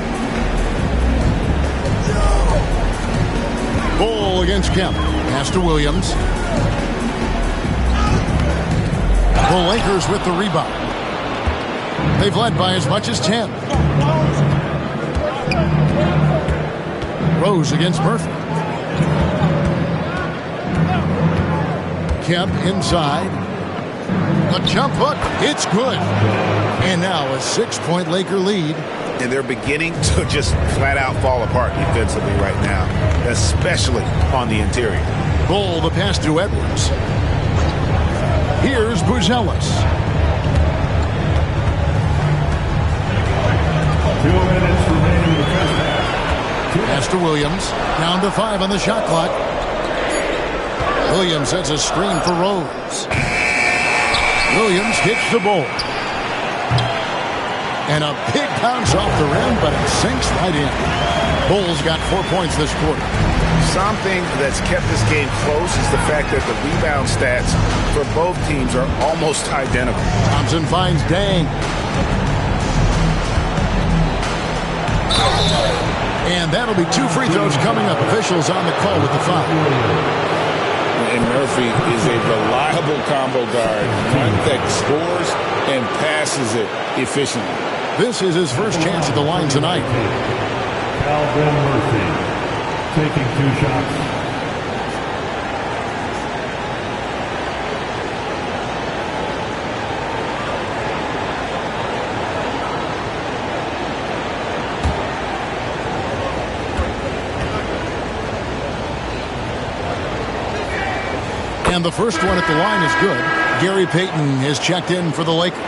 Bowl against Kemp. Pass to Williams. The Lakers with the rebound. They've led by as much as 10. Rose against Murphy. Kemp inside. A jump hook. It's good. And now a 6-point Laker lead. And they're beginning to just flat out fall apart defensively right now, especially on the interior. Bull the pass to Edwards. Here's Buzelis. 2 minutes remaining in the first half. Pass to Williams. Down to 5 on the shot clock. Williams sets a screen for Rose. Williams hits the ball. And a big bounce off the rim, but it sinks right in. Bulls got 4 points this quarter. Something that's kept this game close is the fact that the rebound stats for both teams are almost identical. Thompson finds Dang. And that'll be 2 free throws coming up. Officials on the call with the foul. And Murphy is a reliable combo guard, one that scores and passes it efficiently. This is his first chance at the line tonight. Calvin Murphy taking 2 shots. And the first one at the line is good. Gary Payton has checked in for the Lakers.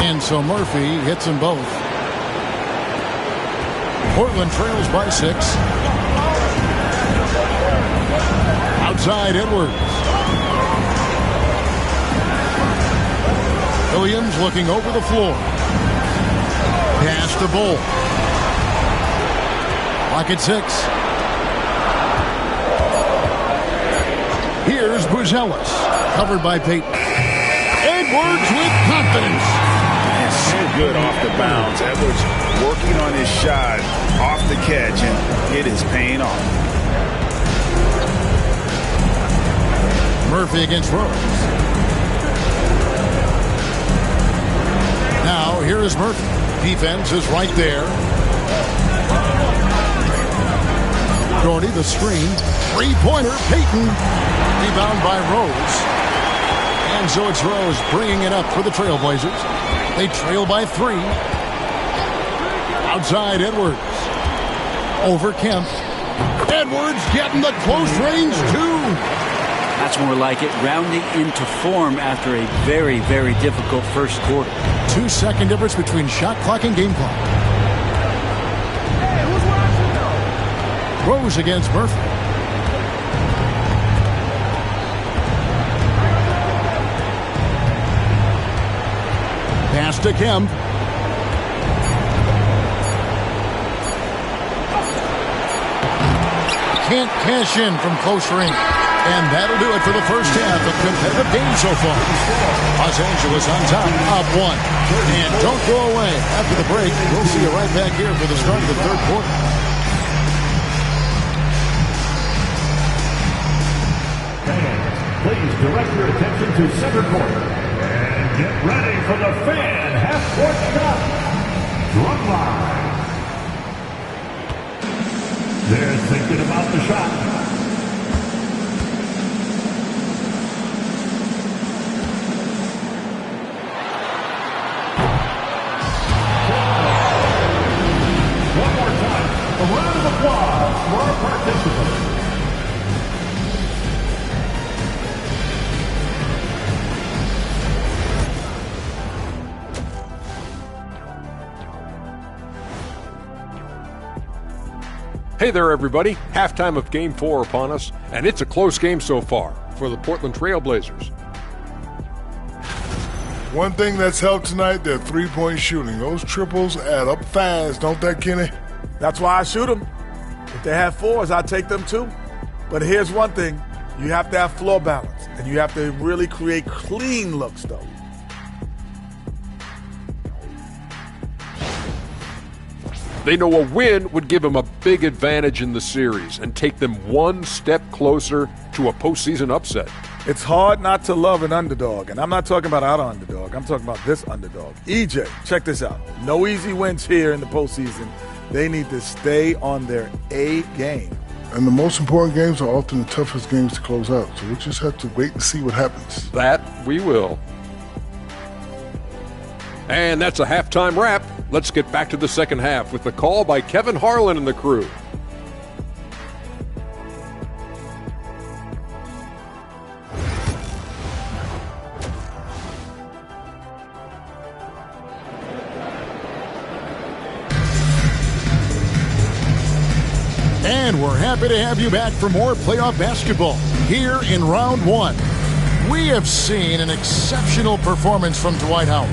And so Murphy hits them both. Portland trails by 6. Outside Edwards. Williams looking over the floor. Pass to Bull. Clock at 6. Here's Buzelis. Covered by Payton. Edwards with confidence. And so good off the bounds. Edwards working on his shot off the catch, and it is paying off. Murphy against Rose. Now, here is Murphy. Defense is right there. Doherty, the screen. 3-pointer, Payton. Rebound by Rose. And so it's Rose bringing it up for the Trailblazers. They trail by 3. Outside Edwards. Over Kemp. Edwards getting the close range, too. That's more like it, rounding into form after a very, very difficult first quarter. 2-second difference between shot clock and game clock. Rose against Murphy. Pass to Kemp. Can't cash in from close range. And that'll do it for the first half of competitive games so far. Los Angeles on top, up 1. And don't go away. After the break, we'll see you right back here for the start of the third quarter. Please direct your attention to center court. And get ready for the fan half-court shot. Drumline. They're thinking about the shot. A round of applause for our participants. Hey there, everybody. Halftime of Game 4 upon us, and it's a close game so far for the Portland Trail Blazers. One thing that's helped tonight, their three-point shooting. Those triples add up fast, don't that, Kenny? That's why I shoot them. If they have fours, I take them too. But here's one thing. You have to have floor balance, and you have to really create clean looks, though. They know a win would give them a big advantage in the series and take them one step closer to a postseason upset. It's hard not to love an underdog, and I'm not talking about our underdog. I'm talking about this underdog. EJ, check this out. No easy wins here in the postseason. They need to stay on their A game. And the most important games are often the toughest games to close out, so we'll just have to wait and see what happens. That we will. And that's a halftime wrap. Let's get back to the second half with the call by Kevin Harlan and the crew. And we're happy to have you back for more playoff basketball here in round one. We have seen an exceptional performance from Dwight Howard.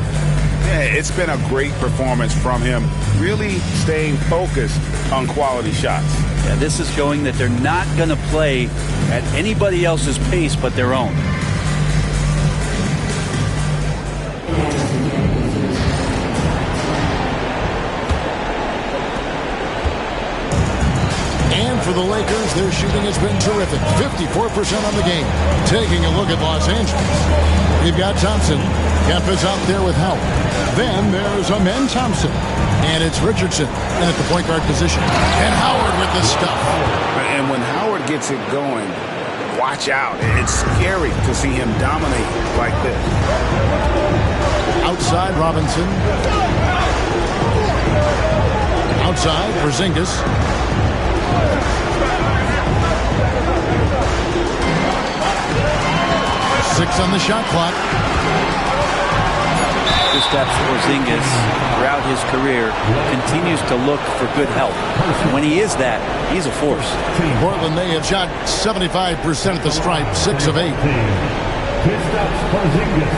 Yeah, it's been a great performance from him, really staying focused on quality shots. Yeah, this is showing that they're not going to play at anybody else's pace but their own. And for the Lakers, their shooting has been terrific. 54% on the game. Taking a look at Los Angeles. You've got Thompson. Kemp is out there with Howard. Then there's Amen Thompson. And it's Richardson at the point guard position. And Howard with the stuff. And when Howard gets it going, watch out. It's scary to see him dominate like this. Outside, Robinson. Outside, Porzingis. 6 on the shot clock. Kristaps Porzingis, throughout his career, continues to look for good help. When he is that, he's a force. Portland, they have shot 75% at the stripe, 6 of 8. Kristaps Porzingis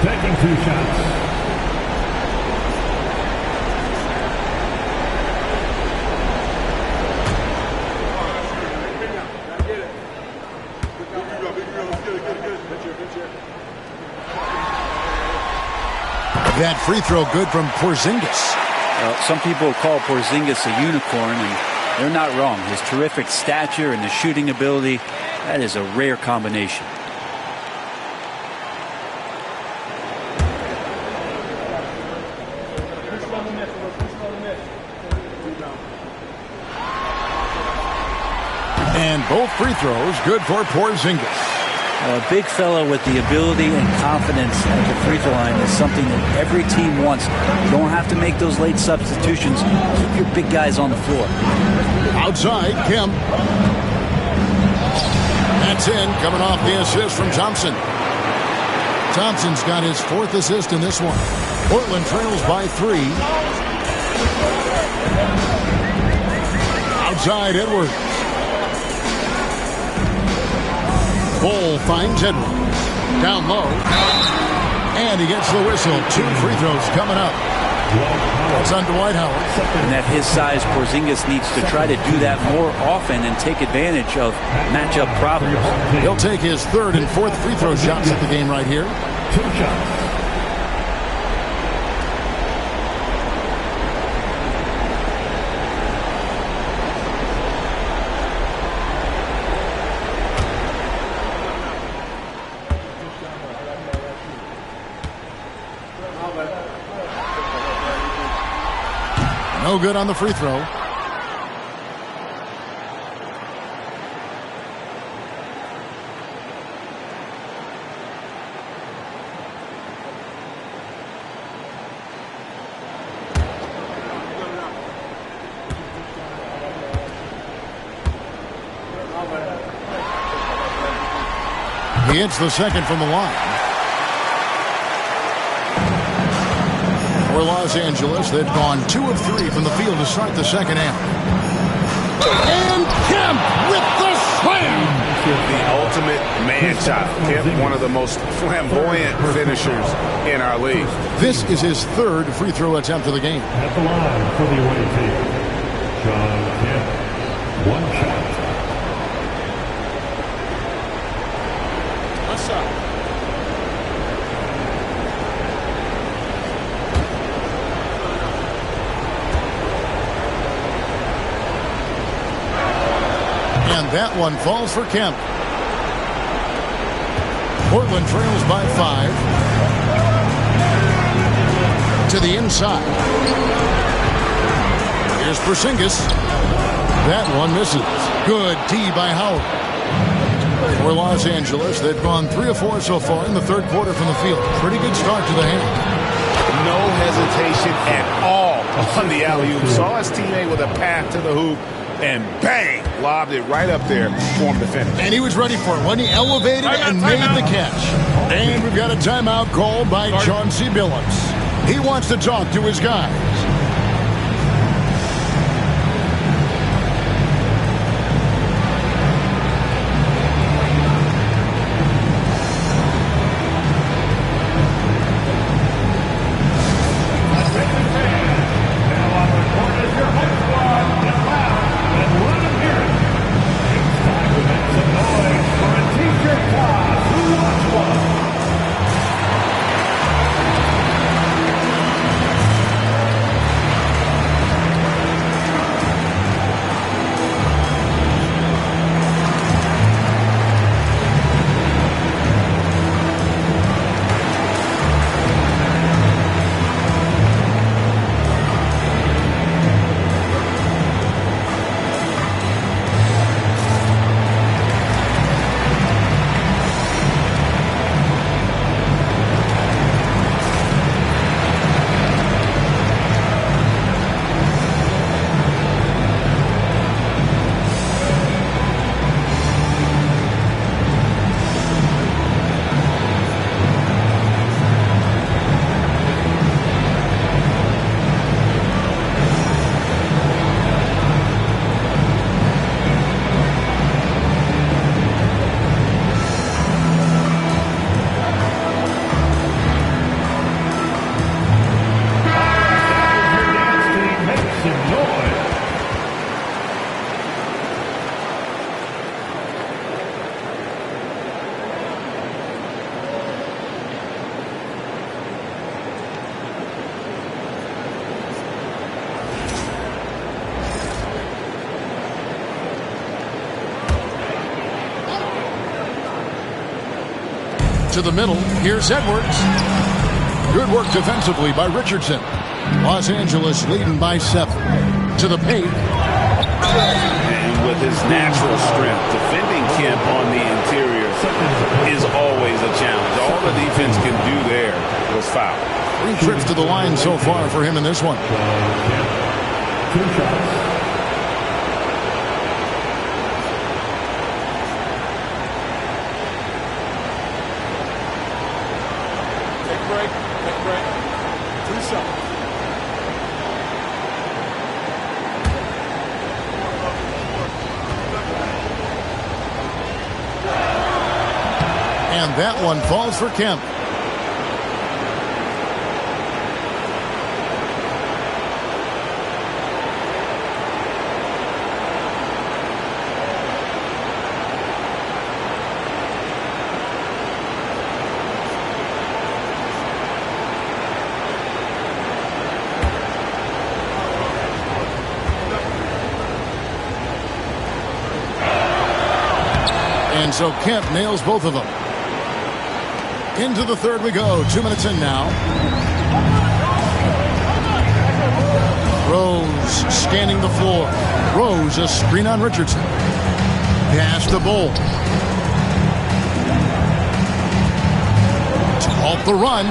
taking 2 shots. That free throw good from Porzingis. Some people call Porzingis a unicorn, and they're not wrong. His terrific stature and the shooting ability, that is a rare combination. And both free throws good for Porzingis. A big fellow with the ability and confidence at the free throw line is something that every team wants. You don't have to make those late substitutions. Keep your big guys on the floor. Outside, Kemp. That's in, coming off the assist from Thompson. Thompson's got his 4th assist in this one. Portland trails by 3. Outside, Edwards. Bull finds Edwards. Down low. And he gets the whistle. 2 free throws coming up. It's on Dwight Howard. And at his size, Porzingis needs to try to do that more often and take advantage of matchup problems. He'll take his 3rd and 4th free throw shots at the game right here. 2 shots. No good on the free throw. He hits the second from the line. For Los Angeles, they've gone 2 of 3 from the field to start the second half. And Kemp with the slam. The ultimate man-child. Kemp, one of the most flamboyant finishers in our league. This is his third free throw attempt of the game. At the line for the away team, John Kemp. One shot. What's up? And that one falls for Kemp. Portland trails by 5. To the inside. Here's Porzingis. That one misses. Good D by Howard. For Los Angeles, they've gone 3 of 4 so far in the third quarter from the field. Pretty good start to the hand. No hesitation at all on the alley-oop. Saw his teammate with a path to the hoop, and bang, lobbed it right up there for him to finish. And he was ready for it when he elevated and made the catch. And we've got a timeout called by Chauncey Billups. He wants to talk to his guys. To the middle. Here's Edwards. Good work defensively by Richardson. Los Angeles leading by 7. To the paint. And with his natural strength, defending Kemp on the interior is always a challenge. All the defense can do there was foul. 3 trips to the line so far for him in this one. 2 shots. And that one falls for Kemp. And so Kemp nails both of them. Into the third we go. 2 minutes in now. Rose scanning the floor. Rose a screen on Richardson. Pass the Bull. Off the run.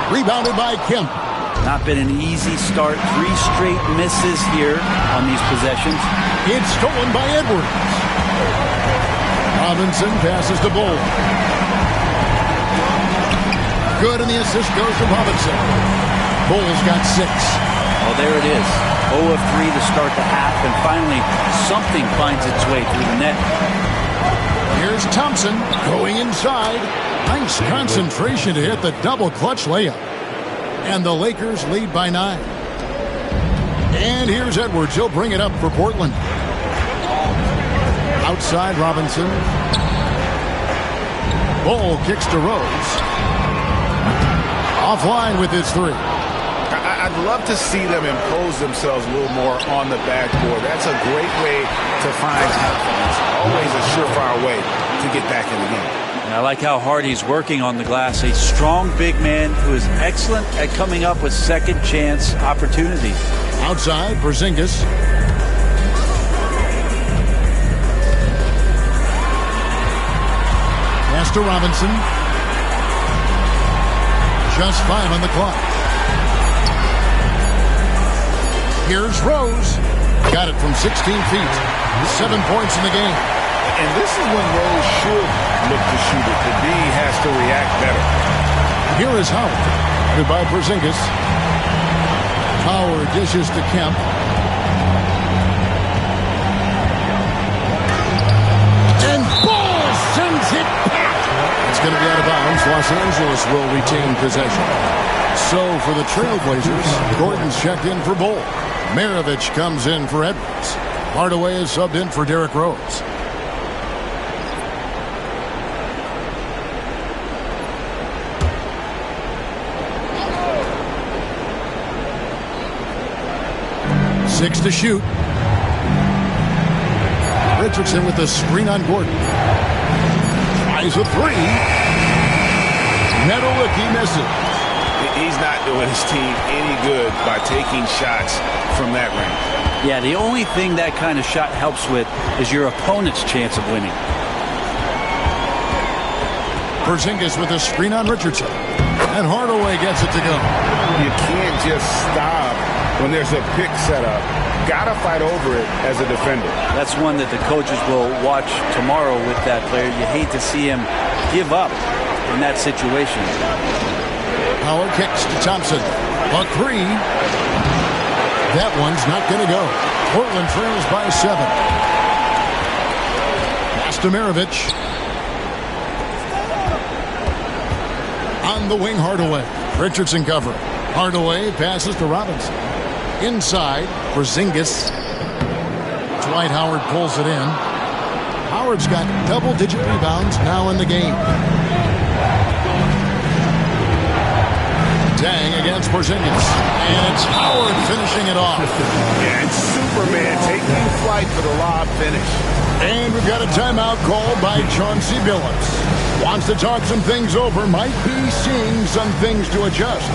Rebounded by Kemp. Not been an easy start. 3 straight misses here on these possessions. It's stolen by Edwards. Robinson passes the Bull. Good, and the assist goes to Robinson. Bull's got 6. Oh, there it is. 0 of 3 to start the half, and finally something finds its way through the net. Here's Thompson going inside. Nice concentration to hit the double clutch layup. And the Lakers lead by 9. And here's Edwards. He'll bring it up for Portland. Outside Robinson. Ball kicks to Rose. Offline with his 3. I'd love to see them impose themselves a little more on the backboard. That's a great way to find confidence. Always a surefire way to get back in the game. And I like how hard he's working on the glass. A strong big man who is excellent at coming up with second chance opportunities. Outside, Porzingis. Pass to Robinson. Just 5 on the clock. Here's Rose. Got it from 16 feet. 7 points in the game. And this is when Rose should look to shoot it. The D has to react better. Here is Howard. Headed by Porzingis. Howard dishes to Kemp. And Ball sends it back. It's going to be out of bounds. Los Angeles will retain possession. So for the Trailblazers, Gordon's checked in for Ball. Maravich comes in for Edwards. Hardaway is subbed in for Derrick Rose. Six to shoot. Richardson with the screen on Gordon. Tries a 3. Nedolicki misses. He's not doing his team any good by taking shots from that range. Yeah, the only thing that kind of shot helps with is your opponent's chance of winning. Porzingis with a screen on Richardson. And Hardaway gets it to go. You can't just stop when there's a pick set up. Gotta fight over it as a defender. That's one that the coaches will watch tomorrow with that player. You hate to see him give up in that situation. Howard kicks to Thompson. A 3. That one's not going to go. Portland trails by 7. Pass to Maravich. On the wing, Hardaway. Richardson cover. Hardaway passes to Robinson. Inside, Porzingis. Dwight Howard pulls it in. Howard's got double-digit rebounds now in the game. Dang against Porzingis. And it's Howard finishing it off. Yeah, it's Superman taking flight for the lob finish. And we've got a timeout called by Chauncey Billups. Wants to talk some things over. Might be seeing some things to adjust.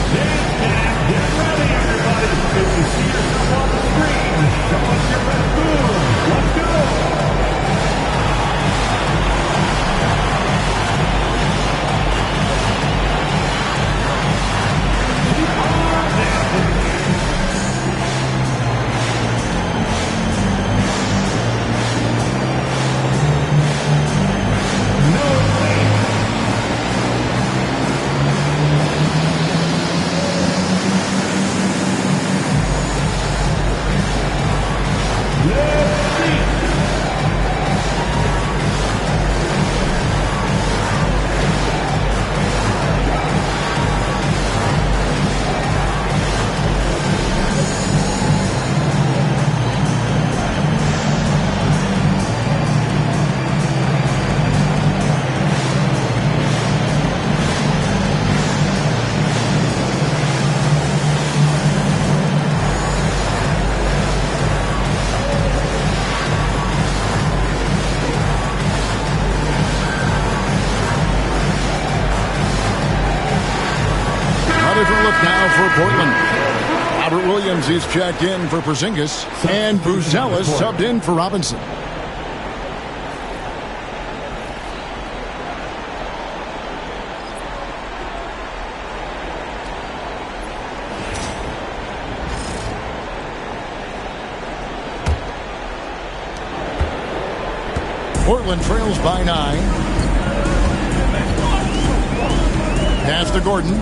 Get ready, everybody. If you see yourself on the screen, show us your best move. Let's go. Portland. Robert Williams is checked in for Porzingis. And Buzelis subbed in for Robinson. Portland trails by 9. Pass to Gordon.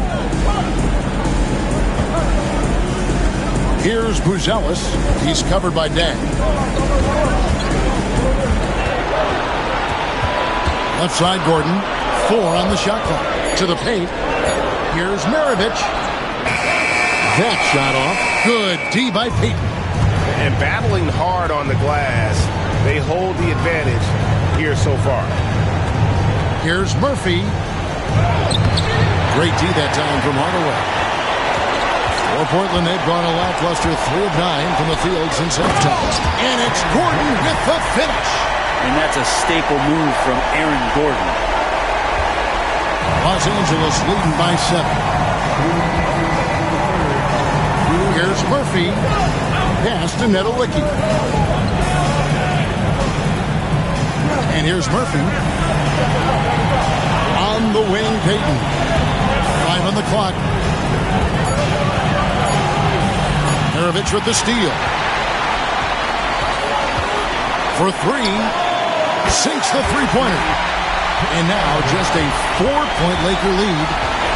Here's Buzelis. He's covered by Dag. Left side, Gordon. 4 on the shot clock. To the paint. Here's Maravich. That shot off. Good D by Payton. And battling hard on the glass, they hold the advantage here so far. Here's Murphy. Great D that time from Hardaway. For Portland, they've gone a lackluster 3 of 9 from the field since halftime. And it's Gordon with the finish. And that's a staple move from Aaron Gordon. Los Angeles leading by 7. Here's Murphy. Pass to Nedolicki. And here's Murphy. On the wing, Payton. 5 on the clock. Maravich with the steal. For 3. Sinks the three-pointer. And now just a 4-point Laker lead.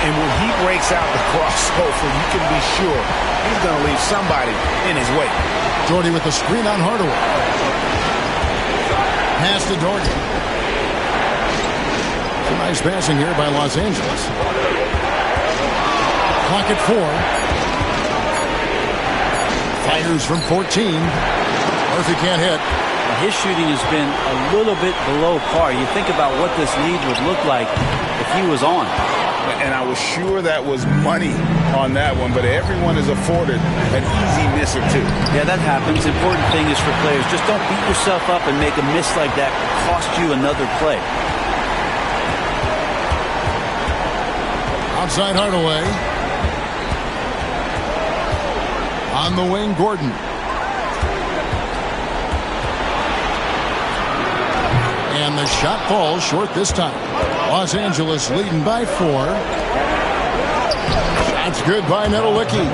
And when he breaks out the crossover, you can be sure he's going to leave somebody in his way. Doherty with the screen on Hardaway. Pass to Doherty. Some nice passing here by Los Angeles. Clock at 4. Fires from 14. Murphy can't hit. His shooting has been a little bit below par. You think about what this lead would look like if he was on. And I was sure that was money on that one, but everyone is afforded an easy miss or two. Yeah, that happens. Important thing is for players, just don't beat yourself up and make a miss like that cost you another play. Outside Hardaway. On the wing, Gordon. And the shot falls short this time. Los Angeles leading by 4. Shot's good by Nedolicki.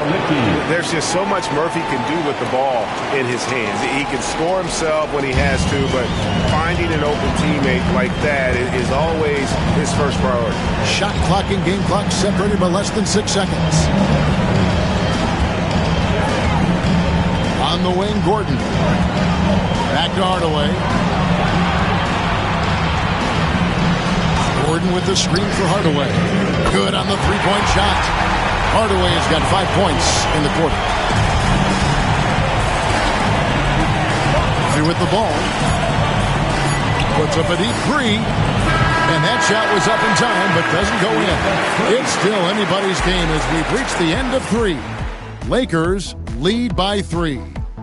There's just so much Murphy can do with the ball in his hands. He can score himself when he has to, but finding an open teammate like that is always his first priority. Shot clock and game clock separated by less than 6 seconds. On the wing, Gordon. Back to Hardaway. Gordon with the screen for Hardaway. Good on the three-point shot. Hardaway has got 5 points in the quarter. With the ball. Puts up a deep 3. And that shot was up in time, but doesn't go in. It's still anybody's game as we've reached the end of 3. Lakers lead by 3.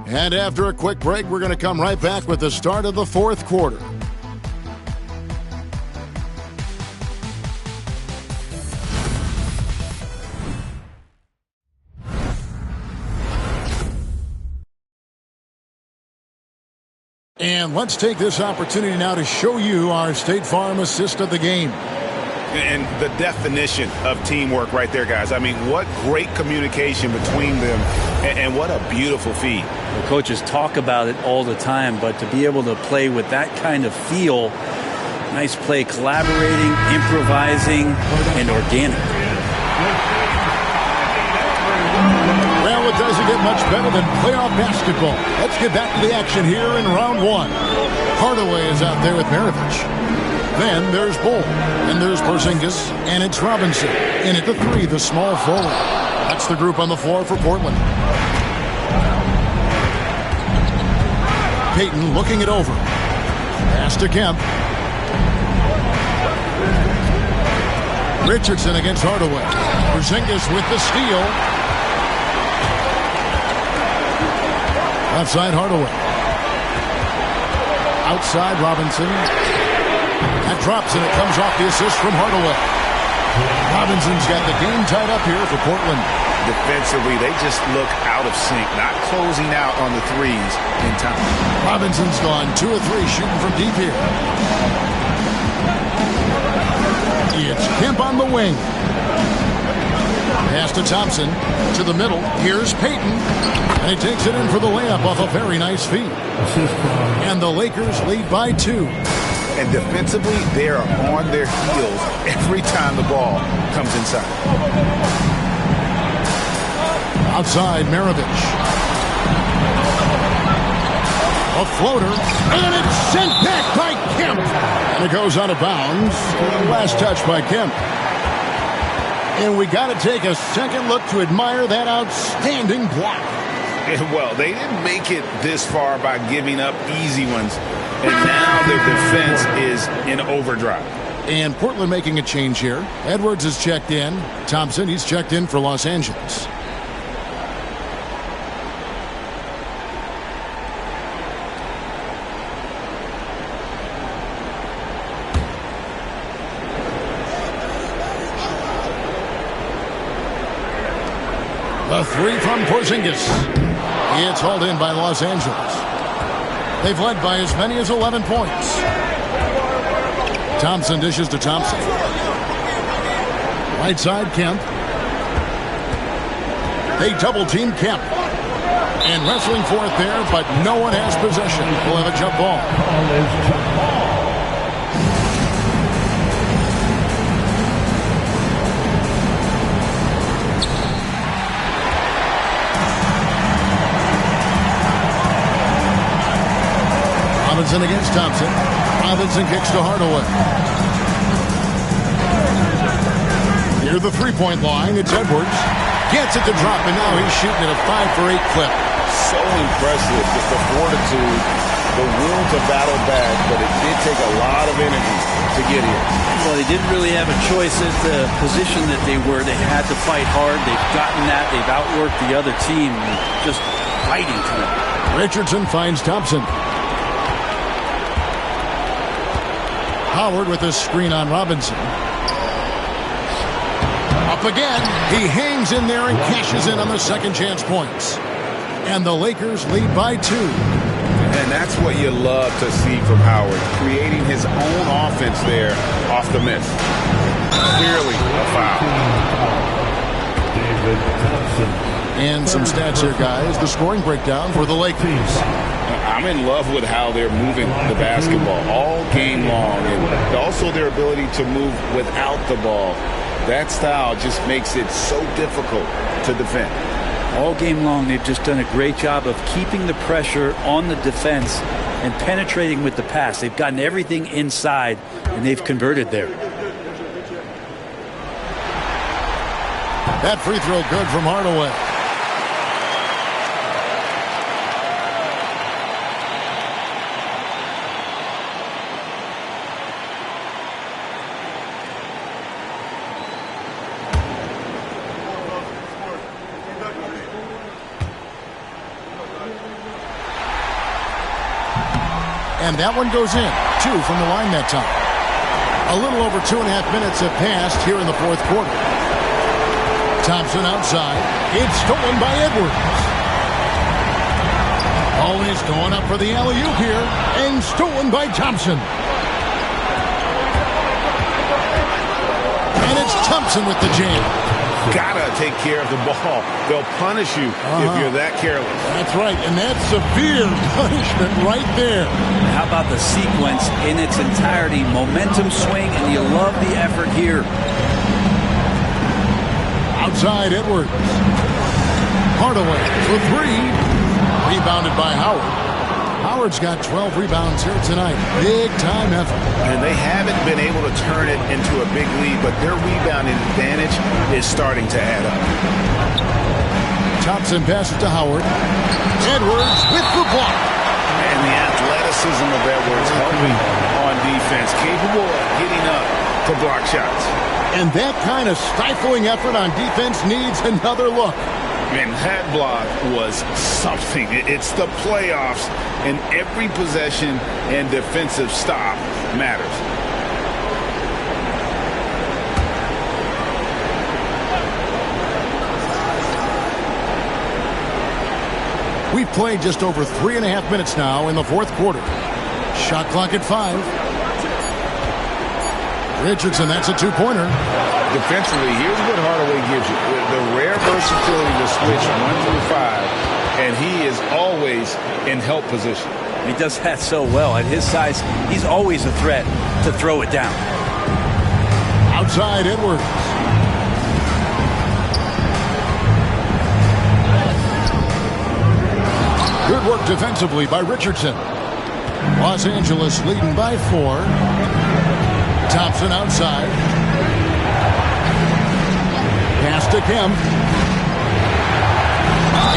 And after a quick break, we're going to come right back with the start of the 4th quarter. And let's take this opportunity now to show you our State Farm assist of the game. And the definition of teamwork right there, guys. I mean, what great communication between them, and what a beautiful feed. The coaches talk about it all the time, but to be able to play with that kind of feel, nice play, collaborating, improvising, and organic. Well, it doesn't get much better than playoff basketball. Let's get back to the action here in round 1. Hardaway is out there with Maravich. Then there's Bull, and there's Porzingis, and it's Robinson. In at the 3, the small forward. That's the group on the floor for Portland. Payton looking it over. Pass to Kemp. Richardson against Hardaway. Porzingis with the steal. Outside Hardaway. Outside Robinson. That drops and it comes off the assist from Hardaway. Robinson's got the game tied up here for Portland. Defensively, they just look out of sync, not closing out on the threes in time. Robinson's gone 2 of 3 shooting from deep here. It's Kemp on the wing. Pass to Thompson. To the middle. Here's Payton. And he takes it in for the layup off a very nice feed. And the Lakers lead by 2. And defensively, they are on their heels every time the ball comes inside. Outside, Maravich. A floater, and it's sent back by Kemp. And it goes out of bounds. Last touch by Kemp. And we got to take a second look to admire that outstanding block. Well, they didn't make it this far by giving up easy ones. And now their defense is in overdrive. And Portland making a change here. Edwards is checked in. Thompson, he's checked in for Los Angeles. The three from Porzingis. It's hauled in by Los Angeles. They've led by as many as 11 points. Thompson dishes to Thompson. Right side, Kemp. They double-team Kemp. And wrestling for it there, but no one has possession. We'll have a jump ball. Robinson against Thompson. Robinson kicks to Hardaway. Near the three-point line, it's Edwards. Gets it to drop, and now he's shooting at a 5 for 8 clip. So impressive, just the fortitude, the will to battle back, but it did take a lot of energy to get here. Well, they didn't really have a choice at the position that they were. They had to fight hard. They've gotten that. They've outworked the other team, just fighting to it. Richardson finds Thompson. Howard with a screen on Robinson. Up again. He hangs in there and cashes in on the second chance points. And the Lakers lead by 2. And that's what you love to see from Howard, creating his own offense there off the miss. Clearly a foul. And some stats here, guys. The scoring breakdown for the Lakers. I'm in love with how they're moving the basketball all game long, and also their ability to move without the ball. That style just makes it so difficult to defend. All game long, they've just done a great job of keeping the pressure on the defense and penetrating with the pass. They've gotten everything inside, and they've converted there. That free throw good from Hardaway. And that one goes in. 2 from the line that time. A little over 2.5 minutes have passed here in the fourth quarter. Thompson outside. It's stolen by Edwards. Always going up for the alley-oop here. And stolen by Thompson. And it's Thompson with the jam. Gotta take care of the ball. They'll punish you if you're that careless. That's right, and that's severe punishment right there. How about the sequence in its entirety? Momentum swing, and you love the effort here. Outside Edwards. Hardaway for 3. Rebounded by Howard. Howard's got 12 rebounds here tonight. Big-time effort. And they haven't been able to turn it into a big lead, but their rebounding advantage is starting to add up. Thompson passes to Howard. Edwards with the block. And the athleticism of Edwards helping on defense, capable of getting up to block shots. And that kind of stifling effort on defense needs another look. And that block was something. It's the playoffs, and every possession and defensive stop matters. We've played just over 3.5 minutes now in the fourth quarter. Shot clock at 5. Richardson, that's a 2-pointer. Defensively, here's what Hardaway gives you. The rare versatility to switch 1 through 5, and he is always in help position. He does that so well. At his size, he's always a threat to throw it down. Outside Edwards. Good work defensively by Richardson. Los Angeles leading by 4. Thompson outside. Pass to Kemp.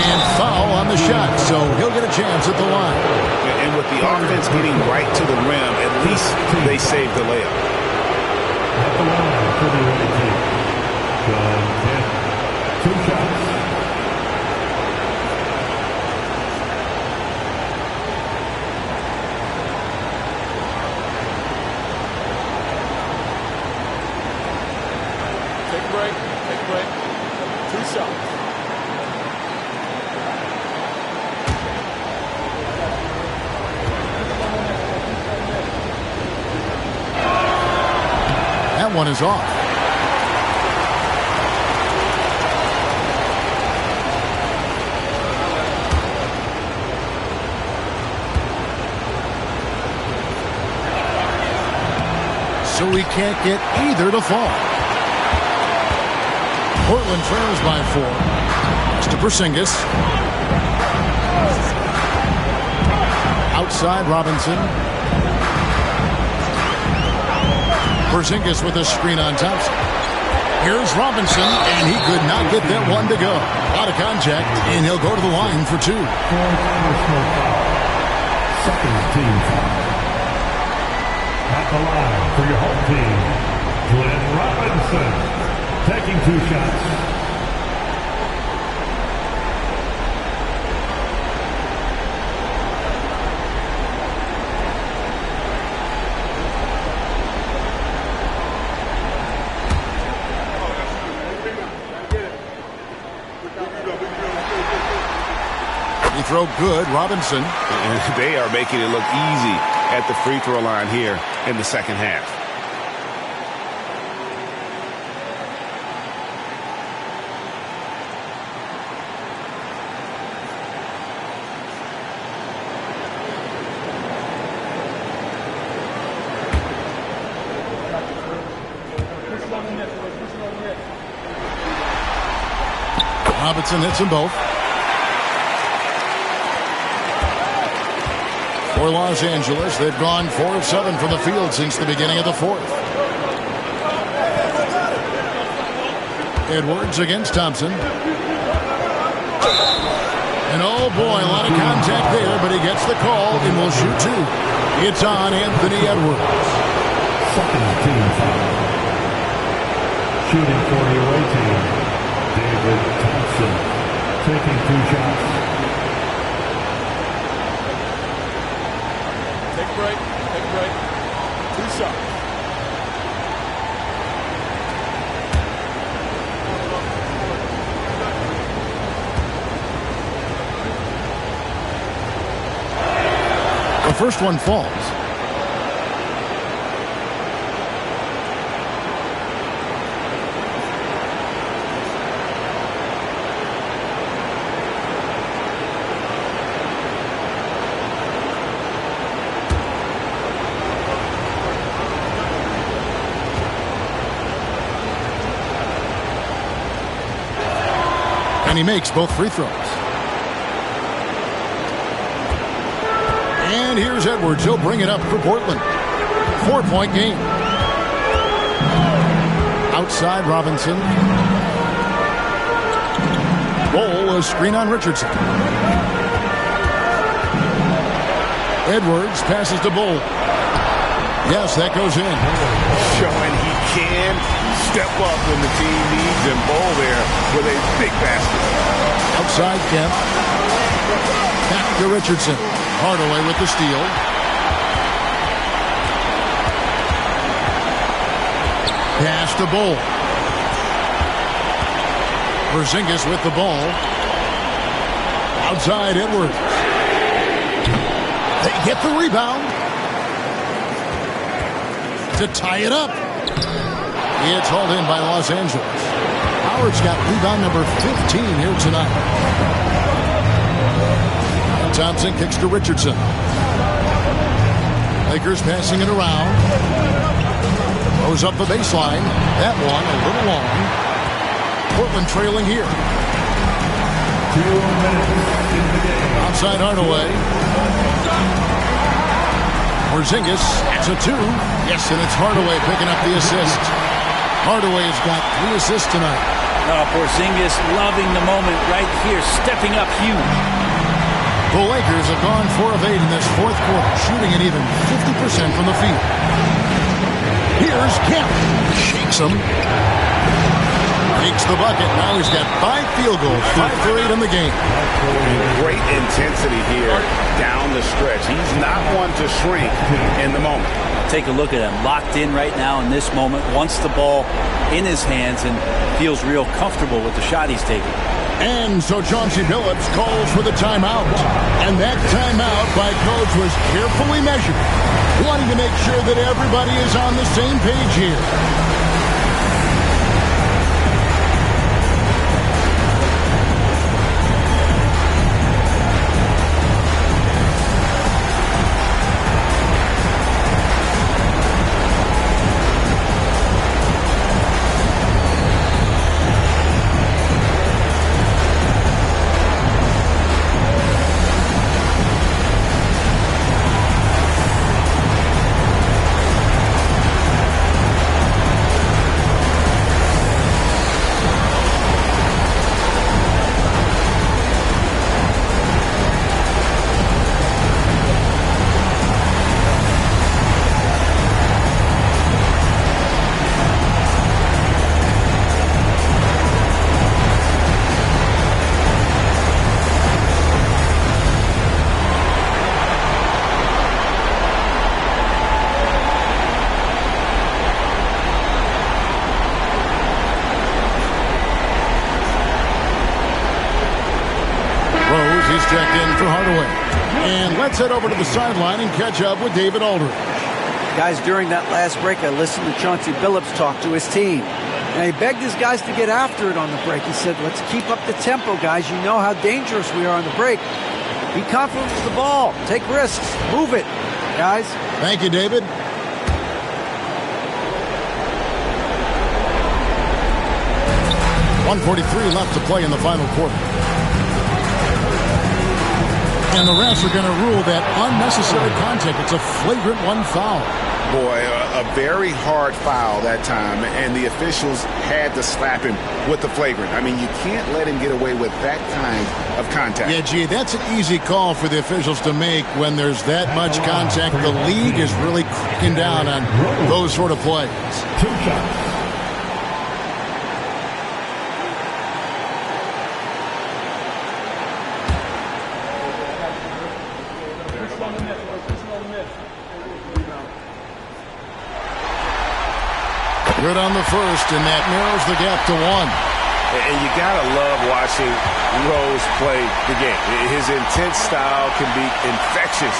And foul on the shot, so he'll get a chance at the line. And with the offense getting right to the rim, at least they saved the layup. At the line for the away team, John Kemp. 2 shots. Take a break. Take a break. 2 shots. That one is off. So we can't get either to fall. Portland trails by 4. It's to Porzingis. Outside Robinson. Porzingis with a screen on Thompson. Here's Robinson, and he could not get that one to go. Out of contact, and he'll go to the line for 2. Second team foul. At the line for your home team, Glenn Robinson, taking 2 shots. He throw good, Robinson. And they are making it look easy at the free throw line here in the second half. Robinson hits them both. For Los Angeles, they've gone 4 of 7 from the field since the beginning of the 4th. Edwards against Thompson. And oh boy, a lot of contact there, but he gets the call and will shoot 2. It's on Anthony Edwards. Second team foul. Shooting for the away team, David Thompson, taking 2 shots. Take a break. Take a break. 2 shots. The first one falls. And he makes both free throws. And here's Edwards. He'll bring it up for Portland. 4-point game. Outside Robinson. Ball, a screen on Richardson. Edwards passes to Ball. Yes, that goes in. Showing he can step up when the team needs him. Ball there with a big basket. Outside Kemp. Back to Richardson. Hardaway with the steal. Pass to Ball. Porzingis with the ball. Outside Edwards. They get the rebound. To tie it up. It's hauled in by Los Angeles. Howard's got rebound number 15 here tonight. Thompson kicks to Richardson. Lakers passing it around. Goes up the baseline. That one a little long. Portland trailing here. 2 minutes in the game. inside Hardaway. Porzingis, it's a 2. Yes, and it's Hardaway picking up the assist. Hardaway's got 3 assists tonight. Porzingis loving the moment right here, stepping up huge. The Lakers have gone 4 of 8 in this fourth quarter, shooting at even 50% from the field. Here's Kemp. Shakes him. Takes the bucket. Now he's got 5 field goals, 5 for 8 in the game. Great intensity here down the stretch. He's not one to shrink in the moment. Take a look at him, locked in right now in this moment, wants the ball in his hands and feels real comfortable with the shot he's taking. And so Chauncey Billups calls for the timeout. And that timeout by Coach was carefully measured, wanting to make sure that everybody is on the same page here. Checked in for Hardaway. And let's head over to the sideline and catch up with David Aldridge. Guys, during that last break, I listened to Chauncey Billups talk to his team. And he begged his guys to get after it on the break. He said, let's keep up the tempo, guys. You know how dangerous we are on the break. Be confident with the ball. Take risks. Move it, guys. Thank you, David. .143 left to play in the final quarter. And the refs are going to rule that unnecessary contact. It's a flagrant 1 foul. Boy, a very hard foul that time, and the officials had to slap him with the flagrant. I mean, you can't let him get away with that kind of contact. Yeah, gee, that's an easy call for the officials to make when there's that much contact. The league is really cracking down on those sort of plays. 2 shots. Good on the first, and that narrows the gap to 1. And you got to love watching Rose play the game. His intense style can be infectious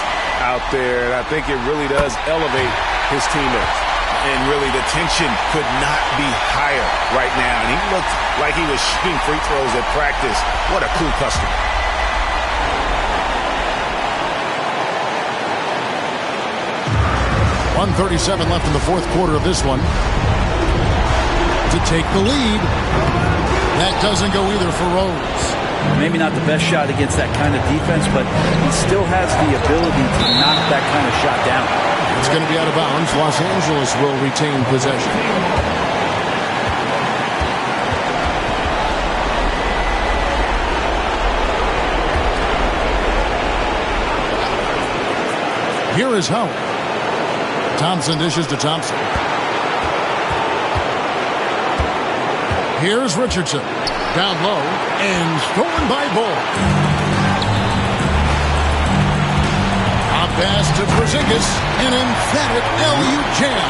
out there, and I think it really does elevate his teammates. And really, the tension could not be higher right now. And he looked like he was shooting free throws at practice. What a cool customer. .137 left in the fourth quarter of this one. To take the lead. That doesn't go either for Rose. Maybe not the best shot against that kind of defense, but he still has the ability to knock that kind of shot down. It's going to be out of bounds. Los Angeles will retain possession. Here is Howard. Thompson dishes to Thompson. Here's Richardson. Down low and stolen by Bull. A pass to Porzingis. An emphatic LU jam.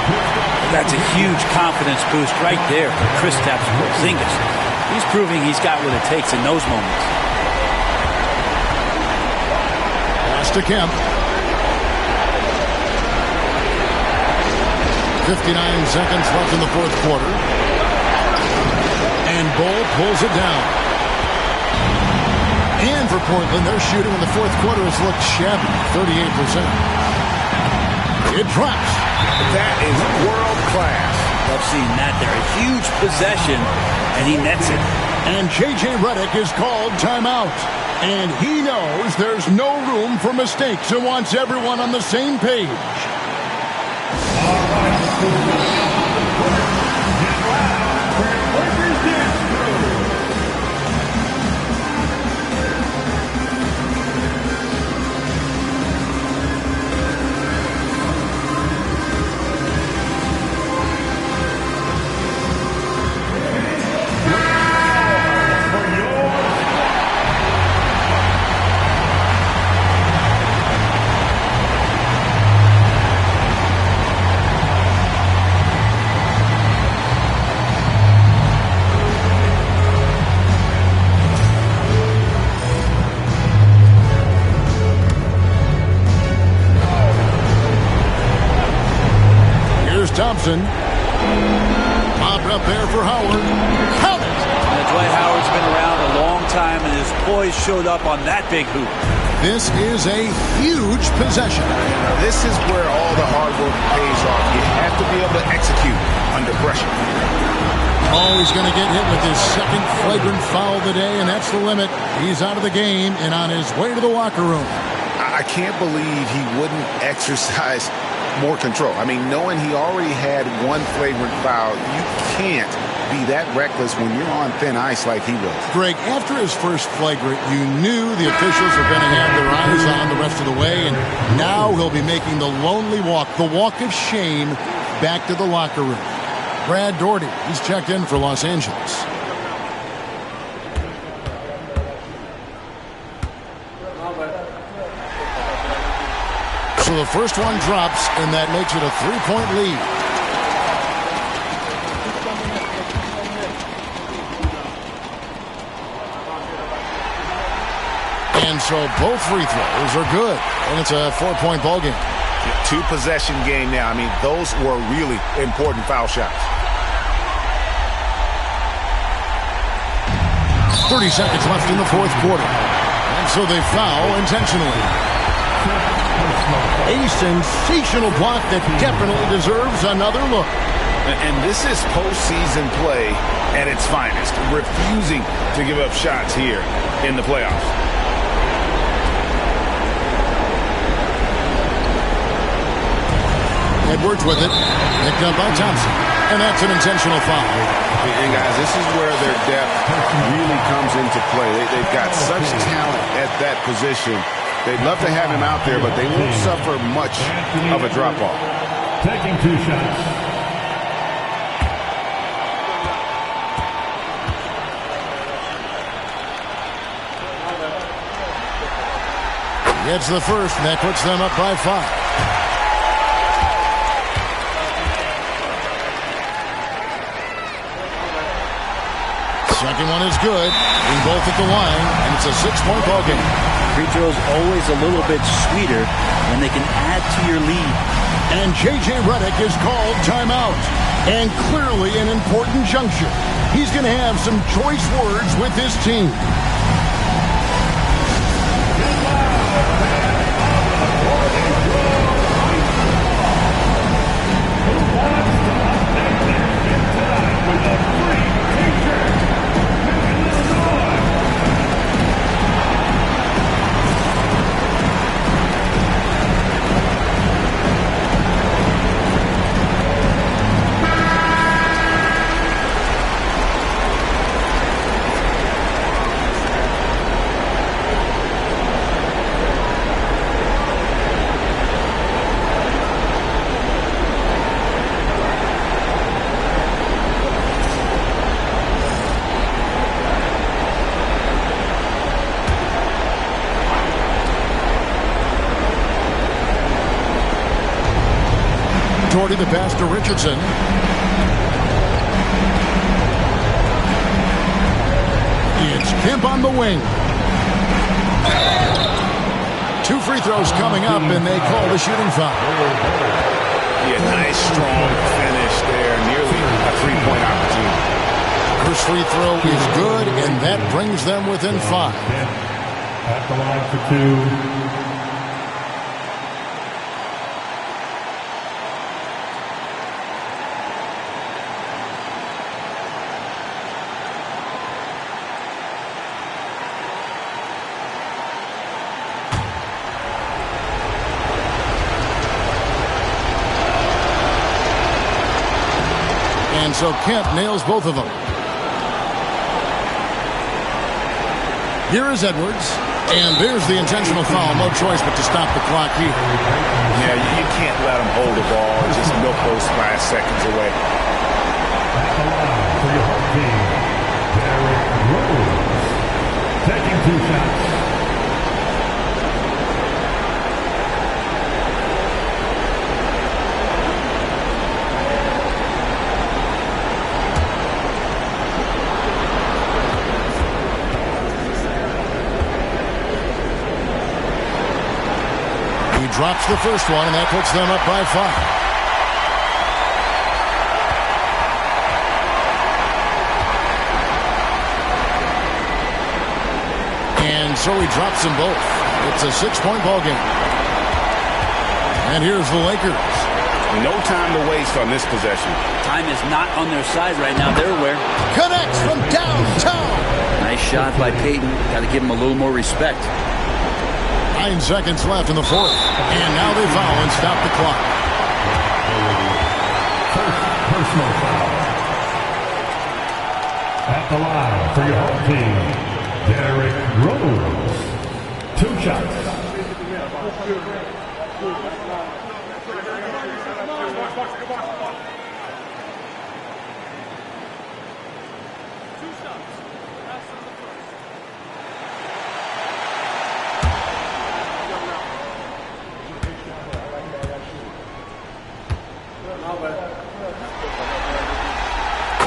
That's a huge confidence boost right there for Kristaps Porzingis. He's proving he's got what it takes in those moments. Pass to Kemp. 59 seconds left in the fourth quarter. And Bull pulls it down. And for Portland, their shooting in the fourth quarter has looked shabby, 38%. It drops. That is world class. Love seeing that there. A huge possession, and he nets it. And J.J. Redick is called timeout. And he knows there's no room for mistakes and wants everyone on the same page. Thompson. Popped up there for Howard. Count it! Dwight Howard's been around a long time, and his poise showed up on that big hoop. This is a huge possession. This is where all the hard work pays off. You have to be able to execute under pressure. Oh, he's going to get hit with his second flagrant foul of the day, and that's the limit. He's out of the game and on his way to the locker room. I can't believe he wouldn't exercise more control. I mean, knowing he already had one flagrant foul, you can't be that reckless when you're on thin ice like he was. Greg, after his first flagrant, you knew the officials were going to have their eyes on the rest of the way, and now he'll be making the lonely walk, the walk of shame, back to the locker room. Brad Daugherty, he's checked in for Los Angeles. So the first one drops, and that makes it a 3-point lead. And so both free throws are good, and it's a 4-point ball game. Two-possession game now. I mean, those were really important foul shots. 30 seconds left in the fourth quarter. And so they foul intentionally. A sensational block that definitely deserves another look. And this is postseason play at its finest, refusing to give up shots here in the playoffs. Edwards with it, picked up by Thompson, and that's an intentional foul. And guys, this is where their depth really comes into play. They've got such talent at that position. They'd love to have him out there, but they won't suffer much of a drop-off. Taking 2 shots. Gets the first, and that puts them up by 5. Second one is good. Being both at the line, and it's a 6-point ball game. Free throws always a little bit sweeter when they can add to your lead. And J.J. Redick is called timeout. And clearly an important juncture. He's going to have some choice words with his team. Daugherty the pass to Richardson. It's Kemp on the wing. 2 free throws coming up, and they call the shooting foul. Yeah, nice, strong finish there. Nearly a 3-point opportunity. First free throw is good, and that brings them within 5. At the line for 2. so Kent nails both of them. Here is Edwards. And there's the intentional foul. No choice but to stop the clock here. Yeah, you can't let him hold the ball. Just milk those last seconds away. For your home team, Derrick Rose, taking 2 shots. Drops the first one, and that puts them up by 5. And so he drops them both. It's a 6-point ball game. And here's the Lakers. No time to waste on this possession. Time is not on their side right now. They're aware. Connects from downtown. Nice shot by Peyton. Got to give him a little more respect. 9 seconds left in the fourth. And now they foul and stop the clock. Personal foul. At the line for your home team, Derrick Rose. 2 shots.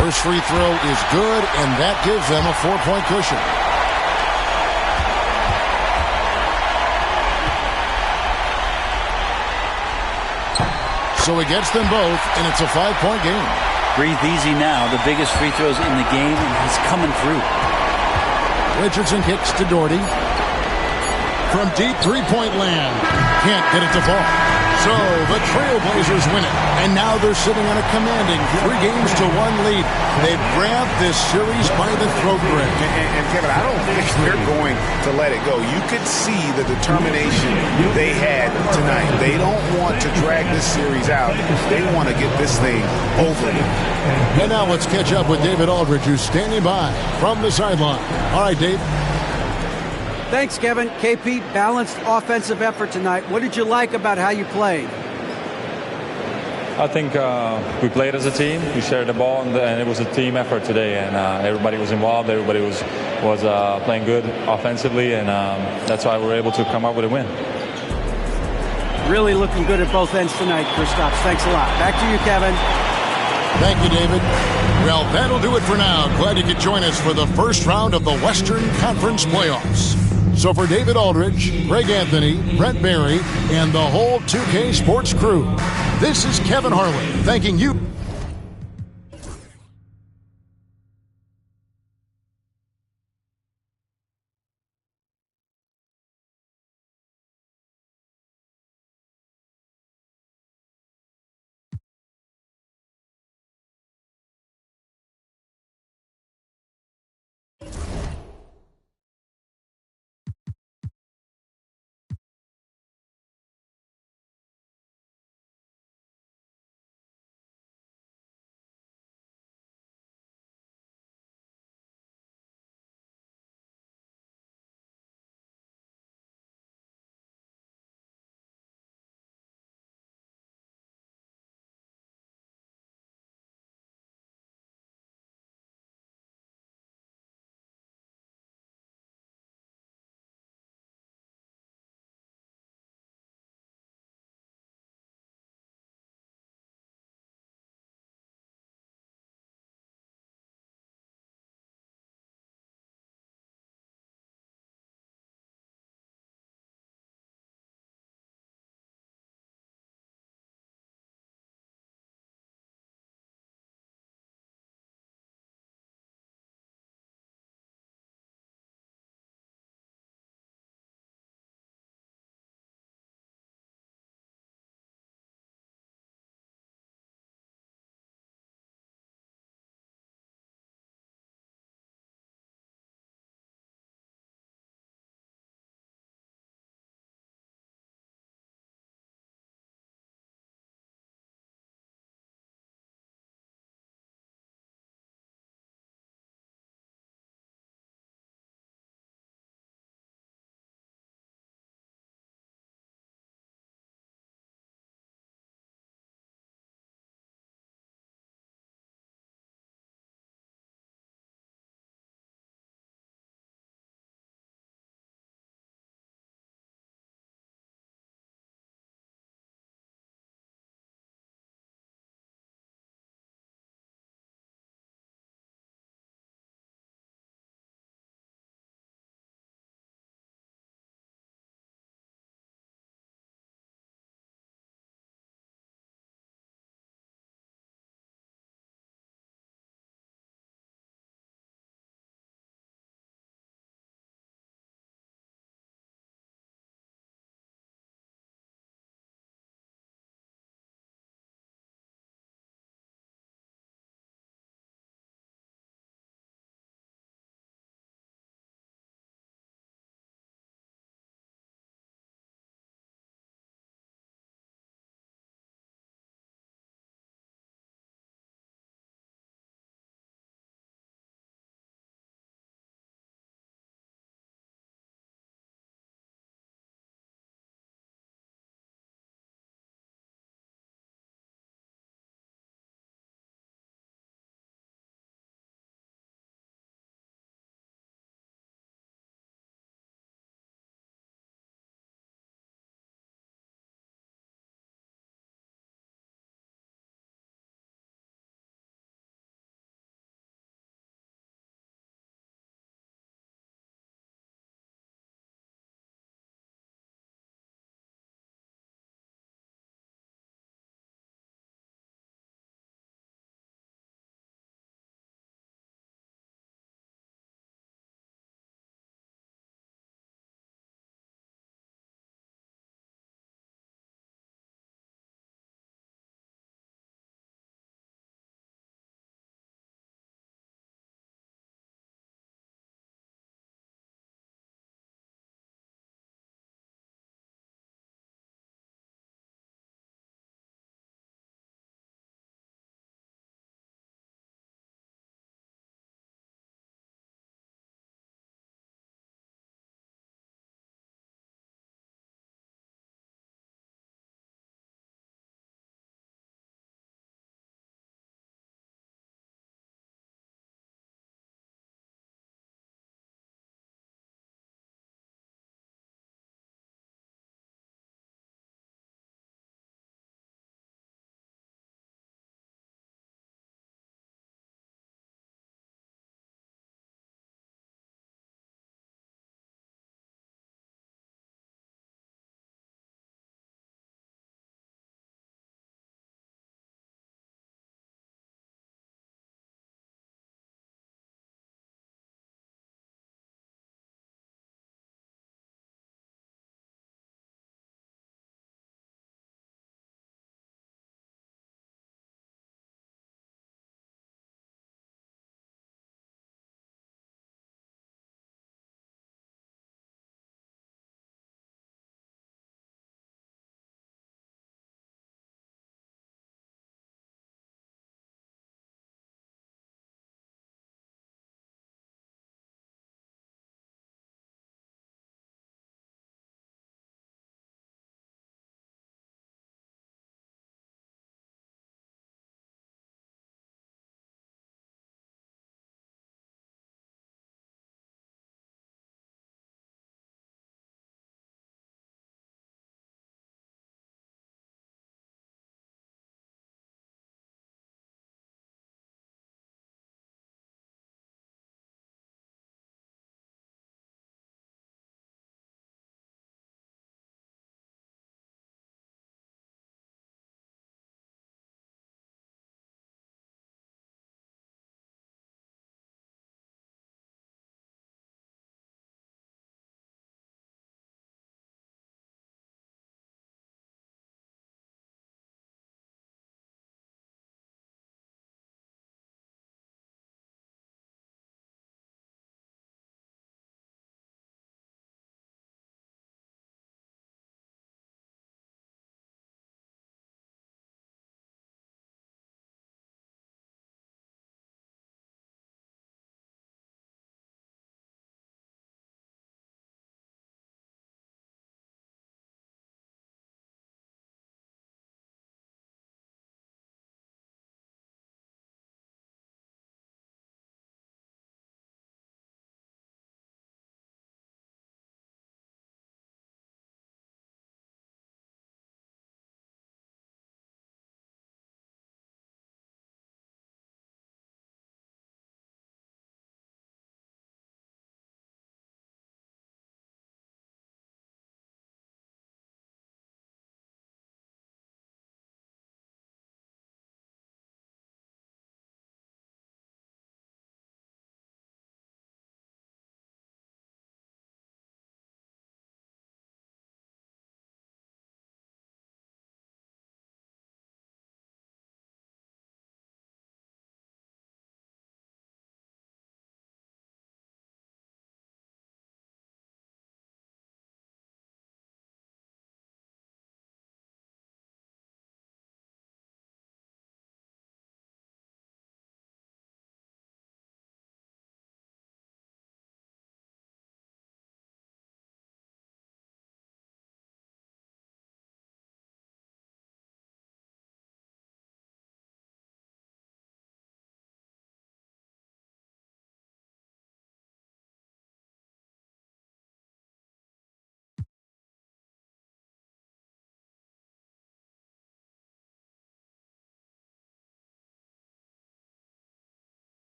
First free throw is good, and that gives them a 4-point cushion. So he gets them both, and it's a 5-point game. Breathe easy now. The biggest free throws in the game, and he's coming through. Richardson kicks to Doherty. From deep three-point land. Can't get it to fall. So the Trailblazers win it. And now they're sitting on a commanding 3-1 lead. They've grabbed this series by the throat, Greg. And Kevin, I don't think they're going to let it go. You could see the determination they had tonight. They don't want to drag this series out. They want to get this thing over with. And now let's catch up with David Aldridge, who's standing by from the sideline. All right, Dave. Thanks, Kevin. KP, balanced offensive effort tonight. What did you like about how you played? I think we played as a team. We shared the ball, and it was a team effort today. And everybody was involved. Everybody was playing good offensively, and that's why we were able to come up with a win. Really looking good at both ends tonight, Kristaps. Thanks a lot. Back to you, Kevin. Thank you, David. Well, that'll do it for now. Glad you could join us for the first round of the Western Conference playoffs. So for David Aldridge, Greg Anthony, Brent Barry, and the whole 2K Sports crew, this is Kevin Harlan thanking you.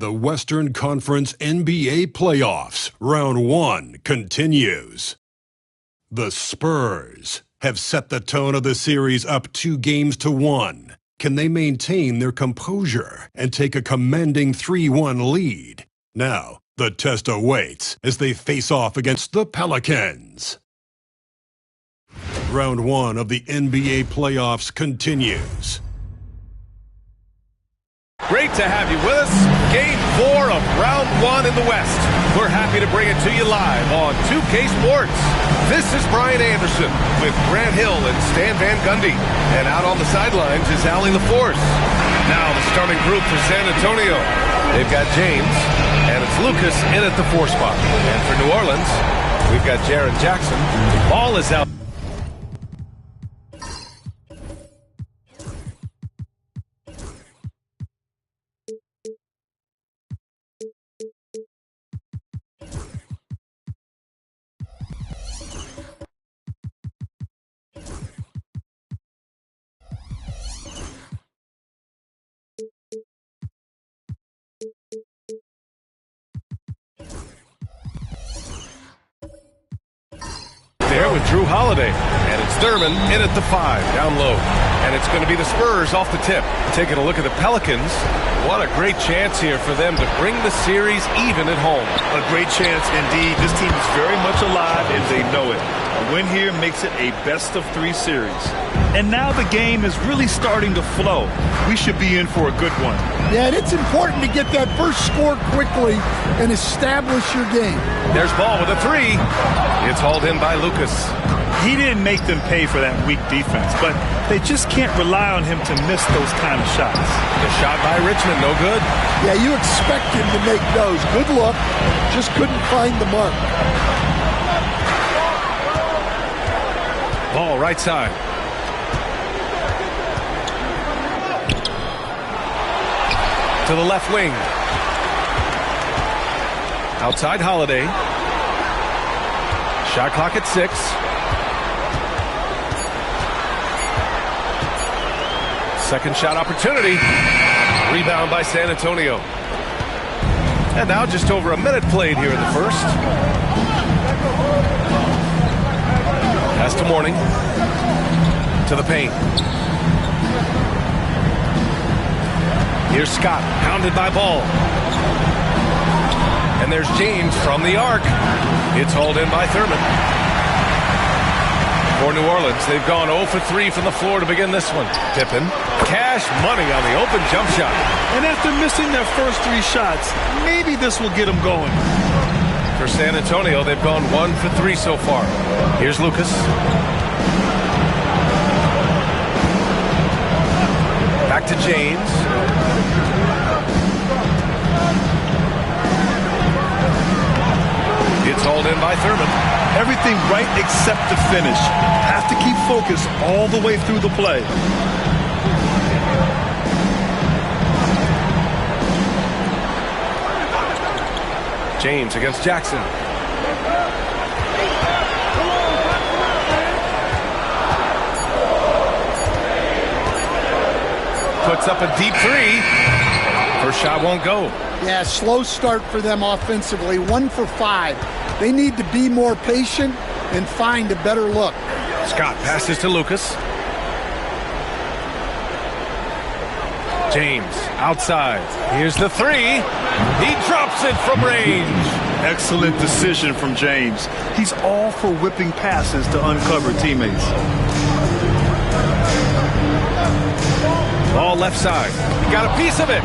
The Western Conference NBA Playoffs, Round 1 continues. The Spurs have set the tone of the series up 2-1. Can they maintain their composure and take a commanding 3-1 lead? Now, the test awaits as they face off against the Pelicans. Round 1 of the NBA Playoffs continues. Great to have you with us. Game 4 of Round 1 in the West. We're happy to bring it to you live on 2K Sports. This is Brian Anderson with Grant Hill and Stan Van Gundy. And out on the sidelines is Allie LaForce. Now the starting group for San Antonio. They've got James, and it's Lucas in at the 4 spot. And for New Orleans, we've got Jaren Jackson. Ball is out. There with Drew Holiday, and it's Thurman in at the 5, down low. And it's going to be the Spurs off the tip. Taking a look at the Pelicans, what a great chance here for them to bring the series even at home. A great chance indeed. This team is very much alive, and they know it. A win here makes it a best-of-3 series. And now the game is really starting to flow. We should be in for a good one. Yeah, and it's important to get that first score quickly and establish your game. There's Ball with a 3. It's hauled in by Lucas. He didn't make them pay for that weak defense, but they just can't rely on him to miss those kind of shots. The shot by Richmond, no good. Yeah, you expect him to make those. Good look, just couldn't find the mark. Ball right side. To the left wing. Outside Holiday. Shot clock at 6. Second shot opportunity. Rebound by San Antonio. And now just over a minute played here in the first. Pass to Mourning. To the paint. Here's Scott, pounded by Ball. And there's James from the arc. It's hauled in by Thurman. For New Orleans, they've gone 0 for 3 from the floor to begin this one. Pippen, cash money on the open jump shot. And after missing their first 3 shots, maybe this will get them going. For San Antonio, they've gone 1 for 3 so far. Here's Lucas. Back to James. It's hauled in by Thurman. Everything right except the finish. Have to keep focused all the way through the play. James against Jackson. Puts up a deep three. First shot won't go. Yeah, slow start for them offensively. 1 for 5. They need to be more patient and find a better look. Scott passes to Lucas. James outside. Here's the three. He drops it from range. Excellent decision from James. He's all for whipping passes to uncover teammates. Ball left side. He got a piece of it.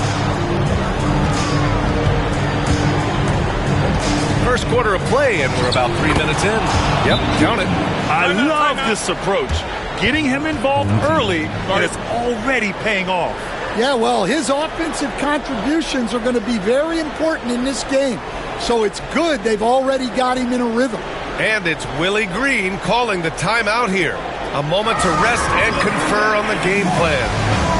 First quarter of play, and we're about 3 minutes in. Yep, count it. I love this approach. Getting him involved early, and it's already paying off. Yeah, well, his offensive contributions are going to be very important in this game. So it's good they've already got him in a rhythm. And it's Willie Green calling the timeout here. A moment to rest and confer on the game plan.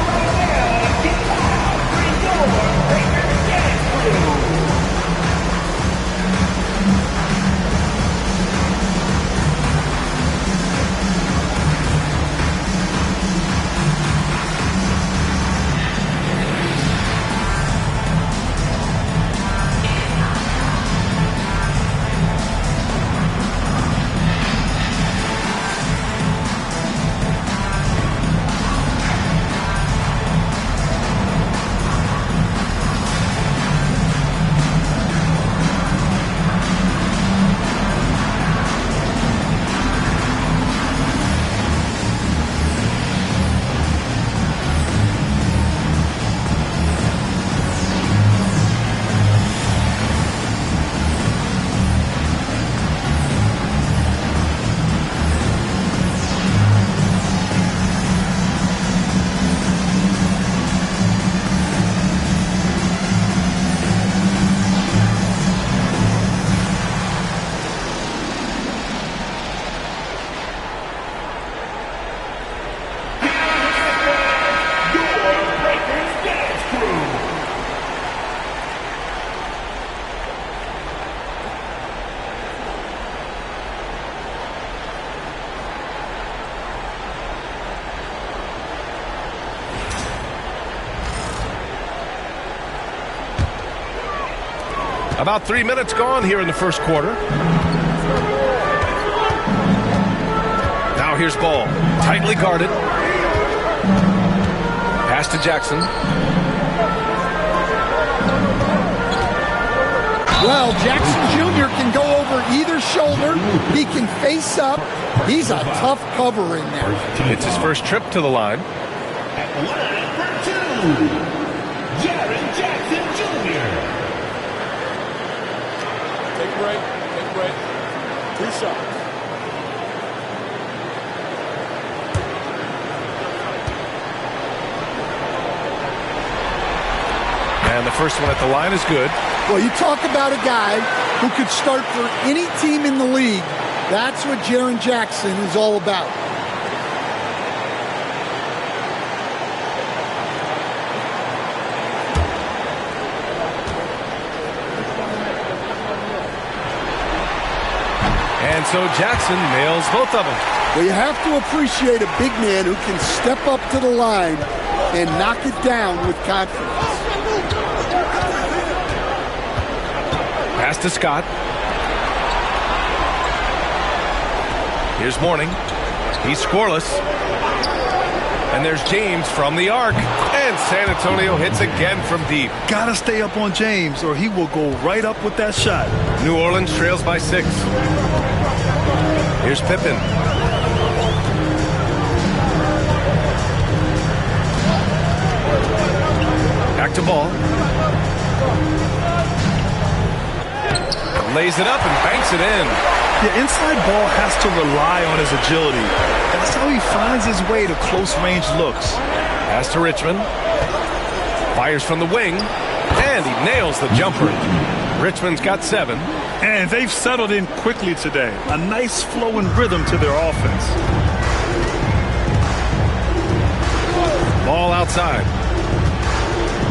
About 3 minutes gone here in the first quarter. Now here's ball. Tightly guarded. Pass to Jackson. Well, Jackson Jr. can go over either shoulder. He can face up. He's a tough cover in there. It's his first trip to the line. At the line for 2, Jaren Jackson Jr. Take a break. Take a break. 2 shots. And the first one at the line is good. Well, you talk about a guy who could start for any team in the league. That's what Jaren Jackson is all about. And so Jackson nails both of them. Well, you have to appreciate a big man who can step up to the line and knock it down with confidence. Pass to Scott. Here's Mourning. He's scoreless. And there's James from the arc. And San Antonio hits again from deep. Gotta stay up on James or he will go right up with that shot. New Orleans trails by 6. Here's Pippen. Back to ball. Lays it up and banks it in. The inside ball has to rely on his agility. That's how he finds his way to close-range looks. Pass to Richmond. Fires from the wing. And he nails the jumper. Richmond's got 7. And they've settled in quickly today. A nice flow and rhythm to their offense. Ball outside.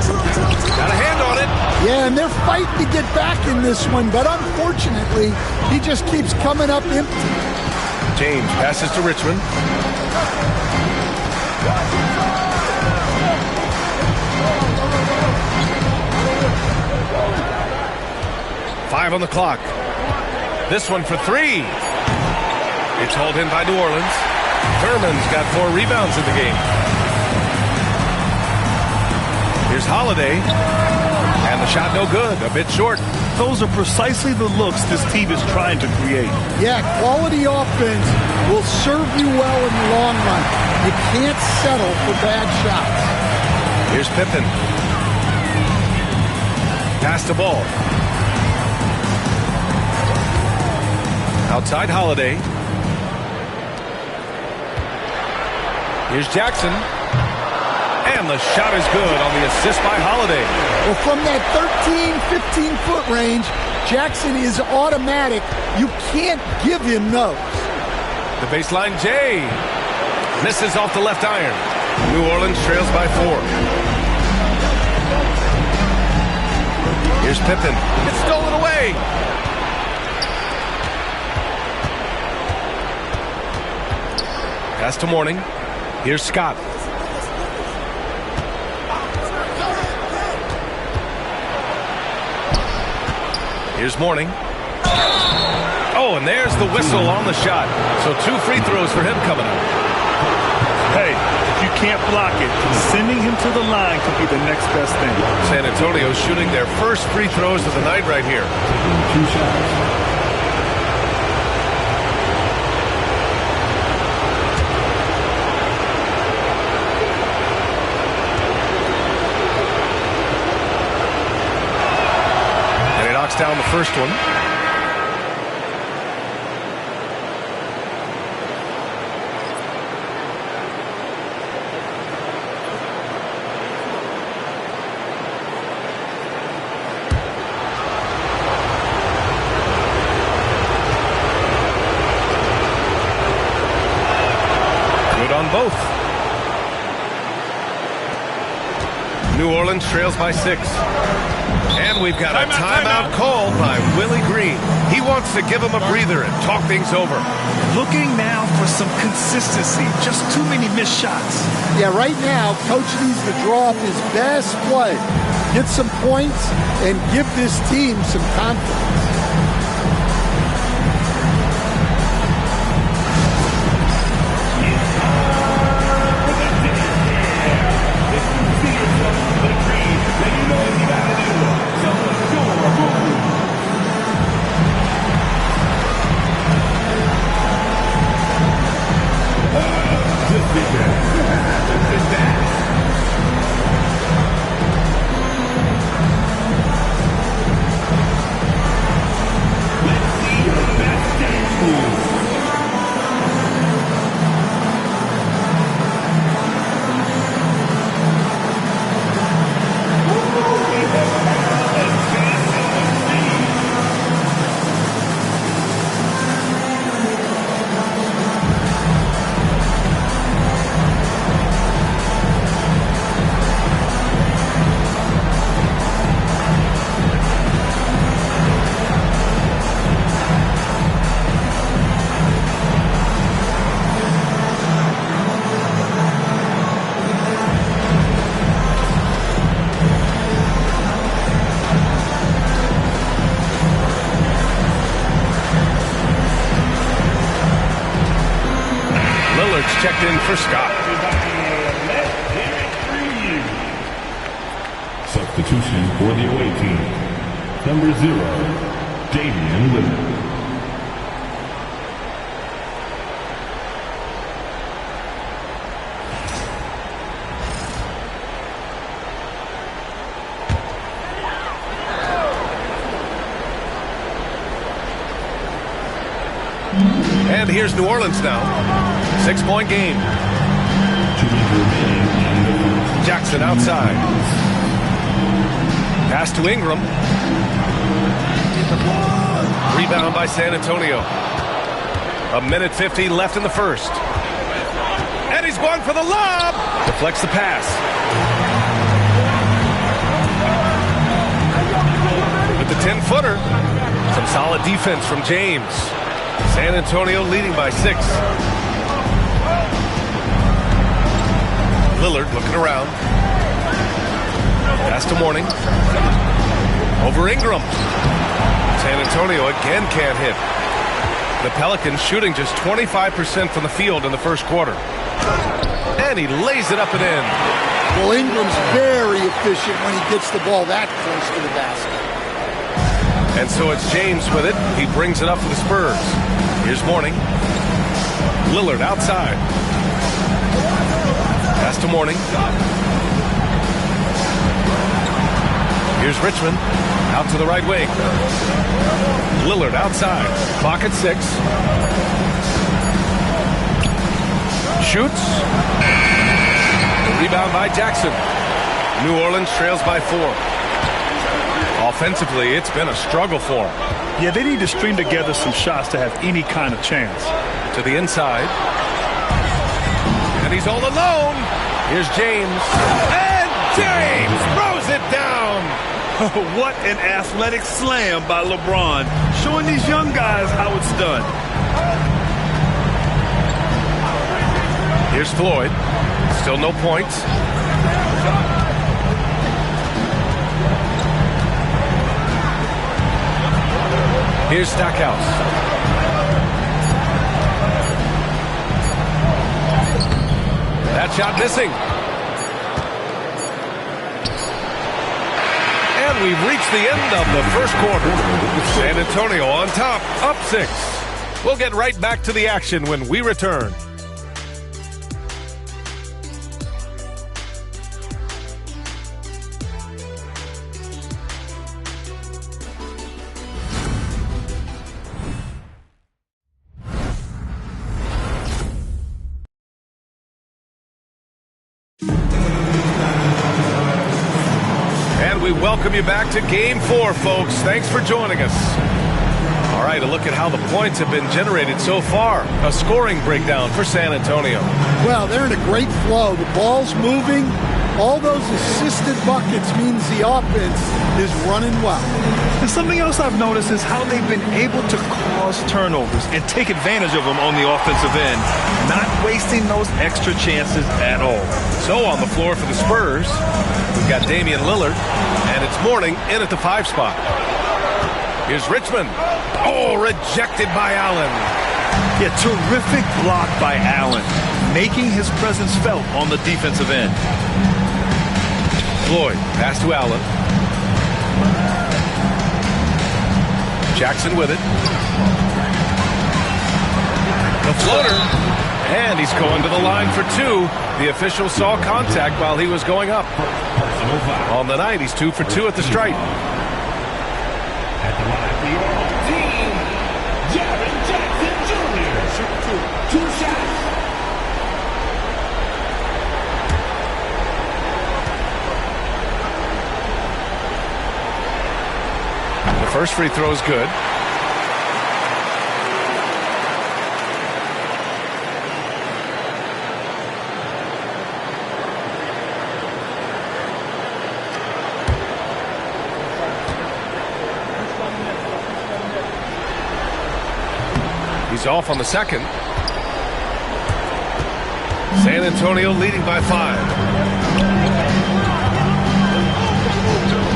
Got a hand on it. Yeah, and they're fighting to get back in this one, but unfortunately, he just keeps coming up empty. James passes to Richmond. 5 on the clock. This one for 3. It's hauled in by New Orleans. Thurman's got 4 rebounds in the game. Here's Holiday. And the shot no good, a bit short. Those are precisely the looks this team is trying to create. Yeah, quality offense will serve you well in the long run. You can't settle for bad shots. Here's Pippen. Pass the ball. Outside Holiday. Here's Jackson. And the shot is good on the assist by Holiday. Well, from that 13, 15-foot range, Jackson is automatic. You can't give him those. The baseline J. Misses off the left iron. New Orleans trails by 4. Here's Pippen. It's stolen away. Pass to Mourning. Here's Scott. Here's Mourning. Oh, and there's the whistle on the shot. So 2 free throws for him coming up. Hey, if you can't block it, sending him to the line could be the next best thing. San Antonio shooting their first free throws of the night right here. 2 shots. Down the first one. Good on both. New Orleans trails by 6. And we've got a timeout called by Willie Green. He wants to give him a breather and talk things over. Looking now for some consistency. Just too many missed shots. Yeah, right now, Coach needs to draw up his best play, get some points, and give this team some confidence. Checked in for Scott. Substitution for the away team. Number 0, Damian Lillard. And here's New Orleans now. 6-point game. Jackson outside. Pass to Ingram. Rebound by San Antonio. 1:50 left in the first. And he's going for the lob. Deflects the pass. With the 10-footer. Some solid defense from James. San Antonio leading by 6. Lillard looking around. Pass to Mourning. Over Ingram. San Antonio again can't hit. The Pelicans shooting just 25% from the field in the first quarter. And he lays it up and in. Well, Ingram's very efficient when he gets the ball that close to the basket. And so it's James with it. He brings it up for the Spurs. Here's Mourning. Lillard outside. Pass to Mourning. Here's Richmond. Out to the right wing. Lillard outside. Clock at 6. Shoots. The rebound by Jackson. New Orleans trails by 4. Offensively, it's been a struggle for them. Yeah, they need to string together some shots to have any kind of chance. To the inside. And he's all alone. Here's James. And James throws it down. What an athletic slam by LeBron, showing these young guys how it's done. Here's Floyd. Still no points. Here's Stackhouse. That shot missing. And we've reached the end of the first quarter. San Antonio on top, up 6. We'll get right back to the action when we return. We welcome you back to Game 4, folks. Thanks for joining us. All right, a look at how the points have been generated so far. A scoring breakdown for San Antonio. Well, they're in a great flow. The ball's moving. All those assisted buckets means the offense is running well. And something else I've noticed is how they've been able to cause turnovers and take advantage of them on the offensive end, not wasting those extra chances at all. So on the floor for the Spurs, we've got Damian Lillard, and it's Mourning in at the 5 spot. Here's Richmond. Oh, rejected by Allen. Yeah, terrific block by Allen, making his presence felt on the defensive end. Floyd, pass to Allen. Jackson with it. The floater. And he's going to the line for 2. The official saw contact while he was going up. On the night, he's 2 for 2 at the stripe. At the line for your home team, Jaren Jackson Jr. 2 shots. The first free throw is good. He's off on the second. San Antonio leading by 5.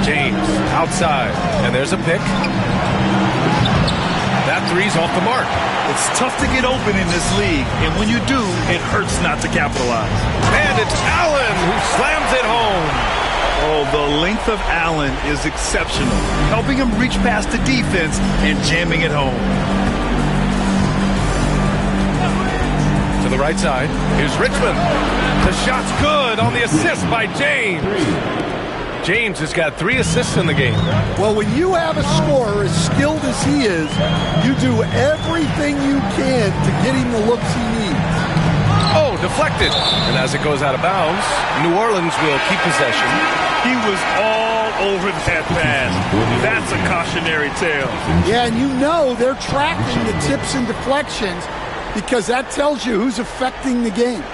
James outside, and there's a pick. That three's off the mark. It's tough to get open in this league, and when you do, it hurts not to capitalize. And it's Allen who slams it home. Oh, the length of Allen is exceptional, helping him reach past the defense and jamming it home. To the right side, here's Richmond. The shot's good on the assist by James. James has got 3 assists in the game. Well, when you have a scorer as skilled as he is, you do everything you can to get him the looks he needs. Oh, deflected. And as it goes out of bounds, New Orleans will keep possession. He was all over that pass. That's a cautionary tale. Yeah, and you know they're tracking the tips and deflections because that tells you who's affecting the game.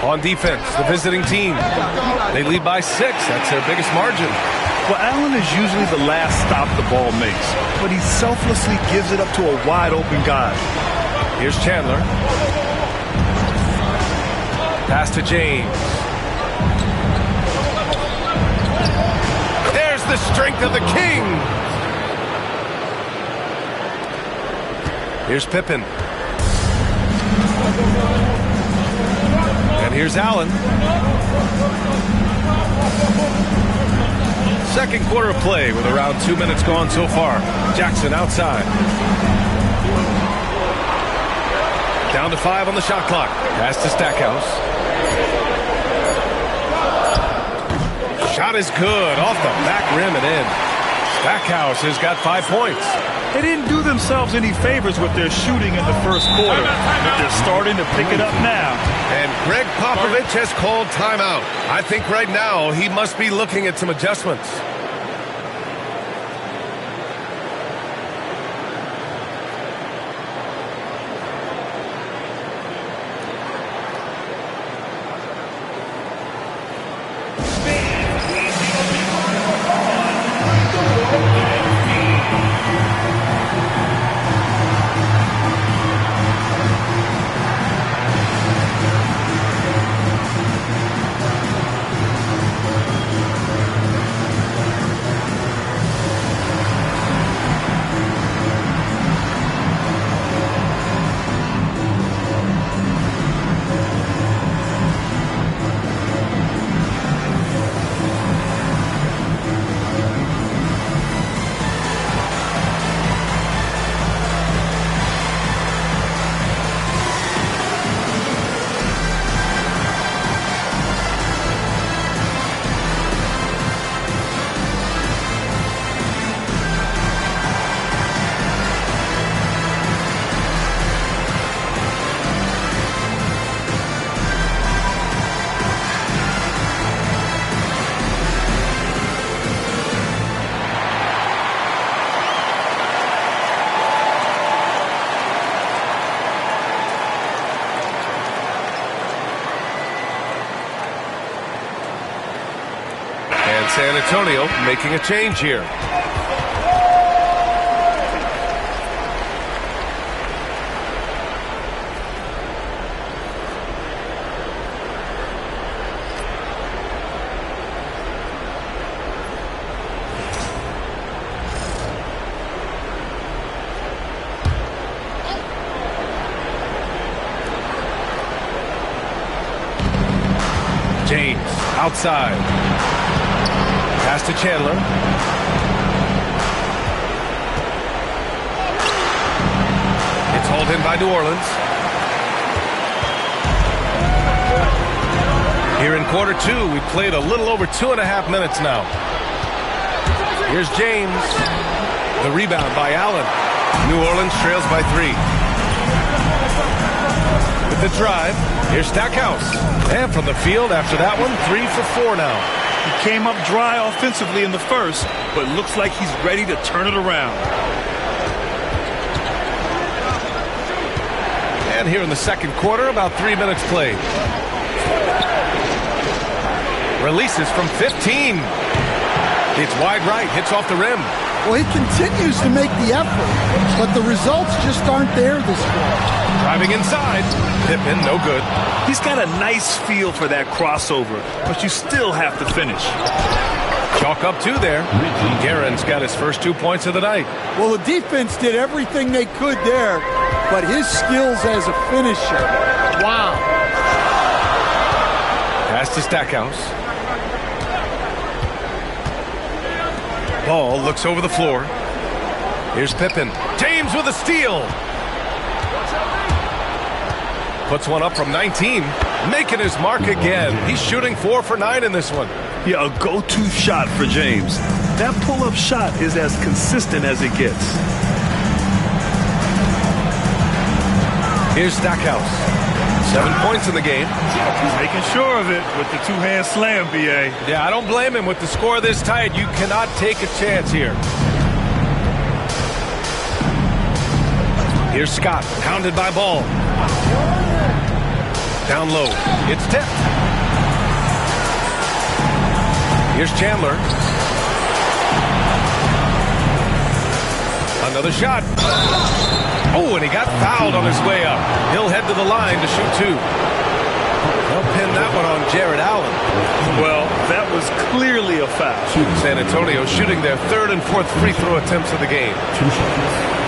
On defense, the visiting team. They lead by 6. That's their biggest margin. Well, Allen is usually the last stop the ball makes, but he selflessly gives it up to a wide-open guy. Here's Chandler. Pass to James. the strength of the king. Here's Pippen. And here's Allen. Second quarter of play with around 2 minutes gone so far. Jackson outside. Down to 5 on the shot clock. Pass to Stackhouse. Shot is good. Off the back rim and in. Stackhouse has got 5 points. They didn't do themselves any favors with their shooting in the first quarter, but they're starting to pick it up now. And Greg Popovich has called timeout. I think right now he must be looking at some adjustments. San Antonio making a change here. James outside. Pass to Chandler. It's hauled in by New Orleans. Here in quarter 2, we played a little over 2.5 minutes now. Here's James. The rebound by Allen. New Orleans trails by 3. With the drive, here's Stackhouse. And from the field after that one, 3 for 4 now. He came up dry offensively in the first, but looks like he's ready to turn it around. And here in the second quarter, about 3 minutes played. Releases from 15. It's wide right, hits off the rim. Well, he continues to make the effort, but the results just aren't there this quarter. Driving inside. Pippen, no good. He's got a nice feel for that crossover, but you still have to finish. Chalk up 2 there. Guerin's got his first 2 points of the night. Well, the defense did everything they could there, but his skills as a finisher, wow. Pass to Stackhouse. Ball looks over the floor. Here's Pippen. James with a steal. Puts one up from 19. Making his mark again. He's shooting 4 for 9 in this one. Yeah, a go-to shot for James. That pull-up shot is as consistent as it gets. Here's Stackhouse. 7 points in the game. He's making sure of it with the two-hand slam, B.A. Yeah, I don't blame him. With the score this tight, you cannot take a chance here. Here's Scott, pounded by Ball. Down low. It's tipped. Here's Chandler. Another shot. Oh, and he got fouled on his way up. He'll head to the line to shoot 2. They'll pin that one on Jared Allen. Well, that was clearly a foul. San Antonio shooting their third and fourth free throw attempts of the game. 2 shots.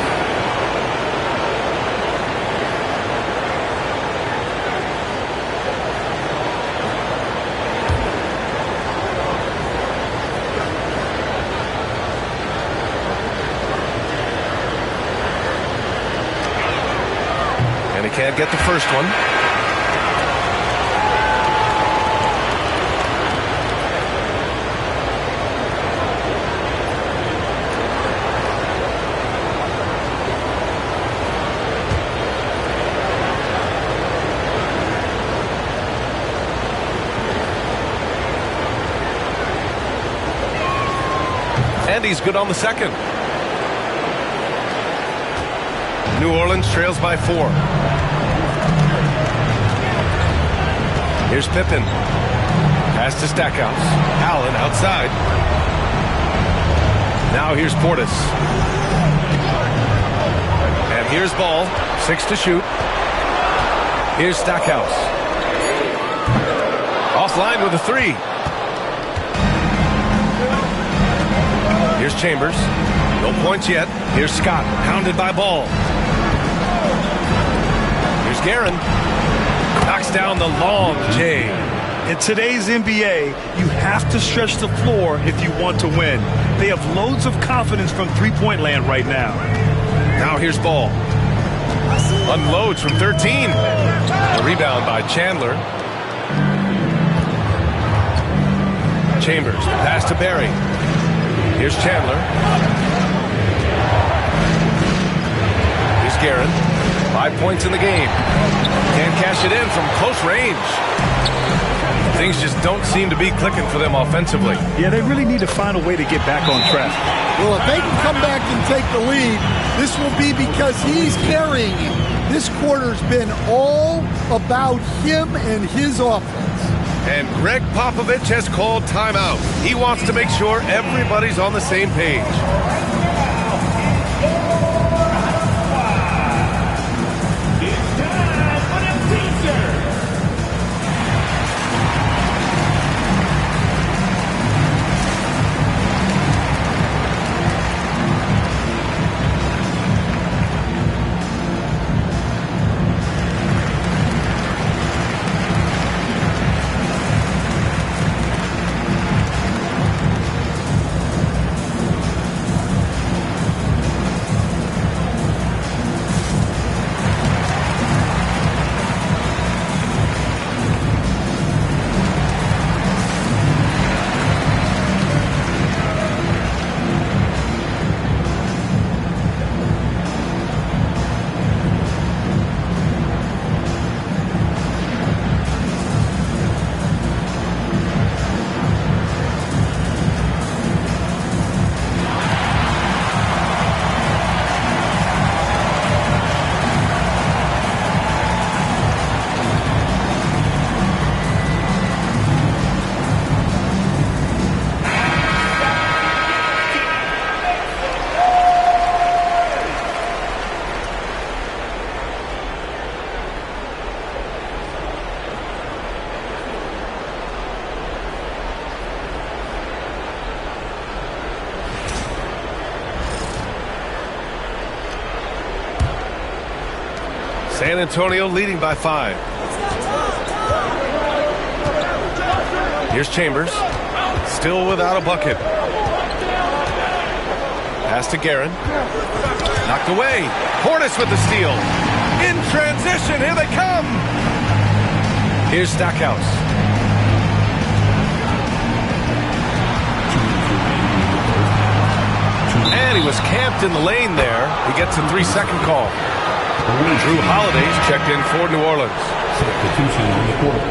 Can't get the first one. And he's good on the second. New Orleans trails by 4. Here's Pippen. Pass to Stackhouse. Allen outside. Now here's Portis. And here's Ball. 6 to shoot. Here's Stackhouse. Offline with a 3. Here's Chambers. No points yet. Here's Scott. Hounded by Ball. Here's Guerin. Knocks down the long J. In today's NBA, you have to stretch the floor if you want to win. They have loads of confidence from three-point land right now. Now here's Ball. Unloads from 13. A rebound by Chandler. Chambers, pass to Barry. Here's Chandler. Here's Guerin. 5 points in the game. Can't cash it in from close range. Things just don't seem to be clicking for them offensively. Yeah, they really need to find a way to get back on track. Well, if they can come back and take the lead, this will be because he's carrying it. This quarter's been all about him and his offense. And Greg Popovich has called timeout. He wants to make sure everybody's on the same page. San Antonio leading by 5. Here's Chambers. Still without a bucket. Pass to Guerin. Knocked away. Portis with the steal. In transition. Here they come. Here's Stackhouse. And he was camped in the lane there. He gets a 3-second call. Drew Holiday's checked in for New Orleans. Substitution on the court.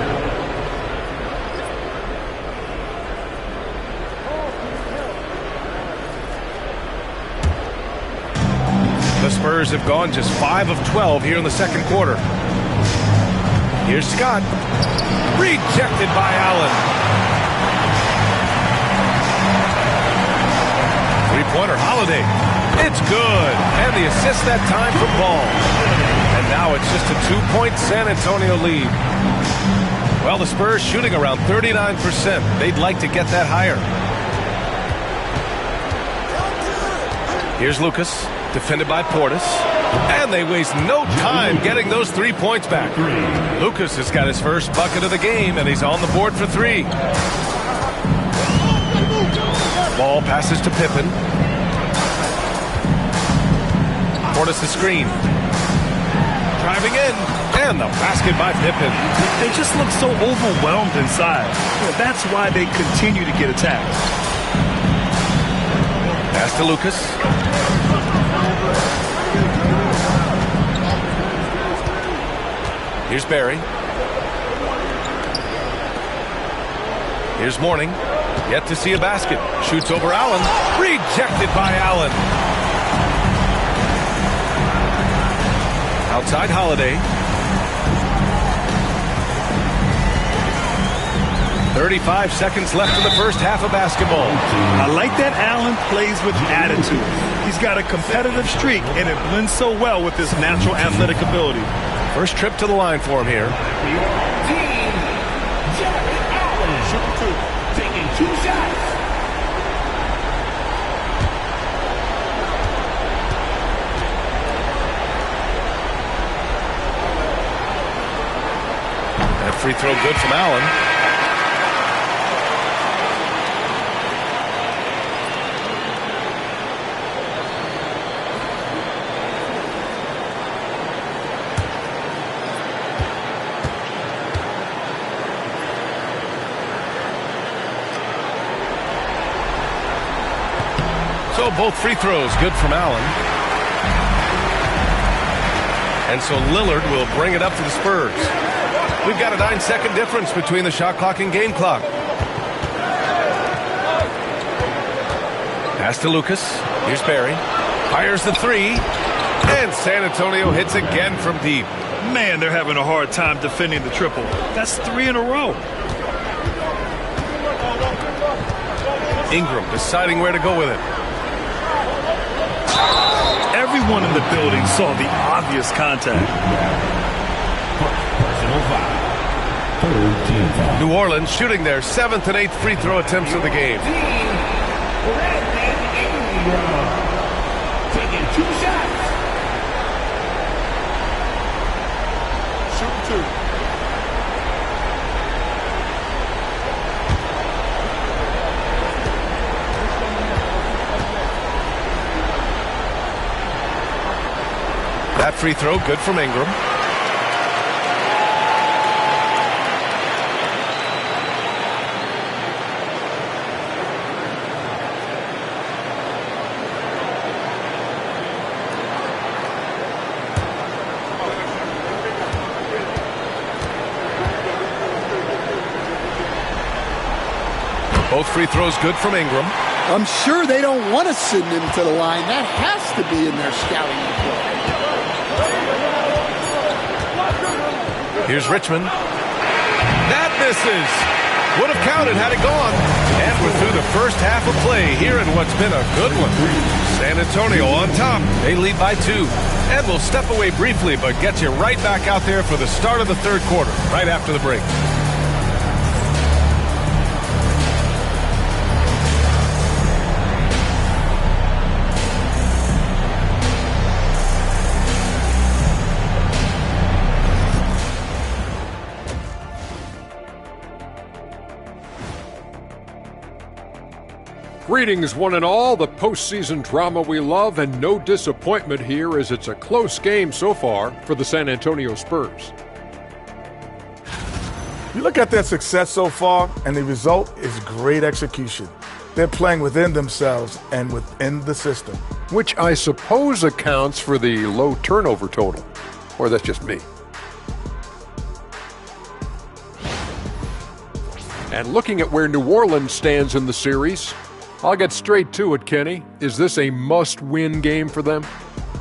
The Spurs have gone just 5 of 12 here in the second quarter. Here's Scott. Rejected by Allen. Three-pointer Holiday. It's good. And the assist that time from Ball. And now it's just a 2-point San Antonio lead. Well, the Spurs shooting around 39%. They'd like to get that higher. Here's Lucas, defended by Portis. And they waste no time getting those 3 points back. Lucas has got his first bucket of the game, and he's on the board for 3. Ball passes to Pippen. Portis the screen. Driving in, and the basket by Pippen. They just look so overwhelmed inside. That's why they continue to get attacked. Pass to Lucas. Here's Barry. Here's Mourning. Yet to see a basket. Shoots over Allen. Rejected by Allen. Outside Holiday. 35 seconds left in the first half of basketball. I like that Allen plays with attitude. He's got a competitive streak, and it blends so well with his natural athletic ability. First trip to the line for him here. Taking 2 shots. That free throw good from Allen. So both free throws good from Allen. And so Lillard will bring it up to the Spurs. We've got a 9-second difference between the shot clock and game clock. Pass to Lucas. Here's Barry. Fires the 3. And San Antonio hits again from deep. Man, they're having a hard time defending the triple. That's 3 in a row. Ingram deciding where to go with it. Everyone in the building saw the obvious contact. New Orleans shooting their 7th and 8th free throw attempts of the game. Taking 2 shots. Shoot 2. That free throw good from Ingram. Both free throws good from Ingram. I'm sure they don't want to send him to the line. That has to be in their scouting report. Here's Richmond. That misses. Would have counted had it gone. And we're through the first half of play here in what's been a good one. San Antonio on top. They lead by 2. And we'll step away briefly, but get you right back out there for the start of the third quarter, right after the break. Greetings, one and all, the postseason drama we love, and no disappointment here as it's a close game so far for the San Antonio Spurs. You look at their success so far, and the result is great execution. They're playing within themselves and within the system. Which I suppose accounts for the low turnover total. Or that's just me. And looking at where New Orleans stands in the series, I'll get straight to it, Kenny. Is this a must-win game for them?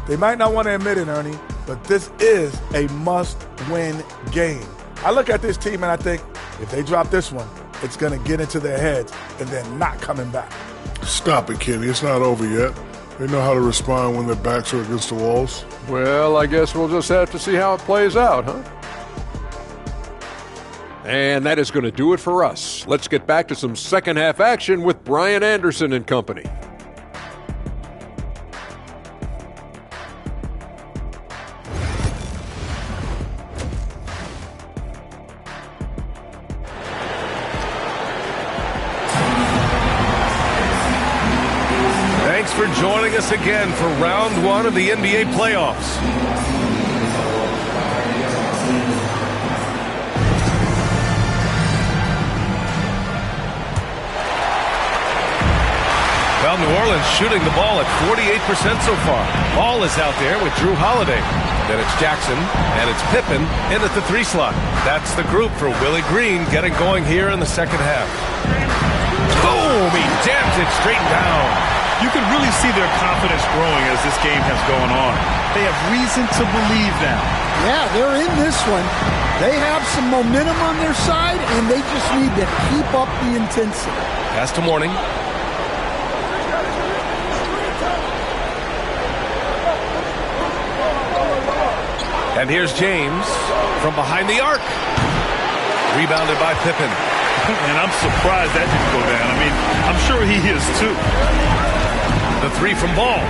They might not want to admit it, Ernie, but this is a must-win game. I look at this team and I think, if they drop this one, it's going to get into their heads and they're not coming back. Stop it, Kenny. It's not over yet. They know how to respond when their backs are against the walls. Well, I guess we'll just have to see how it plays out, huh? And that is going to do it for us. Let's get back to some second half action with Brian Anderson and company. Thanks for joining us again for round one of the NBA playoffs. Well, New Orleans shooting the ball at 48% so far. Ball is out there with Drew Holiday. Then it's Jackson, and it's Pippen in at the 3 slot. That's the group for Willie Green getting going here in the second half. Boom! He jams it straight down. You can really see their confidence growing as this game has gone on. They have reason to believe now. Yeah, they're in this one. They have some momentum on their side, and they just need to keep up the intensity. Pass to Mourning. And here's James from behind the arc. Rebounded by Pippen. And I'm surprised that didn't go down. I mean, I'm sure he is too. The 3 from Ball.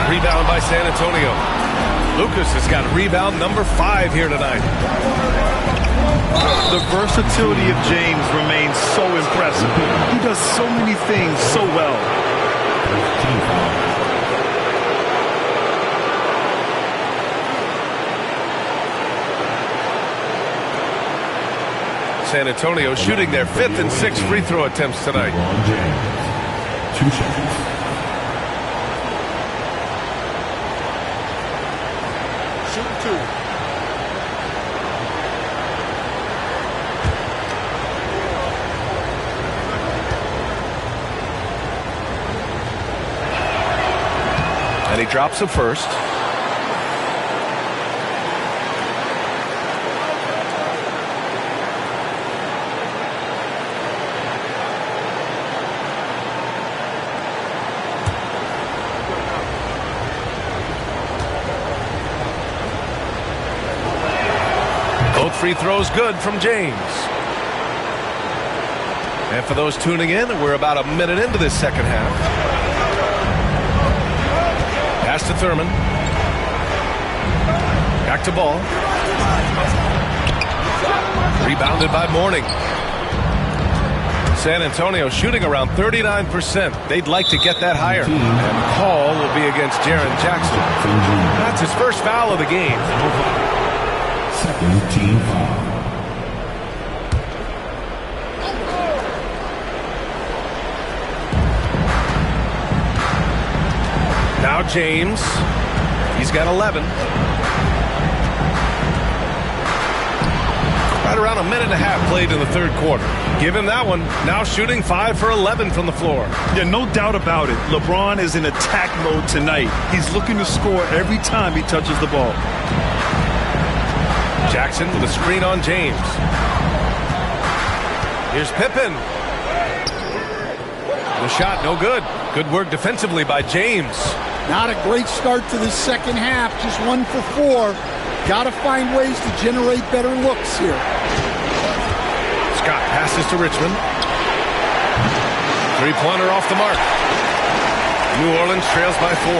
Rebound by San Antonio. Lucas has got rebound number 5 here tonight. The versatility of James remains so impressive. He does so many things so well. San Antonio shooting their 5th and 6th free throw attempts tonight. 2 seconds. Shoot 2. And he drops the first. Free throws good from James. And for those tuning in, we're about a minute into this second half. Pass to Thurman. Back to Ball. Rebounded by Mourning. San Antonio shooting around 39%. They'd like to get that higher. And the call will be against Jaren Jackson. That's his first foul of the game. Second team foul. Now James. He's got 11. Right around a minute and a half played in the third quarter. Give him that one. Now shooting 5 for 11 from the floor. Yeah, no doubt about it. LeBron is in attack mode tonight. He's looking to score every time he touches the ball. Jackson with a screen on James. Here's Pippen. The shot, no good. Good work defensively by James. Not a great start to the second half. Just 1 for 4. Got to find ways to generate better looks here. Scott passes to Richmond. 3-pointer off the mark. New Orleans trails by 4.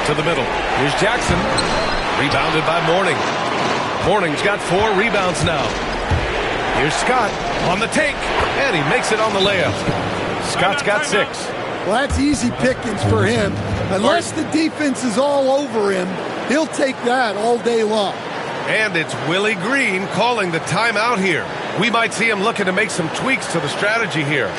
To the middle. Here's Jackson. Rebounded by Mourning. Mourning's got 4 rebounds now. Here's Scott on the take. And he makes it on the layup. Scott's got 6. Well, that's easy pickings for him. Unless the defense is all over him, he'll take that all day long. And it's Willie Green calling the timeout here. We might see him looking to make some tweaks to the strategy here.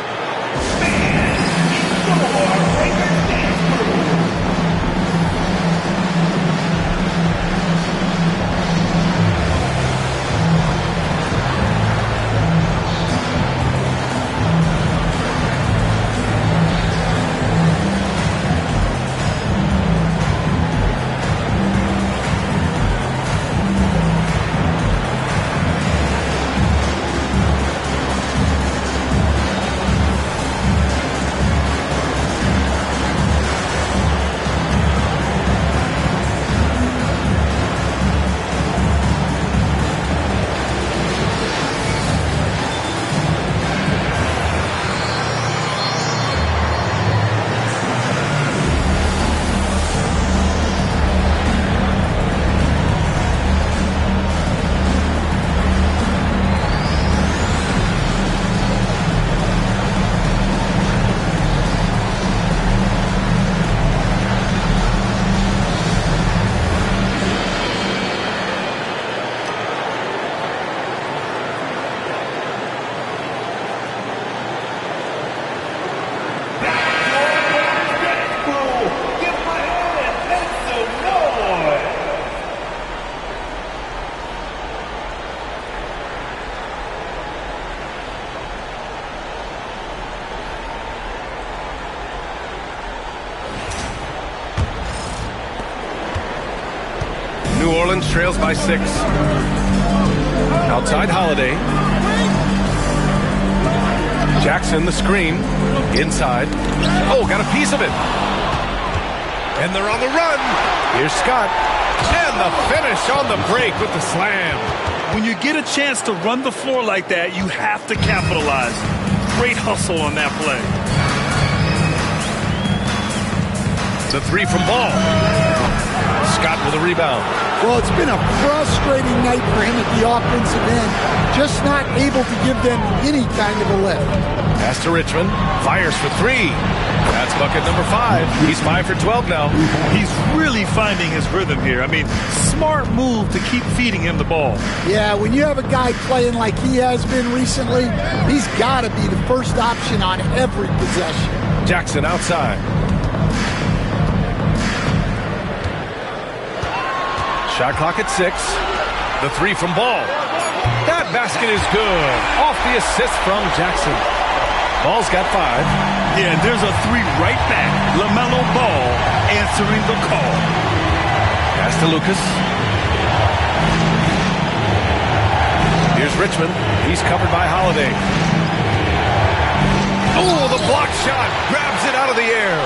New Orleans trails by 6. Outside Holiday. Jackson, the screen. Inside. Oh, got a piece of it. And they're on the run. Here's Scott. And the finish on the break with the slam. When you get a chance to run the floor like that, you have to capitalize. Great hustle on that play. The 3 from Ball. Scott with a rebound. Well, it's been a frustrating night for him at the offensive end. Just not able to give them any kind of a lift. Pass to Richmond. Fires for 3. That's bucket number 5. He's 5 for 12 now. He's really finding his rhythm here. I mean, smart move to keep feeding him the ball. Yeah, when you have a guy playing like he has been recently, he's got to be the first option on every possession. Jackson outside. Shot clock at 6. The 3 from Ball. That basket is good. Off the assist from Jackson. Ball's got 5. Yeah, and there's a 3 right back. LaMelo Ball answering the call. Pass to Lucas. Here's Richmond. He's covered by Holiday. Oh, the block shot. Grabs it out of the air.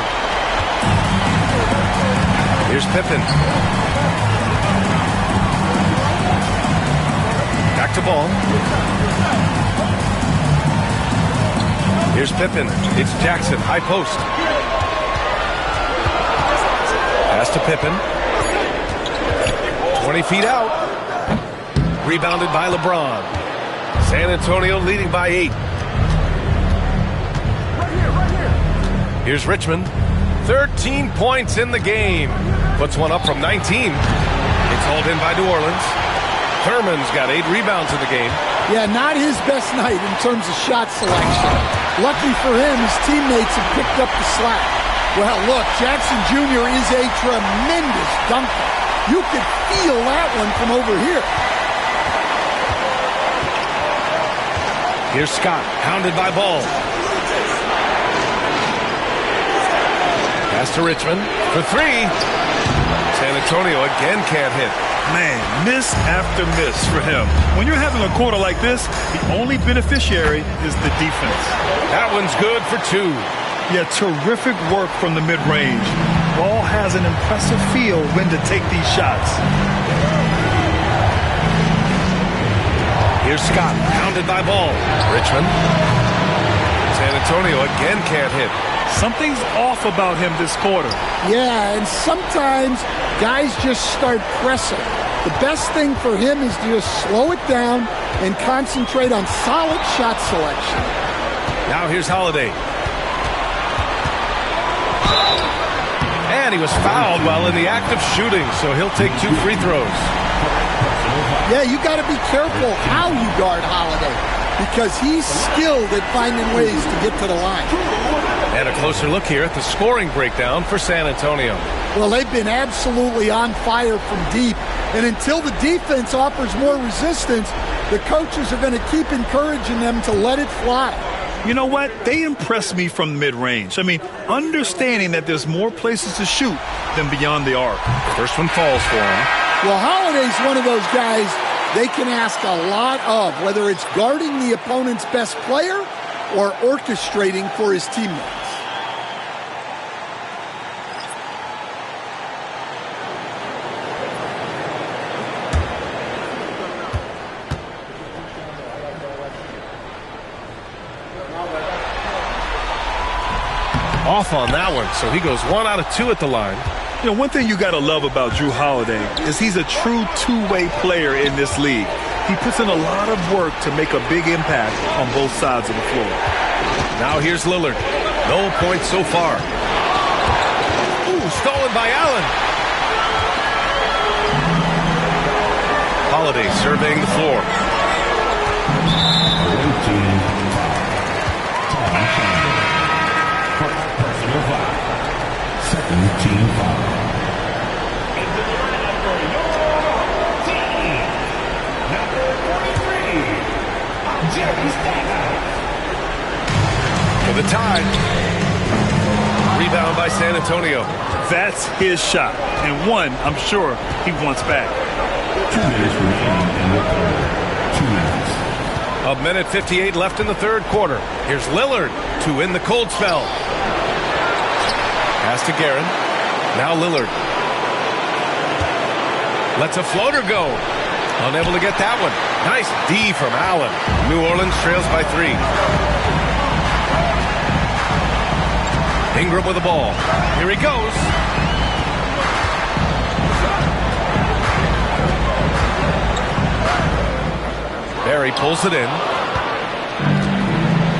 Here's Pippen. Back to Ball. Here's Pippen. It's Jackson. High post. Pass to Pippen. 20 feet out. Rebounded by LeBron. San Antonio leading by 8. Here's Richmond. 13 points in the game. Puts one up from 19. It's hauled in by New Orleans. Thurman's got 8 rebounds in the game. Yeah, not his best night in terms of shot selection. Lucky for him, his teammates have picked up the slack. Well, look, Jackson Jr. is a tremendous dunker. You could feel that one from over here. Here's Scott, hounded by Ball. Pass to Richmond for 3. San Antonio again can't hit. Man, miss after miss for him. When you're having a quarter like this, the only beneficiary is the defense. That one's good for 2. Yeah, terrific work from the mid-range. Ball has an impressive feel when to take these shots. Here's Scott, hounded by Ball. Richmond. San Antonio again can't hit. Something's off about him this quarter. Yeah, and sometimes guys just start pressing. The best thing for him is to just slow it down and concentrate on solid shot selection. Now here's Holiday. And he was fouled while in the act of shooting, so he'll take 2 free throws. Yeah, you got to be careful how you guard Holiday because he's skilled at finding ways to get to the line. And a closer look here at the scoring breakdown for San Antonio. Well, they've been absolutely on fire from deep. And until the defense offers more resistance, the coaches are going to keep encouraging them to let it fly. You know what? They impress me from mid-range. I mean, understanding that there's more places to shoot than beyond the arc. First one falls for him. Well, Holiday's one of those guys they can ask a lot of, whether it's guarding the opponent's best player or orchestrating for his teammates. Off on that one, so he goes 1 out of 2 at the line. You know, one thing you got to love about Jrue Holiday is he's a true two-way player in this league. He puts in a lot of work to make a big impact on both sides of the floor. Now here's Lillard. No points so far. Ooh, stolen by Allen. Holiday surveying the floor. For the tie. rebound by San Antonio. That's his shot, and one I'm sure he wants back. 2 minutes remaining in the third. 2 minutes. A minute 58 left in the third quarter. Here's Lillard to end the cold spell. Pass to Guerin. Now Lillard. Lets a floater go. Unable to get that one. Nice D from Allen. New Orleans trails by 3. Ingram with the ball. Here he goes. Barry pulls it in.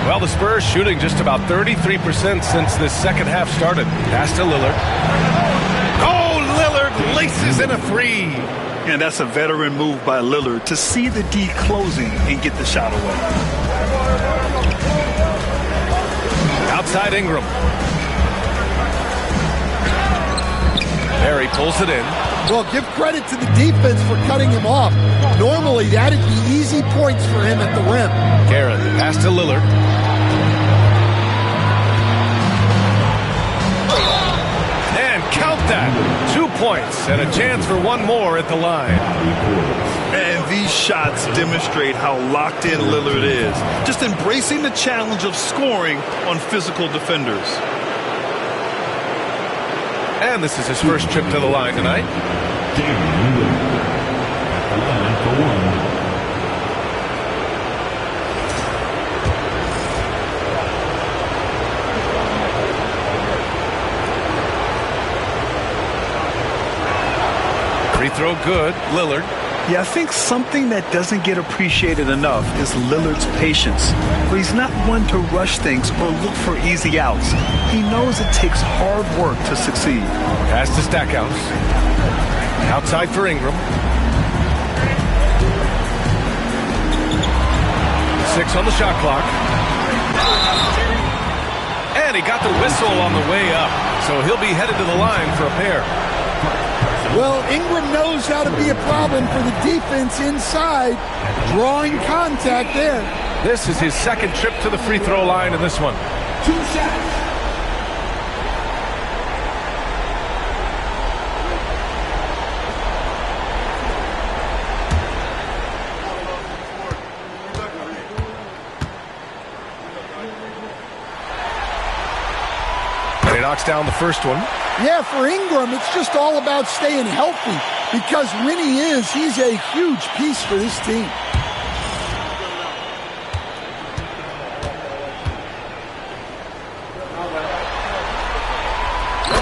Well, the Spurs shooting just about 33% since this second half started. Pass to Lillard. Oh, Lillard laces in a 3. And that's a veteran move by Lillard to see the D closing and get the shot away. Outside Ingram. Barry pulls it in. Well, give credit to the defense for cutting him off. Normally, that'd be easy points for him at the rim. Guerin, pass to Lillard. And count that. 2 points and a chance for one more at the line. And these shots demonstrate how locked in Lillard is. Just embracing the challenge of scoring on physical defenders. And this is his first trip to the line tonight. Line for 1. Free throw good. Lillard. Yeah, I think something that doesn't get appreciated enough is Lillard's patience. But he's not one to rush things or look for easy outs. He knows it takes hard work to succeed. Pass to Stackhouse. Outside for Ingram. 6 on the shot clock. And he got the whistle on the way up. So he'll be headed to the line for a pair. Well, Ingram knows how to be a problem for the defense inside, drawing contact there. This is his second trip to the free throw line in this one. 2 shots. And he knocks down the first one. Yeah, for Ingram, it's just all about staying healthy because when he is, he's a huge piece for this team.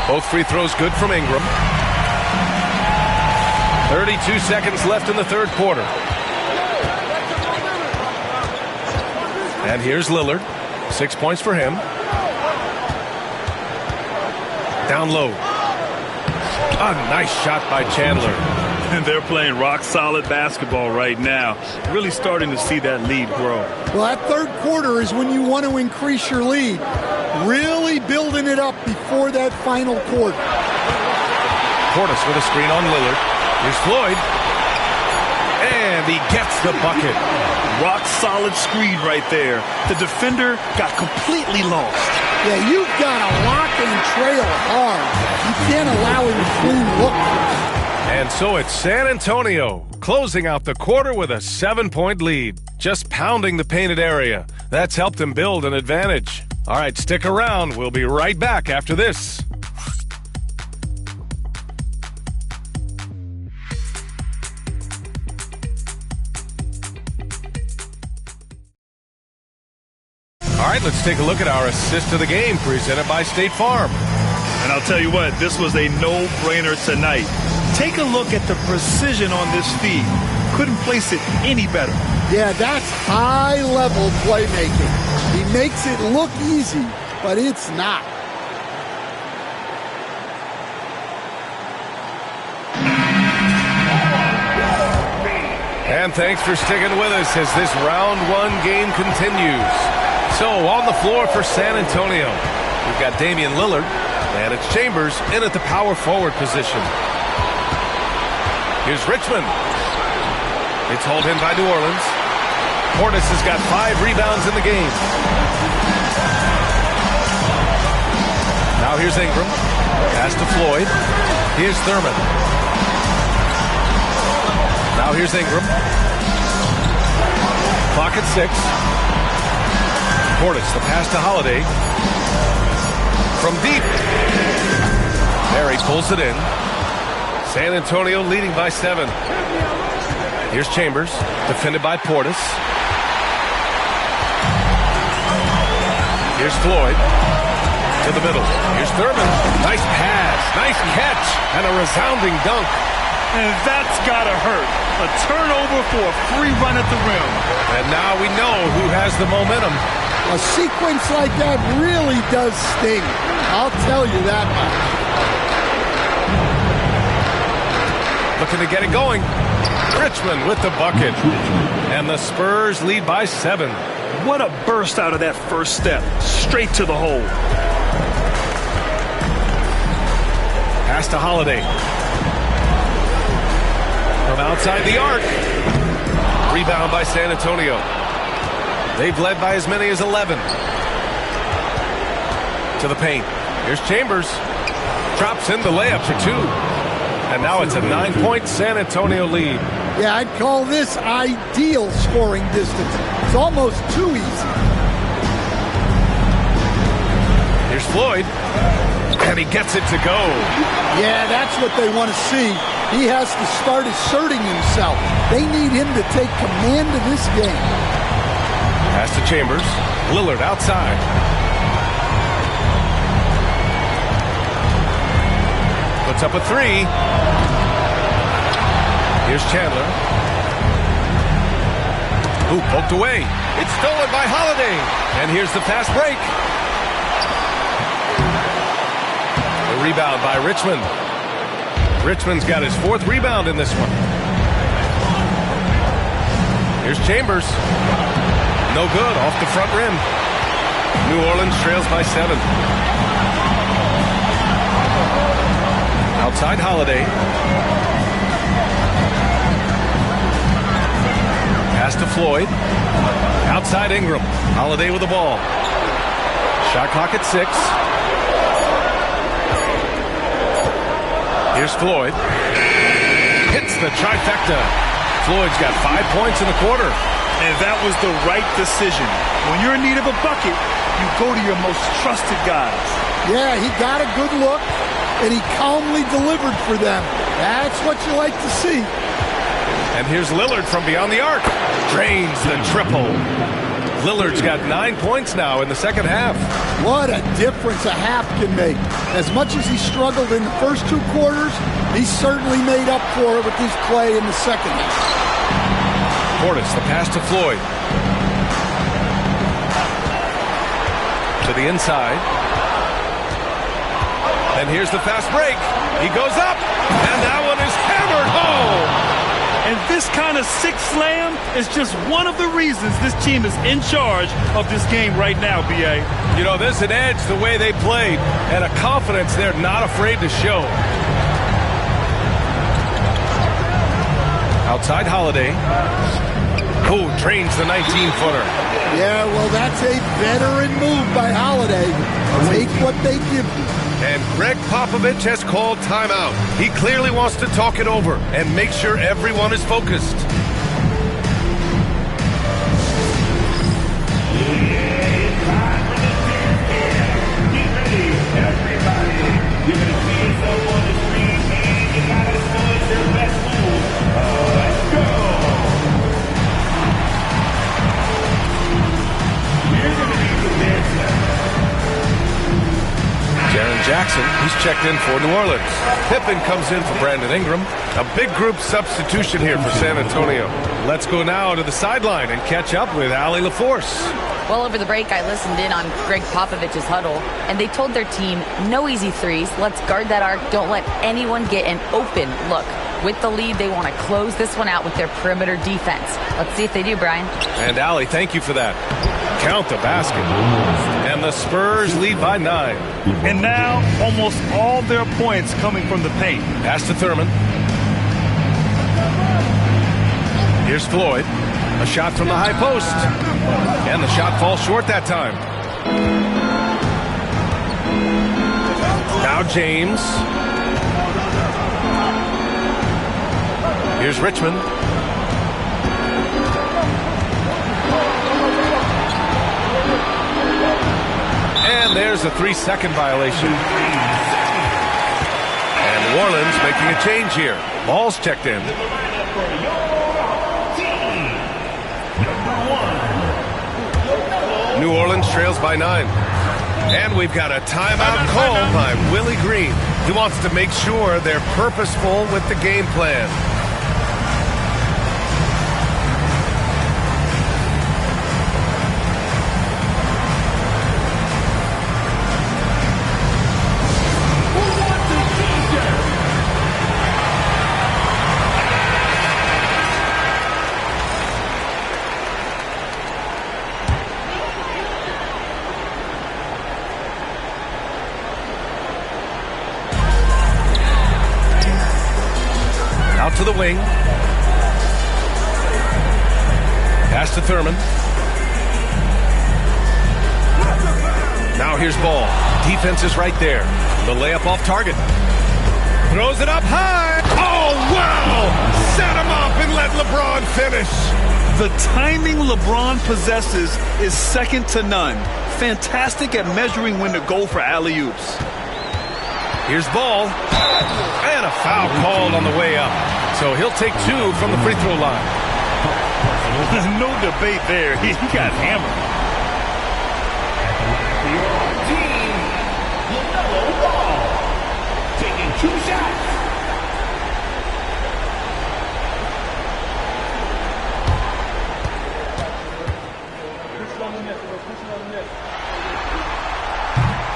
Both free throws good from Ingram. 32 seconds left in the third quarter. And here's Lillard. 6 points for him. Down low. A nice shot by Chandler. And they're playing rock-solid basketball right now. Really starting to see that lead grow. Well, that third quarter is when you want to increase your lead. Really building it up before that final quarter. Portis with a screen on Lillard. Here's Floyd. And he gets the bucket. Rock-solid screen right there. The defender got completely lost. Yeah, you've got to lock and trail hard. You can't allow him to clean look. And so it's San Antonio closing out the quarter with a 7-point lead. Just pounding the painted area. That's helped him build an advantage. All right, stick around. We'll be right back after this. All right, let's take a look at our assist of the game presented by State Farm. And I'll tell you what, this was a no-brainer tonight. Take a look at the precision on this feed. Couldn't place it any better. Yeah, that's high-level playmaking. He makes it look easy, but it's not. And thanks for sticking with us as this round one game continues. So on the floor for San Antonio, we've got Damian Lillard, and it's Chambers in at the power forward position. Here's Richmond. It's hauled in by New Orleans. Portis has got 5 rebounds in the game. Now here's Ingram. Pass to Floyd. Here's Thurman. Now here's Ingram. Clock at 6. Portis, the pass to Holiday. From deep. Mary pulls it in. San Antonio leading by 7. Here's Chambers, defended by Portis. Here's Floyd. To the middle. Here's Thurman. Nice pass. Nice catch. And a resounding dunk. And that's gotta hurt. A turnover for a free run at the rim. And now we know who has the momentum. A sequence like that really does sting. I'll tell you that much. Looking to get it going. Richmond with the bucket. And the Spurs lead by 7. What a burst out of that first step. Straight to the hole. Pass to Holiday. From outside the arc. Rebound by San Antonio. They've led by as many as 11. To the paint. Here's Chambers. Drops in the layup for 2. And now it's a 9-point San Antonio lead. Yeah, I'd call this ideal scoring distance. It's almost too easy. Here's Floyd. And he gets it to go. Yeah, that's what they want to see. He has to start asserting himself. They need him to take command of this game. Pass to Chambers. Lillard outside. Puts up a 3. Here's Chandler. Ooh, poked away. It's stolen by Holiday. And here's the fast break. The rebound by Richmond. Richmond's got his 4th rebound in this one. Here's Chambers. No good, off the front rim. New Orleans trails by 7. Outside Holiday. Pass to Floyd. Outside Ingram. Holiday with the ball. Shot clock at 6. Here's Floyd. Hits the trifecta. Floyd's got 5 points in the quarter. And that was the right decision. When you're in need of a bucket, you go to your most trusted guys. Yeah, he got a good look, and he calmly delivered for them. That's what you like to see. And here's Lillard from beyond the arc. Drains the triple. Lillard's got 9 points now in the second half. What a difference a half can make. As much as he struggled in the first 2 quarters, he certainly made up for it with his play in the second half. Portis, the pass to Floyd. To the inside. And here's the fast break. He goes up, and that one is hammered home. And this kind of sick slam is just one of the reasons this team is in charge of this game right now, B.A. You know, there's an edge the way they played and a confidence they're not afraid to show. Outside Holiday. Oh, drains the 19-footer. Yeah, well, that's a veteran move by Holiday. Take what they give you. And Greg Popovich has called timeout. He clearly wants to talk it over and make sure everyone is focused. Jaren Jackson, he's checked in for New Orleans. Pippen comes in for Brandon Ingram. A big group substitution here for San Antonio. Let's go now to the sideline and catch up with Allie LaForce. Well, over the break, I listened in on Greg Popovich's huddle, and they told their team, no easy threes. Let's guard that arc. Don't let anyone get an open look. With the lead, they want to close this one out with their perimeter defense. Let's see if they do, Brian. And Allie, thank you for that. Count the basket. And the Spurs lead by 9. And now, almost all their points coming from the paint. Pass to Thurman. Here's Floyd. A shot from the high post. And the shot falls short that time. Now James. Here's Richmond. And there's a 3-second violation. And New Orleans making a change here. Ball's checked in. New Orleans trails by 9. And we've got a timeout called by Willie Green. He wants to make sure they're purposeful with the game plan. To the wing. Pass to Thurman. Now here's ball. Defense is right there. The layup off target. Throws it up high. Oh, wow! Set him up and let LeBron finish. The timing LeBron possesses is second to none. Fantastic at measuring when to go for alley-oops. Here's ball. And a foul called on the way up. So he'll take 2 from the free throw line. No debate there. He got hammered. Team, LaMelo Ball, taking 2 shots.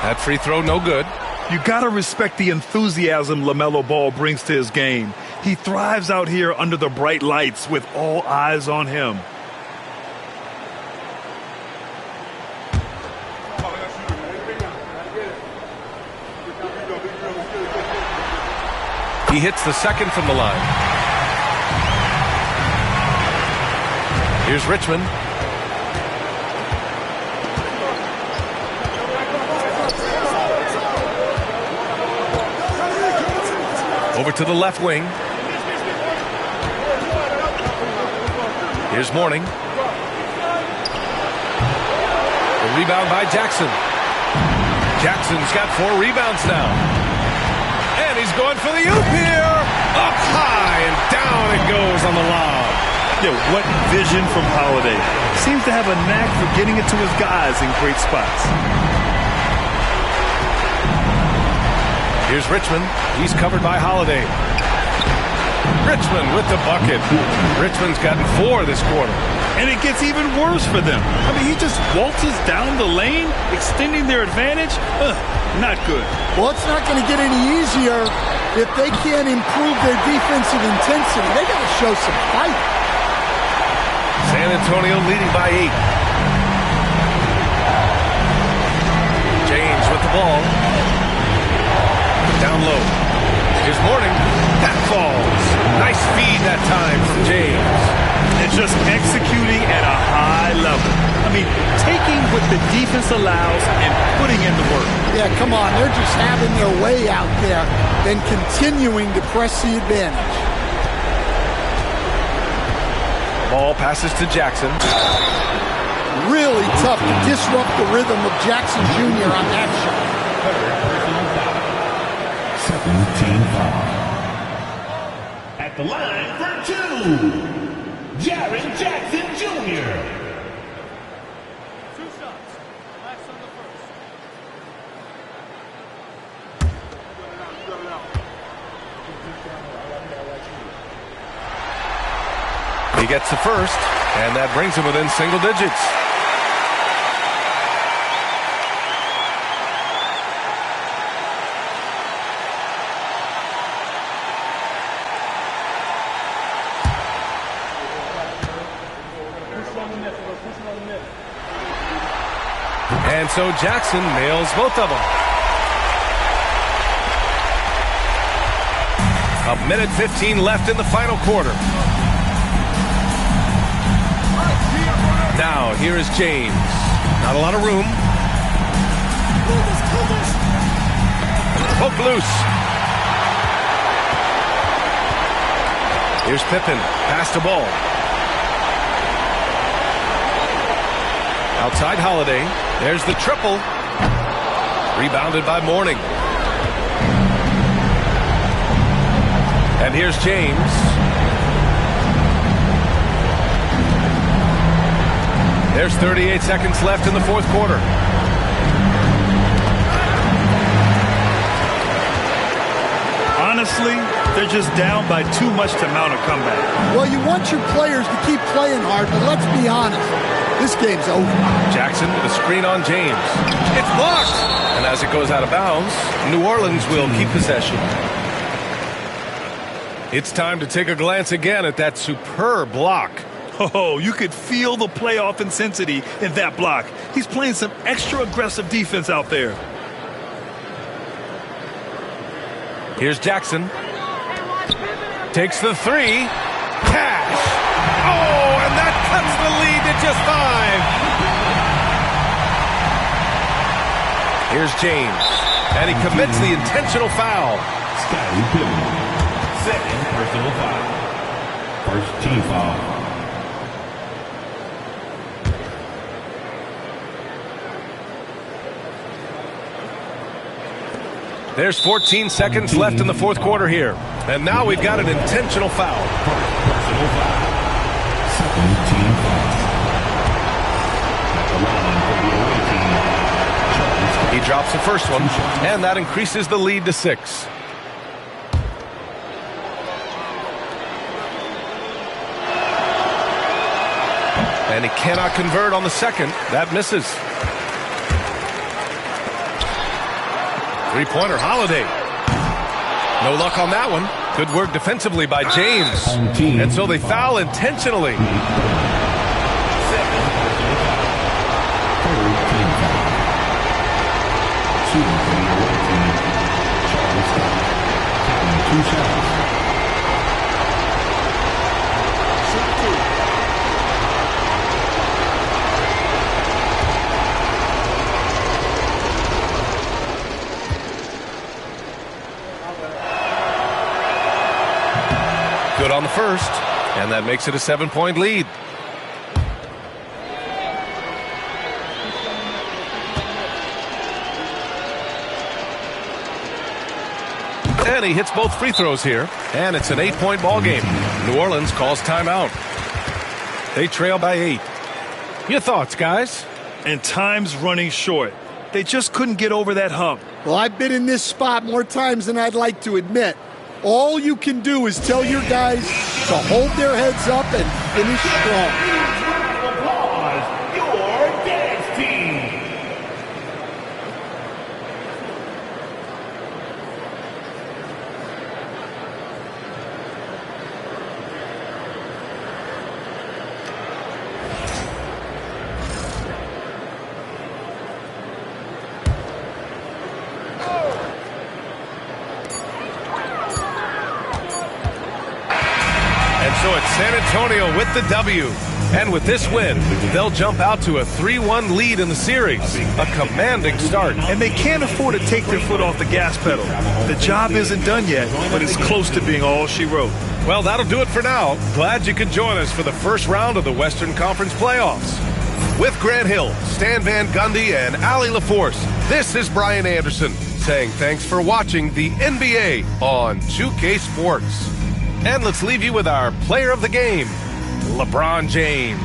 That free throw no good. You gotta respect the enthusiasm LaMelo Ball brings to his game. He thrives out here under the bright lights with all eyes on him. He hits the second from the line. Here's Richmond. Over to the left wing. Here's Mourning. The rebound by Jackson. Jackson's got 4 rebounds now. And he's going for the oop here. Up high and down it goes on the lob. Yeah, what vision from Holiday. Seems to have a knack for getting it to his guys in great spots. Here's Richmond. He's covered by Holiday. Richmond with the bucket. Richmond's gotten 4 this quarter. And it gets even worse for them. I mean, he just waltzes down the lane, extending their advantage. Not good. Well, it's not going to get any easier if they can't improve their defensive intensity. They got to show some fight. San Antonio leading by 8. James with the ball. Down low. Here's Mourning. That falls. Nice feed that time from James. And just executing at a high level. I mean, taking what the defense allows and putting in the work. Yeah, come on. They're just having their way out there and continuing to press the advantage. Ball passes to Jackson. Really tough to disrupt the rhythm of Jackson Jr. on that shot. 17 foul. At the line for 2. Jaren Jackson Jr. 2 shots. Last on the first. He gets the first, and that brings him within single digits. And so Jackson nails both of them. 1:15 left in the final quarter. Now, here is James. Not a lot of room. Poke loose. Here's Pippen. Pass to Ball. Outside Holiday. There's the triple. Rebounded by Mourning. And here's James. There's 38 seconds left in the fourth quarter. Honestly, they're just down by too much to mount a comeback. Well, you want your players to keep playing hard, but let's be honest. This game's over. Jackson with a screen on James. It's blocked! And as it goes out of bounds, New Orleans will keep possession. It's time to take a glance again at that superb block. Oh, you could feel the playoff intensity in that block. He's playing some extra aggressive defense out there. Here's Jackson. Takes the three. Cash. Oh, and that cuts the lead to just 5. Here's James. And he commits the intentional foul. Scottie Pippen. Second personal foul. First team foul. There's 14 seconds left in the fourth quarter here. And now we've got an intentional foul. Personal foul. Second team foul. At the line for the away team. He drops the first one, and that increases the lead to 6. And he cannot convert on the second. That misses. Three-pointer, Holiday. No luck on that one. Good work defensively by James. And so they foul intentionally. Two shots. Good on the first, and that makes it a 7-point lead. And he hits both free throws here, and it's an 8-point ball game. New Orleans calls timeout. They trail by 8. Your thoughts, guys? And time's running short. They just couldn't get over that hump. Well, I've been in this spot more times than I'd like to admit. All you can do is tell your guys to hold their heads up and finish strong. Applause your dance team. So it's San Antonio with the W. And with this win, they'll jump out to a 3-1 lead in the series. A commanding start. And they can't afford to take their foot off the gas pedal. The job isn't done yet, but it's close to being all she wrote. Well, that'll do it for now. Glad you could join us for the first round of the Western Conference playoffs. With Grant Hill, Stan Van Gundy, and Allie LaForce, this is Brian Anderson saying thanks for watching the NBA on 2K Sports. And let's leave you with our player of the game, LeBron James.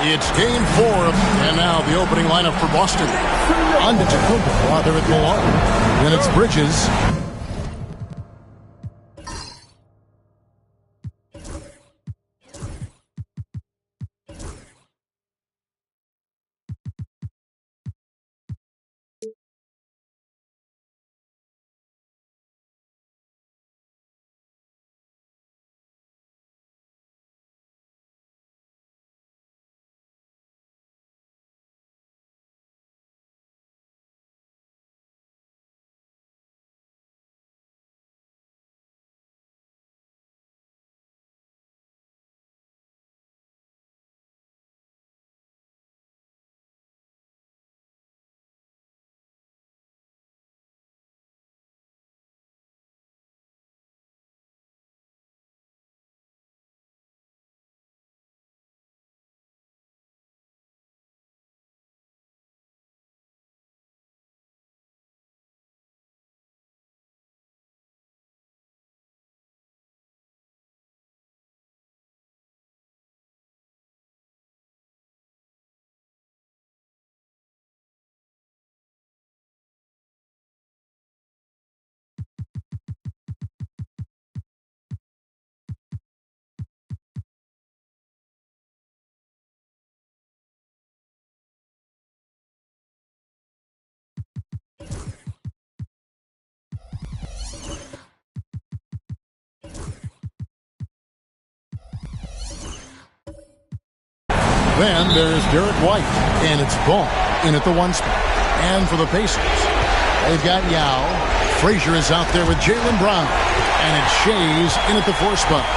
It's game 4, and now the opening lineup for Boston. Antetokounmpo out there at Malone. Then it's Bridges. Then there's Derek White, and it's Ball in at the 1 spot. And for the Pacers, they've got Yao. Frazier is out there with Jaylen Brown, and it's Shays in at the 4 spot.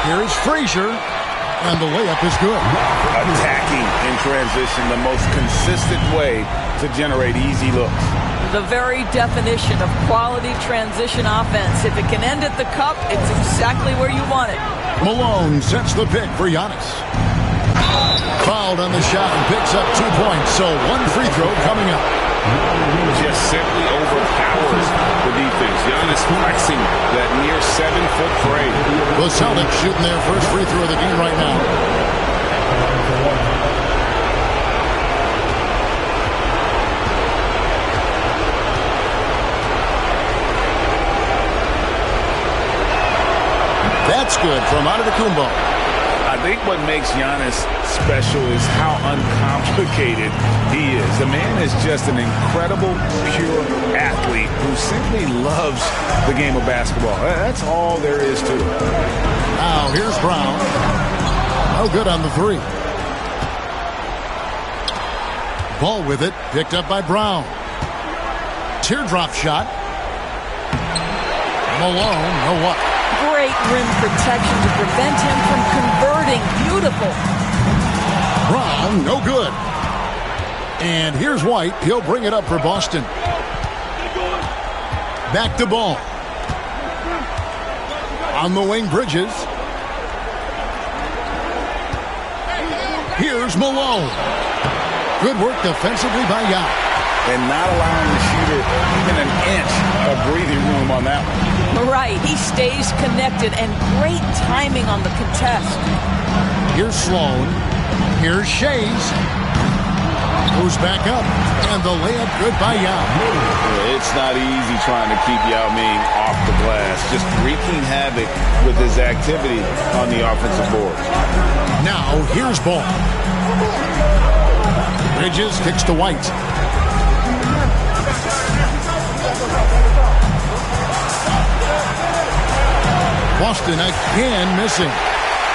Here's Frazier, and the layup is good. Attacking in transition, the most consistent way to generate easy looks. The very definition of quality transition offense. If it can end at the cup, it's exactly where you want it. Malone sets the pick for Giannis. Fouled on the shot and picks up 2 points, so 1 free throw coming up. Just simply overpowers the defense. Giannis flexing that near 7-foot frame. The Celtics shooting their first free throw of the game right now. That's good from Antetokounmpo. I think what makes Giannis special is how uncomplicated he is. The man is just an incredible, pure athlete who simply loves the game of basketball. That's all there is to it. Now here's Brown. No good on the 3. Ball with it, picked up by Brown. Teardrop shot. Malone, no what? Great rim protection to prevent him from converting. Beautiful. Brown, no good. And here's White. He'll bring it up for Boston. Back to Ball. On the wing, Bridges. Here's Malone. Good work defensively by Yao. And not allowing the shooter even an inch of breathing room on that one. Right, he stays connected, and great timing on the contest. Here's Sloan. Here's Shays. Goes back up, and the layup good by Yao. It's not easy trying to keep Yao Ming off the glass, just wreaking havoc with his activity on the offensive board. Now, here's Ball. Bridges kicks to White. Boston again missing.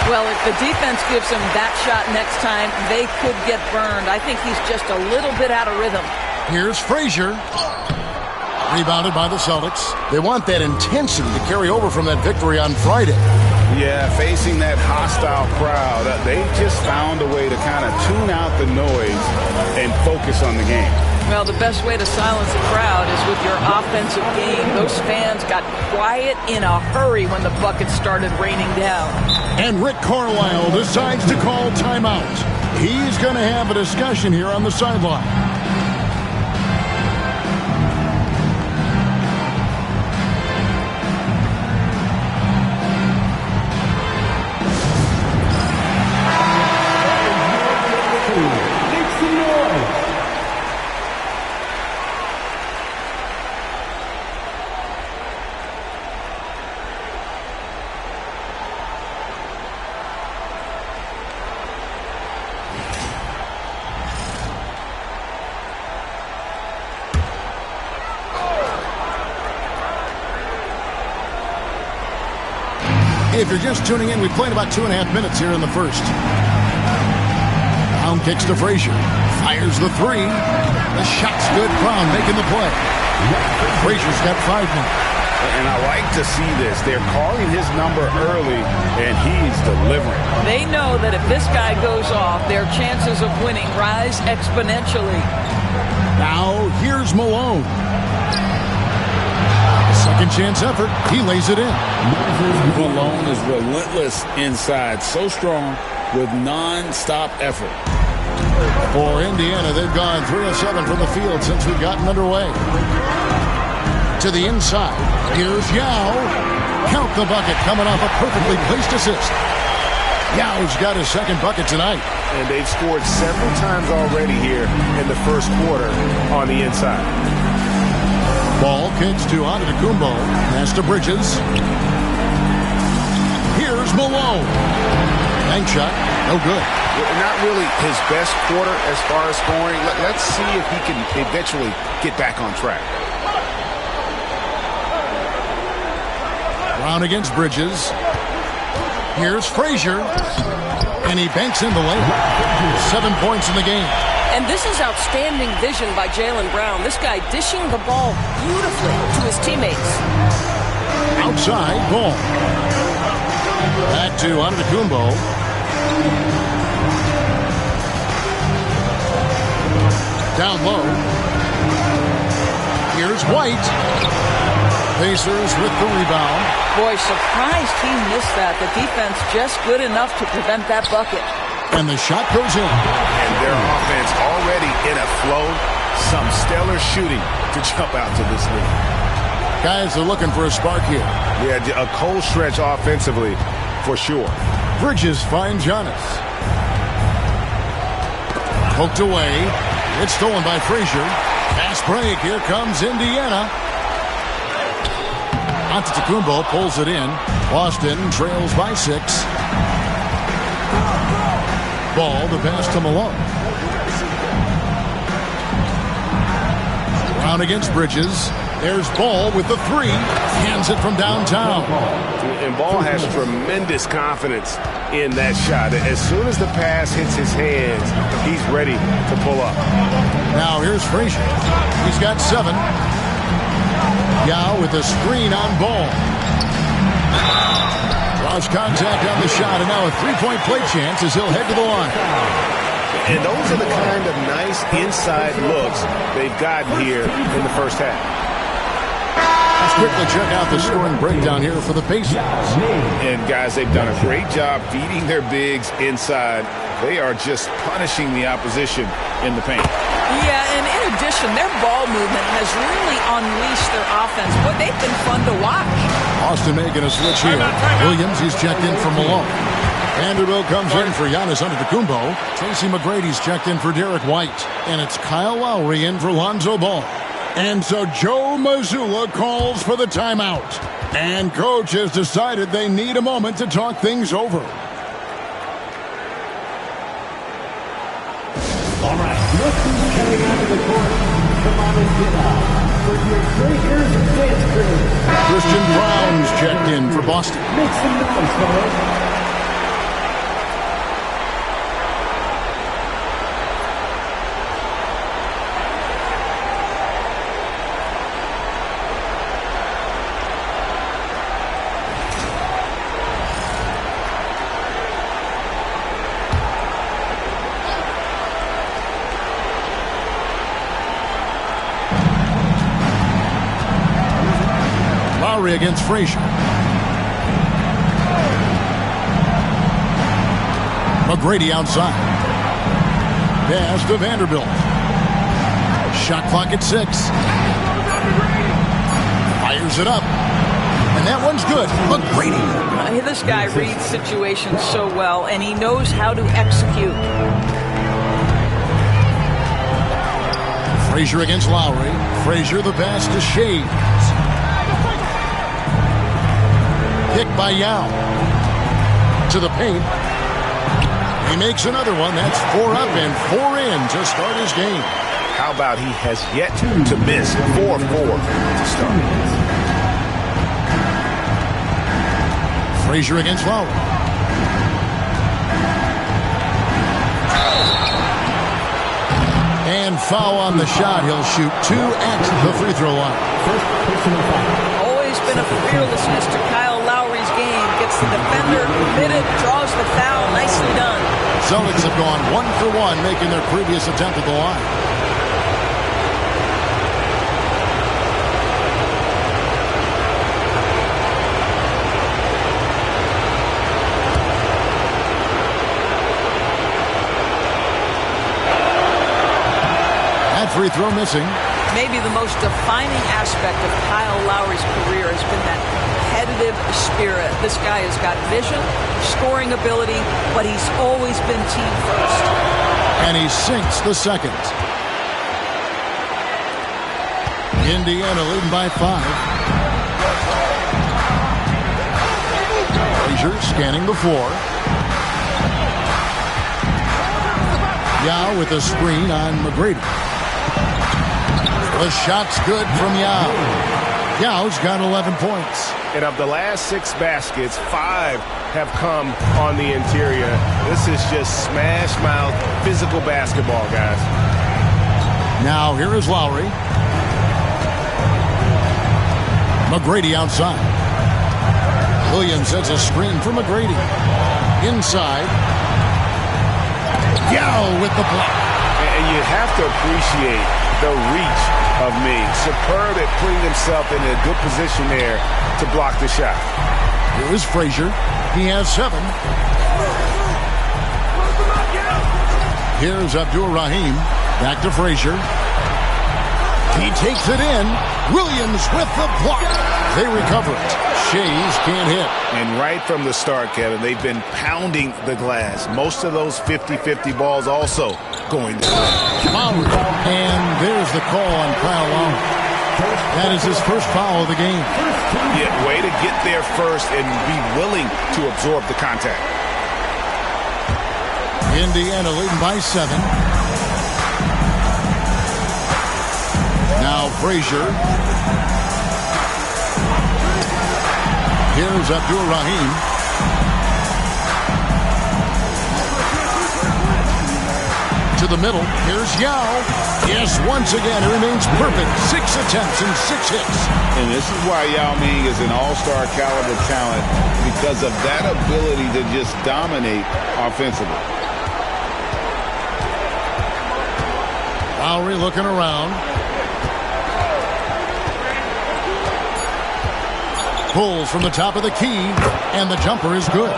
Well, if the defense gives him that shot next time, they could get burned. I think he's just a little bit out of rhythm. Here's Frazier. Rebounded by the Celtics. They want that intensity to carry over from that victory on Friday. Yeah, facing that hostile crowd, they just found a way to kind of tune out the noise and focus on the game. Well, the best way to silence a crowd is with your offensive game. Those fans got quiet in a hurry when the buckets started raining down. And Rick Carlisle decides to call timeout. He's going to have a discussion here on the sideline. If you're just tuning in, we played about 2.5 minutes here in the first. Brown kicks to Frazier. Fires the 3. The shot's good. Brown making the play. Frazier's got 5 now. And I like to see this. They're calling his number early, and he's delivering. They know that if this guy goes off, their chances of winning rise exponentially. Now, here's Malone. Second chance effort. He lays it in. Malone is relentless inside. So strong with non-stop effort. For Indiana, they've gone 3 of 7 from the field since we've gotten underway. To the inside. Here's Yao. Count the bucket coming off a perfectly placed assist. Yao's got his second bucket tonight. And they've scored several times already here in the first quarter on the inside. Ball kicks to Antetokounmpo. Pass to Bridges. Here's Malone. Bank shot. No good. Not really his best quarter as far as scoring. Let's see if he can eventually get back on track. Brown against Bridges. Here's Frazier. And he banks in the layup. 7 points in the game. And this is outstanding vision by Jaylen Brown. This guy dishing the ball beautifully to his teammates. Outside, Ball. Back to Antetokounmpo. Down low. Here's White. Pacers with the rebound. Boy, surprised he missed that. The defense just good enough to prevent that bucket. And the shot goes in. And their offense already in a flow. Some stellar shooting to jump out to this lead. Guys are looking for a spark here. Yeah, a cold stretch offensively for sure. Bridges finds Giannis. Poked away. It's stolen by Frazier. Fast break. Here comes Indiana. Antetokounmpo pulls it in. Boston trails by 6. Ball to pass to Malone. Brown against Bridges. There's Ball with the 3. Hands it from downtown. And Ball has tremendous confidence in that shot. As soon as the pass hits his hands, he's ready to pull up. Now here's Frazier. He's got 7. Yao with a screen on Ball. Draws contact on the shot, and now a 3-point play chance as he'll head to the line. And those are the kind of nice inside looks they've gotten here in the first half. Let's quickly check out the scoring breakdown here for the Pacers. And guys, they've done a great job feeding their bigs inside. They are just punishing the opposition in the paint. Yeah, and in addition, their ball movement has really unleashed their offense. But they've been fun to watch. Austin making a switch here. Williams, he's checked in for Malone. Vanderbilt comes in for Giannis Antetokounmpo. Tracy McGrady's checked in for Derek White. And it's Kyle Lowry in for Lonzo Ball. And so Joe Mazzulla calls for the timeout. And coach has decided they need a moment to talk things over. All right, look who's coming out of the court. Come on and get out. For your Breakers dance crew. Christian Brown's checked in for Boston. Make some noise, fellas. Against Frazier. McGrady outside. Pass to Vanderbilt. Shot clock at 6. Fires it up. And that one's good. McGrady. This guy reads situations so well, and he knows how to execute. Frazier against Lowry. Frazier the pass to Shades. Pick by Yao. To the paint. He makes another one. That's 4 up and 4 in to start his game. How about he has yet to miss 4-4 to start. Frazier against Lowry. And foul on the shot. He'll shoot 2 at the free throw line. Always been a fearlessness to Kyle Lowry's game. Gets the defender committed, draws the foul. Nicely done. Celtics have gone 1 for 1, making their previous attempt at the line. Free throw missing. Maybe the most defining aspect of Kyle Lowry's career has been that competitive spirit. This guy has got vision, scoring ability, but he's always been team first. And he sinks the second. Indiana leading by 5. Frazier scanning the floor. Yao with a screen on McGrady. The shot's good from Yao. Yao's got 11 points. And of the last 6 baskets, 5 have come on the interior. This is just smash mouth physical basketball, guys. Now here is Lowry. McGrady outside. Williams sets a screen for McGrady. Inside. Yao with the block. And you have to appreciate the reach of Ming. Superb at putting himself in a good position there to block the shot. Here is Frazier. He has 7. Here's Abdur-Rahim. Back to Frazier. He takes it in. Williams with the block. They recover it. Shays can't hit. And right from the start, Kevin, they've been pounding the glass. Most of those 50-50 balls also going to Lowry. And there's the call on Kyle Lowry. That is his first foul of the game. Yeah, way to get there first and be willing to absorb the contact. Indiana leading by 7. Now Frazier. Here's Abdur-Rahim. To the middle. Here's Yao. Yes, once again, it remains perfect. 6 attempts and 6 hits. And this is why Yao Ming is an all-star caliber talent, because of that ability to just dominate offensively. Lowry looking around. Pulls from the top of the key, and the jumper is good.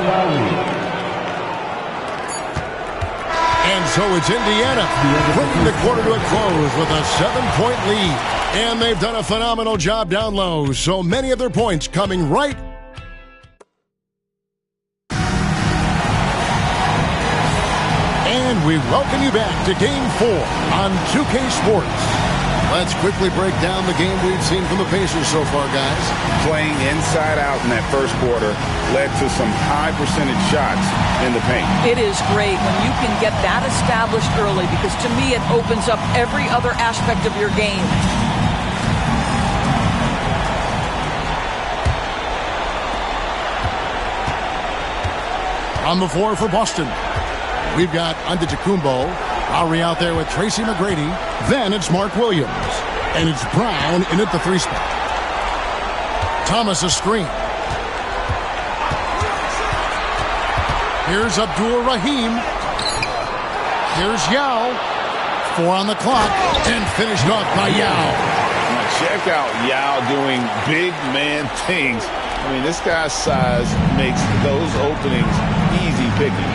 And so it's Indiana bringing the quarter to a close with a 7-point lead. And they've done a phenomenal job down low, so many of their points coming right. And we welcome you back to Game 4 on 2K Sports. Let's quickly break down the game we've seen from the Pacers so far, guys. Playing inside out in that first quarter led to some high percentage shots in the paint. It is great when you can get that established early, because to me it opens up every other aspect of your game. On the floor for Boston, we've got Antetokounmpo. Lowry out there with Tracy McGrady. Then it's Mark Williams. And it's Brown in at the 3 spot. Thomas a screen. Here's Abdur-Rahim. Here's Yao. 4 on the clock. And finished off by Yao. Now check out Yao doing big man things. I mean, this guy's size makes those openings easy picking.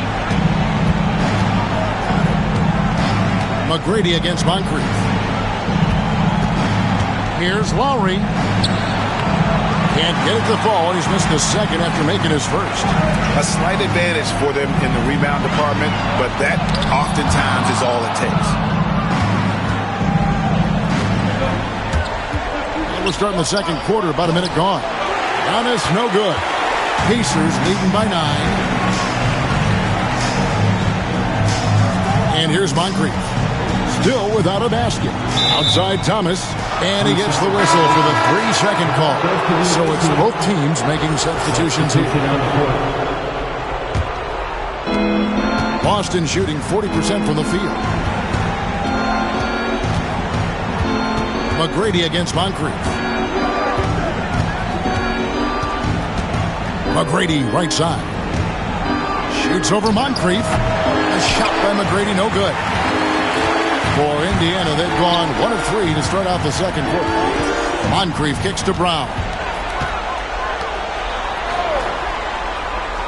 McGrady against Moncrief. Here's Lowry. Can't get it to fall. He's missed the second after making his first. A slight advantage for them in the rebound department, but that oftentimes is all it takes. And we're starting the second quarter, about a minute gone. Giannis, no good. Pacers leading by 9. And here's Moncrief. Still without a basket. Outside Thomas. And he gets the whistle for the 3-second call. So it's both teams making substitutions here. Boston shooting 40% from the field. McGrady against Moncrief. McGrady right side. Shoots over Moncrief. A shot by McGrady, no good. For Indiana, they've gone 1 of 3 to start out the second quarter. Moncrief kicks to Brown.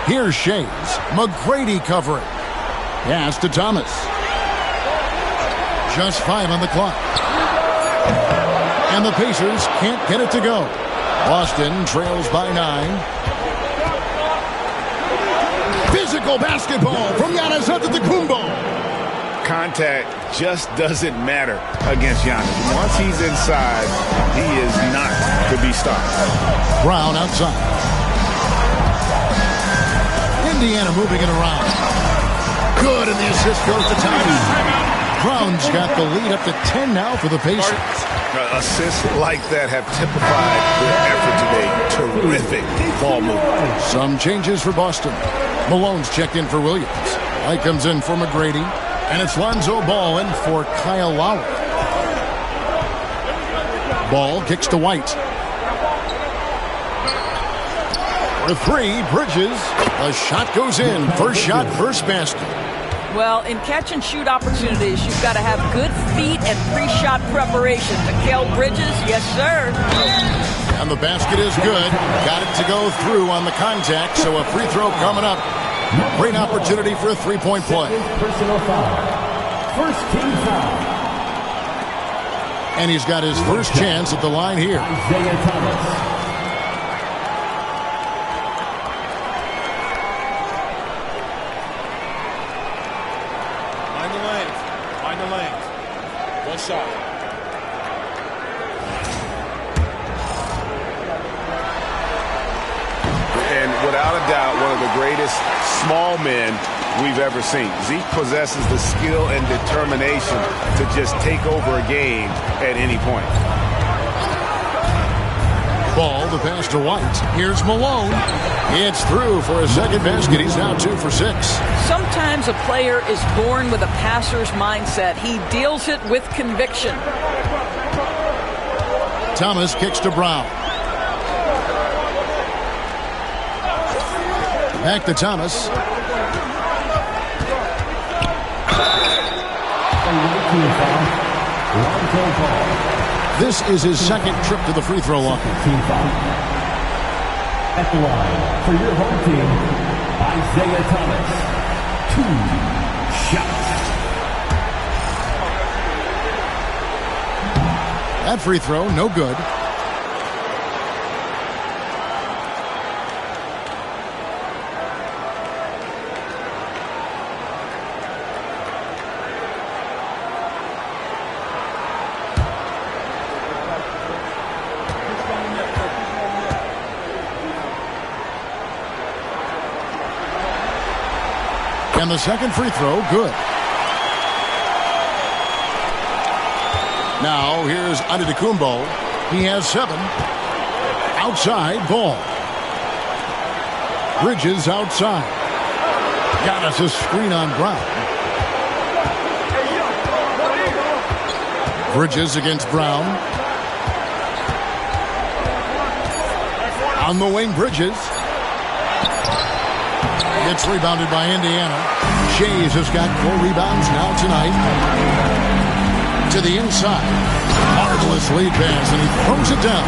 Here's Shays. McGrady covering. Pass to Thomas. Just 5 on the clock. And the Pacers can't get it to go. Boston trails by 9. Physical basketball from Giannis Antetokounmpo. Contact just doesn't matter against Giannis. Once he's inside, he is not to be stopped. Brown outside. Indiana moving it around. Good, and the assist goes to Thomas. Brown's got the lead up to 10 now for the Pacers. Assists like that have typified their effort today. Terrific ball movement. Some changes for Boston. Malone's checked in for Williams. White comes in for McGrady. And it's Lonzo Ball in for Kyle Lowry. Ball kicks to White. For three, Bridges. The shot goes in. First shot, first basket. Well, in catch-and-shoot opportunities, you've got to have good feet and pre-shot preparation. Mikal Bridges, yes, sir. And the basket is good. Got it to go through on the contact, so a free throw coming up. Great opportunity for a three-point play. Personal foul. First team foul. And he's got his first chance at the line here. Isaiah Thomas. Shot. And without a doubt, one of the greatest small men we've ever seen. Zeke possesses the skill and determination to just take over a game at any point. Ball, the pass to White. Here's Malone. It's through for a second basket. He's now 2 for 6. Sometimes a player is born with a passer's mindset. He deals it with conviction. Thomas kicks to Brown. Back to Thomas. This is his second trip to the free throw line. At the line for your home team, Isaiah Thomas. 2 shots. That free throw, no good. And the second free throw, good. Now here's Antetokounmpo. He has 7. Outside, Ball. Bridges outside. Got us a screen on Brown. Bridges against Brown. On the wing, Bridges. It's rebounded by Indiana. Shays has got 4 rebounds now tonight. To the inside. Marvelous lead pass, and he throws it down.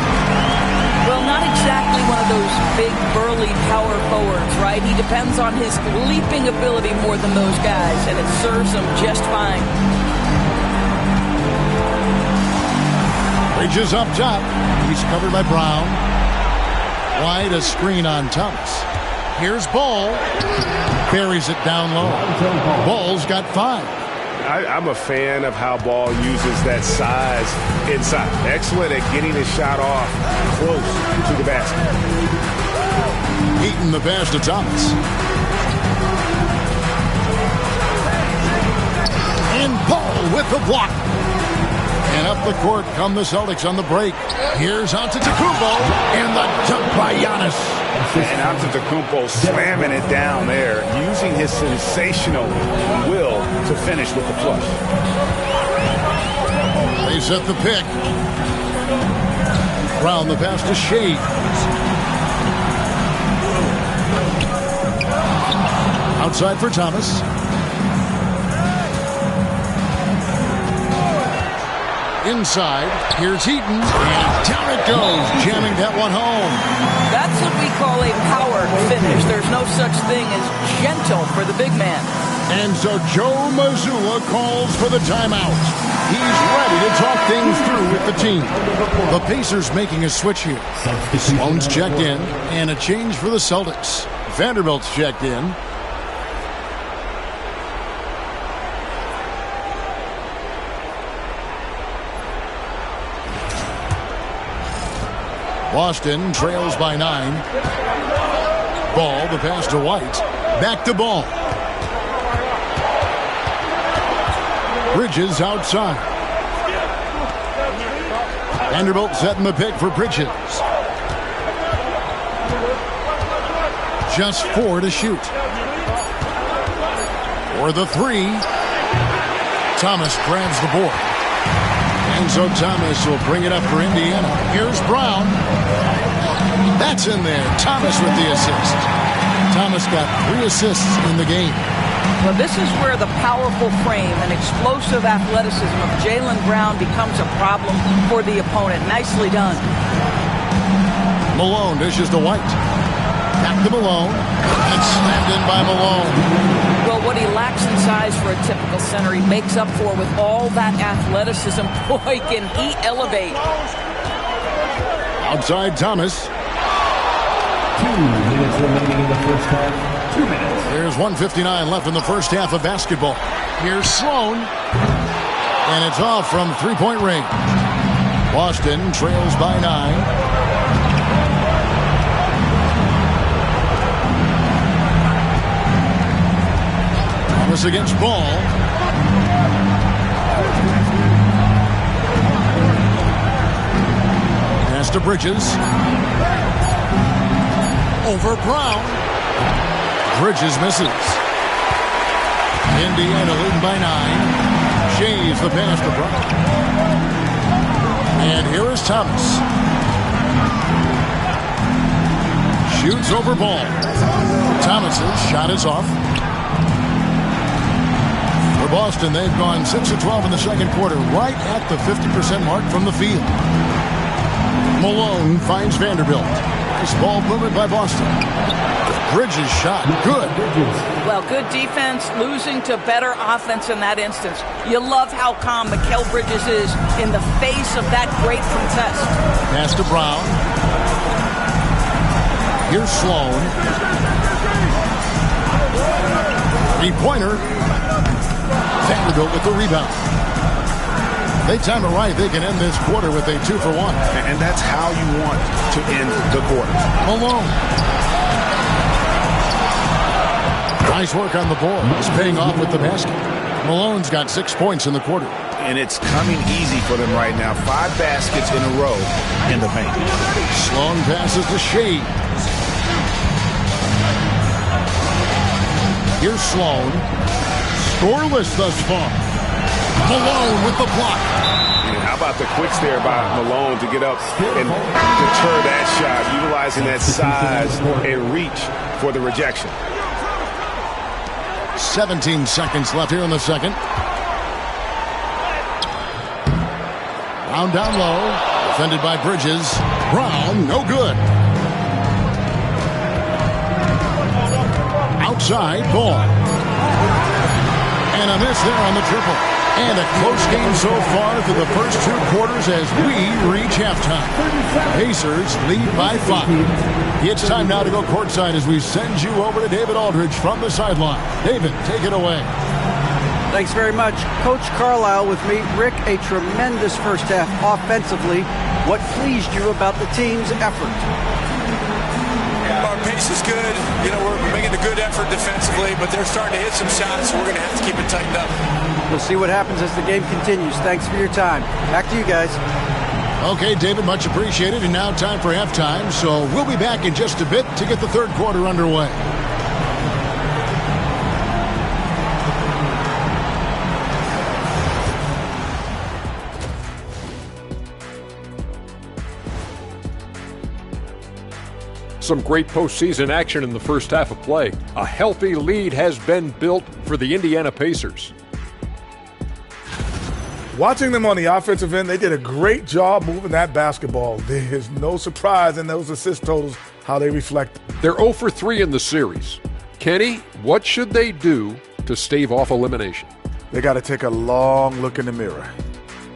Well, not exactly one of those big, burly power forwards, right? He depends on his leaping ability more than those guys, and it serves him just fine. Bridges up top. He's covered by Brown. Wide, a screen on Thomas. Here's Ball. Buries it down low. Ball's got 5. I'm a fan of how Ball uses that size inside. Excellent at getting his shot off close to the basket. Eaton the pass to Thomas. And Ball with the block. And up the court come the Celtics on the break. Here's Antetokounmpo. And the dunk by Giannis. And Antetokounmpo slamming it down there, using his sensational will to finish with the flush. They set the pick. Brown the pass to Shea. Outside for Thomas. Inside, here's Eaton, and down it goes, jamming that one home. That's what we call a power finish. There's no such thing as gentle for the big man. And so Joe Mazzulla calls for the timeout. He's ready to talk things through with the team. The Pacers making a switch here. Sloan's checked in, and a change for the Celtics. Vanderbilt's checked in. Boston trails by 9. Ball, the pass to White. Back to Ball. Bridges outside. Vanderbilt setting the pick for Bridges. Just 4 to shoot. For the 3. Thomas grabs the board. And so Thomas will bring it up for Indiana. Here's Brown. That's in there. Thomas with the assist. Thomas got 3 assists in the game. Well, this is where the powerful frame and explosive athleticism of Jaylen Brown becomes a problem for the opponent. Nicely done. Malone dishes to White. Back to Malone. And slammed in by Malone. Well, what he lacks in size for a typical center, he makes up for with all that athleticism. Boy, can he elevate. Outside Thomas. 2 minutes remaining in the first half. 2 minutes. There's 1:59 left in the first half of basketball. Here's Sloan. And it's off from 3-point range. Boston trails by 9. Thomas against Ball. Pass to Bridges. Over Brown. Bridges misses. Indiana leading by 9. Shays the pass to Brown. And here is Thomas. Shoots over Ball. Thomas's shot is off. For Boston, they've gone 6 of 12 in the second quarter, right at the 50% mark from the field. Malone finds Vanderbilt. Nice ball movement by Boston. Bridges shot. Good. Well, good defense, losing to better offense in that instance. You love how calm Mikal Bridges is in the face of that great contest. Pass to Brown. Here's Sloan. 3-pointer. Vanderbilt with the rebound. They time it right. They can end this quarter with a 2-for-1. And that's how you want to end the quarter. Malone. Nice work on the board. He's paying off with the basket. Malone's got 6 points in the quarter. And it's coming easy for them right now. 5 baskets in a row in the paint. Sloan passes to Shea. Here's Sloan. Scoreless thus far. Malone with the block. And how about the quicks there by Malone to get up and deter that shot, utilizing that size and reach for the rejection. 17 seconds left here in the second. Brown down low. Defended by Bridges. Brown, no good. Outside, Ball. And a miss there on the triple. And a close game so far through the first 2 quarters as we reach halftime. Pacers lead by 5. It's time now to go courtside as we send you over to David Aldridge from the sideline. David, take it away. Thanks very much. Coach Carlisle with me. Rick, a tremendous first half offensively. What pleased you about the team's effort? Our pace is good. You know, we're making a good effort defensively, but they're starting to hit some shots, so we're going to have to keep it tightened up. We'll see what happens as the game continues. Thanks for your time. Back to you guys. Okay, David, much appreciated. And now time for halftime, so we'll be back in just a bit to get the third quarter underway. Some great postseason action in the first half of play. A healthy lead has been built for the Indiana Pacers. Watching them on the offensive end, they did a great job moving that basketball. There's no surprise in those assist totals, how they reflect. They're 0 for 3 in the series. Kenny, what should they do to stave off elimination? They got to take a long look in the mirror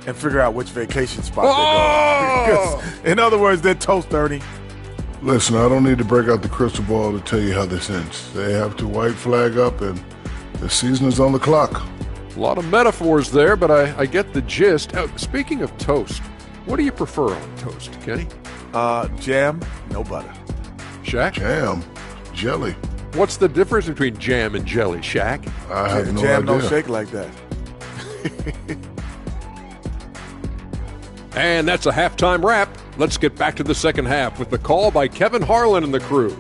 and figure out which vacation spot they're going. In other words, they're toast, Ernie. Listen, I don't need to break out the crystal ball to tell you how this ends. They have to white flag up, and the season is on the clock. A lot of metaphors there, but I get the gist. Speaking of toast, what do you prefer on toast, Kenny? Jam, no butter. Shaq? Jam, jelly. What's the difference between jam and jelly, Shaq? I have no Jam idea. don't shake like that. And that's a halftime wrap. Let's get back to the second half with the call by Kevin Harlan and the crew.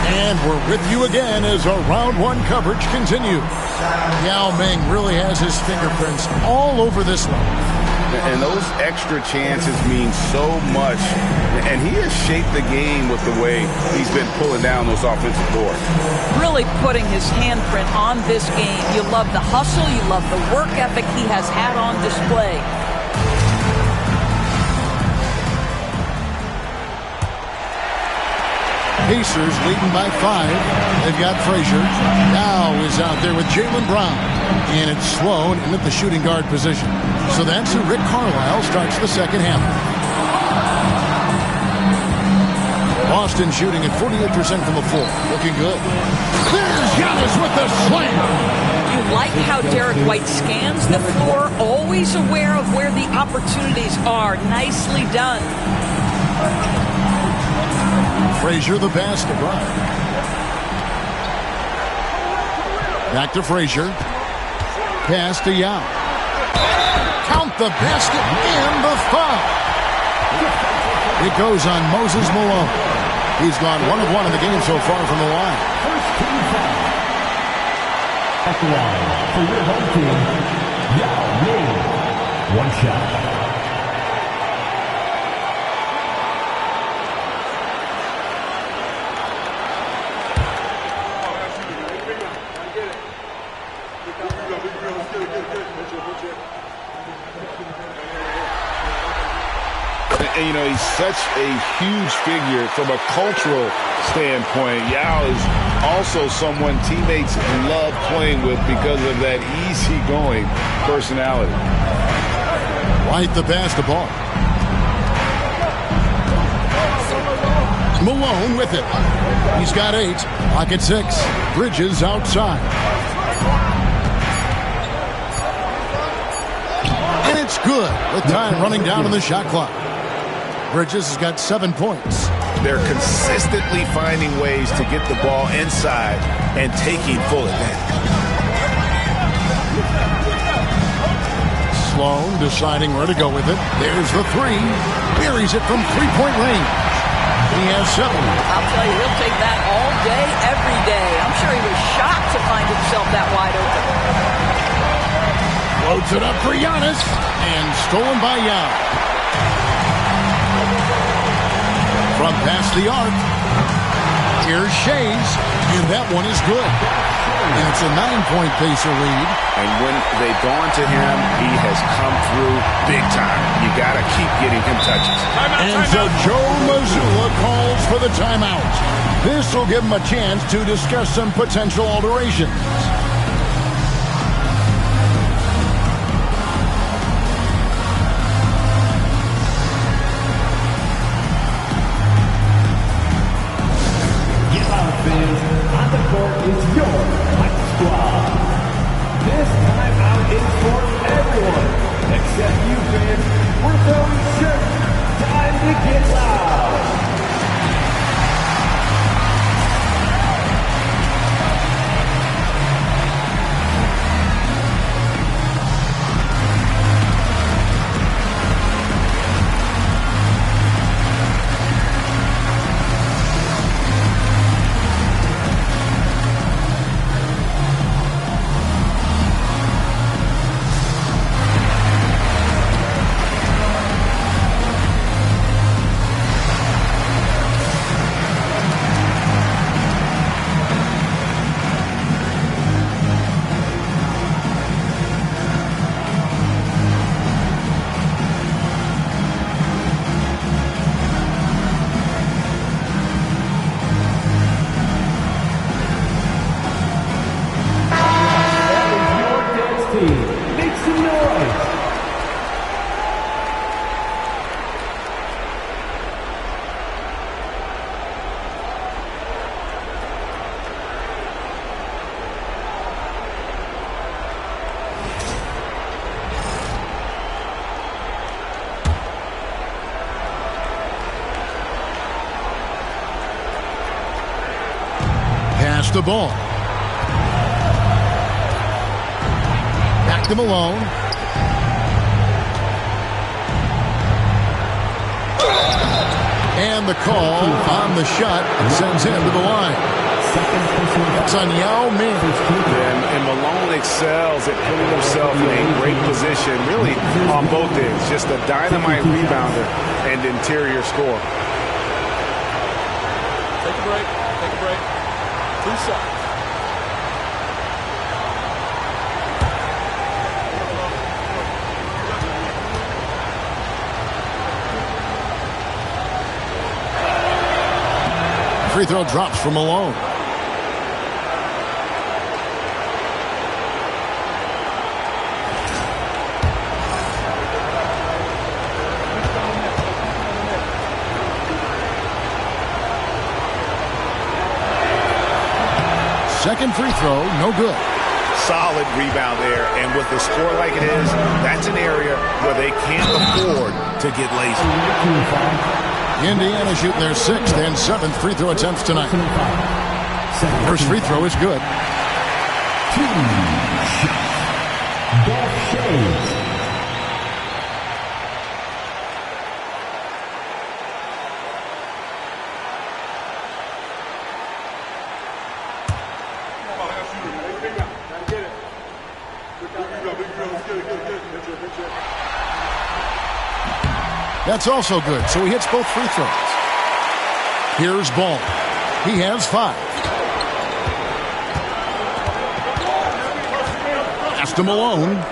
And we're with you again as our round one coverage continues. Yao Ming really has his fingerprints all over this one. And those extra chances mean so much. And he has shaped the game with the way he's been pulling down those offensive boards. Really putting his handprint on this game. You love the hustle. You love the work ethic he has had on display. Pacers leading by 5. They've got Frazier. Now is out there with Jaylen Brown. And it's Sloan in at the shooting guard position. So that's who Rick Carlisle starts the second half. Boston shooting at 48% from the floor. Looking good. There's Giannis with the slam. You like how Derek White scans the floor, always aware of where the opportunities are. Nicely done. Frazier the basket run. Back to Frazier. Pass to Yao. Count the basket and the foul. It goes on Moses Malone. He's gone 1 of 1 in the game so far from the line. First team foul. At the line for your home team, Yao Ming. 1 shot. And, you know, he's such a huge figure from a cultural standpoint. Yao is also someone teammates love playing with because of that easygoing personality. White the basketball. Malone with it. He's got 8. Pocket 6. Bridges outside. And it's good with time running down on the shot clock. Bridges has got 7 points. They're consistently finding ways to get the ball inside and taking full advantage. Sloan deciding where to go with it. There's the 3. Buries it from 3-point range. He has 7. I'll tell you, he'll take that all day, every day. I'm sure he was shocked to find himself that wide open. Floats it up for Giannis. And stolen by Yao. From past the arc. Here's Shays. And that one is good. And it's a 9-point Pacer lead. And when they've gone to him, he has come through big time. You got to keep getting him touches. And so Joe Mazzulla calls for the timeout. This will give him a chance to discuss some potential alterations. On the court is your Mike Squad. This timeout is for everyone except you fans. We're throwing shirts. Time to get loud. gets the ball. Back to Malone. And the call on the shot sends him to the line. It's on Yao Ming. And Malone excels at putting himself in a great position, really on both ends. Just a dynamite rebounder and interior scorer. Take a break. Take a break. 2 shots. Free throw drops for Malone. Second free throw, no good. Solid rebound there, and with the score like it is, that's an area where they can't afford to get lazy. Indiana shooting their 6th and 7th free throw attempts tonight. First free throw is good. That's also good, so he hits both free throws. Here's Ball. He has 5. Pass to Malone.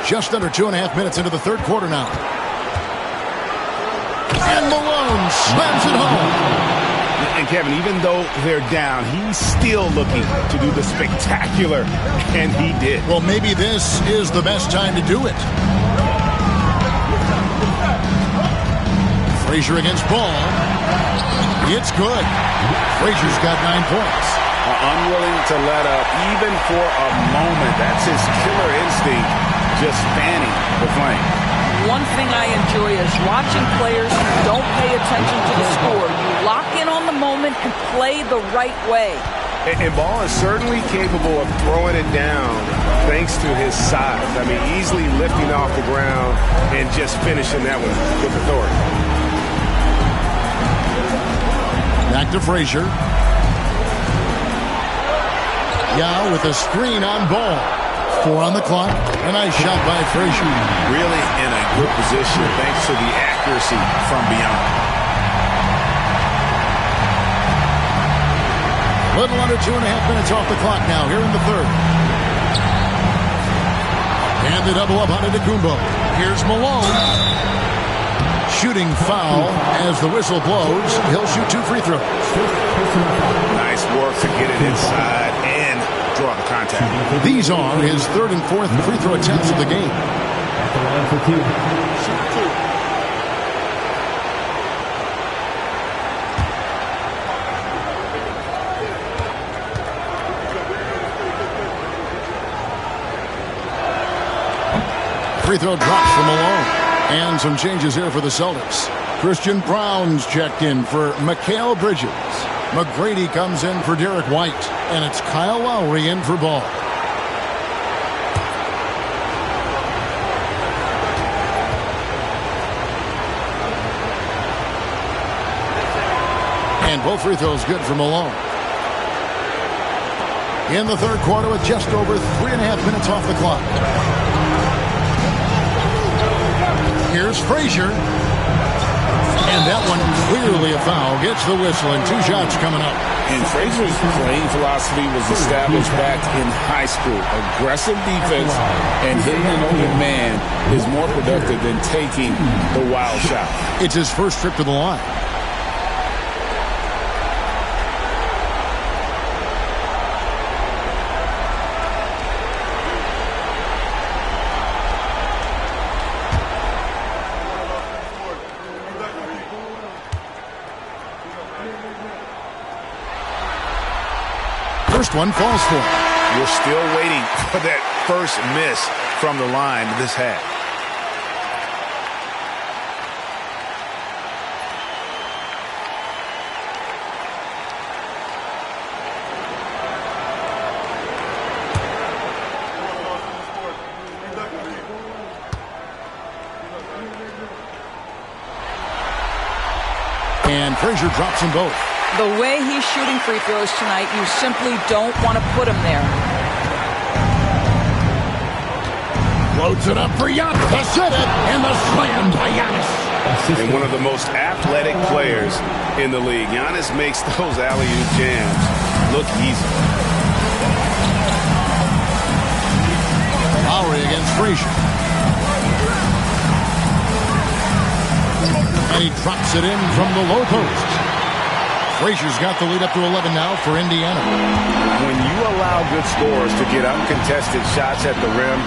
Just under 2.5 minutes into the third quarter now. And Malone slams it home. And Kevin, even though they're down, he's still looking to do the spectacular, and he did. Well, maybe this is the best time to do it. Frazier against Ball. It's good. Frazier's got 9 points. Unwilling to let up, even for a moment. That's his killer instinct, just fanning the flame. One thing I enjoy is watching players who don't pay attention to the score. You lock in on the moment and play the right way. And Ball is certainly capable of throwing it down thanks to his size. I mean, easily lifting off the ground and just finishing that one with authority. Back to Frazier. Yao with a screen on Ball. 4 on the clock. A nice shot by Frazier. Really in a good position thanks to the accuracy from beyond. Little under 2.5 minutes off the clock now here in the third. And the double up on Antetokounmpo. Here's Malone. Shooting foul as the whistle blows. He'll shoot 2 free throws. Nice work to get it inside and draw the contact. These are his 3rd and 4th free throw attempts of the game. At the line for 2. Shoot 2. Free throw drops from Malone. And some changes here for the Celtics. Christian Brown's checked in for Mikal Bridges. McGrady comes in for Derek White. And it's Kyle Lowry in for Ball. And both free throws good for Malone. In the third quarter with just over 3.5 minutes off the clock. Here's Frazier. And that one clearly a foul. Gets the whistle and 2 shots coming up. And Frazier's playing philosophy was established back in high school. Aggressive defense and hitting an open man is more productive than taking the wild shot. It's his first trip to the line. First one falls for him. We're still waiting for that first miss from the line this half. And Frazier drops them both. The way he's shooting free throws tonight, you simply don't want to put him there. Loads it up for Giannis. That's it. And the slam by Giannis. And one of the most athletic players in the league. Giannis makes those alley-oop jams look easy. Lowry against Frazier. And he drops it in from the low post. Frazier's got the lead up to 11 now for Indiana. When you allow good scorers to get uncontested shots at the rim,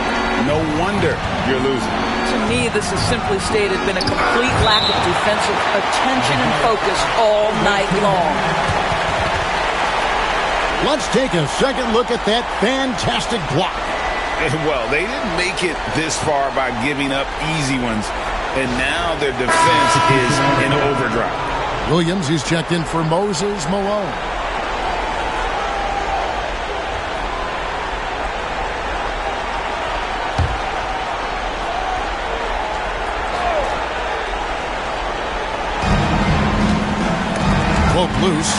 no wonder you're losing. To me, this has simply stated been a complete lack of defensive attention and focus all night long. Let's take a second look at that fantastic block. Well, they didn't make it this far by giving up easy ones, and now their defense is in overdrive. Williams, he's checked in for Moses Malone. Broke loose.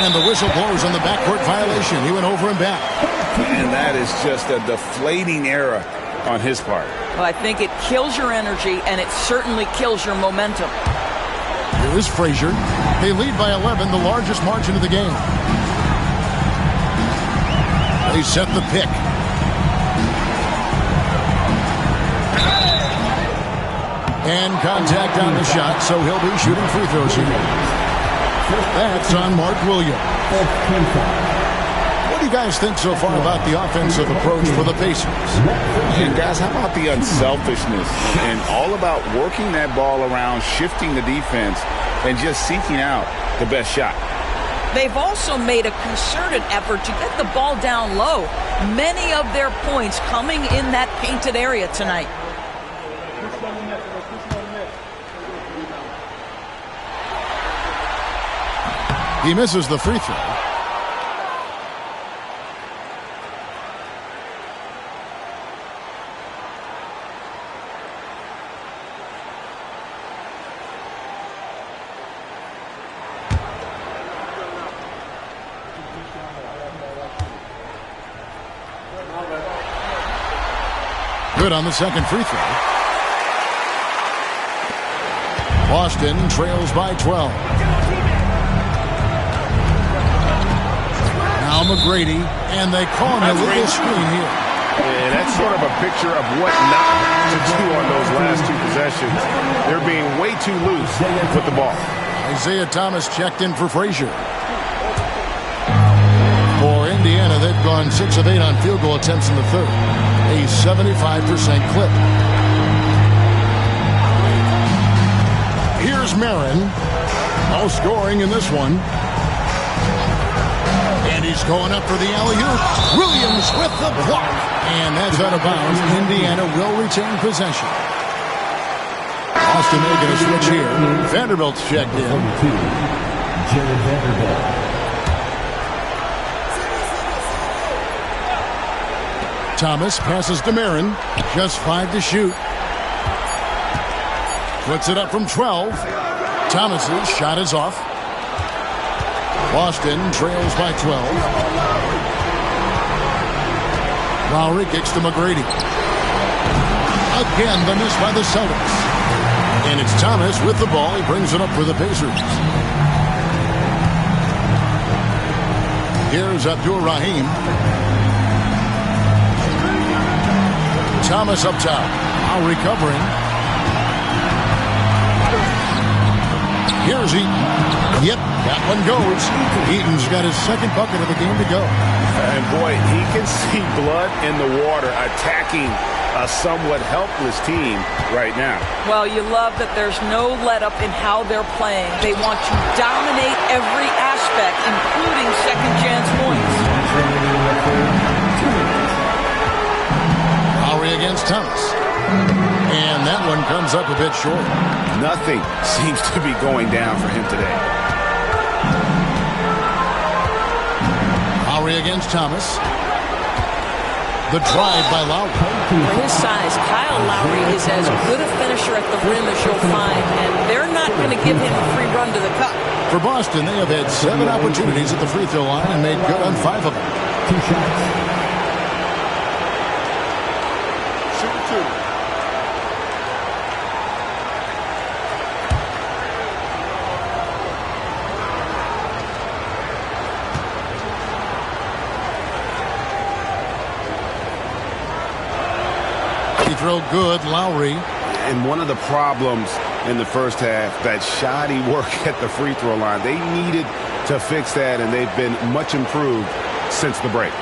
And the whistle blows on the backcourt violation. He went over and back. And that is just a deflating error on his part. Well, I think it kills your energy, and it certainly kills your momentum. Here is Frazier. They lead by 11, the largest margin of the game. They set the pick. And contact on the shot, so he'll be shooting free throws here. That's on Mark Williams. What do you guys think so far about the offensive approach for the Pacers? And guys, how about the unselfishness and all about working that ball around, shifting the defense, and just seeking out the best shot? They've also made a concerted effort to get the ball down low. Many of their points coming in that painted area tonight. He misses the free throw. Good on the second free throw. Boston trails by 12. Now McGrady, and they call him a little screen here. And that's sort of a picture of what not to do on those last two possessions. They're being way too loose with the ball. Isaiah Thomas checked in for Frazier. For Indiana, they've gone 6 of 8 on field goal attempts in the third. A 75% clip. Here's Marin. No scoring in this one. And he's going up for the alley-oop. Williams with the block. And that's out of bounds. Indiana will retain possession. Austin making a switch here. Vanderbilt's checked in. Jared Vanderbilt. Thomas passes to Marin. Just 5 to shoot. Puts it up from 12. Thomas's shot is off. Boston trails by 12. Lowry kicks to McGrady. Again, the miss by the Celtics. And it's Thomas with the ball. He brings it up for the Pacers. Here's Abdur-Rahim. Thomas up top. Now recovering. Here's Eaton. Yep, that one goes. Eaton's got his second bucket of the game to go. And boy, he can see blood in the water attacking a somewhat helpless team right now. Well, you love that there's no let-up in how they're playing. They want to dominate every aspect, including second-chance points. Lowry against Thomas. And that one comes up a bit short. Nothing seems to be going down for him today. Lowry against Thomas. The drive by Lowry. For his size, Kyle Lowry is as good a finisher at the rim as you'll find, and they're not going to give him a free run to the cup. For Boston, they have had 7 opportunities at the free throw line and made good on 5 of them. 2 shots. Shoot 2. Throw good, Lowry. And one of the problems in the first half, that shoddy work at the free throw line. They needed to fix that, and they've been much improved since the break.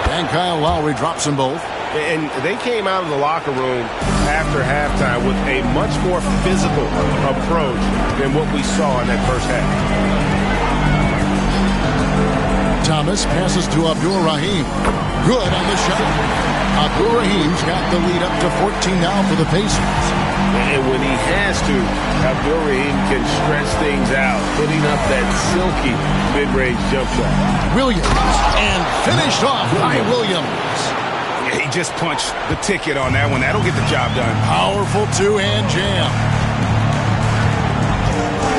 And Kyle Lowry drops them both. And they came out of the locker room after halftime with a much more physical approach than what we saw in that first half. Thomas passes to Abdul Rahim. Good on the shot. Abdul Rahim's got the lead up to 14 now for the Pacers. And when he has to, Abdul Rahim can stretch things out, putting up that silky mid-range jump shot. Williams, and finished off by Williams. He just punched the ticket on that one. That'll get the job done. Powerful two-hand jam.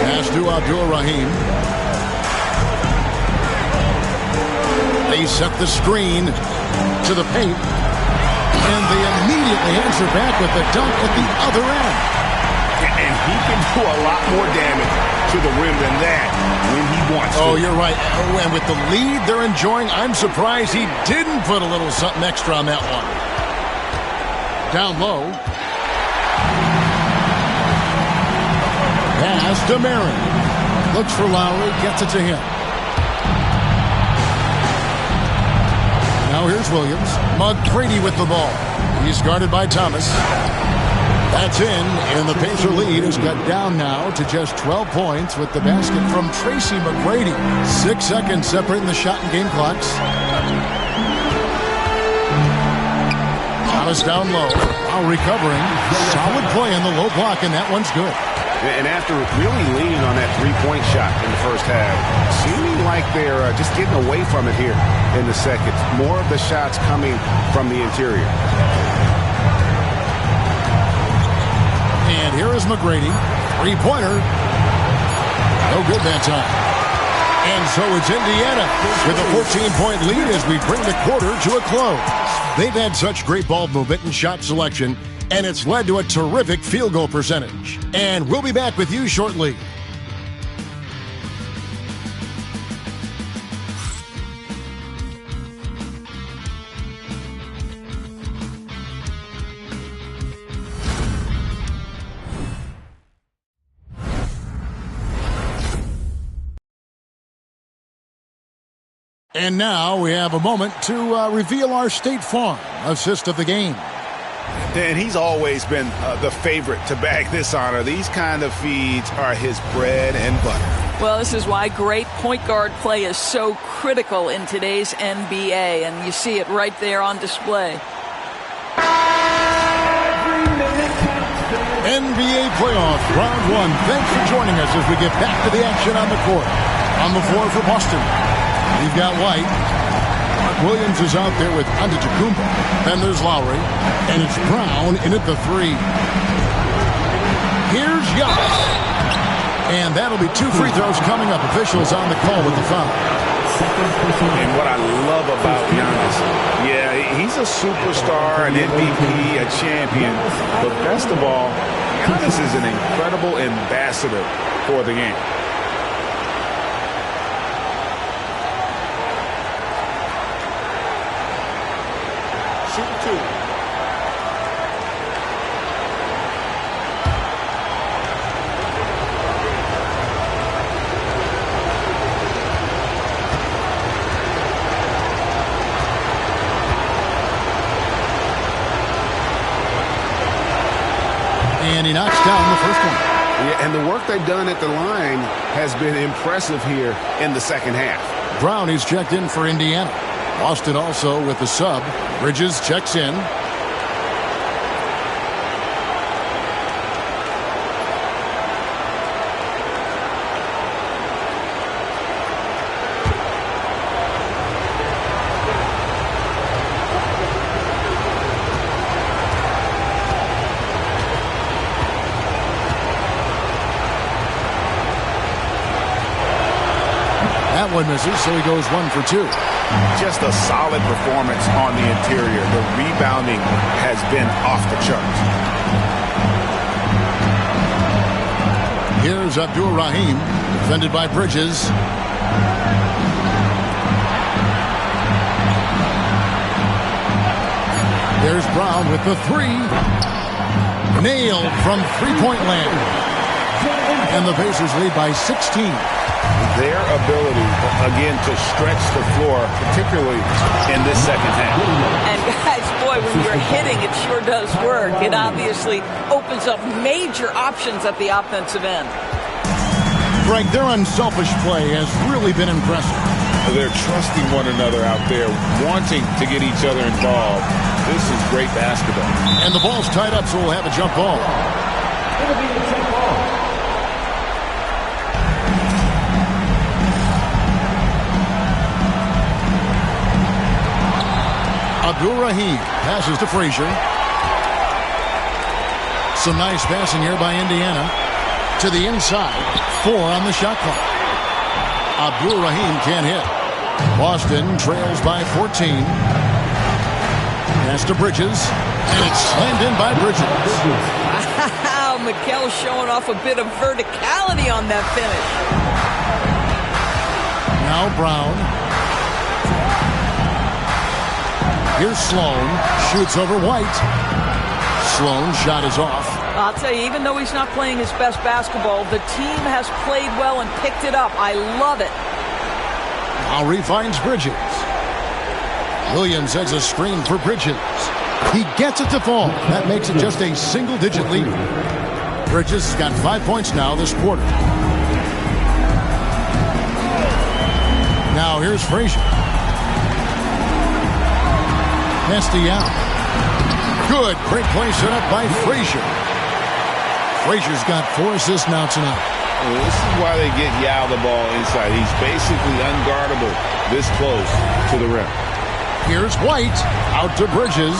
Pass to Abdul Rahim. They set the screen to the paint. And they immediately answer back with the dunk at the other end. And he can do a lot more damage to the rim than that when he wants to. Oh, you're right. Oh, and with the lead they're enjoying, I'm surprised he didn't put a little something extra on that one. Down low. Pass to Marin. Looks for Lowry, gets it to him. Now here's Williams. McGrady with the ball. He's guarded by Thomas. That's in, and the Pacer lead is cut down now to just 12 points with the basket from Tracy McGrady. 6 seconds separating the shot and game clocks. Thomas down low, while recovering. Solid play in the low block, and that one's good. And after really leaning on that three-point shot in the first half, seeming like they're just getting away from it here in the second. More of the shots coming from the interior. And here is McGrady. Three-pointer. No good that time. And so it's Indiana with a 14-point lead as we bring the quarter to a close. They've had such great ball movement and shot selection, and it's led to a terrific field goal percentage. And we'll be back with you shortly. And now we have a moment to reveal our State Farm assist of the game. And he's always been the favorite to bag this honor. These kind of feeds are his bread and butter. Well, this is why great point guard play is so critical in today's NBA, and you see it right there on display. NBA playoff round 1. Thanks for joining us as we get back to the action on the court. On the floor for Boston, you've got White. Mark Williams is out there with Antetokounmpo. Then there's Lowry. And it's Brown in at the 3. Here's Giannis. And that'll be 2 free throws coming up. Officials on the call with the foul. And what I love about Giannis, yeah, he's a superstar, an MVP, a champion. But best of all, Giannis is an incredible ambassador for the game. Shoot 2. And he knocks down the first one. Yeah, and the work they've done at the line has been impressive here in the second half. Brown is checked in for Indiana. Boston also with the sub. Bridges checks in. That one misses, so he goes 1 for 2. Just a solid performance on the interior. The rebounding has been off the charts. Here's Abdul Rahim, defended by Bridges. There's Brown with the 3. Nailed from three-point land. And the Pacers lead by 16. Their ability, again, to stretch the floor, particularly in this second half. And guys, boy, when you're hitting, it sure does work. It obviously opens up major options at the offensive end. Greg, their unselfish play has really been impressive. They're trusting one another out there, wanting to get each other involved. This is great basketball. And the ball's tied up, so we'll have a jump ball. It'll be a jump ball. Abdul Rahim passes to Frazier. Some nice passing here by Indiana. To the inside. 4 on the shot clock. Abdul Rahim can't hit. Boston trails by 14. Pass to Bridges. And it's slammed in by Bridges. Wow, Mikel showing off a bit of verticality on that finish. Now Brown. Here's Sloan. Shoots over White. Sloan's shot is off. I'll tell you, even though he's not playing his best basketball, the team has played well and picked it up. I love it. Lowry finds Bridges. Williams sets a screen for Bridges. He gets it to fall. That makes it just a single-digit lead. Bridges has got 5 points now this quarter. Now here's Frazier. Castellano. Good. Great play set up by Frazier. Frazier's got 4 assists now tonight. Well, this is why they get Yao the ball inside. He's basically unguardable this close to the rim. Here's White. Out to Bridges.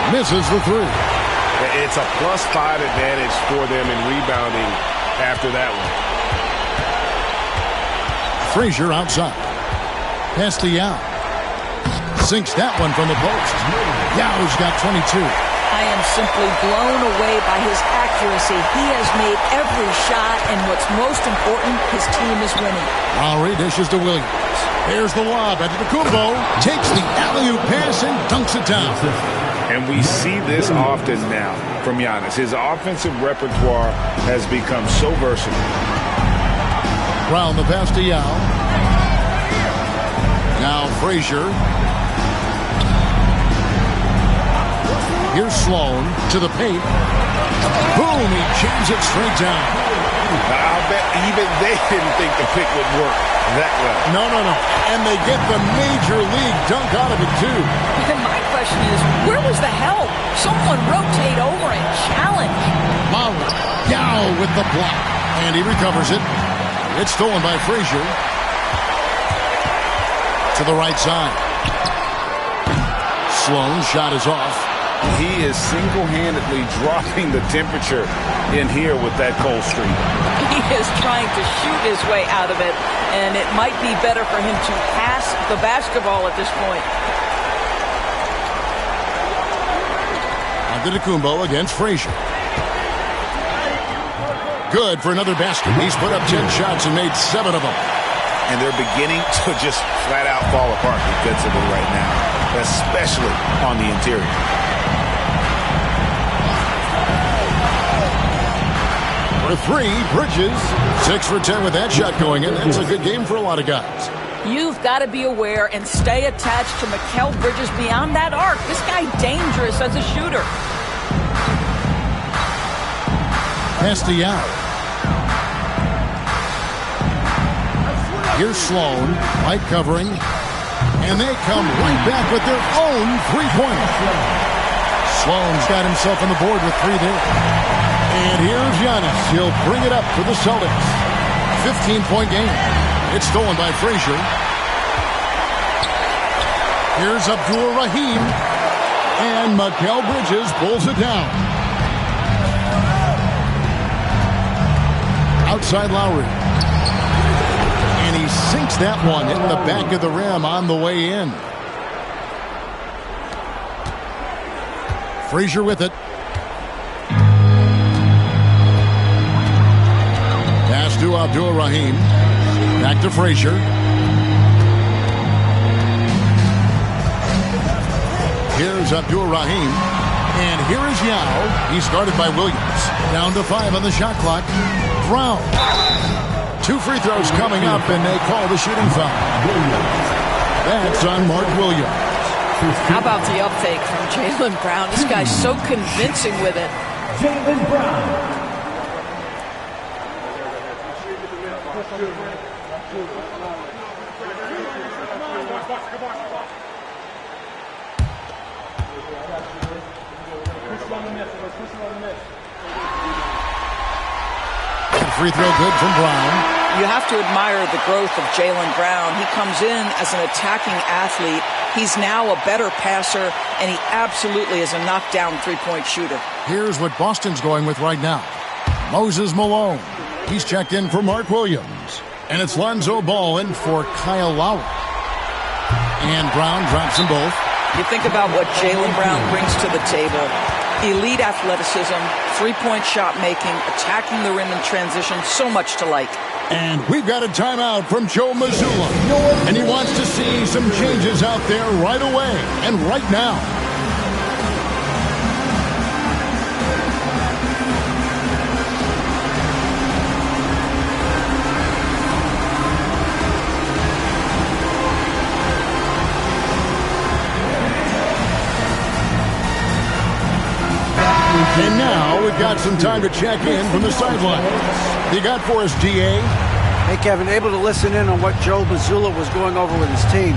Misses the 3. It's a +5 advantage for them in rebounding after that one. Frazier outside. Castellano. Sinks that one from the post. Yao's got 22. I am simply blown away by his accuracy. He has made every shot, and what's most important, his team is winning. Lowry dishes to Williams. There's the lob. Antetokounmpo takes the alley-oop pass and dunks it down. And we see this often now from Giannis. His offensive repertoire has become so versatile. Brown the pass to Yao. Now Frazier. Here's Sloan to the paint. Boom, he jams it straight down. I'll bet even they didn't think the pick would work that well. No. And they get the major league dunk out of it, too. And my question is, where was the help? Someone rotate over and challenge. Lowry. Yao with the block. And he recovers it. It's stolen by Frazier. To the right side. Sloan's shot is off. He is single-handedly dropping the temperature in here with that cold streak. He is trying to shoot his way out of it, and it might be better for him to pass the basketball at this point. Antetokounmpo against Frazier. Good for another basket. He's put up 10 shots and made 7 of them. And they're beginning to just flat-out fall apart defensively right now, especially on the interior. For 3, Bridges. 6 for 10 with that shot going in. That's a good game for a lot of guys. You've got to be aware and stay attached to Mikal Bridges beyond that arc. This guy dangerous as a shooter. Castellano. Here's Sloan. White covering. And they come right back with their own 3-pointer. Sloan's got himself on the board with 3 there. And here's Giannis. He'll bring it up for the Celtics. 15-point game. It's stolen by Frazier. Here's Abdul Rahim. And Mikal Bridges pulls it down. Outside Lowry. And he sinks that one in the back of the rim on the way in. Frazier with it. Pass to Abdul-Rahim. Back to Frazier. Here's Abdul-Rahim. And here is Yao. He's guarded by Williams. Down to 5 on the shot clock. Brown. 2 free throws coming up, and they call the shooting foul. That's on Mark Williams. How about the up fake from Jaylen Brown? This guy's so convincing with it. Jaylen Brown. Free throw good from Brown. You have to admire the growth of Jaylen Brown. He comes in as an attacking athlete. He's now a better passer, and he absolutely is a knockdown three-point shooter. Here's what Boston's going with right now. Moses Malone. He's checked in for Mark Williams. And it's Lonzo Ball in for Kyle Lowry. And Brown drops them both. You think about what Jaylen Brown brings to the table. Elite athleticism, three-point shot making, attacking the rim in transition, so much to like. And we've got a timeout from Joe Mazzulla. And he wants to see some changes out there right away and right now. And now we've got some time to check in from the sidelines. You got for us, DA? Hey, Kevin, able to listen in on what Joe Mazzulla was going over with his team.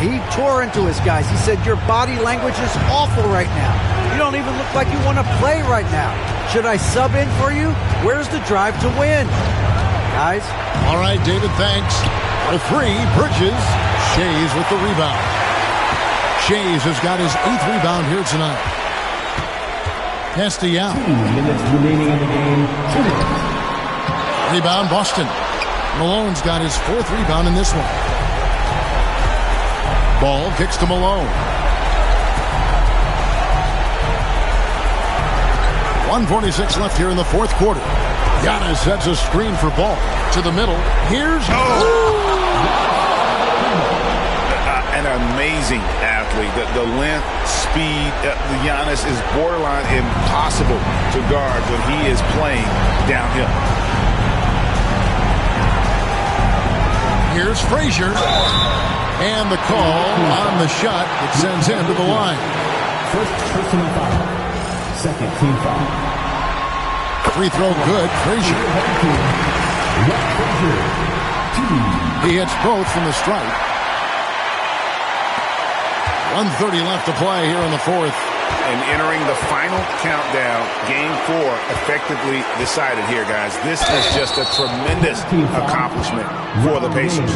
He tore into his guys. He said, your body language is awful right now. You don't even look like you want to play right now. Should I sub in for you? Where's the drive to win? Guys? All right, David, thanks. A 3, Bridges. Shays with the rebound. Shays has got his 8th rebound here tonight. Castellano. 2 minutes remaining in the game. Rebound, Boston. Malone's got his 4th rebound in this one. Ball kicks to Malone. 1:46 left here in the 4th quarter. Giannis sets a screen for Ball. To the middle. Here's... An amazing athlete. The length, speed, Giannis is borderline impossible to guard when he is playing downhill. Here's Frazier. And the call on the shot that sends him to the line. First personal foul. Second team foul. Free throw good. Frazier. He hits both from the stripe. 1:30 left to play here in the 4th. And entering the final countdown, Game 4 effectively decided here, guys. This is just a tremendous accomplishment for the Pacers.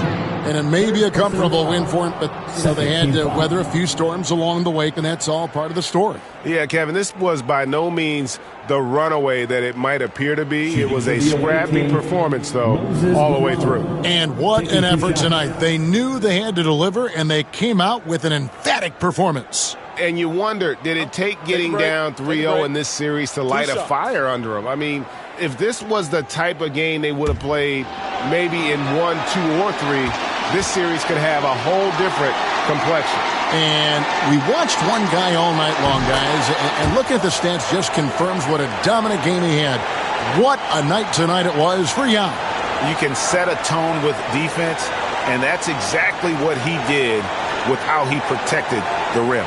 And it may be a comfortable win for him, but they had to weather a few storms along the way, and that's all part of the story. Yeah, Kevin, this was by no means the runaway that it might appear to be. It was a scrappy performance, though, all the way through. And what an effort tonight. They knew they had to deliver, and they came out with an emphatic performance. And you wonder, did it take getting down 3-0 in this series to light a fire under them? I mean, if this was the type of game they would have played maybe in 1, 2, or 3, this series could have a whole different complexion. And we watched one guy all night long, guys, and looking at the stats just confirms what a dominant game he had. What a night tonight it was for Young. You can set a tone with defense, and that's exactly what he did with how he protected the rim.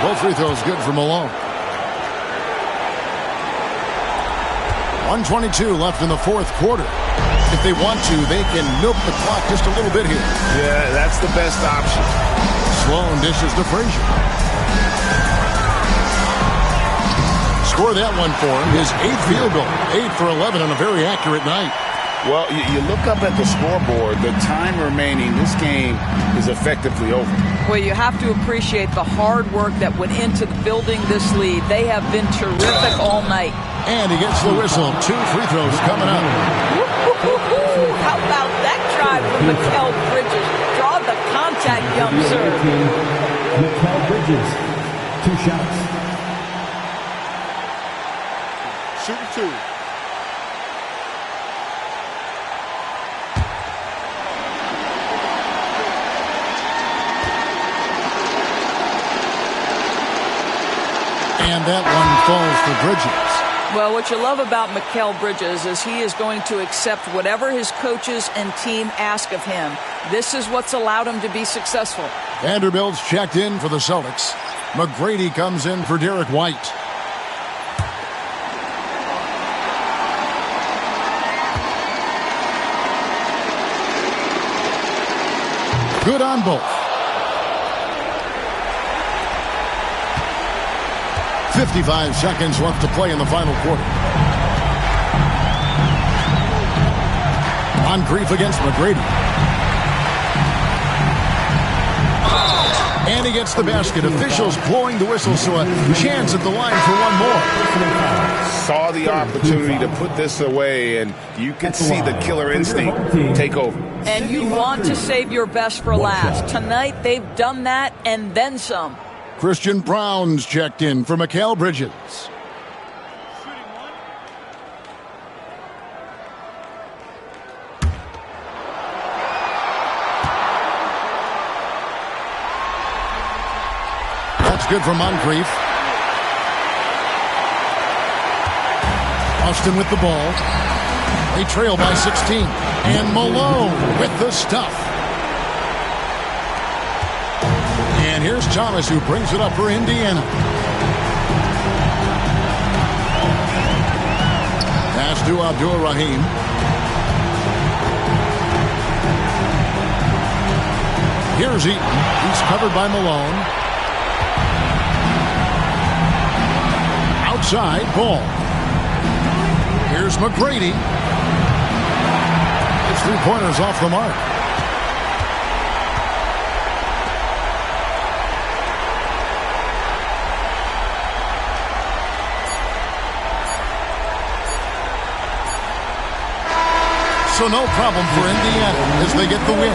Both free throws good for Malone. 1:22 left in the 4th quarter. If they want to, they can milk the clock just a little bit here. Yeah, that's the best option. Sloan dishes to Frazier. Score that one for him. His 8th field goal. 8 for 11 on a very accurate night. Well, you look up at the scoreboard. The time remaining, this game is effectively over. Well, you have to appreciate the hard work that went into building this lead. They have been terrific all night. And he gets the whistle. 2 free throws coming up. How about that drive from Mikal Bridges? Draw the contact, young sir. Mikal Bridges, 2 shots. Shooting 2. And that one falls for Bridges. Well, what you love about Mikal Bridges is he is going to accept whatever his coaches and team ask of him. This is what's allowed him to be successful. Vanderbilt's checked in for the Celtics. McGrady comes in for Derek White. Good on both. 55 seconds left to play in the final quarter. Moncrief against McGrady. And he gets the basket. Officials blowing the whistle, so a chance at the line for one more. Saw the opportunity to put this away, and you can see the killer instinct take over. And you want to save your best for last. Tonight, they've done that and then some. Christian Brown's checked in for Mikal Bridges. That's good for Moncrief. Austin with the ball. They trail by 16. And Malone with the stuff. And here's Thomas, who brings it up for Indiana. Pass to Abdul-Rahim. Here's Eaton. He's covered by Malone. Outside, ball. Here's McGrady. His 3-pointers off the mark. So no problem for Indiana as they get the win.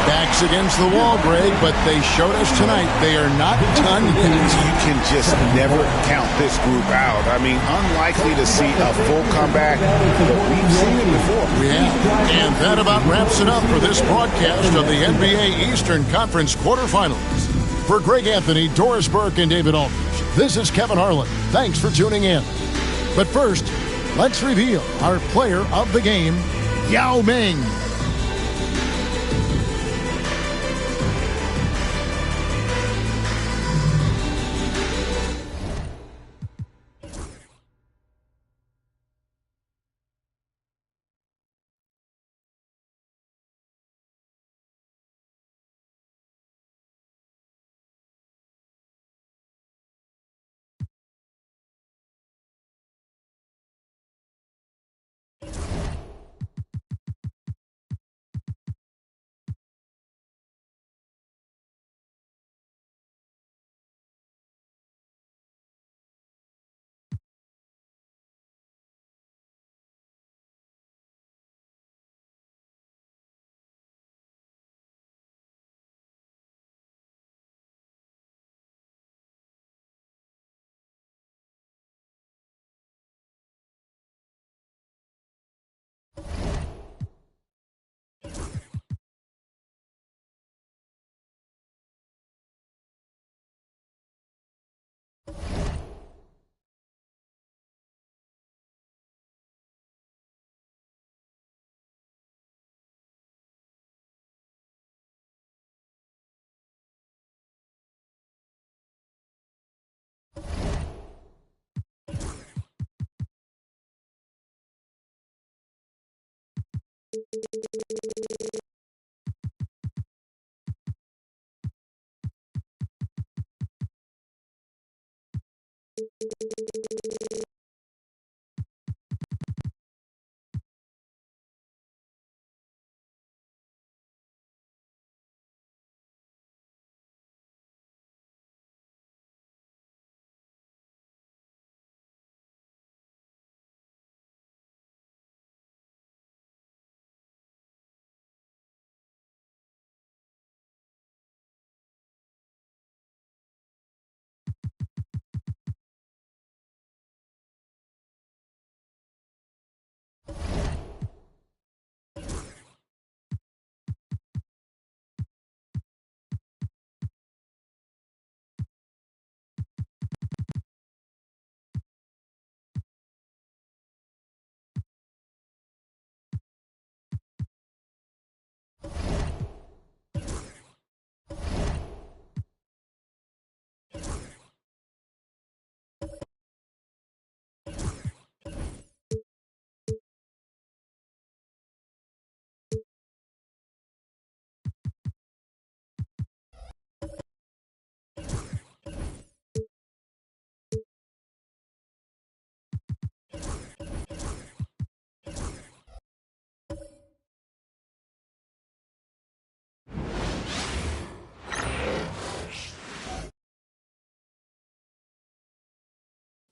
Backs against the wall, Greg, but they showed us tonight they are not done yet. You can just never count this group out. I mean, unlikely to see a full comeback, but we've seen it before. Yeah, and that about wraps it up for this broadcast of the NBA Eastern Conference quarterfinals. For Greg Anthony, Doris Burke, and David Aldridge, this is Kevin Harlan. Thanks for tuning in. But first, let's reveal our player of the game, Yao Ming.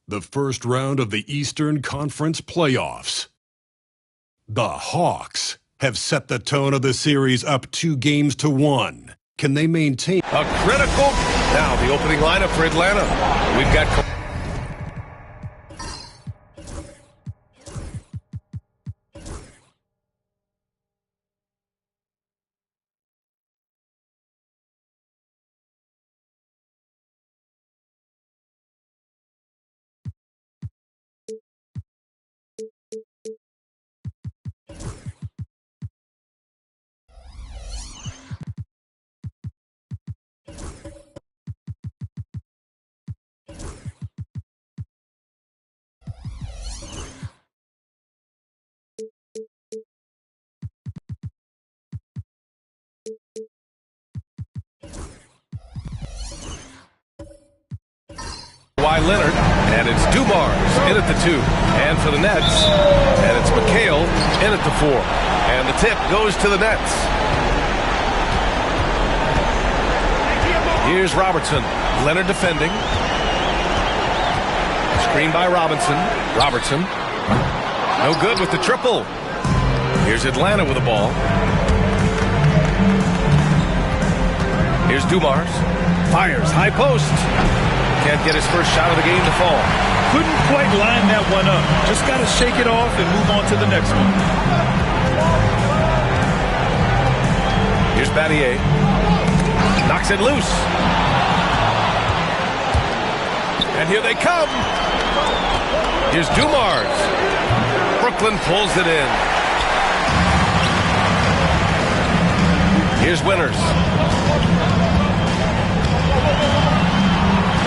the first round of the Eastern Conference playoffs. The Hawks have set the tone of the series up 2-1. Can they maintain a critical? Now the opening lineup for Atlanta. We've got Leonard, and it's Dumars in at the 2, and for the Nets, and it's McHale in at the 4, and the tip goes to the Nets. Here's Robertson, Leonard defending, screen by Robertson, no good with the triple. Here's Atlanta with the ball. Here's Dumars, fires, high post. Can't get his first shot of the game to fall. Couldn't quite line that one up. Just got to shake it off and move on to the next one. Here's Battier. Knocks it loose. And here they come. Here's Dumars. Brooklyn pulls it in. Here's Winters.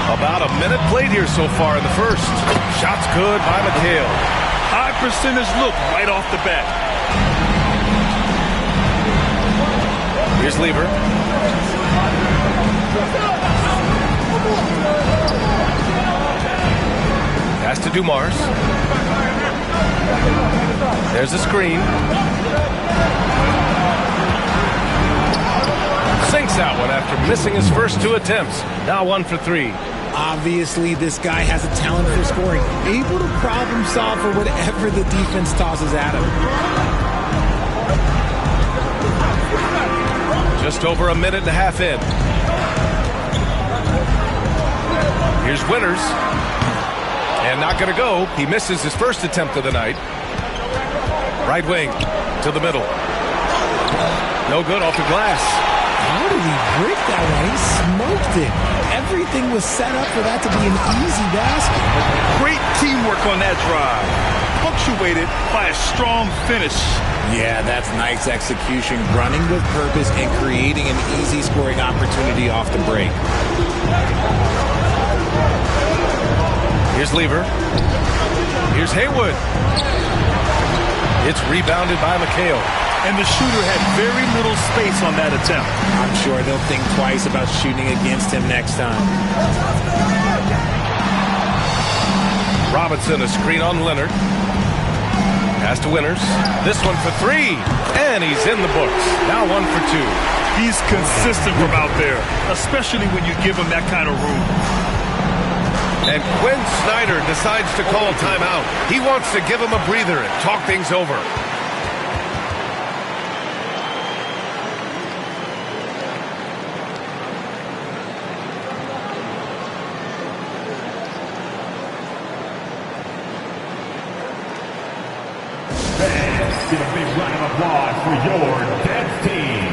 About a minute played here so far in the first. Shots good by McHale. High percentage look right off the bat. Here's Lever. Pass to Dumars. There's the screen. Sinks that one after missing his first 2 attempts. Now 1 for 3. Obviously, this guy has a talent for scoring, able to problem solve for whatever the defense tosses at him. Just over a minute and a half in. Here's Winters. And not going to go. He misses his first attempt of the night. Right wing to the middle. No good off the glass. How did he break that one? He smoked it. Everything was set up for that to be an easy basket. Great teamwork on that drive. Punctuated by a strong finish. Yeah, that's nice execution. Running with purpose and creating an easy scoring opportunity off the break. Here's Lever. Here's Haywood. It's rebounded by McHale. And the shooter had very little space on that attempt. I'm sure they'll think twice about shooting against him next time. Robinson, a screen on Leonard. Pass to Winters. This one for 3. And he's in the books. Now 1 for 2. He's consistent from out there, especially when you give him that kind of room. And Quinn Snyder decides to call timeout. He wants to give him a breather and talk things over. Give a big round of applause for your Nets team.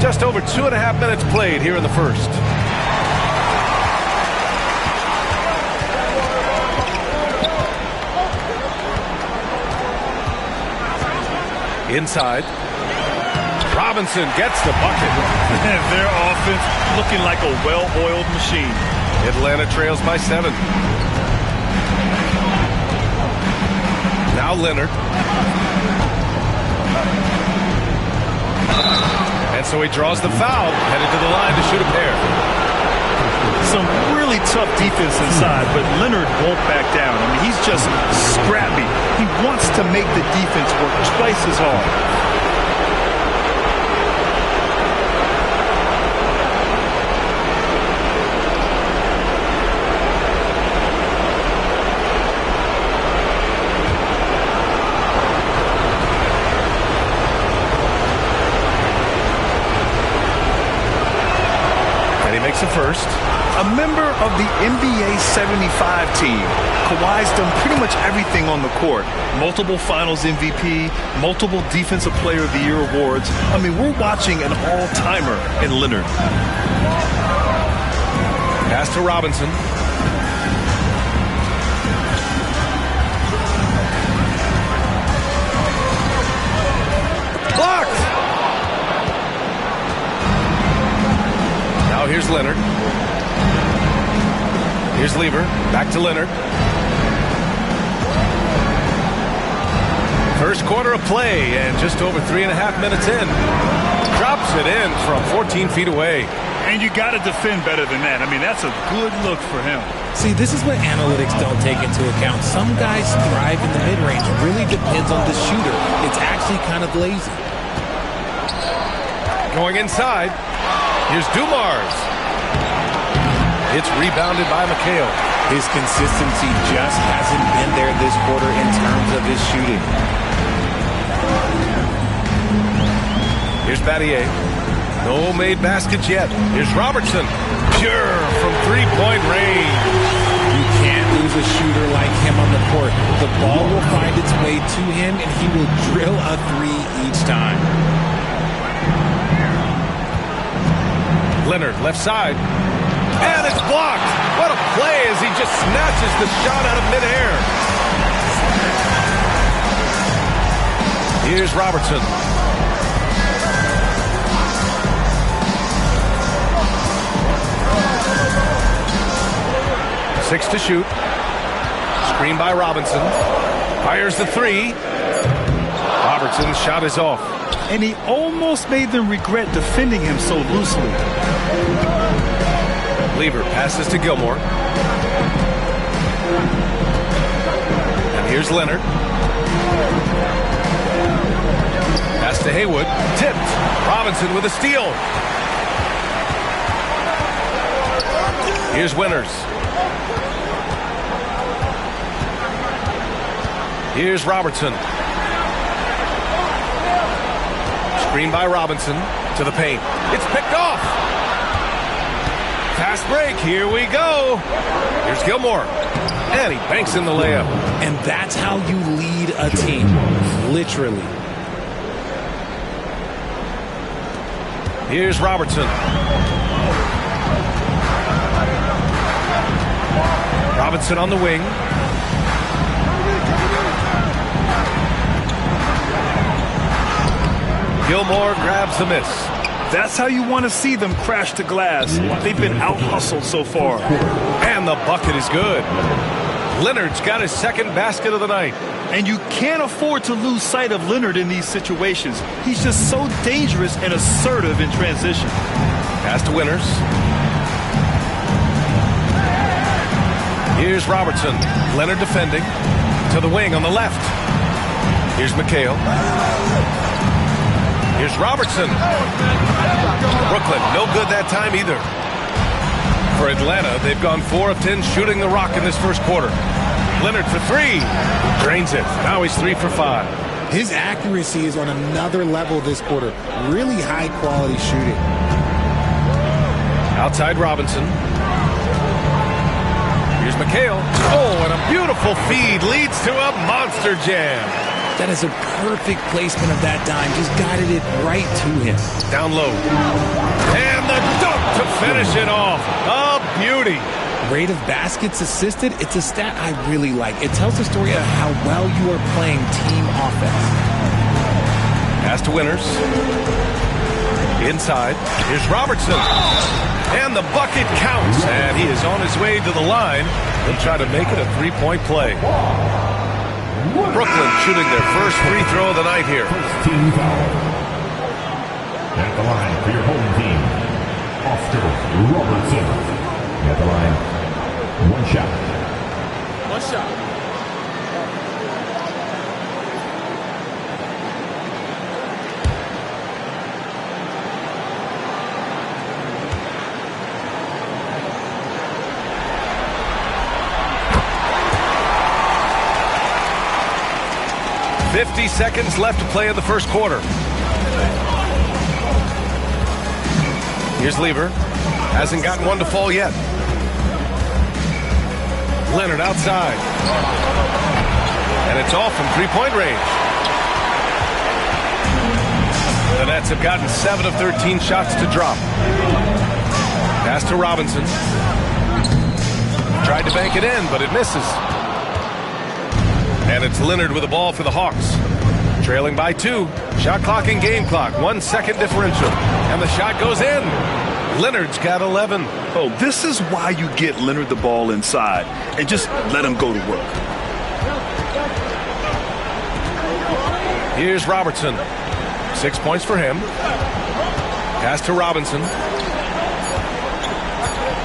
Just over 2.5 minutes played here in the first. Inside. Robinson gets the bucket. Their offense looking like a well-oiled machine. Atlanta trails by 7. Now Leonard. And so he draws the foul, headed to the line to shoot a pair. Some really tough defense inside, but Leonard won't back down. I mean, he's just scrappy. He wants to make the defense work twice as hard. Makes it first. A member of the NBA 75 team. Kawhi's done pretty much everything on the court. Multiple Finals MVP, multiple Defensive Player of the Year awards. I mean, we're watching an all-timer in Leonard. Pass to Robinson. Blocked! Now here's Leonard. Here's Lever. Back to Leonard. First quarter of play, and just over 3.5 minutes in. Drops it in from 14 feet away. And you got to defend better than that. I mean, that's a good look for him. See, this is what analytics don't take into account. Some guys thrive in the mid-range. Really depends on the shooter. It's actually kind of lazy. Going inside. Here's Dumars. It's rebounded by McHale. His consistency just hasn't been there this quarter in terms of his shooting. Here's Battier. No made baskets yet. Here's Robertson. Pure from three-point range. You can't lose a shooter like him on the court. The ball will find its way to him, and he will drill a three each time. Leonard, left side. And it's blocked. What a play as he just snatches the shot out of midair. Here's Robertson. Six to shoot. Screen by Robinson. Fires the three. Robertson's shot is off. And he almost made them regret defending him so loosely. Lever passes to Gilmore. And here's Leonard. Pass to Haywood. Tipped. Robinson with a steal. Here's Winters. Here's Robertson. Screen by Robinson to the paint. It's picked off. Fast break. Here we go. Here's Gilmore. And he banks in the layup. And that's how you lead a team. Literally. Here's Robertson. Robinson on the wing. Gilmore grabs the miss. That's how you want to see them crash the glass. They've been out-hustled so far. And the bucket is good. Leonard's got his second basket of the night. And you can't afford to lose sight of Leonard in these situations. He's just so dangerous and assertive in transition. Pass to Winters. Here's Robertson. Leonard defending. To the wing on the left. Here's McHale. Here's Robertson. Brooklyn, no good that time either. For Atlanta, they've gone 4 of 10 shooting the rock in this first quarter. Leonard for three. Drains it. Now he's 3 for 5. His accuracy is on another level this quarter. Really high quality shooting. Outside Robinson. Here's McHale. Oh, and a beautiful feed leads to a monster jam. That is a perfect placement of that dime. Just guided it right to him. Down low. And the dunk to finish it off. A beauty. Rate of baskets assisted, it's a stat I really like. It tells the story of how well you are playing team offense. Pass to Winters. Inside. Here's Robertson. And the bucket counts. And he is on his way to the line. He'll try to make it a three-point play. Brooklyn shooting their first free throw of the night here. First team foul. At the line for your home team, Oscar Robertson. At the line, one shot. One shot. 50 seconds left to play in the first quarter. Here's Lever. Hasn't gotten one to fall yet. Leonard outside. And it's off from three-point range. The Nets have gotten 7 of 13 shots to drop. Pass to Robinson. Tried to bank it in, but it misses. And it's Leonard with the ball for the Hawks. Trailing by 2. Shot clock and game clock. 1 second differential. And the shot goes in. Leonard's got 11. Oh, this is why you get Leonard the ball inside and just let him go to work. Here's Robertson. 6 points for him. Pass to Robinson.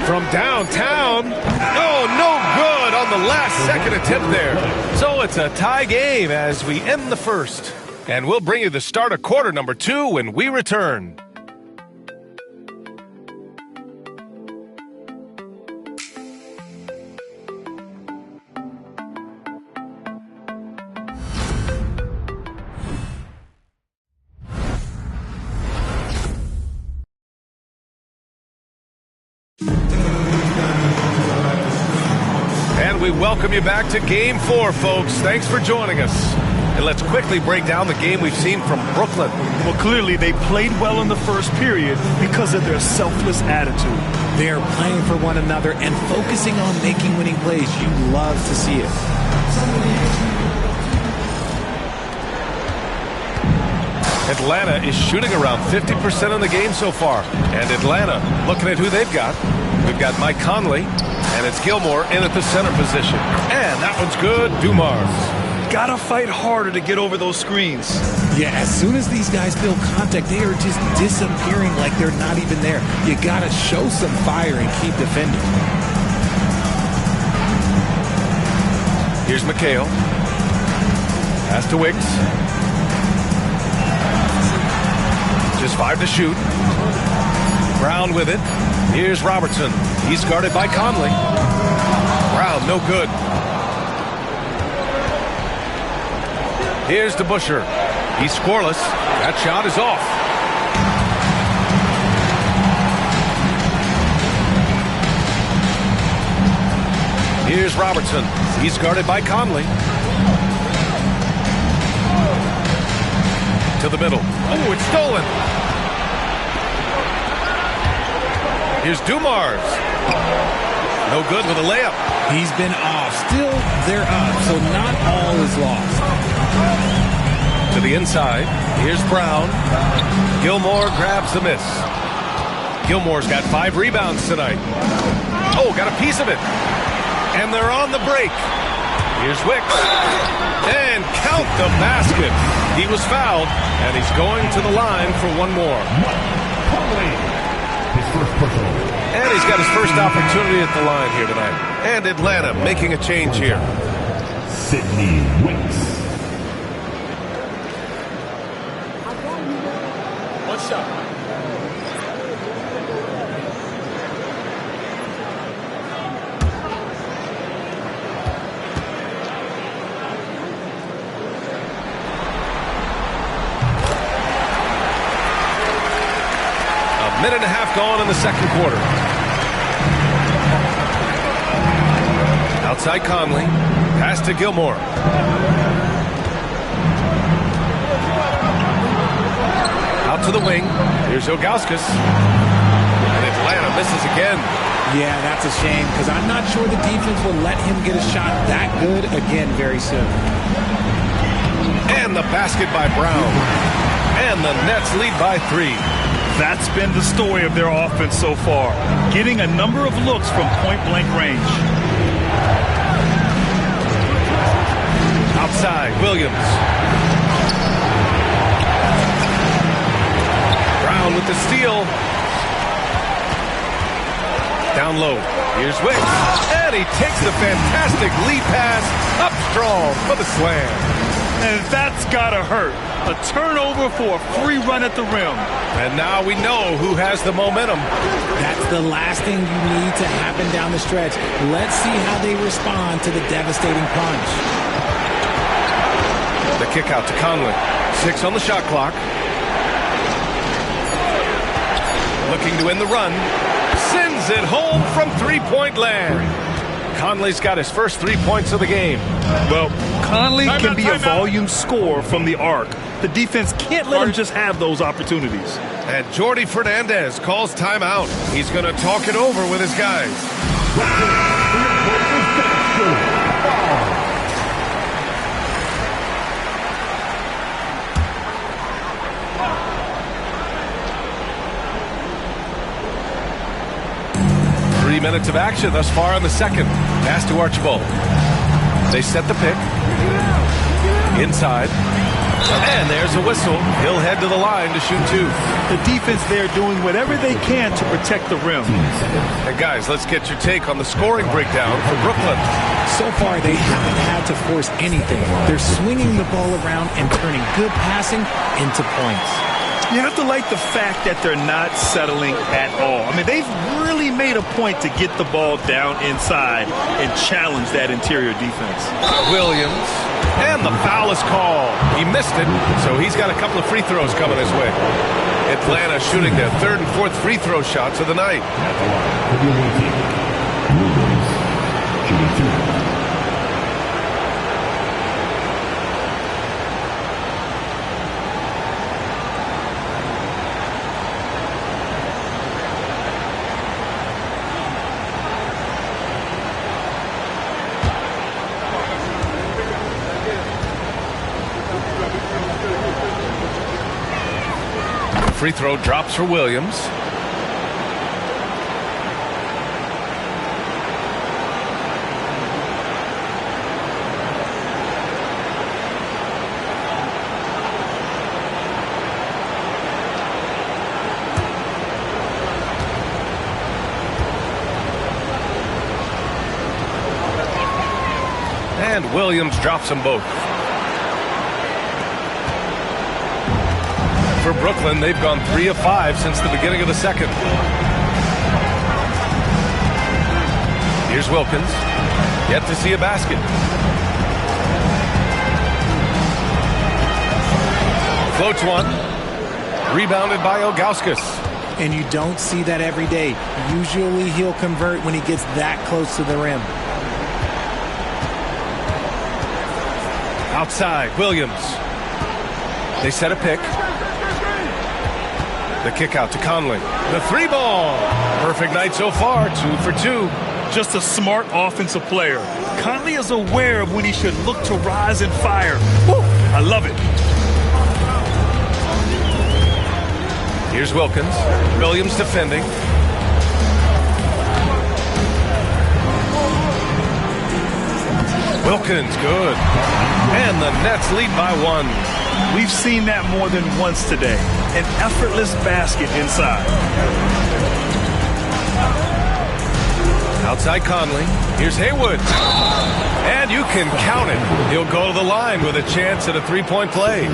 From downtown. Oh, no good on the last second attempt there. So it's a tie game as we end the first. And we'll bring you the start of quarter number 2 when we return. We welcome you back to Game 4, folks. Thanks for joining us. And let's quickly break down the game we've seen from Brooklyn. Well, clearly they played well in the first period because of their selfless attitude. They are playing for one another and focusing on making winning plays. You love to see it. Atlanta is shooting around 50% in the game so far. And Atlanta, looking at who they've got. We've got Mike Conley, and it's Gilmore in at the center position. And that one's good, Dumars. Gotta fight harder to get over those screens. Yeah, as soon as these guys feel contact, they are just disappearing like they're not even there. You gotta show some fire and keep defending. Here's McHale. Pass to Wicks. Just 5 to shoot. Brown with it. Here's Robertson. He's guarded by Conley. Brown, no good. Here's DeBusschere. He's scoreless. That shot is off. Here's Robertson. He's guarded by Conley. To the middle. Oh, it's stolen. Here's Dumars. No good with a layup. He's been off. Still, they're up, so not all is lost. To the inside. Here's Brown. Gilmore grabs the miss. Gilmore's got 5 rebounds tonight. Oh, got a piece of it. And they're on the break. Here's Wicks. And count the basket. He was fouled, and he's going to the line for one more. And he's got his first opportunity at the line here tonight. And Atlanta making a change here. Sidney Wicks. One shot. Minute and a half gone in the second quarter. Outside Conley. Pass to Gilmore. Out to the wing. Here's Ilgauskas. And Atlanta misses again. Yeah, that's a shame because I'm not sure the defense will let him get a shot that good again very soon. And the basket by Brown. And the Nets lead by 3. That's been the story of their offense so far, getting a number of looks from point-blank range. Outside, Williams. Brown with the steal. Down low. Here's Wicks. And he takes the fantastic lead pass up strong for the slam. And that's got to hurt. A turnover for a free run at the rim. And now we know who has the momentum. That's the last thing you need to happen down the stretch. Let's see how they respond to the devastating punch. The kick out to Conley. 6 on the shot clock. Looking to end the run. Sends it home from three-point land. Conley's got his first 3 points of the game. Well, Conley can be a volume scorer from the arc. The defense can't let him just have those opportunities. And Jordi Fernandez calls timeout. He's going to talk it over with his guys. 3 minutes of action thus far in the second. Pass to Archibald. They set the pick. Inside. And there's a whistle. He'll head to the line to shoot 2. The defense there doing whatever they can to protect the rim. Hey guys, let's get your take on the scoring breakdown for Brooklyn. So far, they haven't had to force anything. They're swinging the ball around and turning good passing into points. You have to like the fact that they're not settling at all. I mean, they've really made a point to get the ball down inside and challenge that interior defense. Williams. And the foul is called. He missed it, so he's got a couple of free throws coming his way. Atlanta shooting their 3rd and 4th free throw shots of the night. Free throw drops for Williams. And Williams drops them both. For Brooklyn, they've gone 3 of 5 since the beginning of the second. Here's Wilkins. Yet to see a basket. Floats one. Rebounded by Ilgauskas. And you don't see that every day. Usually he'll convert when he gets that close to the rim. Outside, Williams. They set a pick. The kick out to Conley. The 3 ball. Perfect night so far. 2 for 2. Just a smart offensive player. Conley is aware of when he should look to rise and fire. Woo, I love it. Here's Wilkins. Williams defending. Wilkins, good. And the Nets lead by 1. We've seen that more than once today. An effortless basket inside. Outside Conley. Here's Haywood. And you can count it. He'll go to the line with a chance at a 3-point play.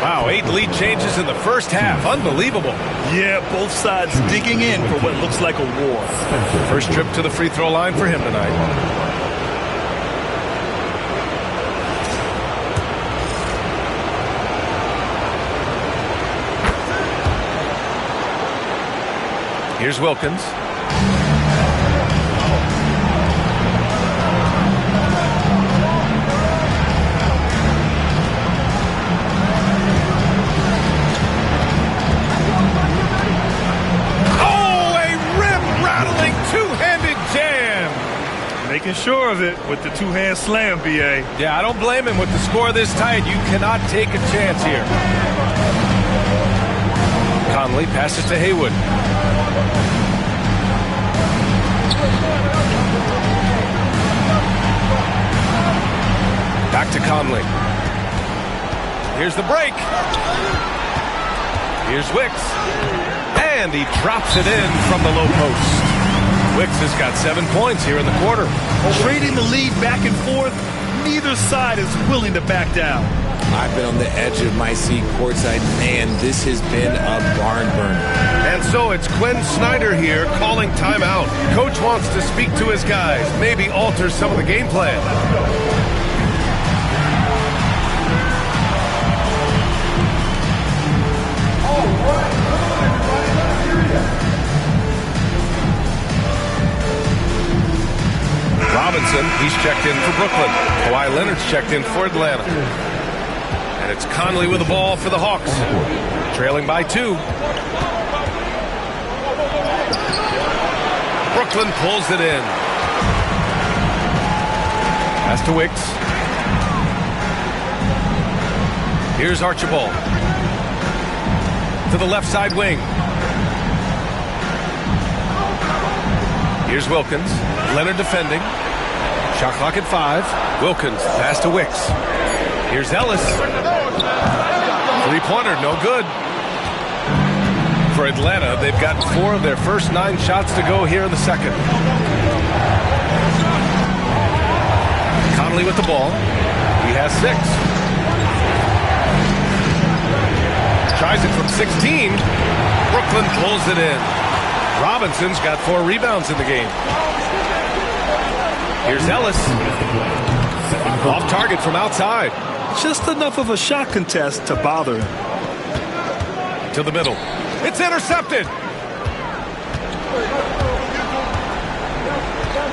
Wow, 8 lead changes in the first half. Unbelievable. Yeah, both sides digging in for what looks like a war. First trip to the free throw line for him tonight. Here's Wilkins. Making sure of it with the two-hand slam, B.A. Yeah, I don't blame him. With the score this tight, you cannot take a chance here. Conley passes to Haywood. Back to Conley. Here's the break. Here's Wicks. And he drops it in from the low post. Wicks has got 7 points here in the quarter. Trading the lead back and forth, neither side is willing to back down. I've been on the edge of my seat courtside. Man, this has been a barn burner. And so it's Quinn Snyder here calling timeout. Coach wants to speak to his guys, maybe alter some of the game plan. Robinson, he's checked in for Brooklyn. Kawhi Leonard's checked in for Atlanta. And it's Conley with the ball for the Hawks. Trailing by 2. Brooklyn pulls it in. Pass to Wicks. Here's Archibald. To the left side wing. Here's Wilkins. Leonard defending. Shot clock at 5. Wilkins, pass to Wicks. Here's Ellis. Three-pointer, no good. For Atlanta, they've gotten 4 of their first 9 shots to go here in the second. Conley with the ball. He has 6. Tries it from 16. Brooklyn pulls it in. Robinson's got 4 rebounds in the game. Here's Ellis. Off target from outside. Just enough of a shot contest to bother him. To the middle. It's intercepted.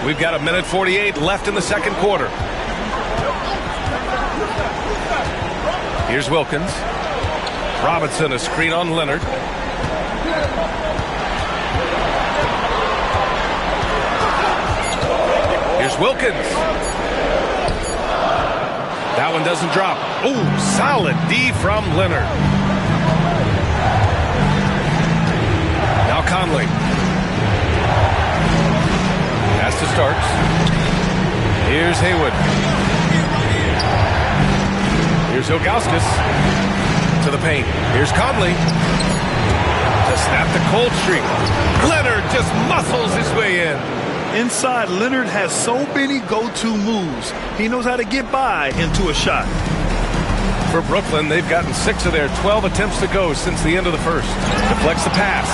We've got 1:48 left in the second quarter. Here's Wilkins. Robinson, a screen on Leonard. Here's Wilkins. That one doesn't drop. Oh, solid D from Leonard. Now Conley. Pass to Starks. Here's Haywood. Here's Ilgauskas. To the paint. Here's Conley. To snap the cold streak. Leonard just muscles his way in. Inside, Leonard has so many go-to moves. He knows how to get by into a shot. For Brooklyn, they've gotten 6 of their 12 attempts to go since the end of the first. Deflects the pass.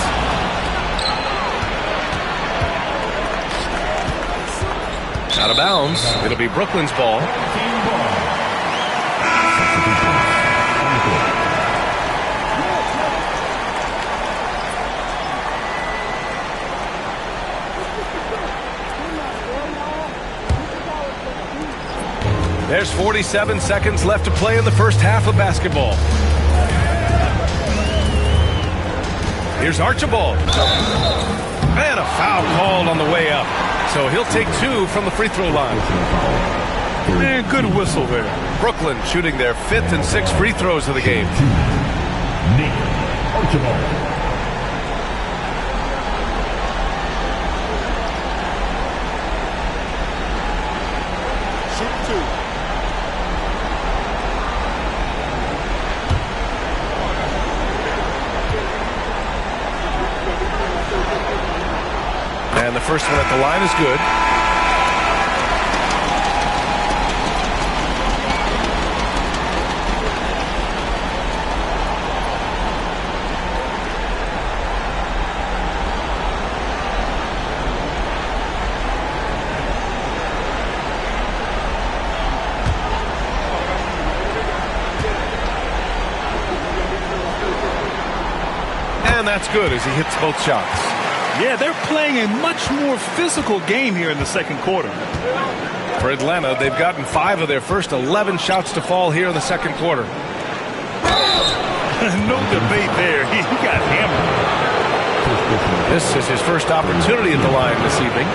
Out of bounds. It'll be Brooklyn's ball. There's 47 seconds left to play in the first half of basketball. Here's Archibald. And a foul called on the way up. So he'll take 2 from the free throw line. Man, good whistle there. Brooklyn shooting their 5th and 6th free throws of the game. Archibald. And the first one at the line is good. And that's good as he hits both shots. Yeah, they're playing a much more physical game here in the second quarter. For Atlanta, they've gotten 5 of their first 11 shots to fall here in the second quarter. No debate there. He got hammered. This is his first opportunity at the line this evening.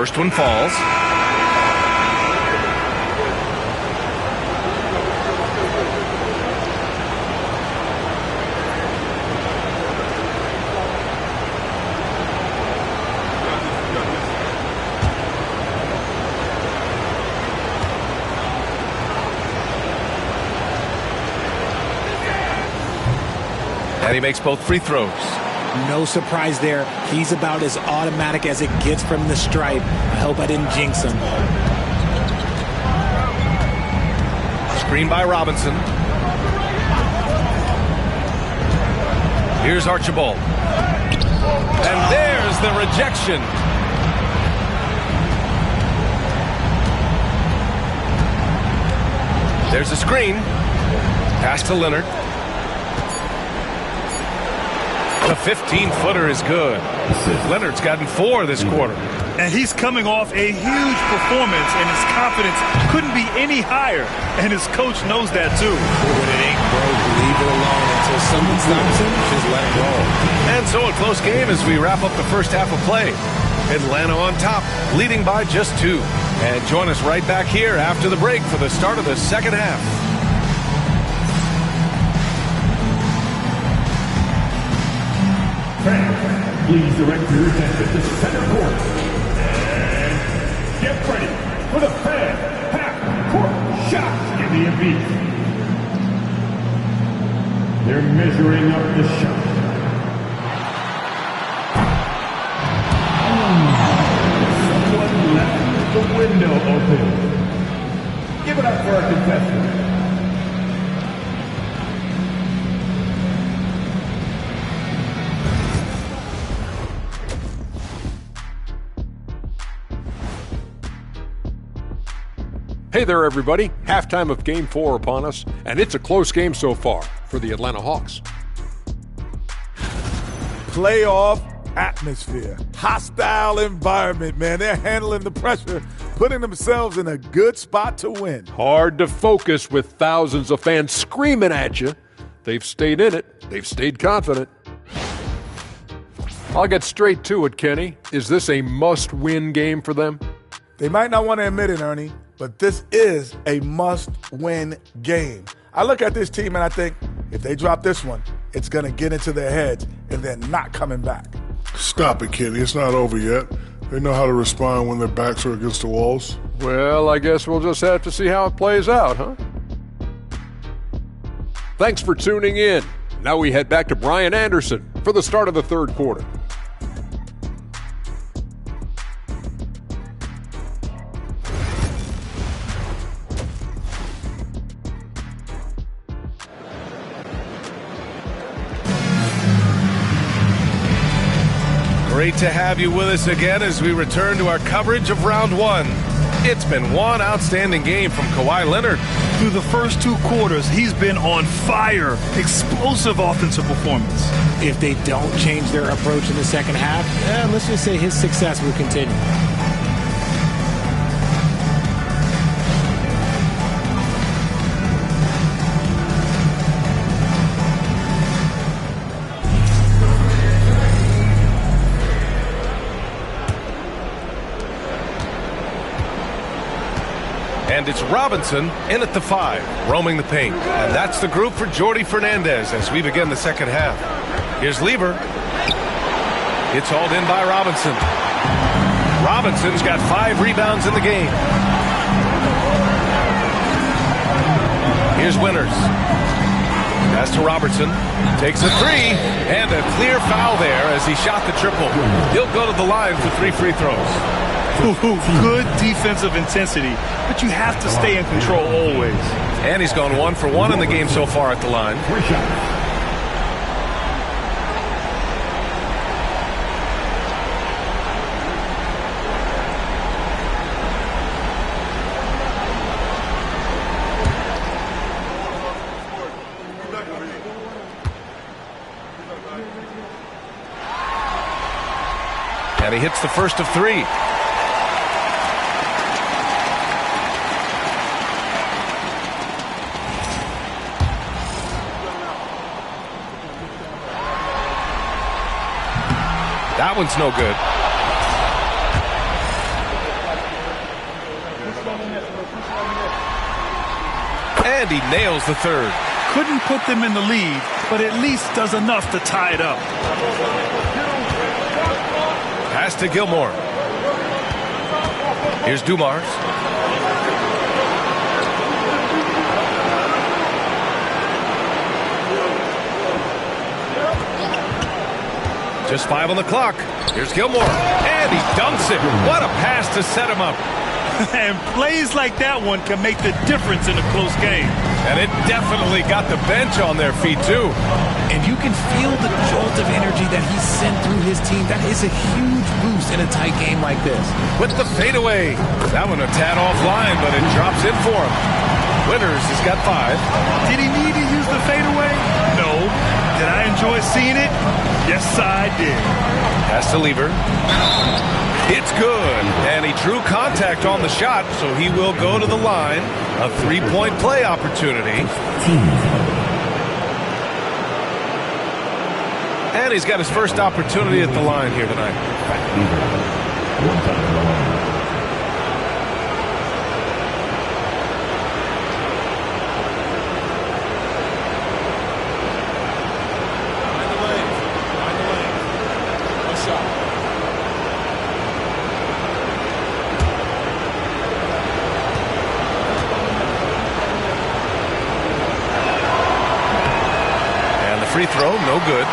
First one falls. And he makes both free throws. No surprise there. He's about as automatic as it gets from the stripe. I hope I didn't jinx him. Screen by Robinson. Here's Archibald. And there's the rejection. There's a screen. Pass to Leonard. The 15-footer is good. Leonard's gotten 4 this quarter. And he's coming off a huge performance, and his confidence couldn't be any higher. And his coach knows that, too. When it ain't broke, leave it alone. Until someone stops him, just let it roll. And so a close game as we wrap up the first half of play. Atlanta on top, leading by just 2. And join us right back here after the break for the start of the second half. Fans, please direct your attention to center court. And get ready for the fan half-court shots. Give me a beat. They're measuring up the shot. Someone left the window open. Give it up for our contestant. Hey there, everybody. Halftime of Game 4 upon us, and it's a close game so far for the Atlanta Hawks. Playoff atmosphere. Hostile environment, man. They're handling the pressure, putting themselves in a good spot to win. Hard to focus with thousands of fans screaming at you. They've stayed in it. They've stayed confident. I'll get straight to it, Kenny. Is this a must-win game for them? They might not want to admit it, Ernie, but this is a must-win game. I look at this team and I think if they drop this one, it's going to get into their heads and they're not coming back. Stop it, Kenny. It's not over yet. They know how to respond when their backs are against the walls. Well, I guess we'll just have to see how it plays out, huh? Thanks for tuning in. Now we head back to Brian Anderson for the start of the third quarter. Great to have you with us again as we return to our coverage of round 1. It's been one outstanding game from Kawhi Leonard. Through the first 2 quarters, he's been on fire. Explosive offensive performance. If they don't change their approach in the second half, let's just say his success will continue. And it's Robinson in at the 5, roaming the paint. And that's the group for Jordi Fernandez as we begin the second half. Here's Lever. It's hauled in by Robinson. Robinson's got 5 rebounds in the game. Here's Winters. Pass to Robertson. Takes a 3, and a clear foul there as he shot the triple. He'll go to the line for 3 free throws. Good defensive intensity, but you have to stay in control always. And he's gone 1 for 1 in the game so far at the line. And he hits the first of 3. That one's no good. And he nails the third. Couldn't put them in the lead, but at least does enough to tie it up. Pass to Gilmore. Here's Dumars. Just 5 on the clock. Here's Gilmore. And he dunks it. What a pass to set him up. And plays like that one can make the difference in a close game. And it definitely got the bench on their feet, too. And you can feel the jolt of energy that he sent through his team. That is a huge boost in a tight game like this. With the fadeaway. That one a tad offline, but it drops in for him. Winters has got 5. Did he need to use the fadeaway? No. Did I enjoy seeing it? Yes, I did. Pass to Lever. It's good. And he drew contact on the shot, so he will go to the line. A 3-point play opportunity. And he's got his first opportunity at the line here tonight. Free throw, no good.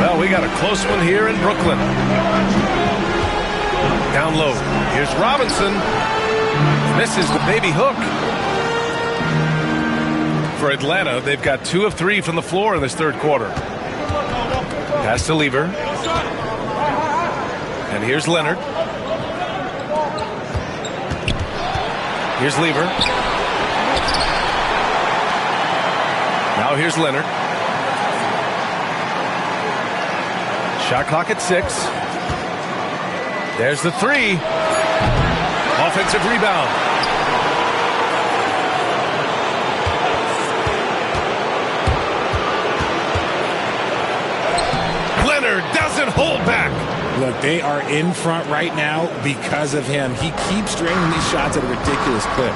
Well, we got a close one here in Brooklyn. Down low. Here's Robinson. Misses the baby hook. For Atlanta, they've got 2 of 3 from the floor in this third quarter. Pass to Lever. And here's Leonard. Here's Lever. Now here's Leonard. Shot clock at 6. There's the 3. Offensive rebound. Leonard doesn't hold back. Look, they are in front right now because of him. He keeps draining these shots at a ridiculous clip.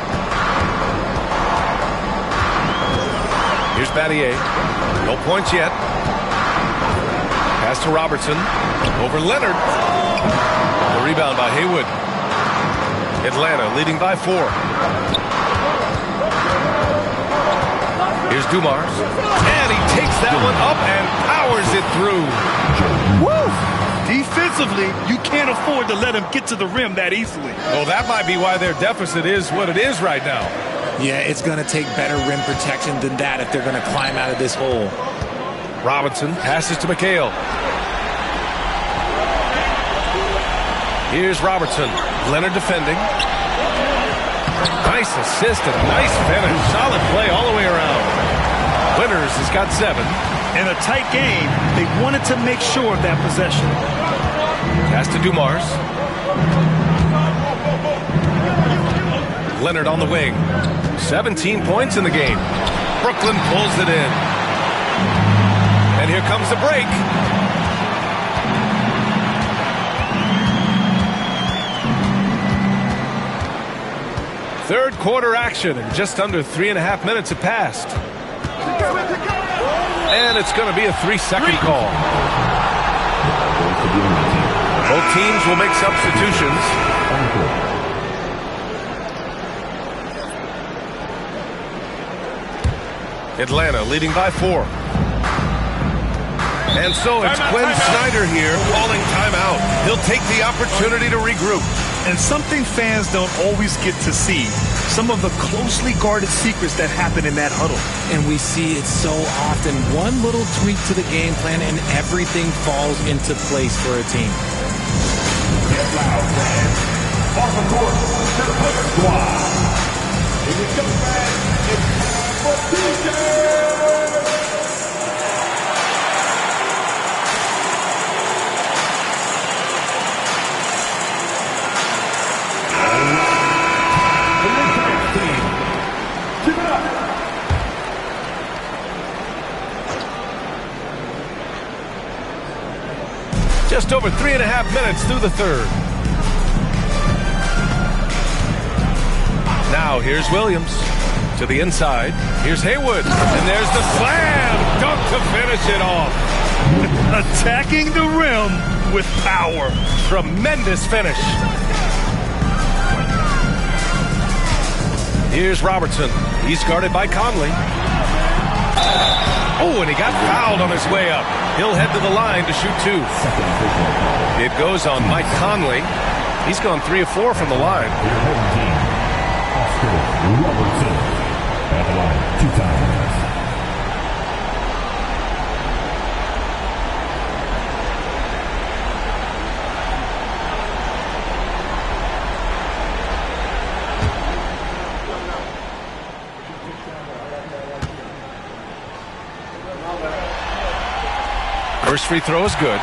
Here's Battier. No points yet. Pass to Robertson. Over Leonard. The rebound by Haywood. Atlanta leading by 4. Here's Dumars. And he takes that one up and powers it through. Woo! Defensively, you can't afford to let him get to the rim that easily. Well, that might be why their deficit is what it is right now. Yeah, it's going to take better rim protection than that if they're going to climb out of this hole. Robinson passes to McHale. Here's Robertson. Leonard defending. Nice assist and nice finish. Solid play all the way around. Winters has got 7. In a tight game, they wanted to make sure of that possession. Pass to Dumars. Leonard on the wing. 17 points in the game. Brooklyn pulls it in. And here comes the break. Third quarter action, and just under 3.5 minutes have passed. And it's going to be a 3-second call. Both teams will make substitutions. Atlanta leading by 4. And so it's Quinn Snyder here calling timeout. He'll take the opportunity to regroup. And something fans don't always get to see. Some of the closely guarded secrets that happen in that huddle. And we see it so often. One little tweak to the game plan and everything falls into place for a team. Get loud, fans. Off the court, the Click Squad. Here we go, fans. It's for DJ. Just over 3.5 minutes through the third. Now here's Williams. To the inside. Here's Haywood. And there's the slam. Dunk to finish it off. Attacking the rim with power. Tremendous finish. Here's Robertson. He's guarded by Conley. Oh, and he got fouled on his way up. He'll head to the line to shoot 2. It goes on Mike Conley. He's gone 3 of 4 from the line. Robertson at the line 2 times. First free throw is good.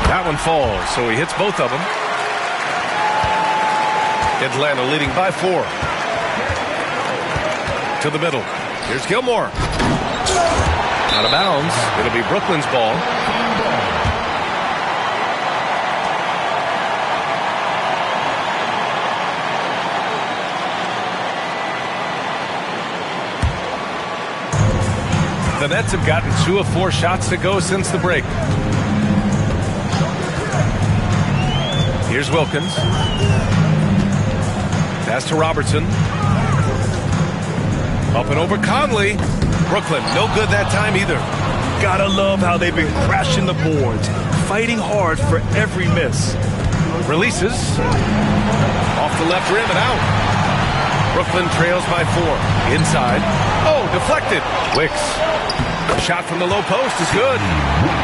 That one falls, so he hits both of them. Atlanta leading by 4. To the middle. Here's Gilmore. Out of bounds. It'll be Brooklyn's ball. The Nets have gotten 2 of 4 shots to go since the break. Here's Wilkins. Pass to Robertson. Up and over Conley. Brooklyn, no good that time either. Gotta love how they've been crashing the boards, fighting hard for every miss. Releases. Off the left rim and out. Brooklyn trails by 4. Inside. Oh, deflected. Wicks. A shot from the low post is good.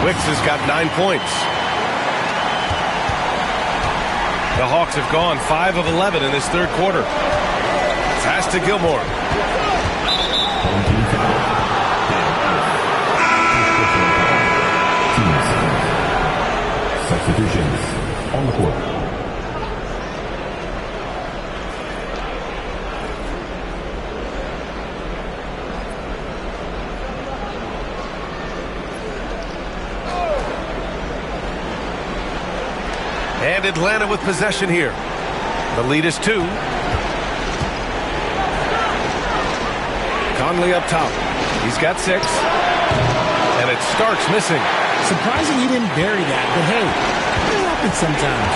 Wicks has got 9 points. The Hawks have gone 5 of 11 in this third quarter. Pass to Gilmore. Substitutions on the court. And Atlanta with possession here. The lead is 2. Conley up top. He's got 6. And it starts missing. Surprising he didn't bury that, but hey, it happens sometimes.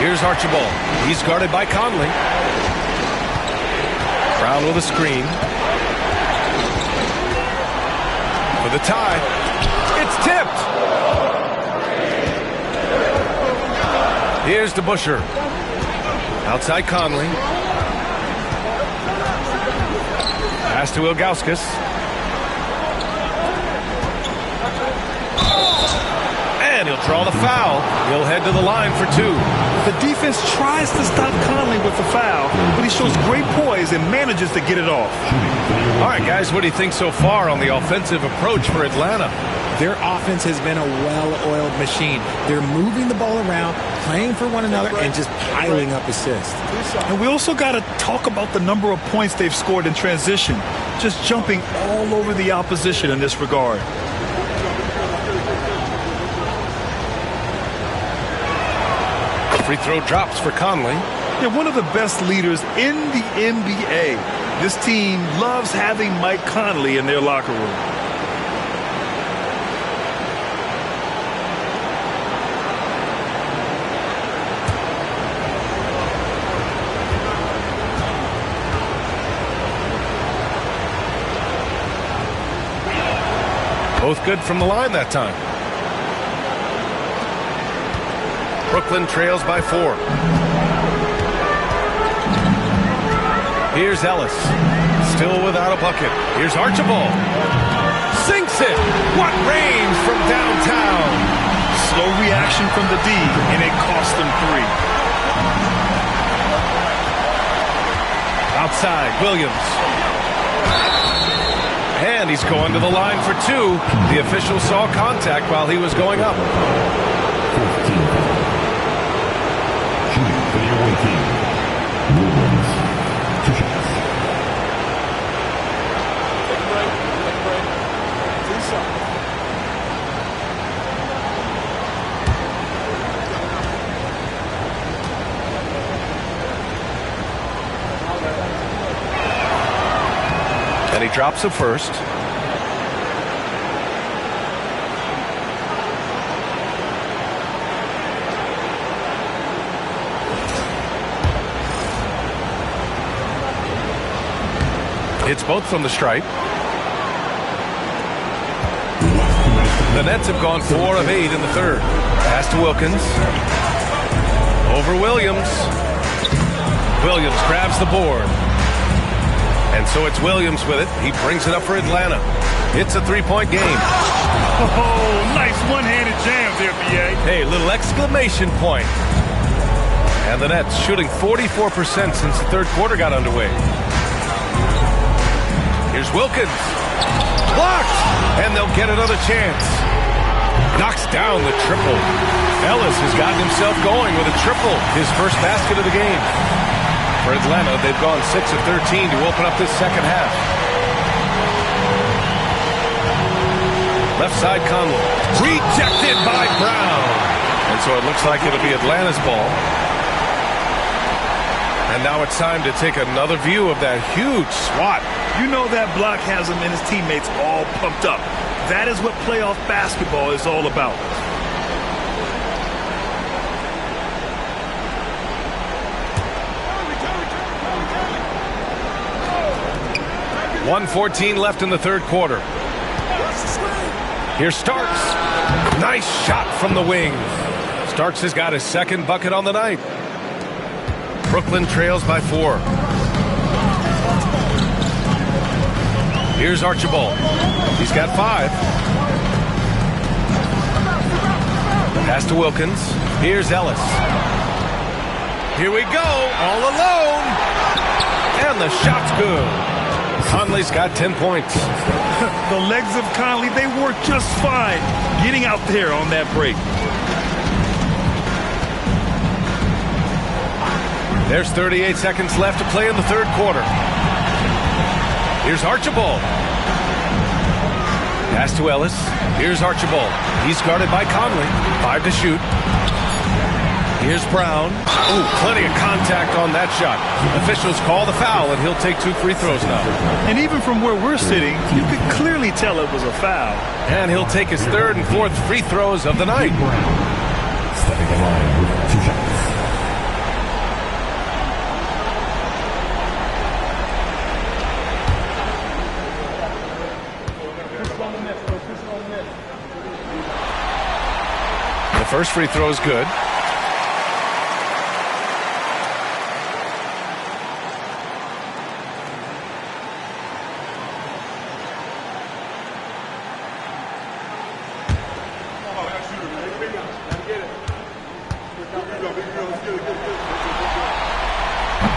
Here's Archibald. He's guarded by Conley. Brown with a screen. For the tie. It's tipped. Here's DeBusschere. Outside Conley. Pass to Ilgauskas. And he'll draw the foul. He'll head to the line for 2. The defense tries to stop Conley with the foul, but he shows great poise and manages to get it off. All right, guys, what do you think so far on the offensive approach for Atlanta? Their offense has been a well-oiled machine. They're moving the ball around, playing for one another, and just piling up assists. And we also got to talk about the number of points they've scored in transition, just jumping all over the opposition in this regard. Free throw drops for Conley. They're one of the best leaders in the NBA. This team loves having Mike Conley in their locker room. Both good from the line that time. Brooklyn trails by 4. Here's Ellis. Still without a bucket. Here's Archibald. Sinks it. What range from downtown. Slow reaction from the D, and it cost them 3. Outside, Williams. And he's going to the line for two. The official saw contact while he was going up. 15. Shooting for the away team. Williams, 2 shots. Take a break. Take a break. 2 shots. And he drops it first. Hits both from the stripe. The Nets have gone 4 of 8 in the third. Pass to Wilkins. Over Williams. Williams grabs the board. And so it's Williams with it. He brings it up for Atlanta. It's a 3-point game. Oh, nice one-handed jam there, B.A. Hey, little exclamation point. And the Nets shooting 44% since the third quarter got underway. Here's Wilkins. Blocked! And they'll get another chance. Knocks down the triple. Ellis has gotten himself going with a triple. His first basket of the game. For Atlanta, they've gone 6 of 13 to open up this second half. Left side Conley. Rejected by Brown. And so it looks like it'll be Atlanta's ball. And now it's time to take another view of that huge swat. You know that block has him and his teammates all pumped up. That is what playoff basketball is all about. 1:14 left in the third quarter. Here's Starks. Nice shot from the wing. Starks has got his second bucket on the night. Brooklyn trails by 4. Here's Archibald. He's got 5. Pass to Wilkins. Here's Ellis. Here we go, all alone. And the shot's good. Conley's got 10 points. The legs of Conley, they work just fine getting out there on that break. There's 38 seconds left to play in the third quarter. Here's Archibald. Pass to Ellis. Here's Archibald. He's guarded by Conley. 5 to shoot. Here's Brown. Ooh, plenty of contact on that shot. Officials call the foul, and he'll take 2 free throws now. And even from where we're sitting, you could clearly tell it was a foul. And he'll take his 3rd and 4th free throws of the night. Stepping the line with 2 shots. The first free throw is good.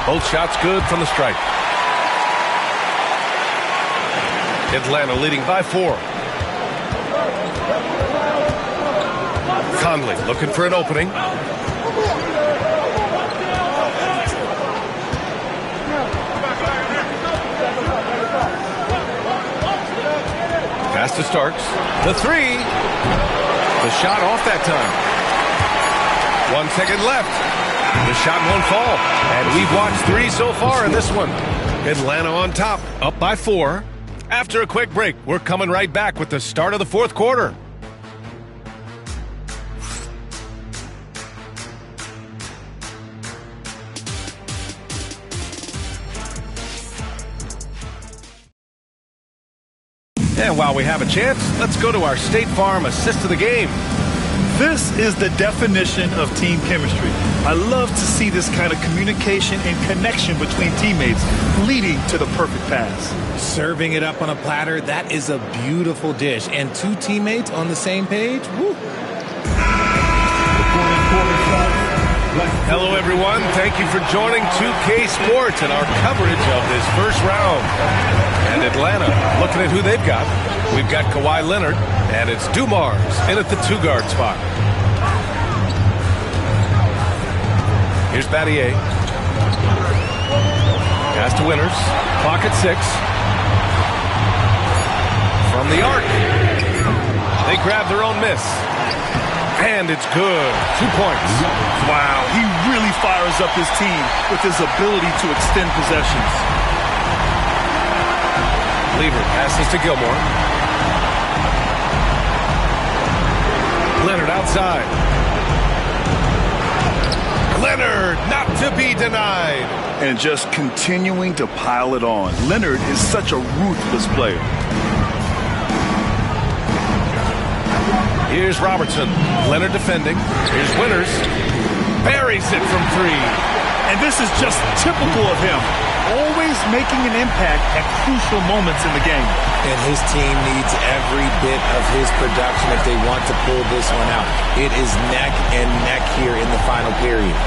Both shots good from the stripe. Atlanta leading by 4. Conley looking for an opening. Pass to Starks. The 3. The shot off that time. 1 second left. The shot won't fall. And we've watched 3 so far in this one. Atlanta on top, up by 4. After a quick break, we're coming right back with the start of the fourth quarter. And while we have a chance, let's go to our State Farm assist of the game. This is the definition of team chemistry. I love to see this kind of communication and connection between teammates leading to the perfect pass. Serving it up on a platter, that is a beautiful dish. And 2 teammates on the same page, woo. The fourth quarter starts Hello, everyone. Thank you for joining 2K Sports and our coverage of this first round. And Atlanta, looking at who they've got. We've got Kawhi Leonard, and it's Dumars in at the 2-guard spot. Here's Battier. Pass to Winters. Clock at 6. From the arc. They grab their own miss. And it's good. 2 points. Wow, he really fires up his team with his ability to extend possessions. Lever passes to Gilmore. Leonard outside. Leonard not to be denied. And just continuing to pile it on. Leonard is such a ruthless player. Here's Robertson. Leonard defending. Here's Winters. Buries it from 3. And this is just typical of him. Always making an impact at crucial moments in the game. And his team needs every bit of his production if they want to pull this one out. It is neck and neck here in the final period.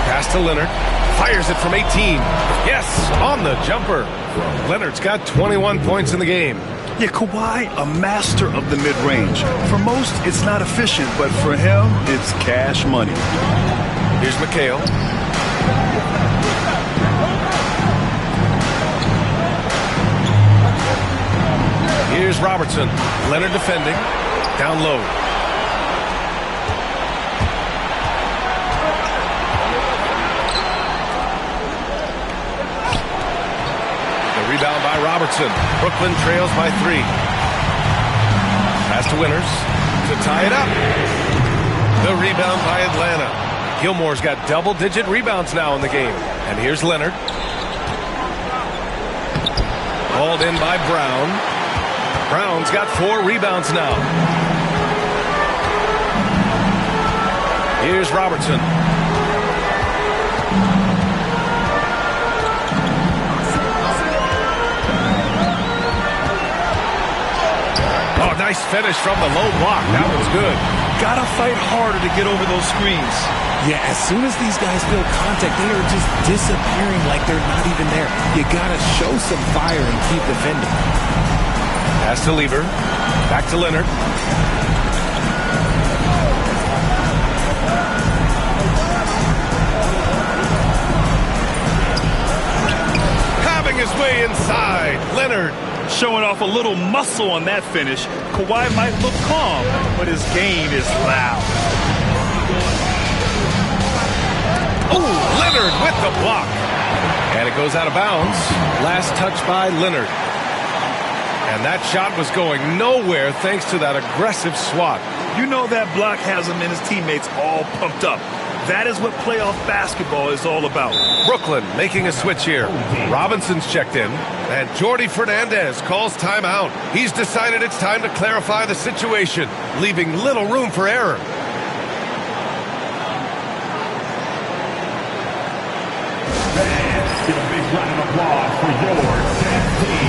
Pass to Leonard. Fires it from 18. Yes, on the jumper. Leonard's got 21 points in the game. Yeah, Kawhi, a master of the mid-range. For most, it's not efficient, but for him, it's cash money. Here's McHale. Here's Robertson. Leonard defending. Down low. Rebound by Robertson. Brooklyn trails by 3. Pass to Winters to tie it up. The rebound by Atlanta. Gilmore's got double-digit rebounds now in the game. And here's Leonard. Hauled in by Brown. Brown's got 4 rebounds now. Here's Robertson. Oh, nice finish from the low block. That was good. Gotta fight harder to get over those screens. Yeah, as soon as these guys feel contact, they are just disappearing like they're not even there. You gotta show some fire and keep defending. Pass to Lever. Back to Leonard. Having his way inside. Leonard. Showing off a little muscle on that finish. Kawhi might look calm, but his game is loud. Oh, Leonard with the block. And it goes out of bounds. Last touch by Leonard. And that shot was going nowhere thanks to that aggressive swat. You know that block has him and his teammates all pumped up. That is what playoff basketball is all about. Brooklyn making a switch here. Robinson's checked in. And Jordi Fernandez calls timeout. He's decided it's time to clarify the situation, leaving little room for error. Fans, give a big round of applause for your team.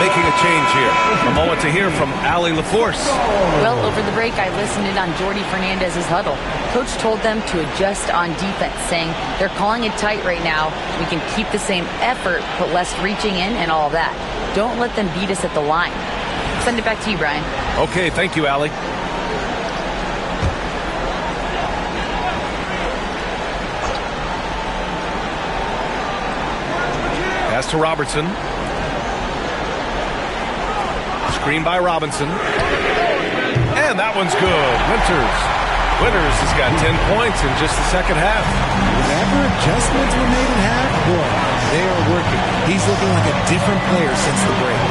making a change here. A moment to hear from Allie LaForce. Well, over the break, I listened in on Jordy Fernandez's huddle. Coach told them to adjust on defense, saying they're calling it tight right now. We can keep the same effort, but less reaching in and all that. Don't let them beat us at the line. Send it back to you, Brian. Okay, thank you, Allie. Pass to Robertson. Screen by Robinson. And that one's good. Winters has got 10 points in just the second half. Whatever adjustments were made in half, boy, they are working. He's looking like a different player since the break.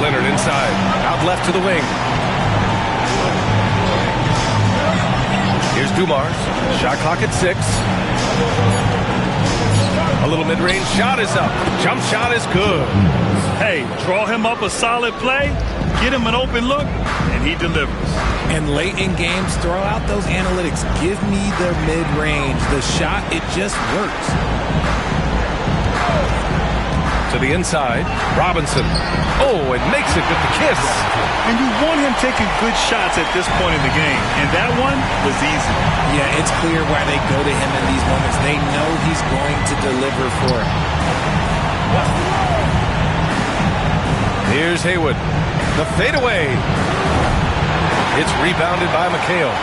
Leonard inside. Out left to the wing. Here's Dumars. Shot clock at 6. A little mid-range shot is up. Jump shot is good. Hey, draw him up a solid play, get him an open look, and he delivers. And late in games, throw out those analytics. Give me the mid-range. The shot, it just works. To the inside, Robinson. Oh, and makes it with the kiss. And you want him taking good shots at this point in the game, and that one was easy. Yeah, it's clear why they go to him in these moments. They know he's going to deliver for him. Here's Haywood. The fadeaway. It's rebounded by McHale.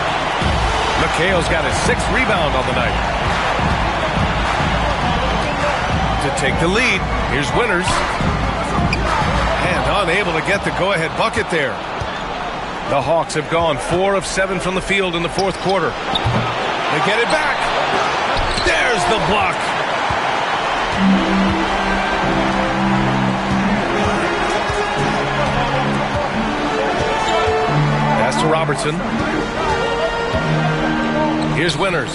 McHale's got his 6th rebound on the night. To take the lead, here's Winters. And unable to get the go-ahead bucket there. The Hawks have gone 4 of 7 from the field in the 4th quarter. They get it back. There's the block. Pass to Robertson. Here's Winters.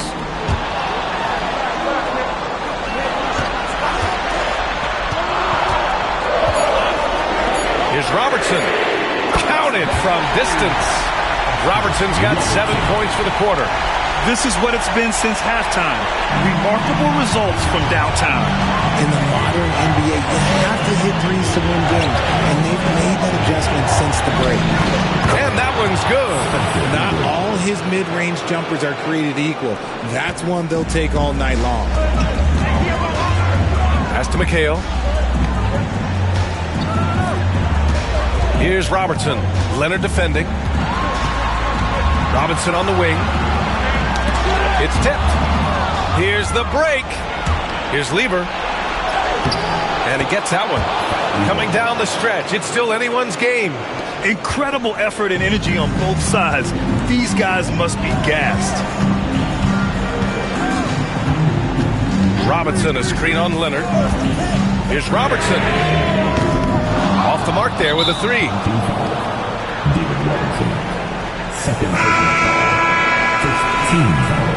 Here's Robertson. Counted from distance. Robertson's got 7 points for the quarter. This is what it's been since halftime. Remarkable results from downtown. In the modern NBA, you have to hit threes to win games, and they've made that adjustment since the break. And that one's good. Not all his mid-range jumpers are created equal. That's one they'll take all night long. Pass to McHale. Here's Robertson. Leonard defending. Robinson on the wing. It's tipped. Here's the break. Here's Lever. And he gets that one. Coming down the stretch. It's still anyone's game. Incredible effort and energy on both sides. These guys must be gassed. Robinson, a screen on Leonard. Here's Robertson. Off the mark there with a 3. Second first team foul.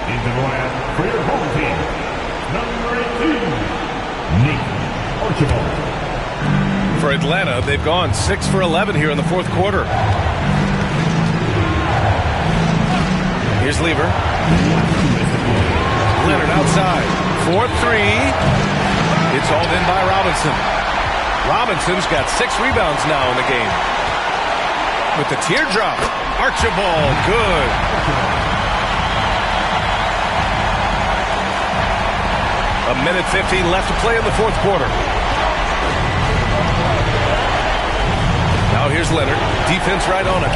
Into the line for your home team, number 18, Nathan Archibald. For Atlanta, they've gone 6 for 11 here in the 4th quarter. Here's Lever. Leonard outside. 4-3. It's hauled in by Robinson. Robinson's got 6 rebounds now in the game. With the teardrop. Archibald, good. A minute 15 left to play in the 4th quarter. Now here's Leonard. Defense right on it.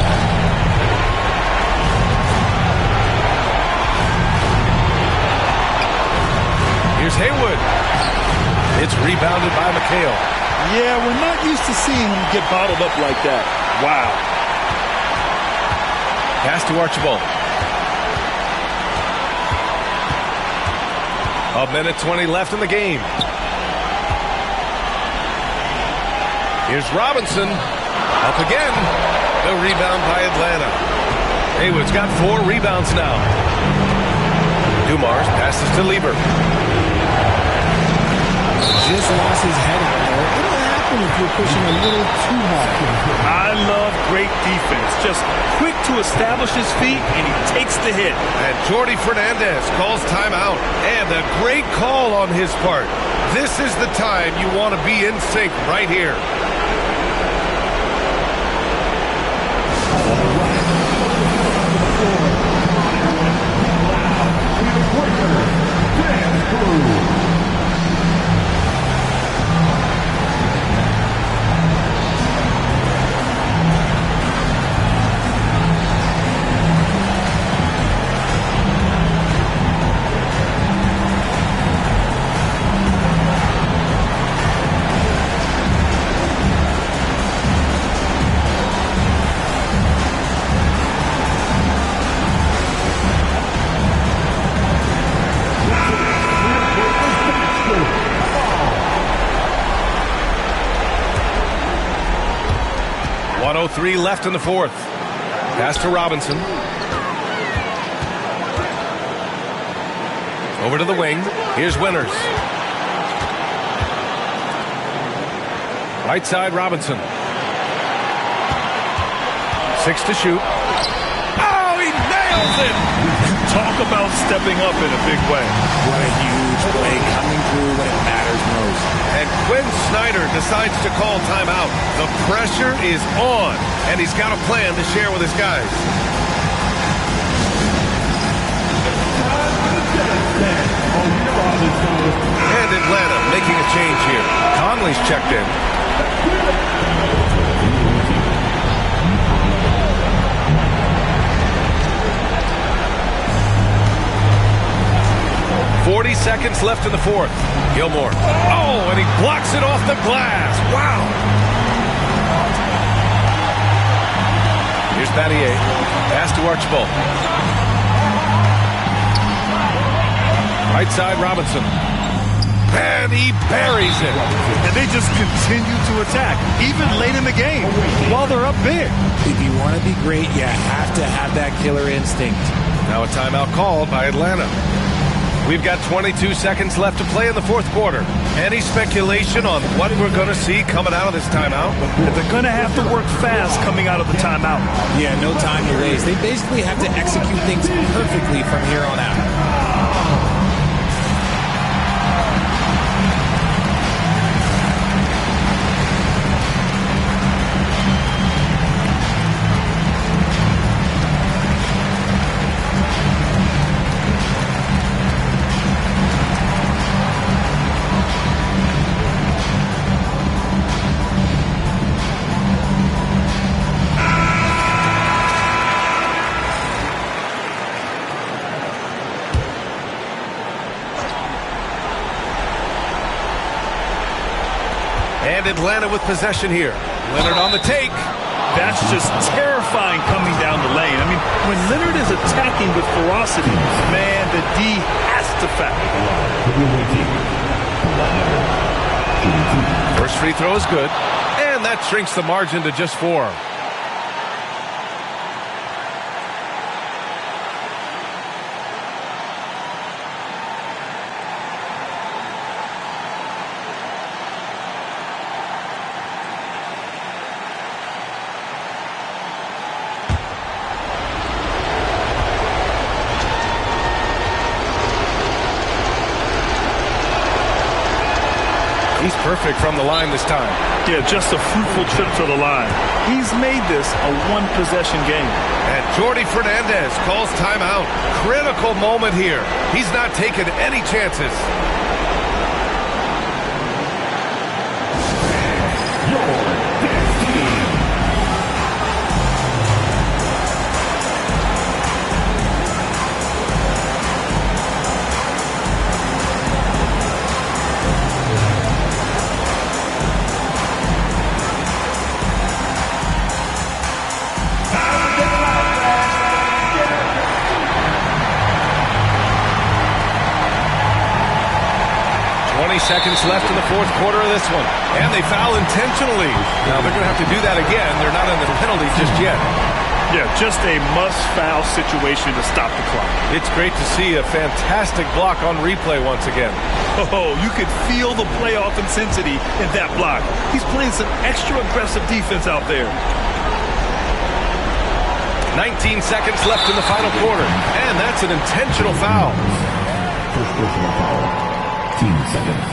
Here's Haywood. It's rebounded by McHale. Yeah, we're not used to seeing him get bottled up like that. Wow. Pass to Archibald. A minute 20 left in the game. Here's Robinson. Up again. The rebound by Atlanta. Haywood's got 4 rebounds now. Dumars passes to Lever. Just lost his head out there. It'll happen happen if you're pushing a little too hard. I love great defense. Just quick to establish his feet, and he takes the hit. And Jordi Fernandez calls timeout. And a great call on his part. This is the time you want to be in sync right here. .03 left in the fourth. Pass to Robinson. Over to the wing. Here's Winters. Right side, Robinson. 6 to shoot. Oh, he nails it! Talk about stepping up in a big way. What a huge play coming through when it matters most. And Quinn Snyder decides to call timeout. The pressure is on, and he's got a plan to share with his guys. And Atlanta making a change here. Conley's checked in. Seconds left in the fourth. Gilmore. Oh, and he blocks it off the glass. Wow. Here's Battier. Pass to Archibald. Right side, Robinson. And he buries it. And they just continue to attack, even late in the game, while they're up big. If you want to be great, you have to have that killer instinct. Now a timeout called by Atlanta. We've got 22 seconds left to play in the fourth quarter. Any speculation on what we're going to see coming out of this timeout? They're going to have to work fast coming out of the timeout. Yeah, no time to waste. They basically have to execute things perfectly from here on out. And Atlanta with possession here. Leonard on the take. That's just terrifying coming down the lane. I mean, when Leonard is attacking with ferocity, man, the D has to foul. First free throw is good. And that shrinks the margin to just 4. He's perfect from the line this time. Yeah, just a fruitful trip to the line. He's made this a one-possession game. And Jordi Fernandez calls timeout. Critical moment here. He's not taking any chances. Seconds left in the fourth quarter of this one. And they foul intentionally. Now they're going to have to do that again. They're not in the penalty just yet. Yeah, just a must-foul situation to stop the clock. It's great to see a fantastic block on replay once again. Oh, you could feel the playoff intensity in that block. He's playing some extra aggressive defense out there. 19 seconds left in the final quarter, and that's an intentional foul. First personal foul. Team seconds.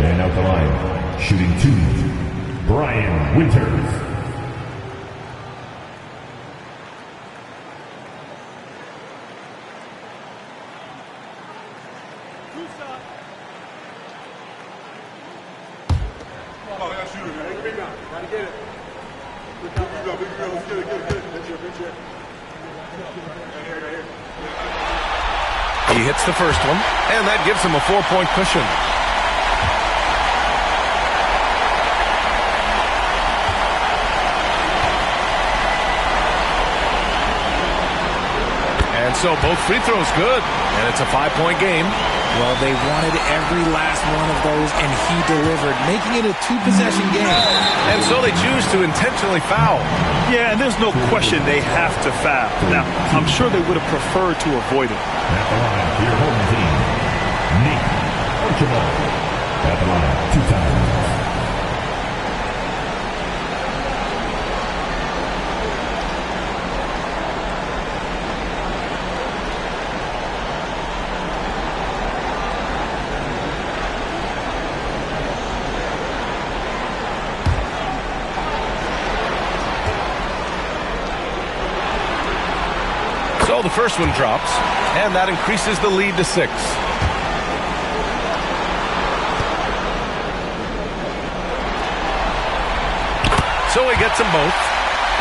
And out the line, shooting 2, Brian Winters. He hits the first one, and that gives him a 4-point cushion. And so both free throws good, and it's a 5-point game. Well, they wanted every last one of those, and he delivered, making it a 2-possession game. And so they choose to intentionally foul. Yeah, and there's no question they have to foul. Now, I'm sure they would have preferred to avoid it. At the line for your home team, Nate Archibald. At the line 2 times. So the first one drops, and that increases the lead to 6. So he gets them both,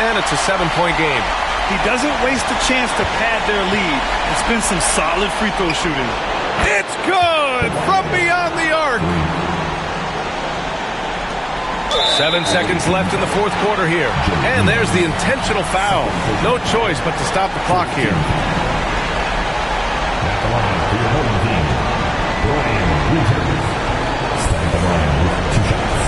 and it's a 7-point game. He doesn't waste a chance to pad their lead. It's been some solid free throw shooting. It's good from beyond the arc. 7 seconds left in the fourth quarter here. And there's the intentional foul. No choice but to stop the clock here. At the line for your home team, Brian Winters. Stand the line with 2 shots.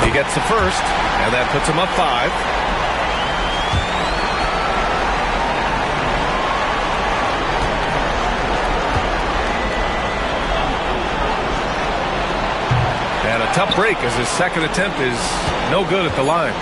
He gets the first, and that puts him up 5. And a tough break as his second attempt is no good at the line.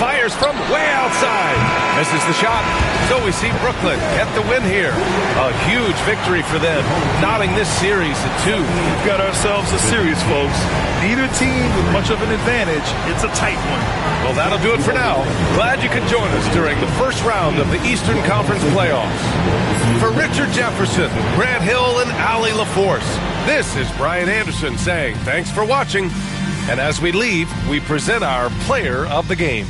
Fires from way outside. Misses the shot. So we see Brooklyn get the win here. A huge victory for them, knotting this series at 2. We've got ourselves a series, folks. Neither team with much of an advantage. It's a tight one. Well, that'll do it for now. Glad you could join us during the first round of the Eastern Conference playoffs. For Richard Jefferson, Grant Hill, and Allie LaForce, this is Brian Anderson saying thanks for watching. And as we leave, we present our player of the game.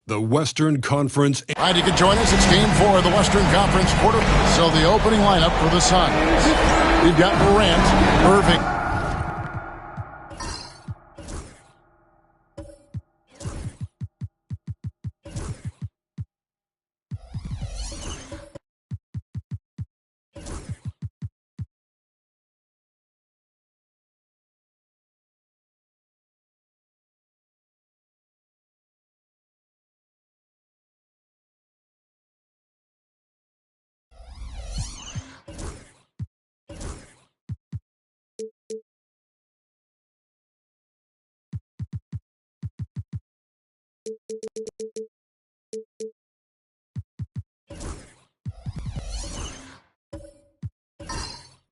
The Western Conference. All right, you can join us. It's Game 4 of the Western Conference quarter. So the opening lineup for the Suns. We've got Morant, Irving.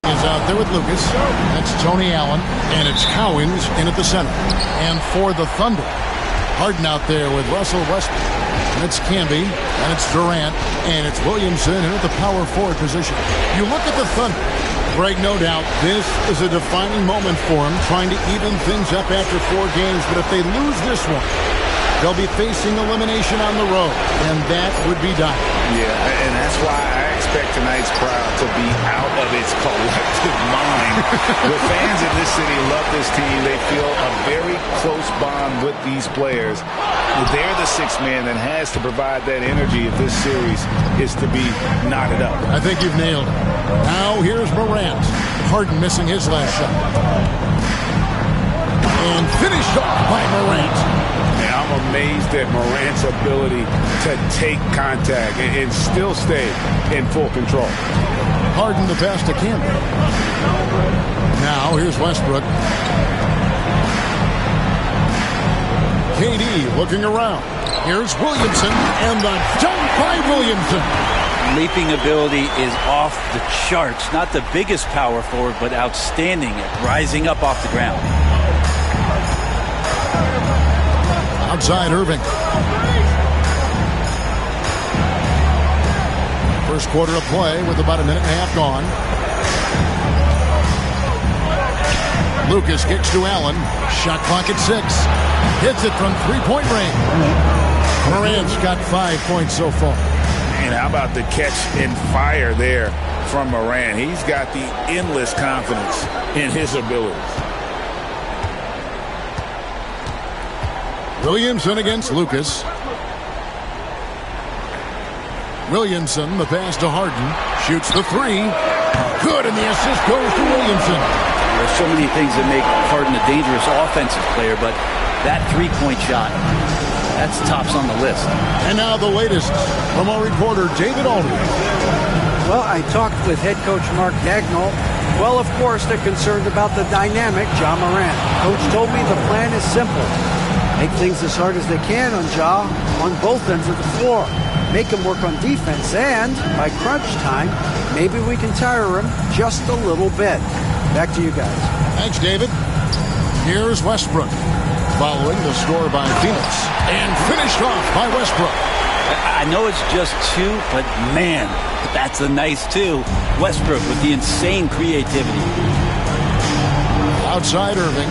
Is out there with Lucas. That's Tony Allen, and it's Cowens in at the center. And for the Thunder, Harden out there with Russell Westbrook. And it's Camby, and it's Durant, and it's Williamson in at the power forward position. You look at the Thunder. Greg, no doubt, this is a defining moment for them, trying to even things up after 4 games. But if they lose this one, they'll be facing elimination on the road, and that would be dire. Yeah, and that's why I expect tonight's crowd to be out of its collective mind. The fans in this city love this team. They feel a very close bond with these players. They're the sixth man that has to provide that energy if this series is to be knotted up. I think you've nailed it. Now here's Morant. Harden missing his last shot. And finished off by Morant. And I'm amazed at Morant's ability to take contact and still stay in full control. Harden the pass to Camby. Now here's Westbrook. KD looking around. Here's Williamson, and the dunk by Williamson. Leaping ability is off the charts. Not the biggest power forward, but outstanding at rising up off the ground. Outside Irving. First quarter of play with about a minute and a half gone. Lucas kicks to Allen. Shot clock at 6. Hits it from three-point range. Morant's got 5 points so far. And how about the catch and fire there from Morant? He's got the endless confidence in his abilities. Williamson against Lucas. Williamson, the pass to Harden. Shoots the 3. Good, and the assist goes to Williamson. There's so many things that make Harden a dangerous offensive player, but that three-point shot, that's tops on the list. And now the latest from our reporter, David Aldridge. Well, I talked with head coach Mark Dagnall. Well, of course, they're concerned about the dynamic Ja Morant. Coach told me the plan is simple. Make things as hard as they can on Ja on both ends of the floor. Make him work on defense, and by crunch time, maybe we can tire him just a little bit. Back to you guys. Thanks, David. Here's Westbrook, following the score by Phoenix, and finished off by Westbrook. I know it's just 2, but man, that's a nice 2. Westbrook with the insane creativity. Outside Irving.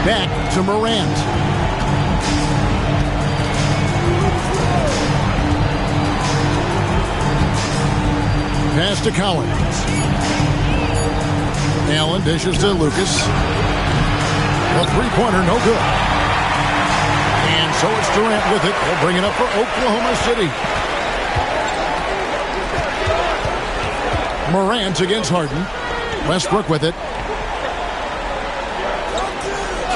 Back to Morant. Pass to Collins. Allen dishes to Lucas. A three-pointer, no good. And so it's Durant with it. He'll bring it up for Oklahoma City. Morant against Harden. Westbrook with it.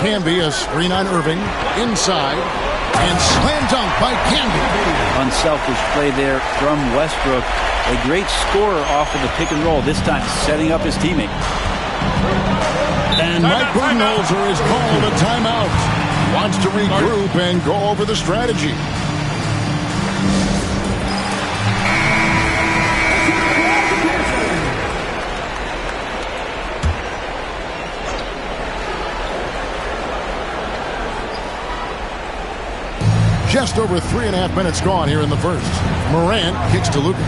Camby, a screen on Irving. Inside. And slam dunk by Camby. Unselfish play there from Westbrook. A great scorer off of the pick and roll, this time setting up his teammate. And Mike Budenholzer is called a timeout. Wants to regroup and go over the strategy. Just over 3.5 minutes gone here in the first. Morant kicks to Lucas.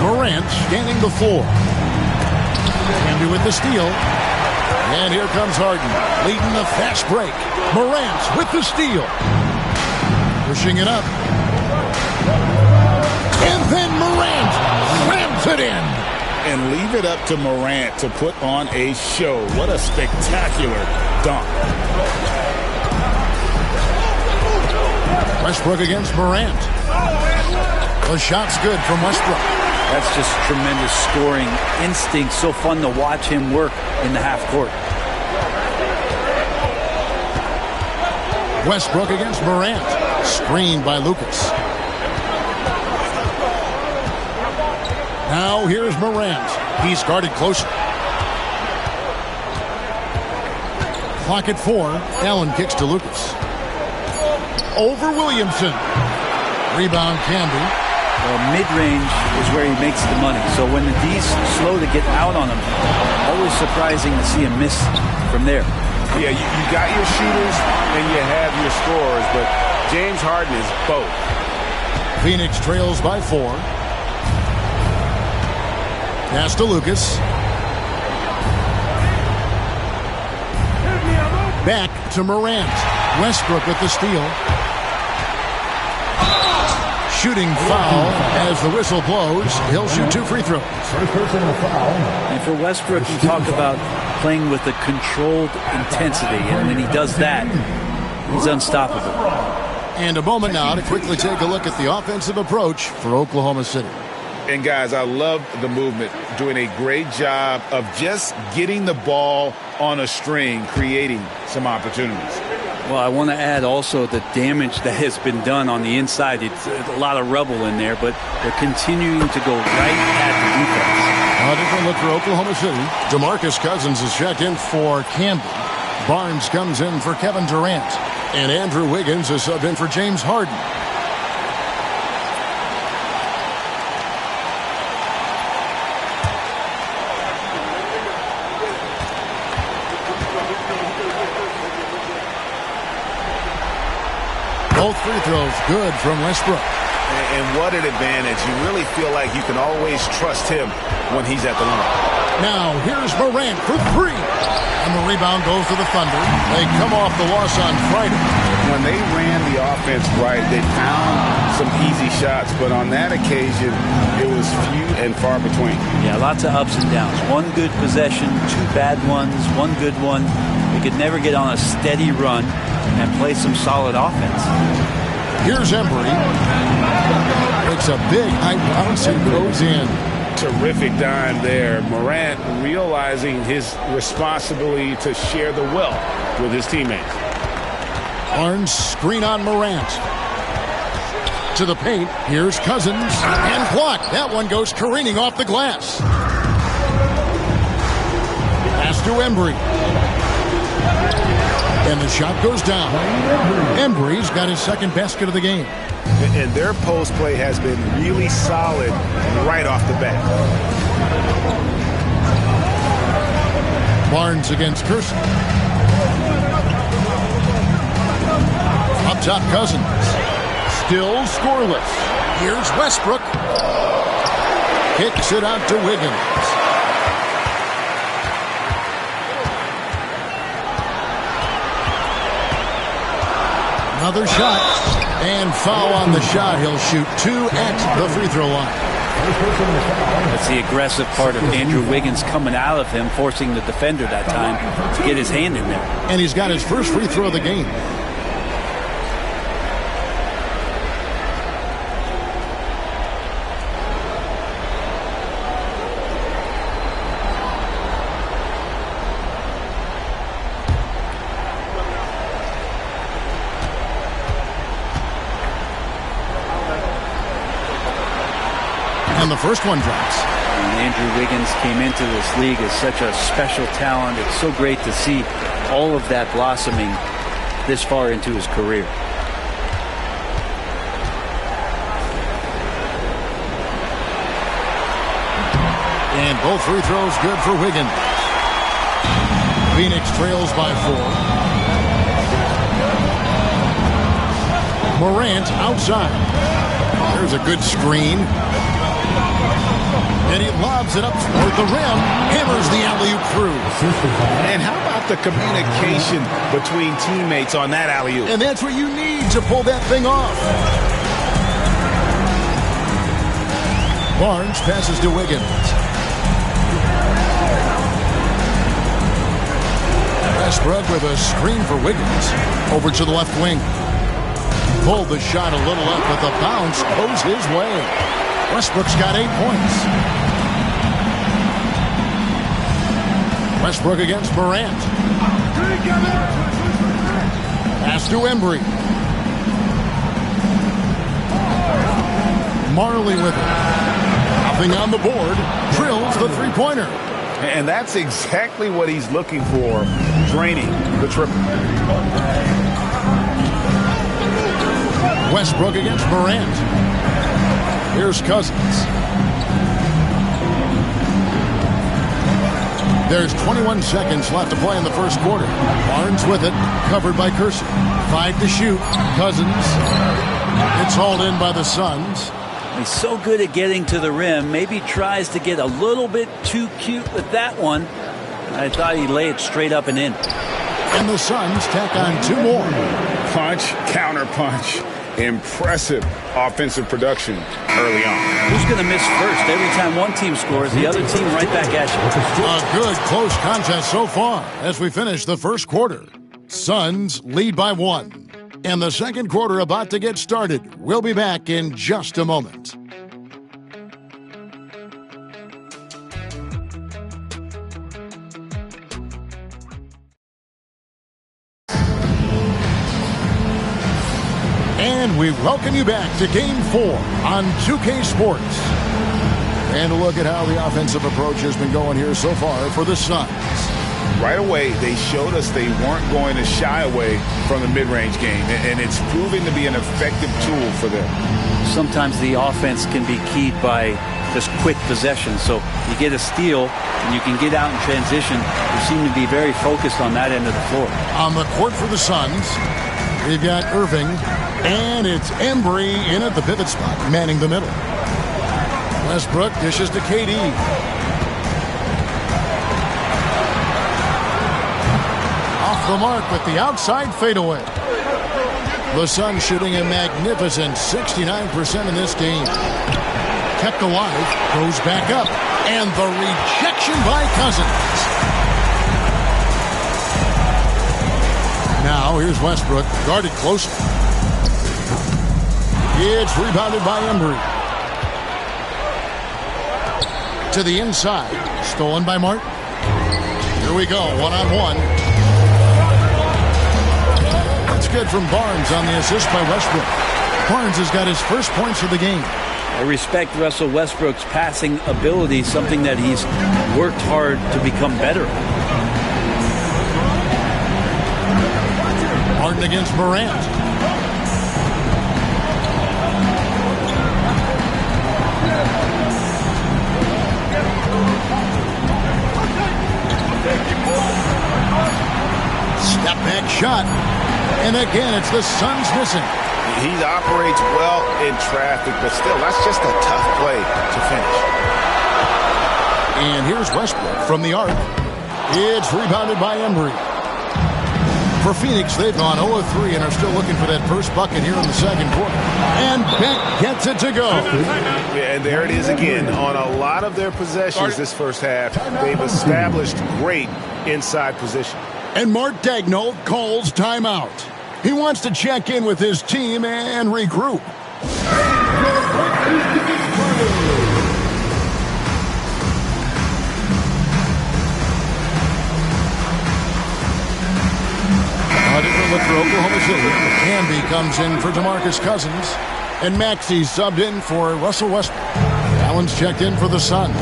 Morant scanning the floor. Camby with the steal. And here comes Harden, leading the fast break. Morant with the steal. Pushing it up. And then Morant rams it in. And leave it up to Morant to put on a show. What a spectacular dunk. Westbrook against Morant. The shot's good from Westbrook. That's just tremendous scoring instinct. So fun to watch him work in the half court. Westbrook against Morant. Screened by Lucas. Now here's Morant. He's guarded closer. Clock at 4. Allen kicks to Lucas. Over Williamson. Rebound Camby. Well, mid-range is where he makes the money. So when the D's slow to get out on him, always surprising to see him miss from there. Yeah, you got your shooters and you have your scorers, but James Harden is both. Phoenix trails by 4. Pass to Lucas. Back to Morant. Westbrook with the steal. Shooting foul as the whistle blows. He'll shoot 2 free throws. And for Westbrook, you talk about playing with a controlled intensity. And when he does that, he's unstoppable. And a moment now to quickly take a look at the offensive approach for Oklahoma City. And guys, I love the movement, doing a great job of just getting the ball on a string, creating some opportunities. Well, I want to add also the damage that has been done on the inside. It's a lot of rubble in there, but they're continuing to go right at the defense. A different look for Oklahoma City. DeMarcus Cousins is checked in for Camby. Barnes comes in for Kevin Durant. And Andrew Wiggins is subbed in for James Harden. Both free throws good from Westbrook. And what an advantage. You really feel like you can always trust him when he's at the line. Now, here's Morant for 3. And the rebound goes to the Thunder. They come off the loss on Friday. When they ran the offense right, they found some easy shots. But on that occasion, it was few and far between. Yeah, lots of ups and downs. One good possession, 2 bad ones, 1 good one. They could never get on a steady run and play some solid offense. Here's Embry. Makes a big high bounce and goes in. Terrific dime there. Morant realizing his responsibility to share the wealth with his teammates. Barnes screen on Morant. To the paint. Here's Cousins. And blocked. That one goes careening off the glass. Pass to Embry. And the shot goes down. Embry's got his second basket of the game. And their post play has been really solid right off the bat. Barnes against Kirsten. Up top, Cousins. Still scoreless. Here's Westbrook. Kicks it out to Wiggins. Another shot. And foul on the shot. He'll shoot 2 at the free throw line. That's the aggressive part of Andrew Wiggins coming out of him, forcing the defender that time to get his hand in there. And he's got his first free throw of the game. And the first one drops. And Andrew Wiggins came into this league as such a special talent. It's so great to see all of that blossoming this far into his career. And both free throws good for Wiggins. Phoenix trails by 4. Morant outside. There's a good screen. And he lobs it up toward the rim. Hammers the alley-oop through. And how about the communication between teammates on that alley-oop? And that's what you need to pull that thing off. Barnes passes to Wiggins. Westbrook with a screen for Wiggins. Over to the left wing. Pulled the shot a little up, but the bounce goes his way. Westbrook's got 8 points. Westbrook against Morant. Pass to Embry. Marley with it. Nothing on the board. Drills the three-pointer. And that's exactly what he's looking for, draining the triple. Westbrook against Morant. Here's Cousins. There's 21 seconds left to play in the first quarter. Barnes with it, covered by Kersey. 5 to shoot. Cousins. It's hauled in by the Suns. He's so good at getting to the rim. Maybe tries to get a little bit too cute with that one. I thought he'd lay it straight up and in. And the Suns tack on 2 more. Punch, counter punch. Impressive offensive production early on. Who's going to miss first? Every time one team scores, the other team right back at you. A good close contest so far as we finish the first quarter. Suns lead by 1. And the second quarter about to get started. We'll be back in just a moment. And we welcome you back to Game 4 on 2K Sports. And a look at how the offensive approach has been going here so far for the Suns. Right away, they showed us they weren't going to shy away from the mid-range game, and it's proven to be an effective tool for them. Sometimes the offense can be keyed by just quick possession. So you get a steal, and you can get out in transition. They seem to be very focused on that end of the floor. On the court for the Suns, they've got Irving, and it's Embry in at the pivot spot, manning the middle. Westbrook dishes to KD. Off the mark with the outside fadeaway. The Suns shooting a magnificent 69% in this game. Kept alive, goes back up, and the rejection by Cousins. Now here's Westbrook, guarded closely. It's rebounded by Embry. To the inside, stolen by Martin. Here we go, one-on-one. It's good from Barnes on the assist by Westbrook. Barnes has got his first points of the game. I respect Russell Westbrook's passing ability, something that he's worked hard to become better at. Harden against Morant. Step back shot. And again, it's the Suns missing. He operates well in traffic, but still, that's just a tough play to finish. And here's Westbrook from the arc. It's rebounded by Embry. For Phoenix, they've gone 0-3 and are still looking for that first bucket here in the second quarter. And Beck gets it to go. Yeah, and there it is again. On a lot of their possessions this first half, they've established great inside position. And Mark Daigneault calls timeout. He wants to check in with his team and regroup. A different look for Oklahoma City. Canby comes in for DeMarcus Cousins. And Maxey subbed in for Russell Westbrook. Allen's checked in for the Suns.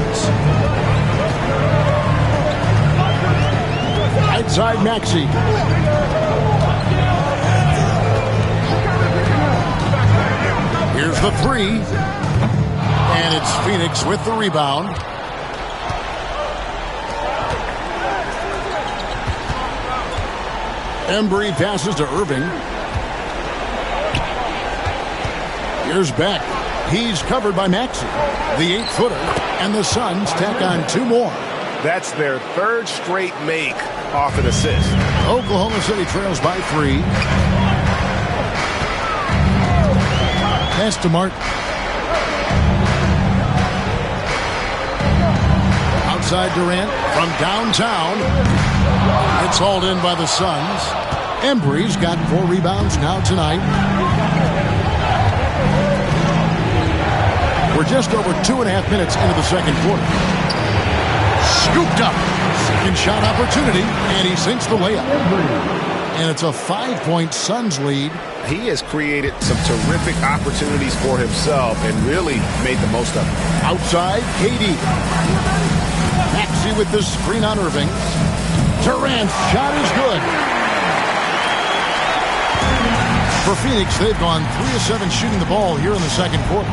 Right side Maxey. Here's the three. And it's Phoenix with the rebound. Embry passes to Irving. Here's Beck. He's covered by Maxey. The 8-footer. And the Suns tack on 2 more. That's their 3rd straight make off an assist. Oklahoma City trails by 3. Pass to Martin. Outside Durant from downtown. It's hauled in by the Suns. Embry's got 4 rebounds now tonight. We're just over 2.5 minutes into the second quarter. Scooped up. Second shot opportunity, and he sinks the layup. And it's a 5-point Suns lead. He has created some terrific opportunities for himself and really made the most of it. Outside, KD. Maxey with the screen on Irving. Durant's shot is good. For Phoenix, they've gone 3 of 7 shooting the ball here in the second quarter.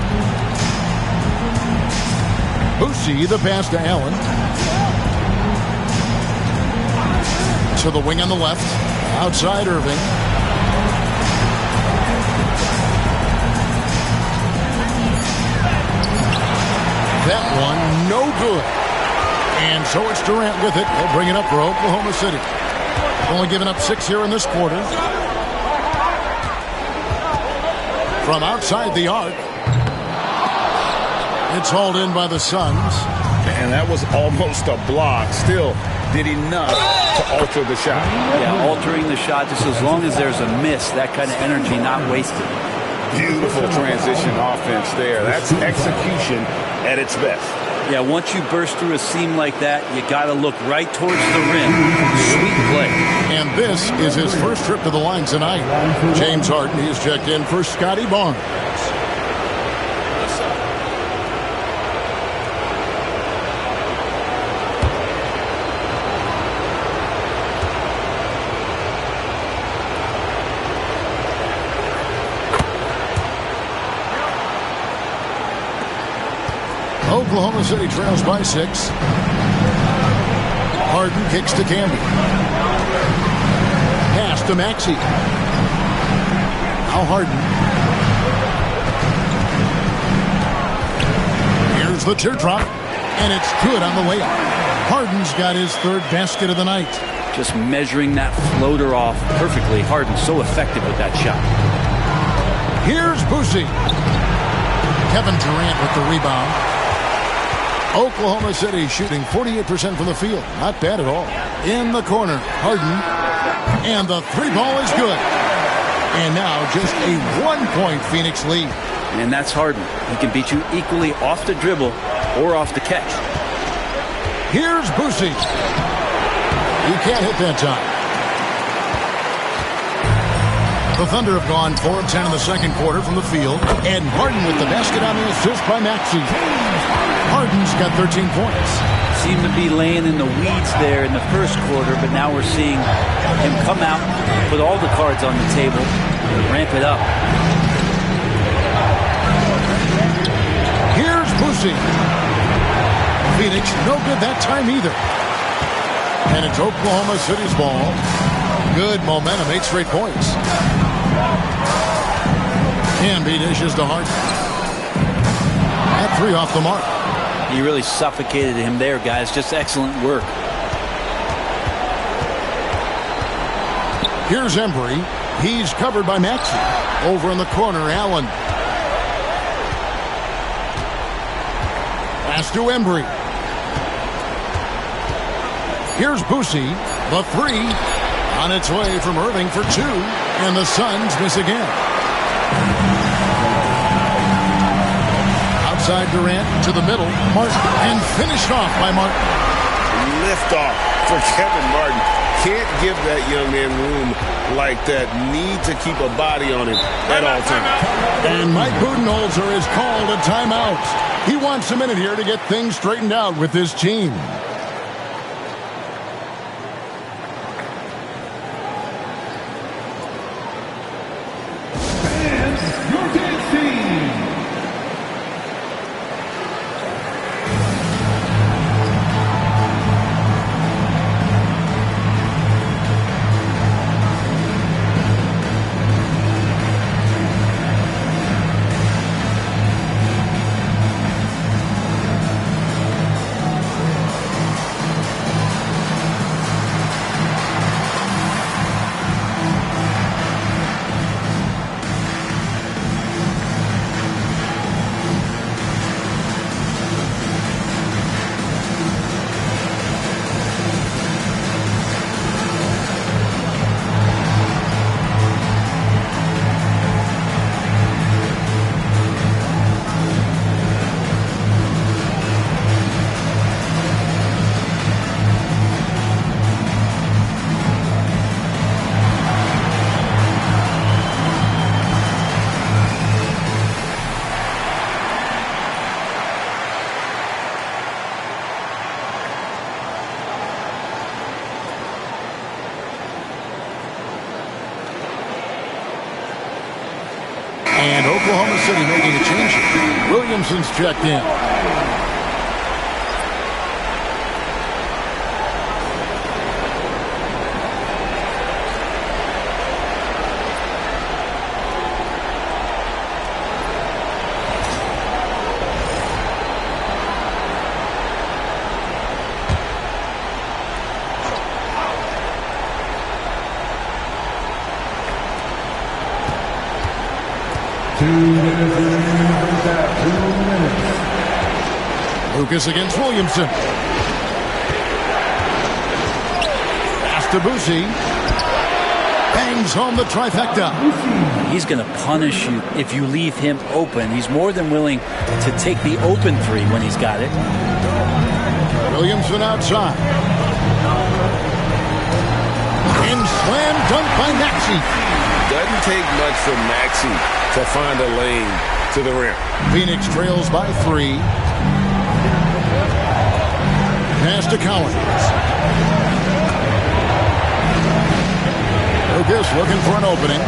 Boosie, the pass to Allen. To the wing on the left. Outside Irving. That one, no good. And so it's Durant with it. They'll bring it up for Oklahoma City. Only giving up 6 here in this quarter. From outside the arc. It's hauled in by the Suns. And that was almost a block. Still did enough to alter the shot. Yeah, altering the shot just as long as there's a miss. That kind of energy not wasted. Beautiful transition offense there. That's execution at its best. Yeah, once you burst through a seam like that, you got to look right towards the rim. Sweet play. And this is his first trip to the line tonight. James Harden, he is checked in for Scotty Barnes. Oklahoma City trails by 6. Harden kicks to Canby. Pass to Maxey. Now Harden. Here's the teardrop. And it's good on the layup. Harden's got his 3rd basket of the night. Just measuring that floater off perfectly. Harden so effective with that shot. Here's Boosie. Kevin Durant with the rebound. Oklahoma City shooting 48% from the field. Not bad at all. In the corner, Harden. And the 3 ball is good. And now just a 1-point Phoenix lead. And that's Harden. He can beat you equally off the dribble or off the catch. Here's Boosie. He can't hit that time. The Thunder have gone 4 of 10 in the second quarter from the field. And Harden with the basket on the assist by Maxey. Harden's got 13 points. Seemed to be laying in the weeds there in the first quarter, but now we're seeing him come out, put all the cards on the table, and ramp it up. Here's Boosie. Phoenix, no good that time either. And it's Oklahoma City's ball. Good momentum, 8 straight points. Canby dishes to Harden. At 3 off the mark. He really suffocated him there, guys. Just excellent work. Here's Embry. He's covered by Maxey. Over in the corner, Allen. Pass to Embry. Here's Boosie. The three. On its way from Irving for two. And the Suns miss again. Outside Durant to the middle. Martin. And finished off by Martin. Lift off for Kevin Martin. Can't give that young man room like that. Need to keep a body on him at all times. And Mike Budenholzer has called a timeout. He wants a minute here to get things straightened out with his team. And Oklahoma City making a change. Williamson's checked in. Lucas against Williamson. Pass to Boosie. Bangs home the trifecta. He's going to punish you if you leave him open. He's more than willing to take the open three when he's got it. Williamson outside. And slam dunk by Maxey. Doesn't take much for Maxey to find a lane to the rim. Phoenix trails by 3. Pass to Collins. Lucas looking for an opening.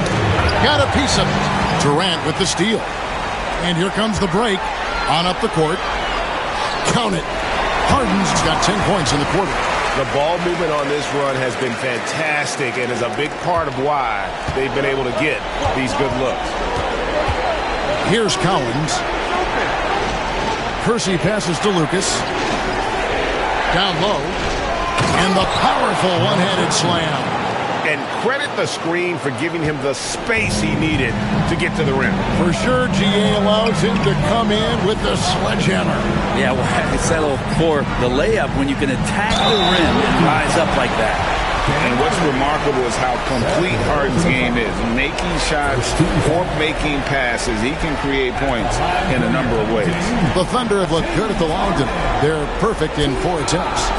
Got a piece of it. Durant with the steal. And here comes the break. On up the court. Count it. Harden's got 10 points in the quarter. The ball movement on this run has been fantastic and is a big part of why they've been able to get these good looks. Here's Collins. Percy passes to Lucas. Down low. And the powerful one-handed slam. And credit the screen for giving him the space he needed to get to the rim. For sure, GA allows him to come in with the sledgehammer. Yeah, well, I settled for the layup when you can attack the rim and rise up like that. And what's remarkable is how complete Harden's game is. Making shots or making passes, he can create points in a number of ways. The Thunder have looked good at the line tonight. They're perfect in 4 attempts.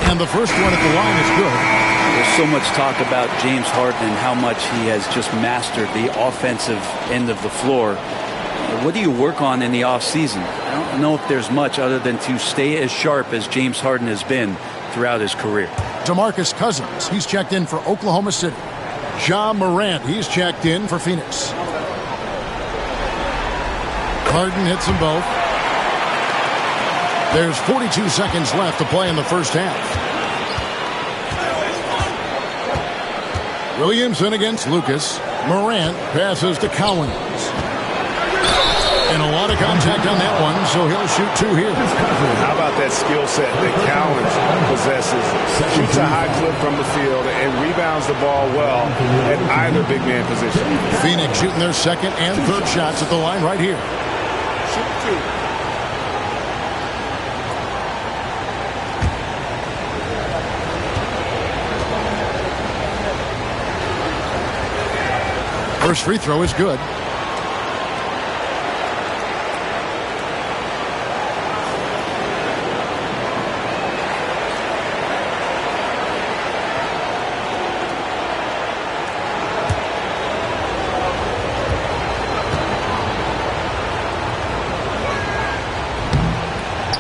And the first one at the line is good. There's so much talk about James Harden and how much he has just mastered the offensive end of the floor. What do you work on in the offseason? I don't know if there's much other than to stay as sharp as James Harden has been throughout his career. DeMarcus Cousins, he's checked in for Oklahoma City. Ja Morant, he's checked in for Phoenix. Harden hits them both. There's 42 seconds left to play in the first half. Williamson against Lucas. Morant passes to Cowens. And a lot of contact on that one, so he'll shoot two here. How about that skill set that Cowens possesses? Shoots a high clip from the field and rebounds the ball well at either big man position. Phoenix shooting their second and third shots at the line right here. Shoot two. First free throw is good.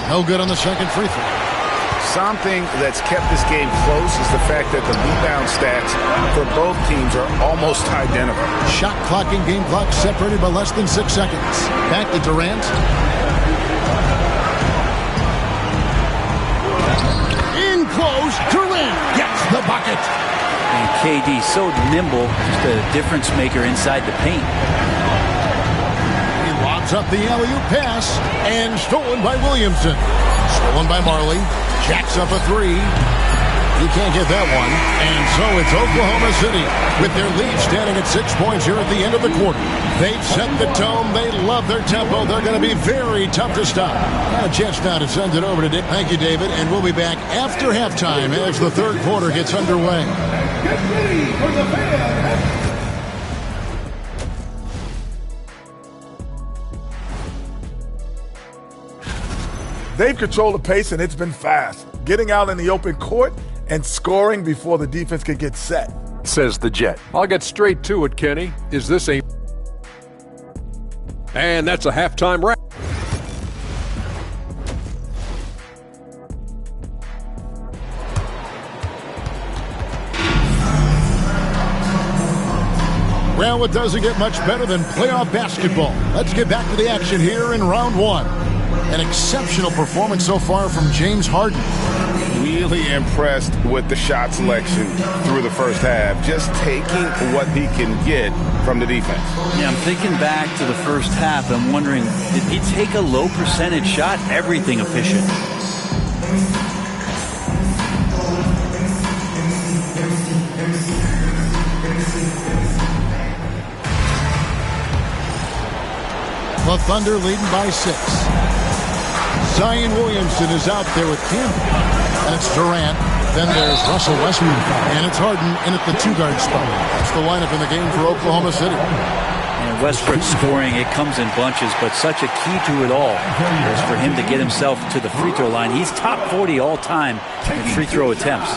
No good on the second free throw. Something that's kept this game close is the fact that the rebound stats for both teams are almost identical. Shot clock and game clock separated by less than 6 seconds. Back to Durant. In close, Durant gets the bucket. And KD so nimble, just a difference maker inside the paint. He lobs up the alley-oop pass and stolen by Williamson. Stolen by Marley. Jacks up a three. He can't get that one. And so it's Oklahoma City with their lead standing at 6 points here at the end of the quarter. They've set the tone. They love their tempo. They're going to be very tough to stop. A chance now to send it over to Dick. Thank you, David. And we'll be back after halftime as the third quarter gets underway. Get ready for the fan. They've controlled the pace, and it's been fast. Getting out in the open court and scoring before the defense can get set. Says the Jet. I'll get straight to it, Kenny. Is this a... And that's a halftime wrap. Well, it doesn't get much better than playoff basketball. Let's get back to the action here in round one. An exceptional performance so far from James Harden. Really impressed with the shot selection through the first half. Just taking what he can get from the defense. Yeah, I'm thinking back to the first half. I'm wondering, did he take a low percentage shot? Everything efficient. The Thunder leading by 6. Zion Williamson is out there with Campbell. And it's Durant. Then there's Russell Westbrook. And it's Harden in at the two-guard spot. That's the lineup in the game for Oklahoma City. And Westbrook scoring, it comes in bunches, but such a key to it all is for him to get himself to the free throw line. He's top 40 all time in free throw attempts.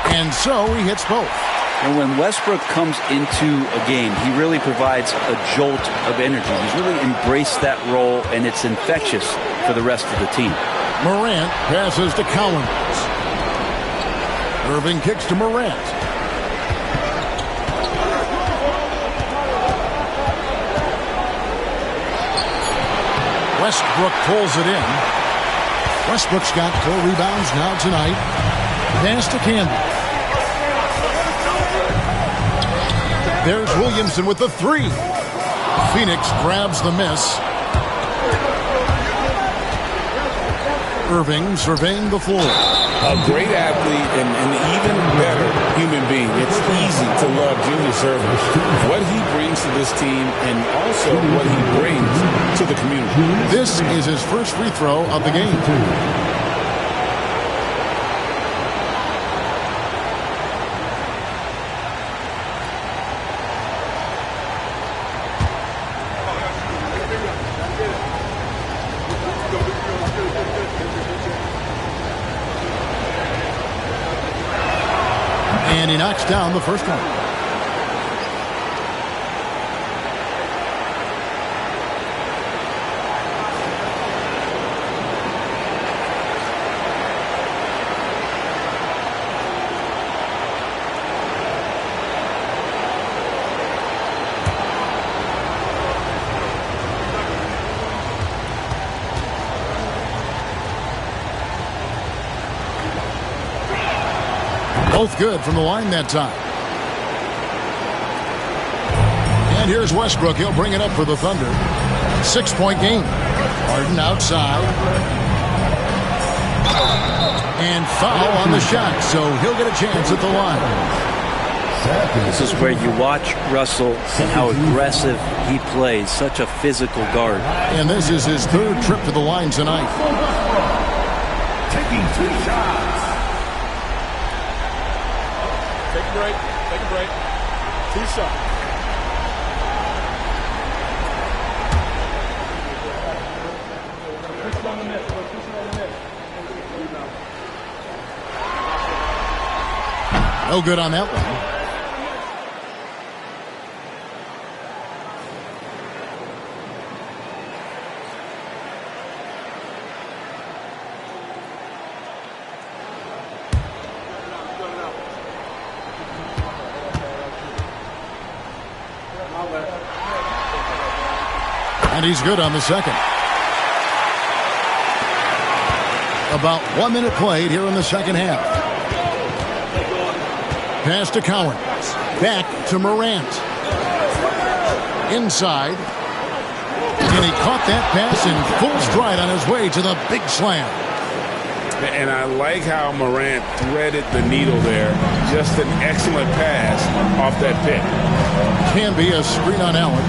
And so he hits both. And when Westbrook comes into a game, he really provides a jolt of energy. He's really embraced that role, and it's infectious for the rest of the team. Morant passes to Cowens. Irving kicks to Morant. Westbrook pulls it in. Westbrook's got 4 rebounds now tonight. Pass to Campbell. There's Williamson with the 3. Phoenix grabs the miss. Irving surveying the floor. A great athlete and an even better human being. It's easy to love Julius Irving. What he brings to this team and also what he brings to the community. This is his first free throw of the game. And he knocks down the first one. Both good from the line that time. And here's Westbrook. He'll bring it up for the Thunder. 6-point game. Harden outside. And foul on the shot, so he'll get a chance at the line. This is where you watch Russell and how aggressive he plays. Such a physical guard. And this is his third trip to the line tonight. Taking 2 shots. Take a break. Take a break. 2 shots. No good on that one. And he's good on the second. About 1 minute played here in the second half. Pass to Cowens. Back to Morant. Inside. And he caught that pass in full stride on his way to the big slam. And I like how Morant threaded the needle there. Just an excellent pass off that pick. Can be a screen on Allen.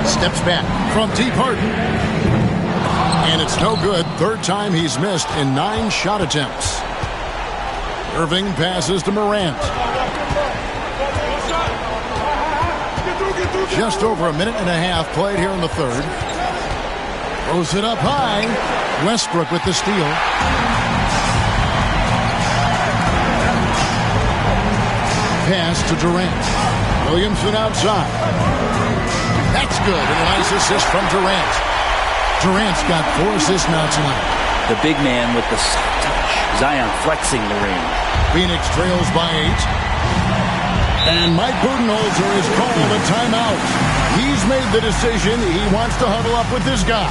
Steps back from deep Harden. And it's no good. Third time he's missed in 9 shot attempts. Irving passes to Morant. Just over 1.5 minutes played here in the third. Throws it up high. Westbrook with the steal. Pass to Durant. Williamson outside. That's good. And a nice assist from Durant. Durant's got 4 assists now tonight. The big man with the soft touch. Zion flexing the ring. Phoenix trails by 8. And Mike Budenholzer has called a timeout. He's made the decision. He wants to huddle up with this guy.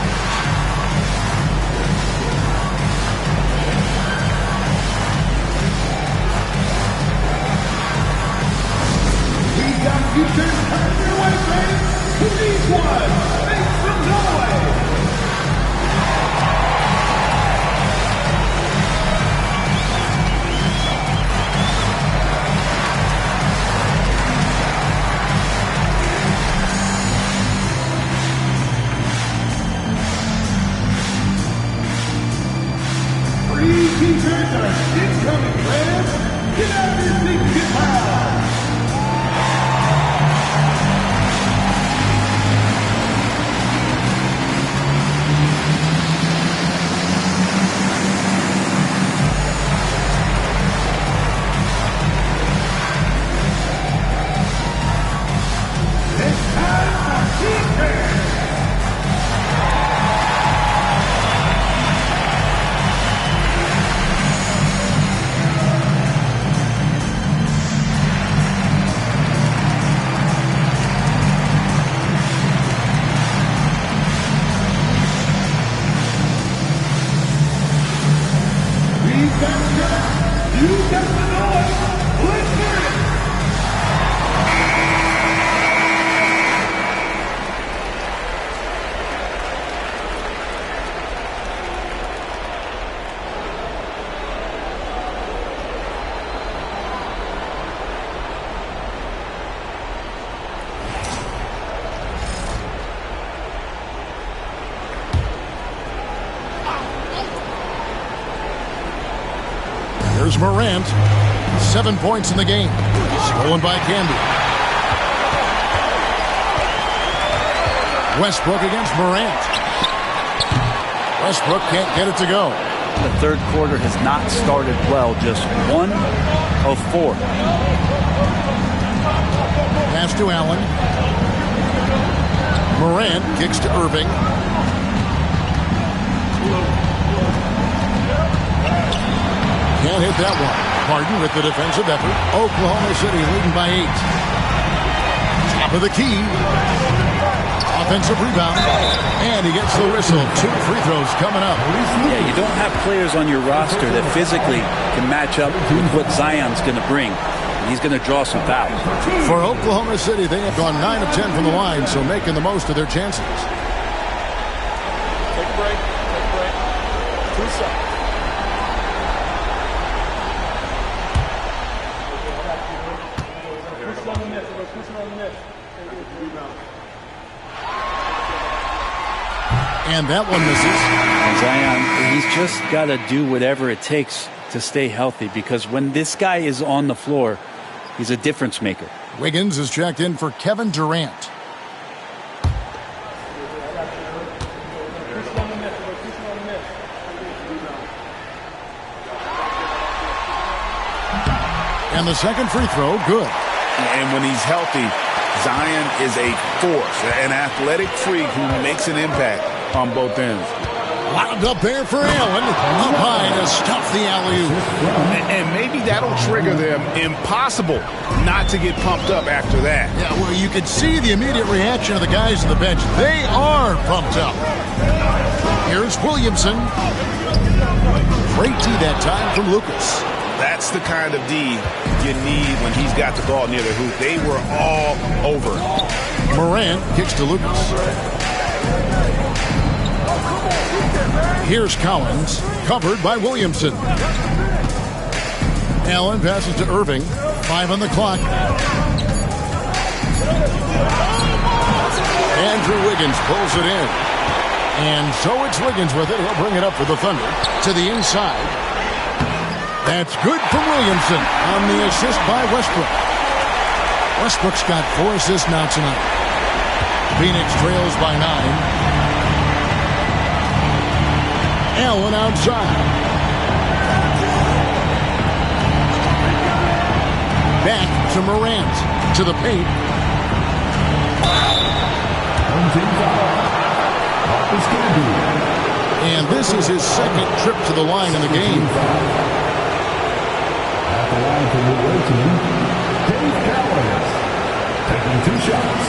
We've got futures coming your way, friends. Who needs one? Make some noise. Free t-shirts are incoming, friends. Get out of your seats, get loud. It's time for t-shirts. You got the noise. Let's hear it. Here's Morant. 7 points in the game. Stolen by Canby. Westbrook against Morant. Westbrook can't get it to go. The third quarter has not started well. Just 1 of 4. Pass to Allen. Morant kicks to Irving. Can't hit that one. Harden with the defensive effort. Oklahoma City leading by 8. Top of the key. Offensive rebound. And he gets the whistle. 2 free throws coming up. Yeah, you don't have players on your roster that physically can match up with what Zion's going to bring. He's going to draw some fouls. For Oklahoma City, they have gone 9 of 10 from the line, so making the most of their chances. Take a break. Take a break. 2 seconds. And that one misses. Zion, he's just got to do whatever it takes to stay healthy, because when this guy is on the floor, he's a difference maker. Wiggins is checked in for Kevin Durant. And the second free throw, good. And when he's healthy, Zion is a force, an athletic freak who makes an impact on both ends. Wound up there for Allen. Up high to stuff the alley-oop. And maybe that'll trigger them. Impossible not to get pumped up after that. Yeah, well, you could see the immediate reaction of the guys on the bench. They are pumped up. Here's Williamson. Great D that time from Lucas. That's the kind of D you need when he's got the ball near the hoop. They were all over. Morant kicks to Lucas. Here's Collins, covered by Williamson. Allen passes to Irving. 5 on the clock. Andrew Wiggins pulls it in. And so it's Wiggins with it. He'll bring it up for the Thunder to the inside. That's good from Williamson on the assist by Westbrook. Westbrook's got 4 assists now tonight. Phoenix trails by 9. Allen outside. Back to Morant. To the paint. And this is his second trip to the line in the game. At the line for the away team, Dave Cowens, taking 2 shots.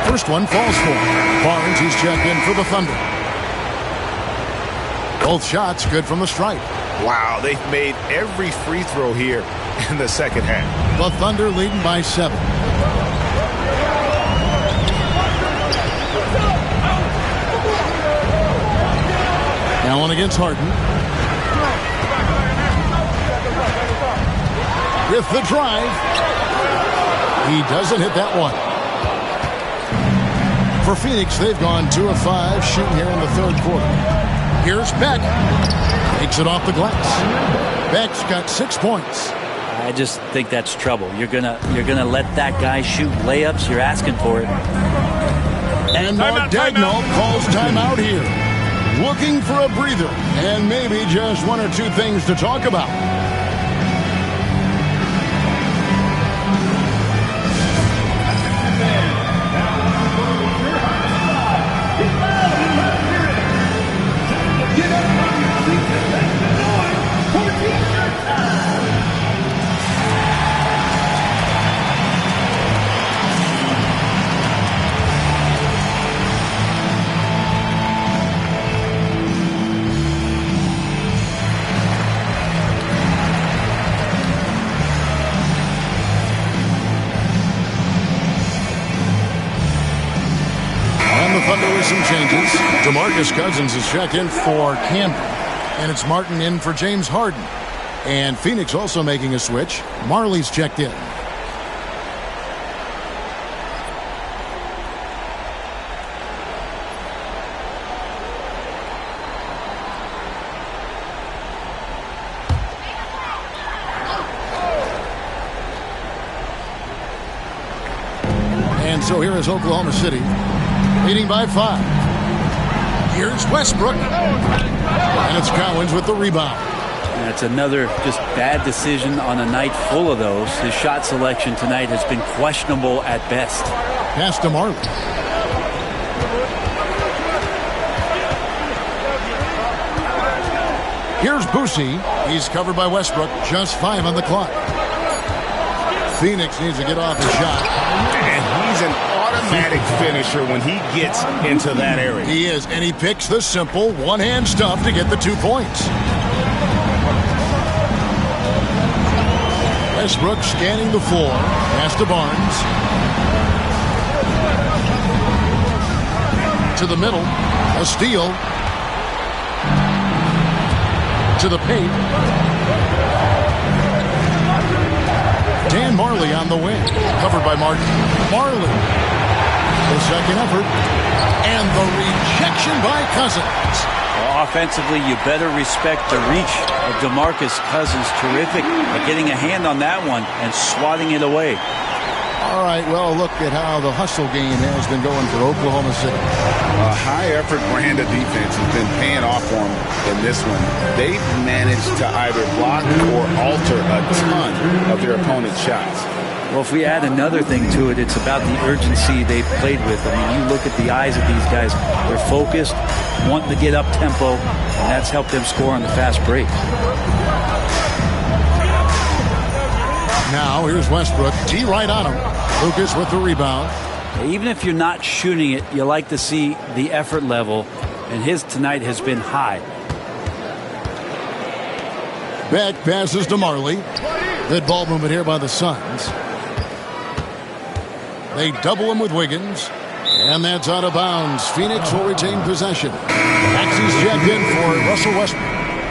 First one falls for him. Barnes, he's checked in for the Thunder. Both shots good from the stripe. Wow, they've made every free throw here in the second half. The Thunder leading by 7. Allen against Harden. With the drive. He doesn't hit that one. For Phoenix, they've gone 2 of 5 shooting here in the third quarter. Here's Beck. Takes it off the glass. Beck's got 6 points. I just think that's trouble. You're gonna let that guy shoot layups. You're asking for it. And Mark Dagnall calls timeout here. Looking for a breather and maybe just 1 or 2 things to talk about. Some changes. DeMarcus Cousins is checked in for Camden, and it's Martin in for James Harden. And Phoenix also making a switch. Marley's checked in. And so here is Oklahoma City, leading by 5. Here's Westbrook. And it's Cowens with the rebound. That's another just bad decision on a night full of those. His shot selection tonight has been questionable at best. Pass to Marley. Here's Boosie. He's covered by Westbrook. Just 5 on the clock. Phoenix needs to get off the shot. And he's an automatic finisher when he gets into that area. He is, and he picks the simple one-hand stuff to get the 2 points. Westbrook scanning the floor. Pass to Barnes. To the middle. A steal. To the paint. Dan Marley on the wing. Covered by Martin. Marley. The second effort. And the rejection by Cousins. Well, offensively, you better respect the reach of DeMarcus Cousins. Terrific at getting a hand on that one and swatting it away. All right, well, look at how the hustle game has been going for Oklahoma City. A high-effort brand of defense has been paying off for them in this one. They've managed to either block or alter a ton of their opponent's shots. Well, if we add another thing to it, it's about the urgency they've played with. I mean, you look at the eyes of these guys. They're focused, wanting to get up tempo, and that's helped them score on the fast break. Now, here's Westbrook. G right on him. Lucas with the rebound. Even if you're not shooting it, you like to see the effort level, and his tonight has been high. Beck passes to Marley. Good ball movement here by the Suns. They double him with Wiggins. And that's out of bounds. Phoenix will retain possession. Maxey's checked in for Russell Westbrook.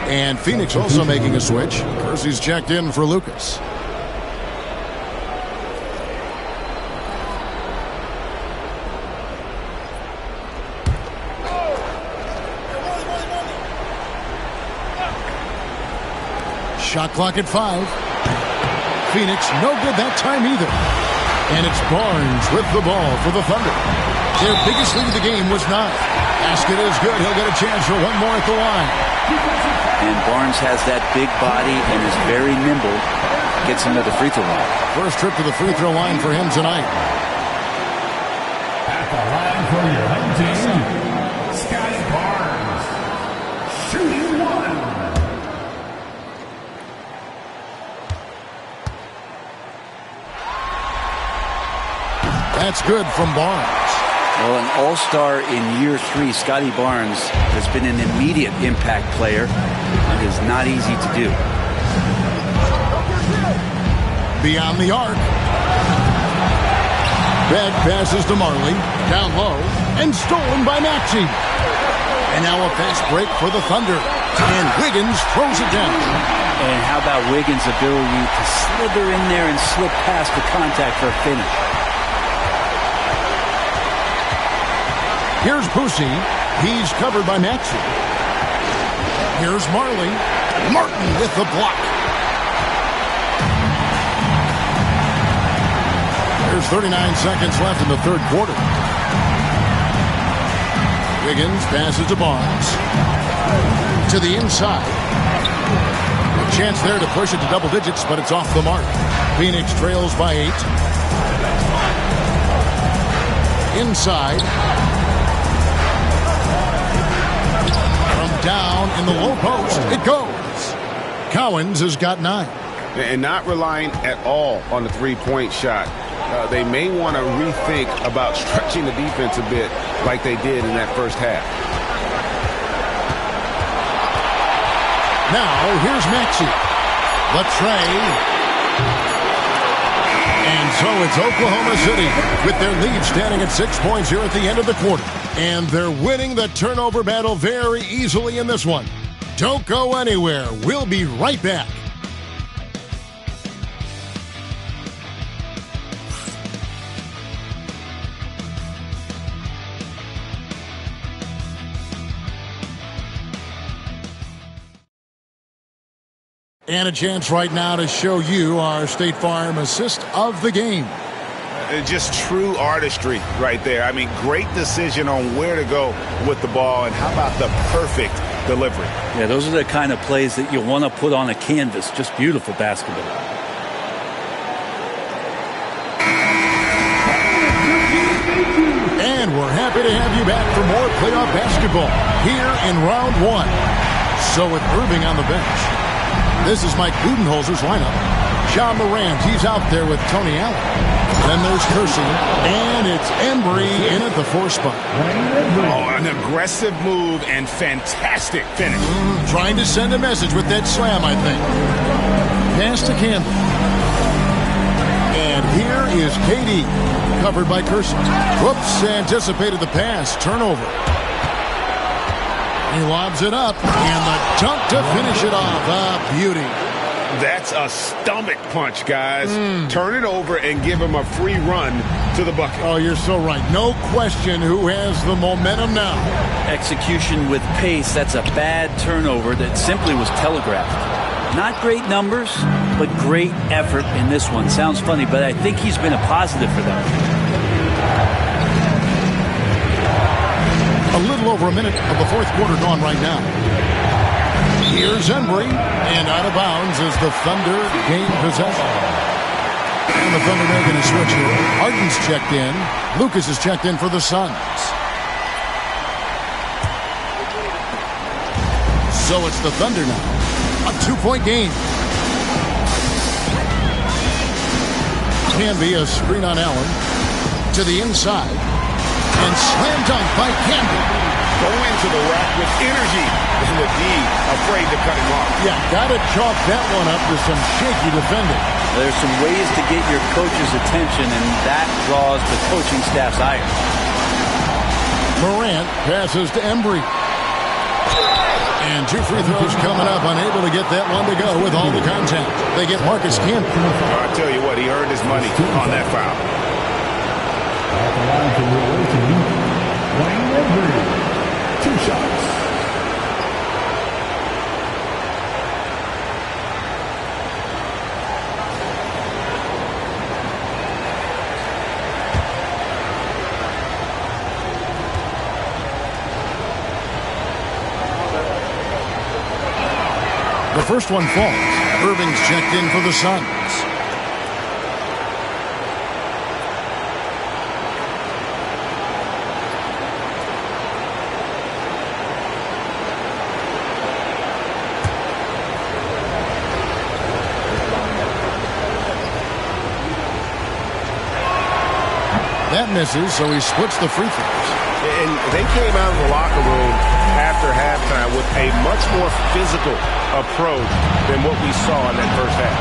And Phoenix also making a switch. Percy's checked in for Lucas. Shot clock at 5. Phoenix no good that time either. And it's Barnes with the ball for the Thunder. Their biggest lead of the game was 9. Basket is good. He'll get a chance for one more at the line. And Barnes has that big body and is very nimble. Gets him to the free throw line. First trip to the free throw line for him tonight. At the line for your home team, Scotty Barnes. Shooting 1. That's good from Barnes. Well, an all-star in year 3, Scotty Barnes has been an immediate impact player. It is not easy to do. Beyond the arc. Beck passes to Marley. Down low. And stolen by Maxey. And now a fast break for the Thunder. And Wiggins throws it down. And how about Wiggins' ability to slither in there and slip past the contact for a finish? Here's Boosie. He's covered by Maxey. Here's Marley. Martin with the block. There's 39 seconds left in the third quarter. Wiggins passes to Barnes. To the inside. A chance there to push it to double digits, but it's off the mark. Phoenix trails by 8. Inside. Down in the low post. It goes. Cowens has got 9. And not relying at all on the three-point shot. They may want to rethink about stretching the defense a bit like they did in that first half. Now, here's Maxey. The tray. And so it's Oklahoma City with their lead standing at 6 points here at the end of the quarter. And they're winning the turnover battle very easily in this one. Don't go anywhere. We'll be right back. And a chance right now to show you our State Farm assist of the game. Just true artistry right there. I mean, great decision on where to go with the ball, and how about the perfect delivery? Yeah, those are the kind of plays that you want to put on a canvas. Just beautiful basketball. And we're happy to have you back for more playoff basketball here in round 1. So with Irving on the bench, this is Mike Budenholzer's lineup. Ja Morant, he's out there with Tony Allen. Then there's Kersey, and it's Embry in at the 4 spot. Oh, an aggressive move and fantastic finish. Trying to send a message with that slam, I think. Pass to Campbell. And here is KD, covered by Kersey. Whoops, anticipated the pass. Turnover. He lobs it up, and the dunk to finish it off. A beauty. That's a stomach punch, guys. Turn it over and give him a free run to the bucket. Oh, you're so right. No question who has the momentum now. Execution with pace. That's a bad turnover that simply was telegraphed. Not great numbers, but great effort in this one. Sounds funny, but I think he's been a positive for them. A little over a minute of the 4th quarter gone right now. Here's Embry, and out of bounds as the Thunder gain possession. And the Thunder making a switch here. Harden's checked in. Lucas is checked in for the Suns. So it's the Thunder now. A 2-point game. Can be a screen on Allen. To the inside. And slam dunk by Campbell. Go into the rack with energy. And the D afraid to cut him off. Yeah, got to chalk that one up to some shaky defending. There's some ways to get your coach's attention, and that draws the coaching staff's ire. Morant passes to Embry. And 2 free throws coming up, unable to get that one to go with all the contact. They get Marcus Campbell. I'll tell you what, he earned his money on that foul. At the line for your away team, Wayne Embry. 2 shots. The first one falls. Irving's checked in for the Suns. That misses, so he splits the free throws. And they came out of the locker room after halftime with a much more physical approach than what we saw in that first half.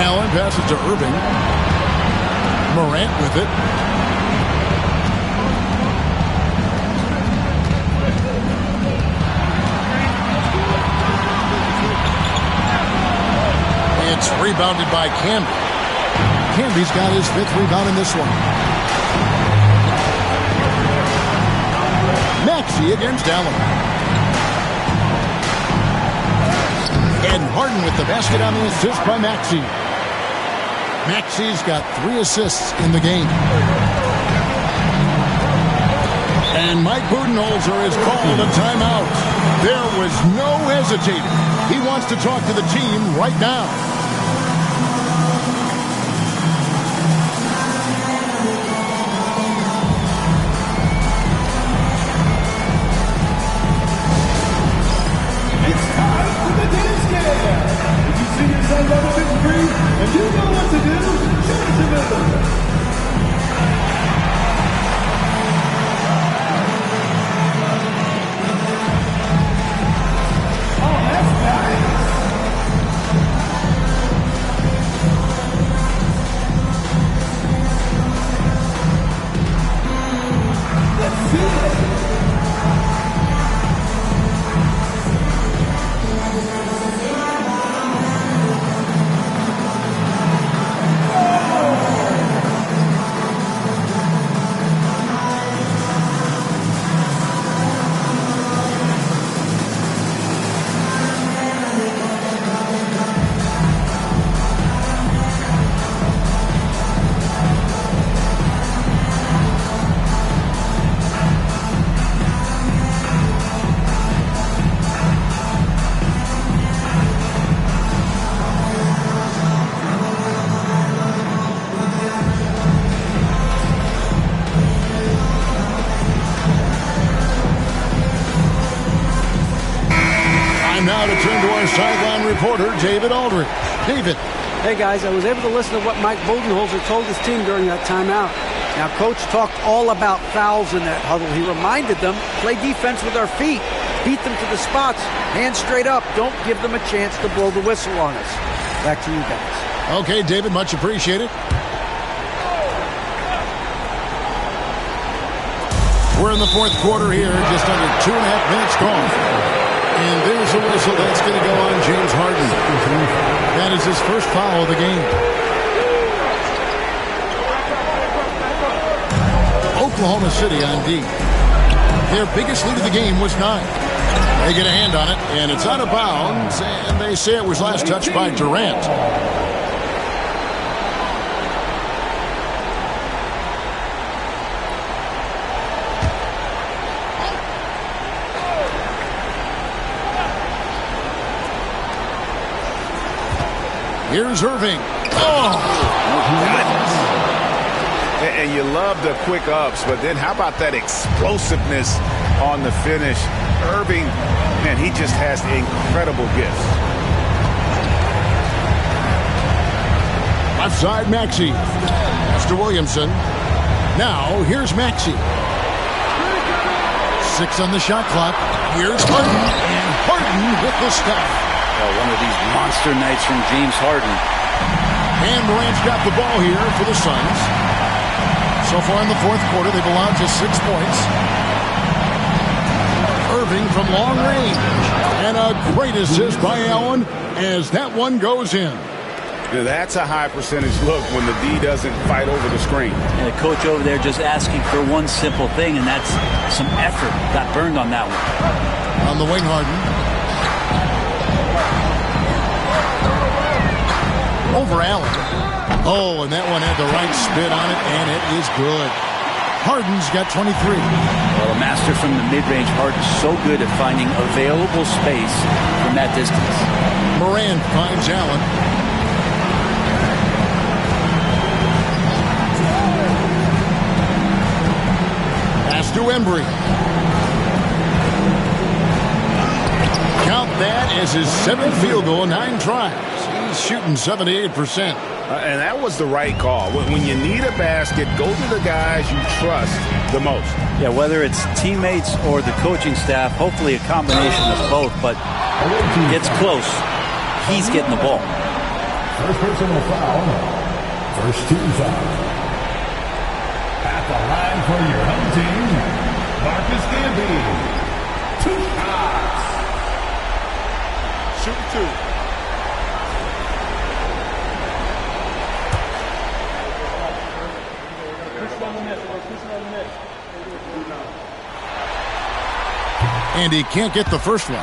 Allen passes to Irving. Morant with it. It's rebounded by Campbell. Campbell's got his 5th rebound in this one. Maxey against Allen. And Harden with the basket on the assist by Maxey. Maxey's got 3 assists in the game. And Mike Budenholzer has called a timeout. There was no hesitating. He wants to talk to the team right now. And you know what to do. Shoot it to them. Oh, that's nice. sideline reporter David Aldridge. David. Hey, guys, I was able to listen to what Mike Budenholzer told his team during that timeout. Now, Coach talked all about fouls in that huddle. He reminded them, play defense with our feet. Beat them to the spots. Hands straight up. Don't give them a chance to blow the whistle on us. Back to you guys. Okay, David, much appreciated. We're in the fourth quarter here, just under 2.5 minutes gone. And there's a whistle that's going to go on James Harden. That is his first foul of the game. Oklahoma City on D. Their biggest lead of the game was 9. They get a hand on it, and it's out of bounds, and they say it was last touched by Durant. Here's Irving. Oh! And you love the quick ups, but then how about that explosiveness on the finish? Irving, man, he just has incredible gifts. Left side, Maxey. Mr. Williamson. Now, here's Maxey. 6 on the shot clock. Here's Harden, and Harden with the step. One of these monster nights from James Harden. And Morant's got the ball here for the Suns. So far in the fourth quarter, they've allowed just 6 points. Irving from long range. And a great assist by Allen as that one goes in. Now that's a high percentage look when the D doesn't fight over the screen. And the coach over there just asking for one simple thing, and that's some effort. Got burned on that one. On the wing, Harden. Over Allen. Oh, and that one had the right spin on it, and it is good. Harden's got 23. Well, a master from the mid-range. Harden's so good at finding available space from that distance. Morant finds Allen. Pass to Embry. Count that as his 7th field goal, 9 tries. He's shooting 78%. And that was the right call. When you need a basket, go to the guys you trust the most. Yeah, whether it's teammates or the coaching staff, hopefully a combination of both, but it's close. He's getting the ball. First personal foul. First team foul. At the line for your home team, Marcus Camby. 2 shots. Shoot 2. And he can't get the first one.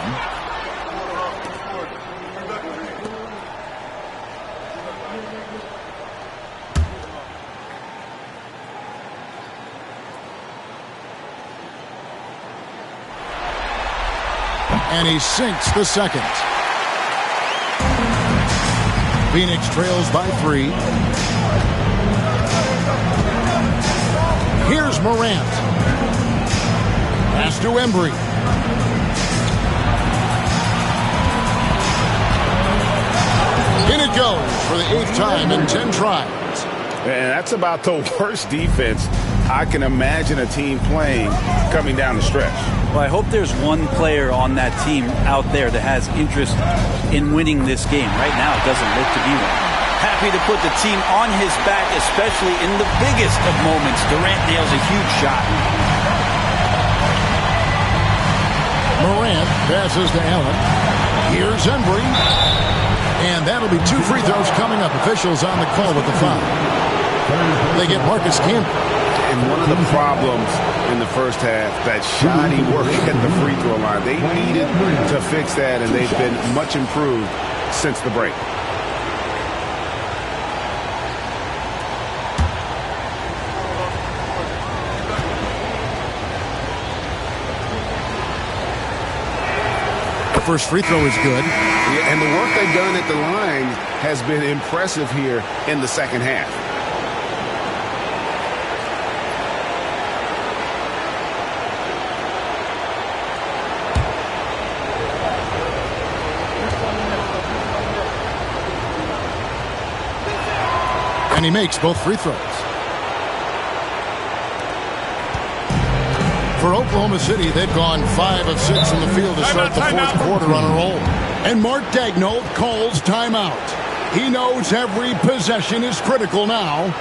And he sinks the second. Phoenix trails by 3. Here's Morant. Pass to Embry. In it goes for the 8th time in 10 tries. And that's about the worst defense I can imagine a team playing coming down the stretch. Well, I hope there's one player on that team out there that has interest in winning this game. Right now, it doesn't look to be one. Happy to put the team on his back, especially in the biggest of moments. Durant nails a huge shot. Morant passes to Allen. Here's Embry. And that'll be 2 free throws coming up. Officials on the call with the foul. They get Marcus Camby. And one of the problems in the first half, that shoddy work at the free throw line. They needed to fix that, and they've been much improved since the break. First free throw is good. Yeah, and the work they've done at the line has been impressive here in the second half. And he makes both free throws. For Oklahoma City, they've gone 5 of 6 in the field to start the fourth quarter on a roll. And Mark Daigneault calls timeout. He knows every possession is critical now.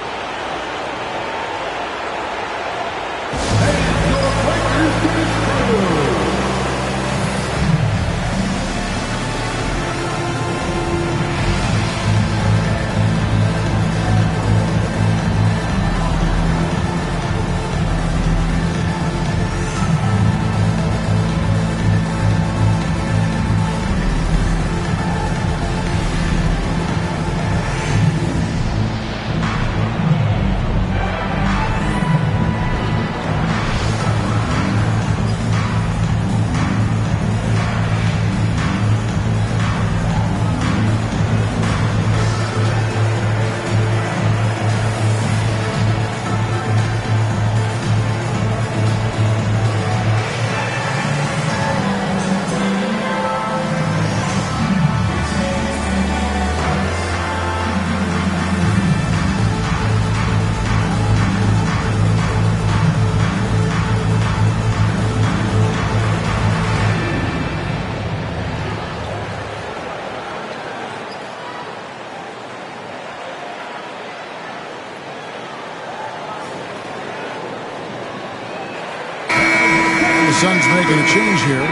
Suns making a change here.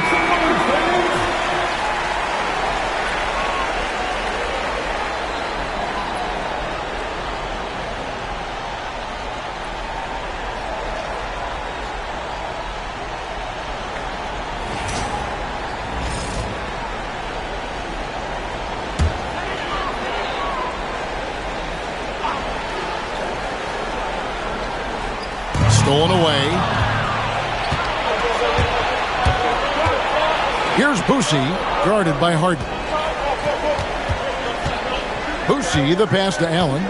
Stolen away. Here's Boucy, guarded by Harden. Boucy, the pass to Allen.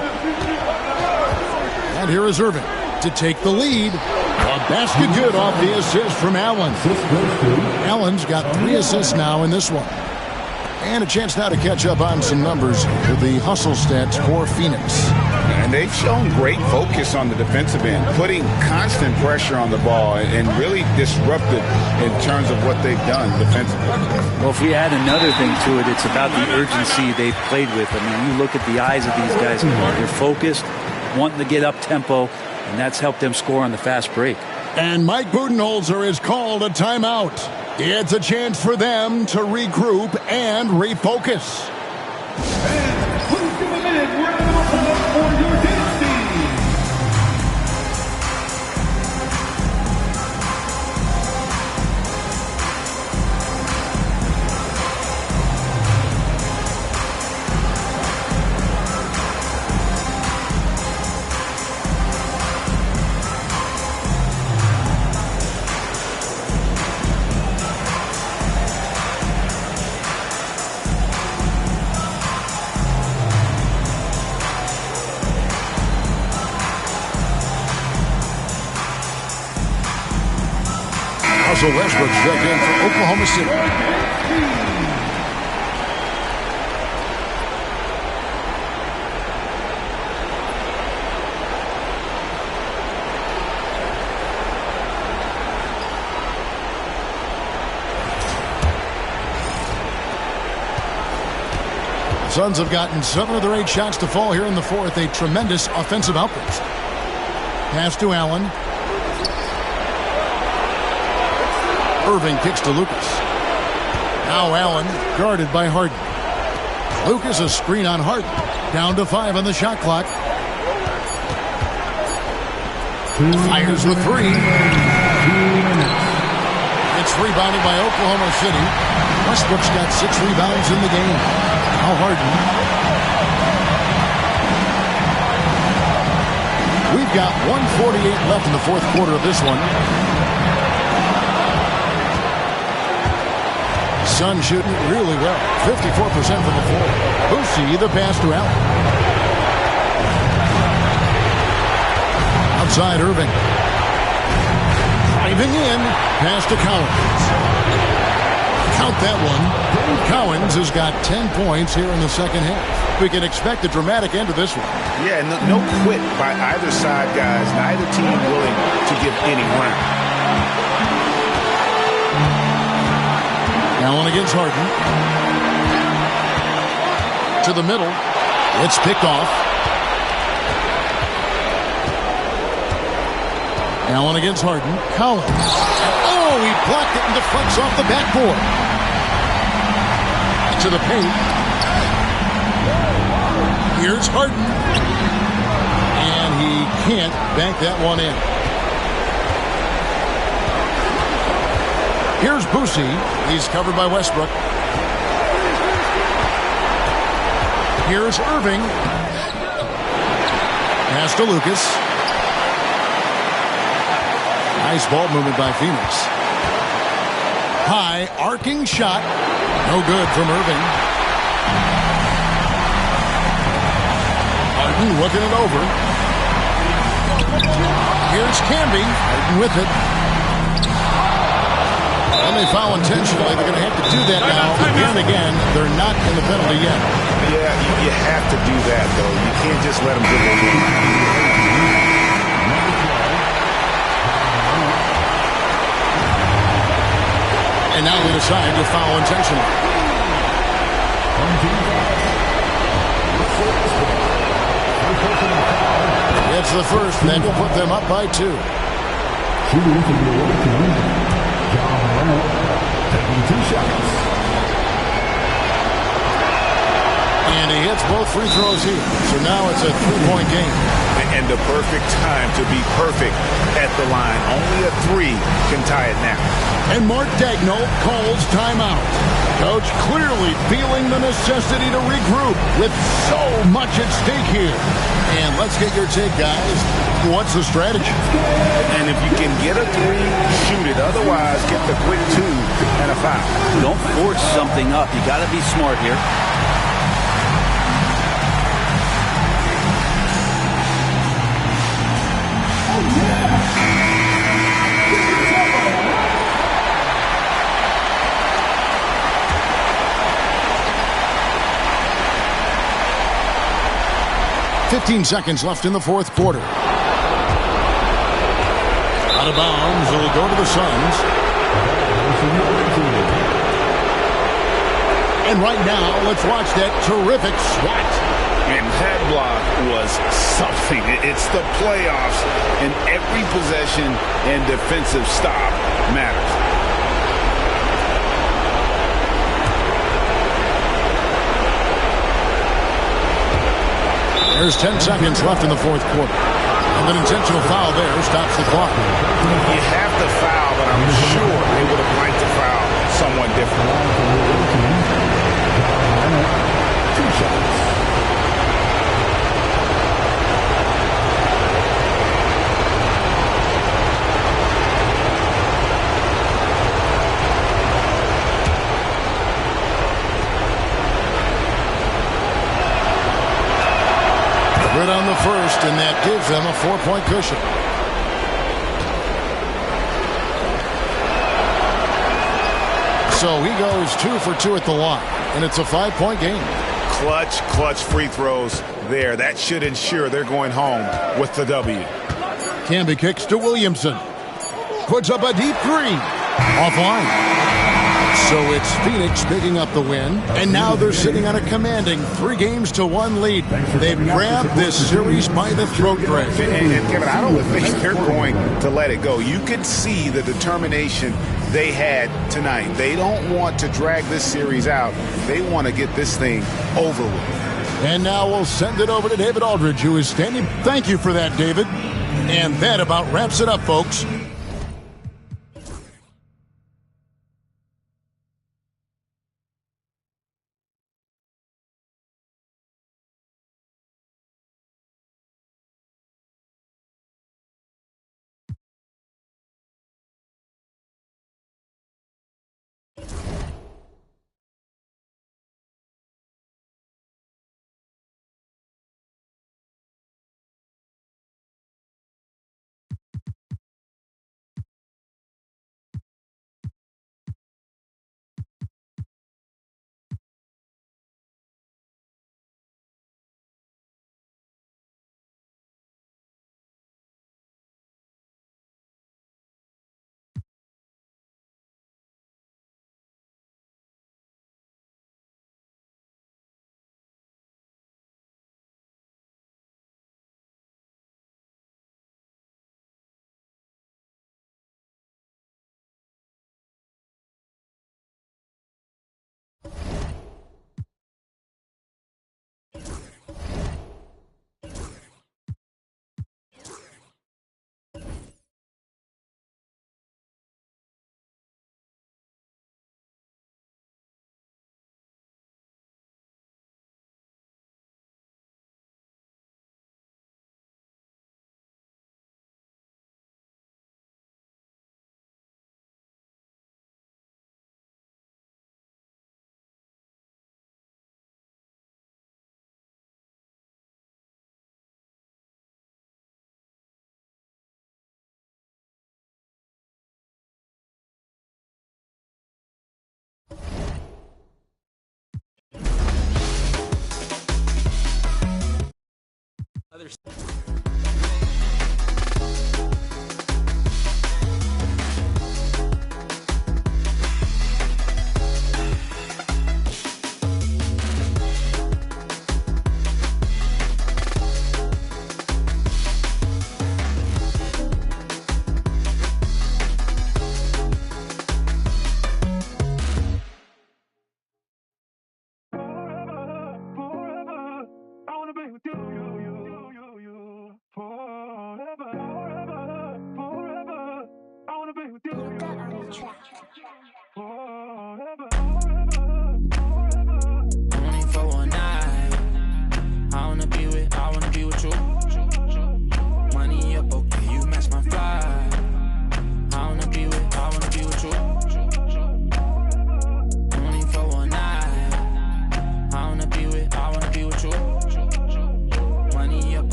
And here is Irving to take the lead. A basket good off the assist from Allen. Allen's got 3 assists now in this one. And a chance now to catch up on some numbers with the hustle stats for Phoenix. And they've shown great focus on the defensive end, putting constant pressure on the ball and really disruptive in terms of what they've done defensively. Well, if we add another thing to it, it's about the urgency they've played with. I mean, you look at the eyes of these guys. They're focused, wanting to get up tempo, and that's helped them score on the fast break. And Mike Budenholzer has called a timeout. It's a chance for them to regroup and refocus. And please give a minute round of applause for your dance team. Russell Westbrook checked in for Oklahoma City. The Suns have gotten 7 of their 8 shots to fall here in the fourth. A tremendous offensive outburst. Pass to Allen. Irving kicks to Lucas. Now Allen guarded by Harden. Lucas a screen on Harden. Down to 5 on the shot clock. Fires the 3. It's rebounded by Oklahoma City. Westbrook's got 6 rebounds in the game. Now Harden. We've got 1:48 left in the fourth quarter of this one. Suns shooting really well. 54% from the floor. Boucy, the pass to Allen. Outside Irving. Driving in. Pass to Collins. Count that one. Cowens has got 10 points here in the second half. We can expect a dramatic end to this one. Yeah, no quit by either side, guys. Neither team willing to give any ground. Allen against Harden. To the middle. It's picked off. Allen against Harden. Collins. Oh, he blocked it and deflects off the backboard. To the paint. Here's Harden. And he can't bank that one in. Here's Boosie. He's covered by Westbrook. Here's Irving. Pass to Lucas. Nice ball movement by Phoenix. High, arcing shot. No good from Irving. Harden looking it over. Here's Camby. Harden with it. And they foul intentionally. They're going to have to do that now. Again, they're not in the penalty yet. Yeah, you have to do that, though. You can't just let them dribble in. And now they decide to foul intentionally. It's the first, and that will put them up by 2. And he hits both free throws here. So now it's a 3-point game. And the perfect time to be perfect at the line. Only a 3 can tie it now. And Mark Daigneault calls timeout. Coach clearly feeling the necessity to regroup with so much at stake here. And let's get your take, guys. What's the strategy? And if you can get a 3, shoot it. Otherwise, get the quick 2 and a foul. Don't force something up. You got to be smart here. .15 seconds left in the fourth quarter. Out of bounds. It'll go to the Suns. And right now, let's watch that terrific swat. And that block was something. It's the playoffs, and every possession and defensive stop matters. There's 10 seconds left in the fourth quarter. And an intentional foul there stops the clock. You have the foul, but I'm sure they would have liked to foul someone different. 2 shots. Good on the first, and that gives them a 4-point cushion. So he goes 2 for 2 at the line, and it's a 5-point game. Clutch free throws there. That should ensure they're going home with the W. Camby kicks to Williamson. Puts up a deep 3. Offline. So it's Phoenix picking up the win, and now they're sitting on a commanding 3-1 lead. They've grabbed this series by the throat, Greg. And Kevin, I don't think they're going to let it go. You could see the determination they had tonight. They don't want to drag this series out. They want to get this thing over with. And now we'll send it over to David Aldridge, who is standing. Thank you for that, David. And that about wraps it up, folks.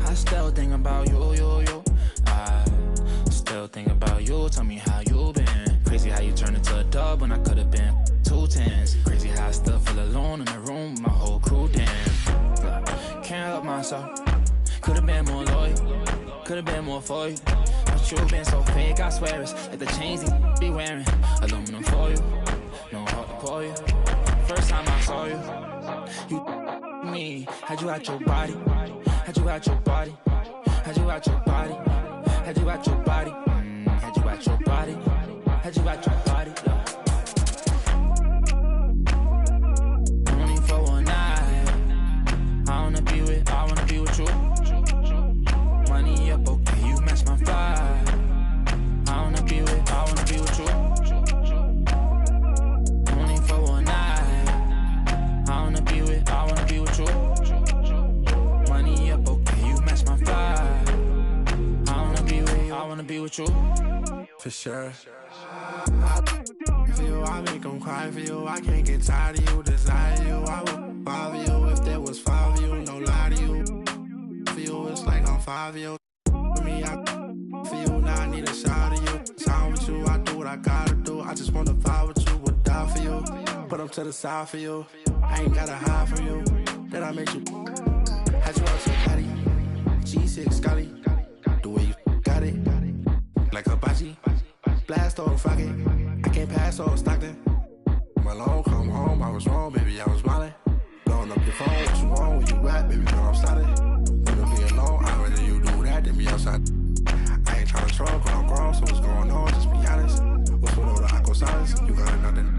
I still think about you. I still think about you. Tell me how you been. Crazy how you turned into a dub when I could have been 2 10s. Crazy how I still feel alone in the room with my whole crew. Damn, can't help myself. Could have been more loyal. Could have been more for you. But you been so fake, I swear it's like the chains you be wearing. Aluminum for you, no heart to pour you. First time I saw you, you me. Had you out your body? Had you out your body? Had you out your body? Had you out your body? Had you out your body? Had you out your body? Only for one night. I wanna be with you. Money up, okay, you match my vibe. I wanna be with you. Only for one night. I wanna be with you. Money up, okay, you match my vibe. I wanna be with you. For sure. For you, I make them cry for you. I can't get tired of you, desire you. I would five of you if there was 5 of you, no lie to you. For you, it's like I'm 5 of you. For me, for you, now I need a shot of you. Time with you, I do what I gotta do. I just wanna vibe with you, would die for you. Put up to the side for you. I ain't gotta hide from you. Then I make you. Had you out your body. G6 Scotty. The way you got it. Like Hibachi. Blast off, fuck it. I can't pass off Stockton. Malone, come home, I was wrong, baby, I was smiling. Blowing up your phone, what you want, where you at, baby, know I'm starting. Wanna be alone, I'd rather you do that than be outside. I ain't tryna troll, cause I'm grown, so what's going on, just be honest. What's with all the awkward silence? You got nothing.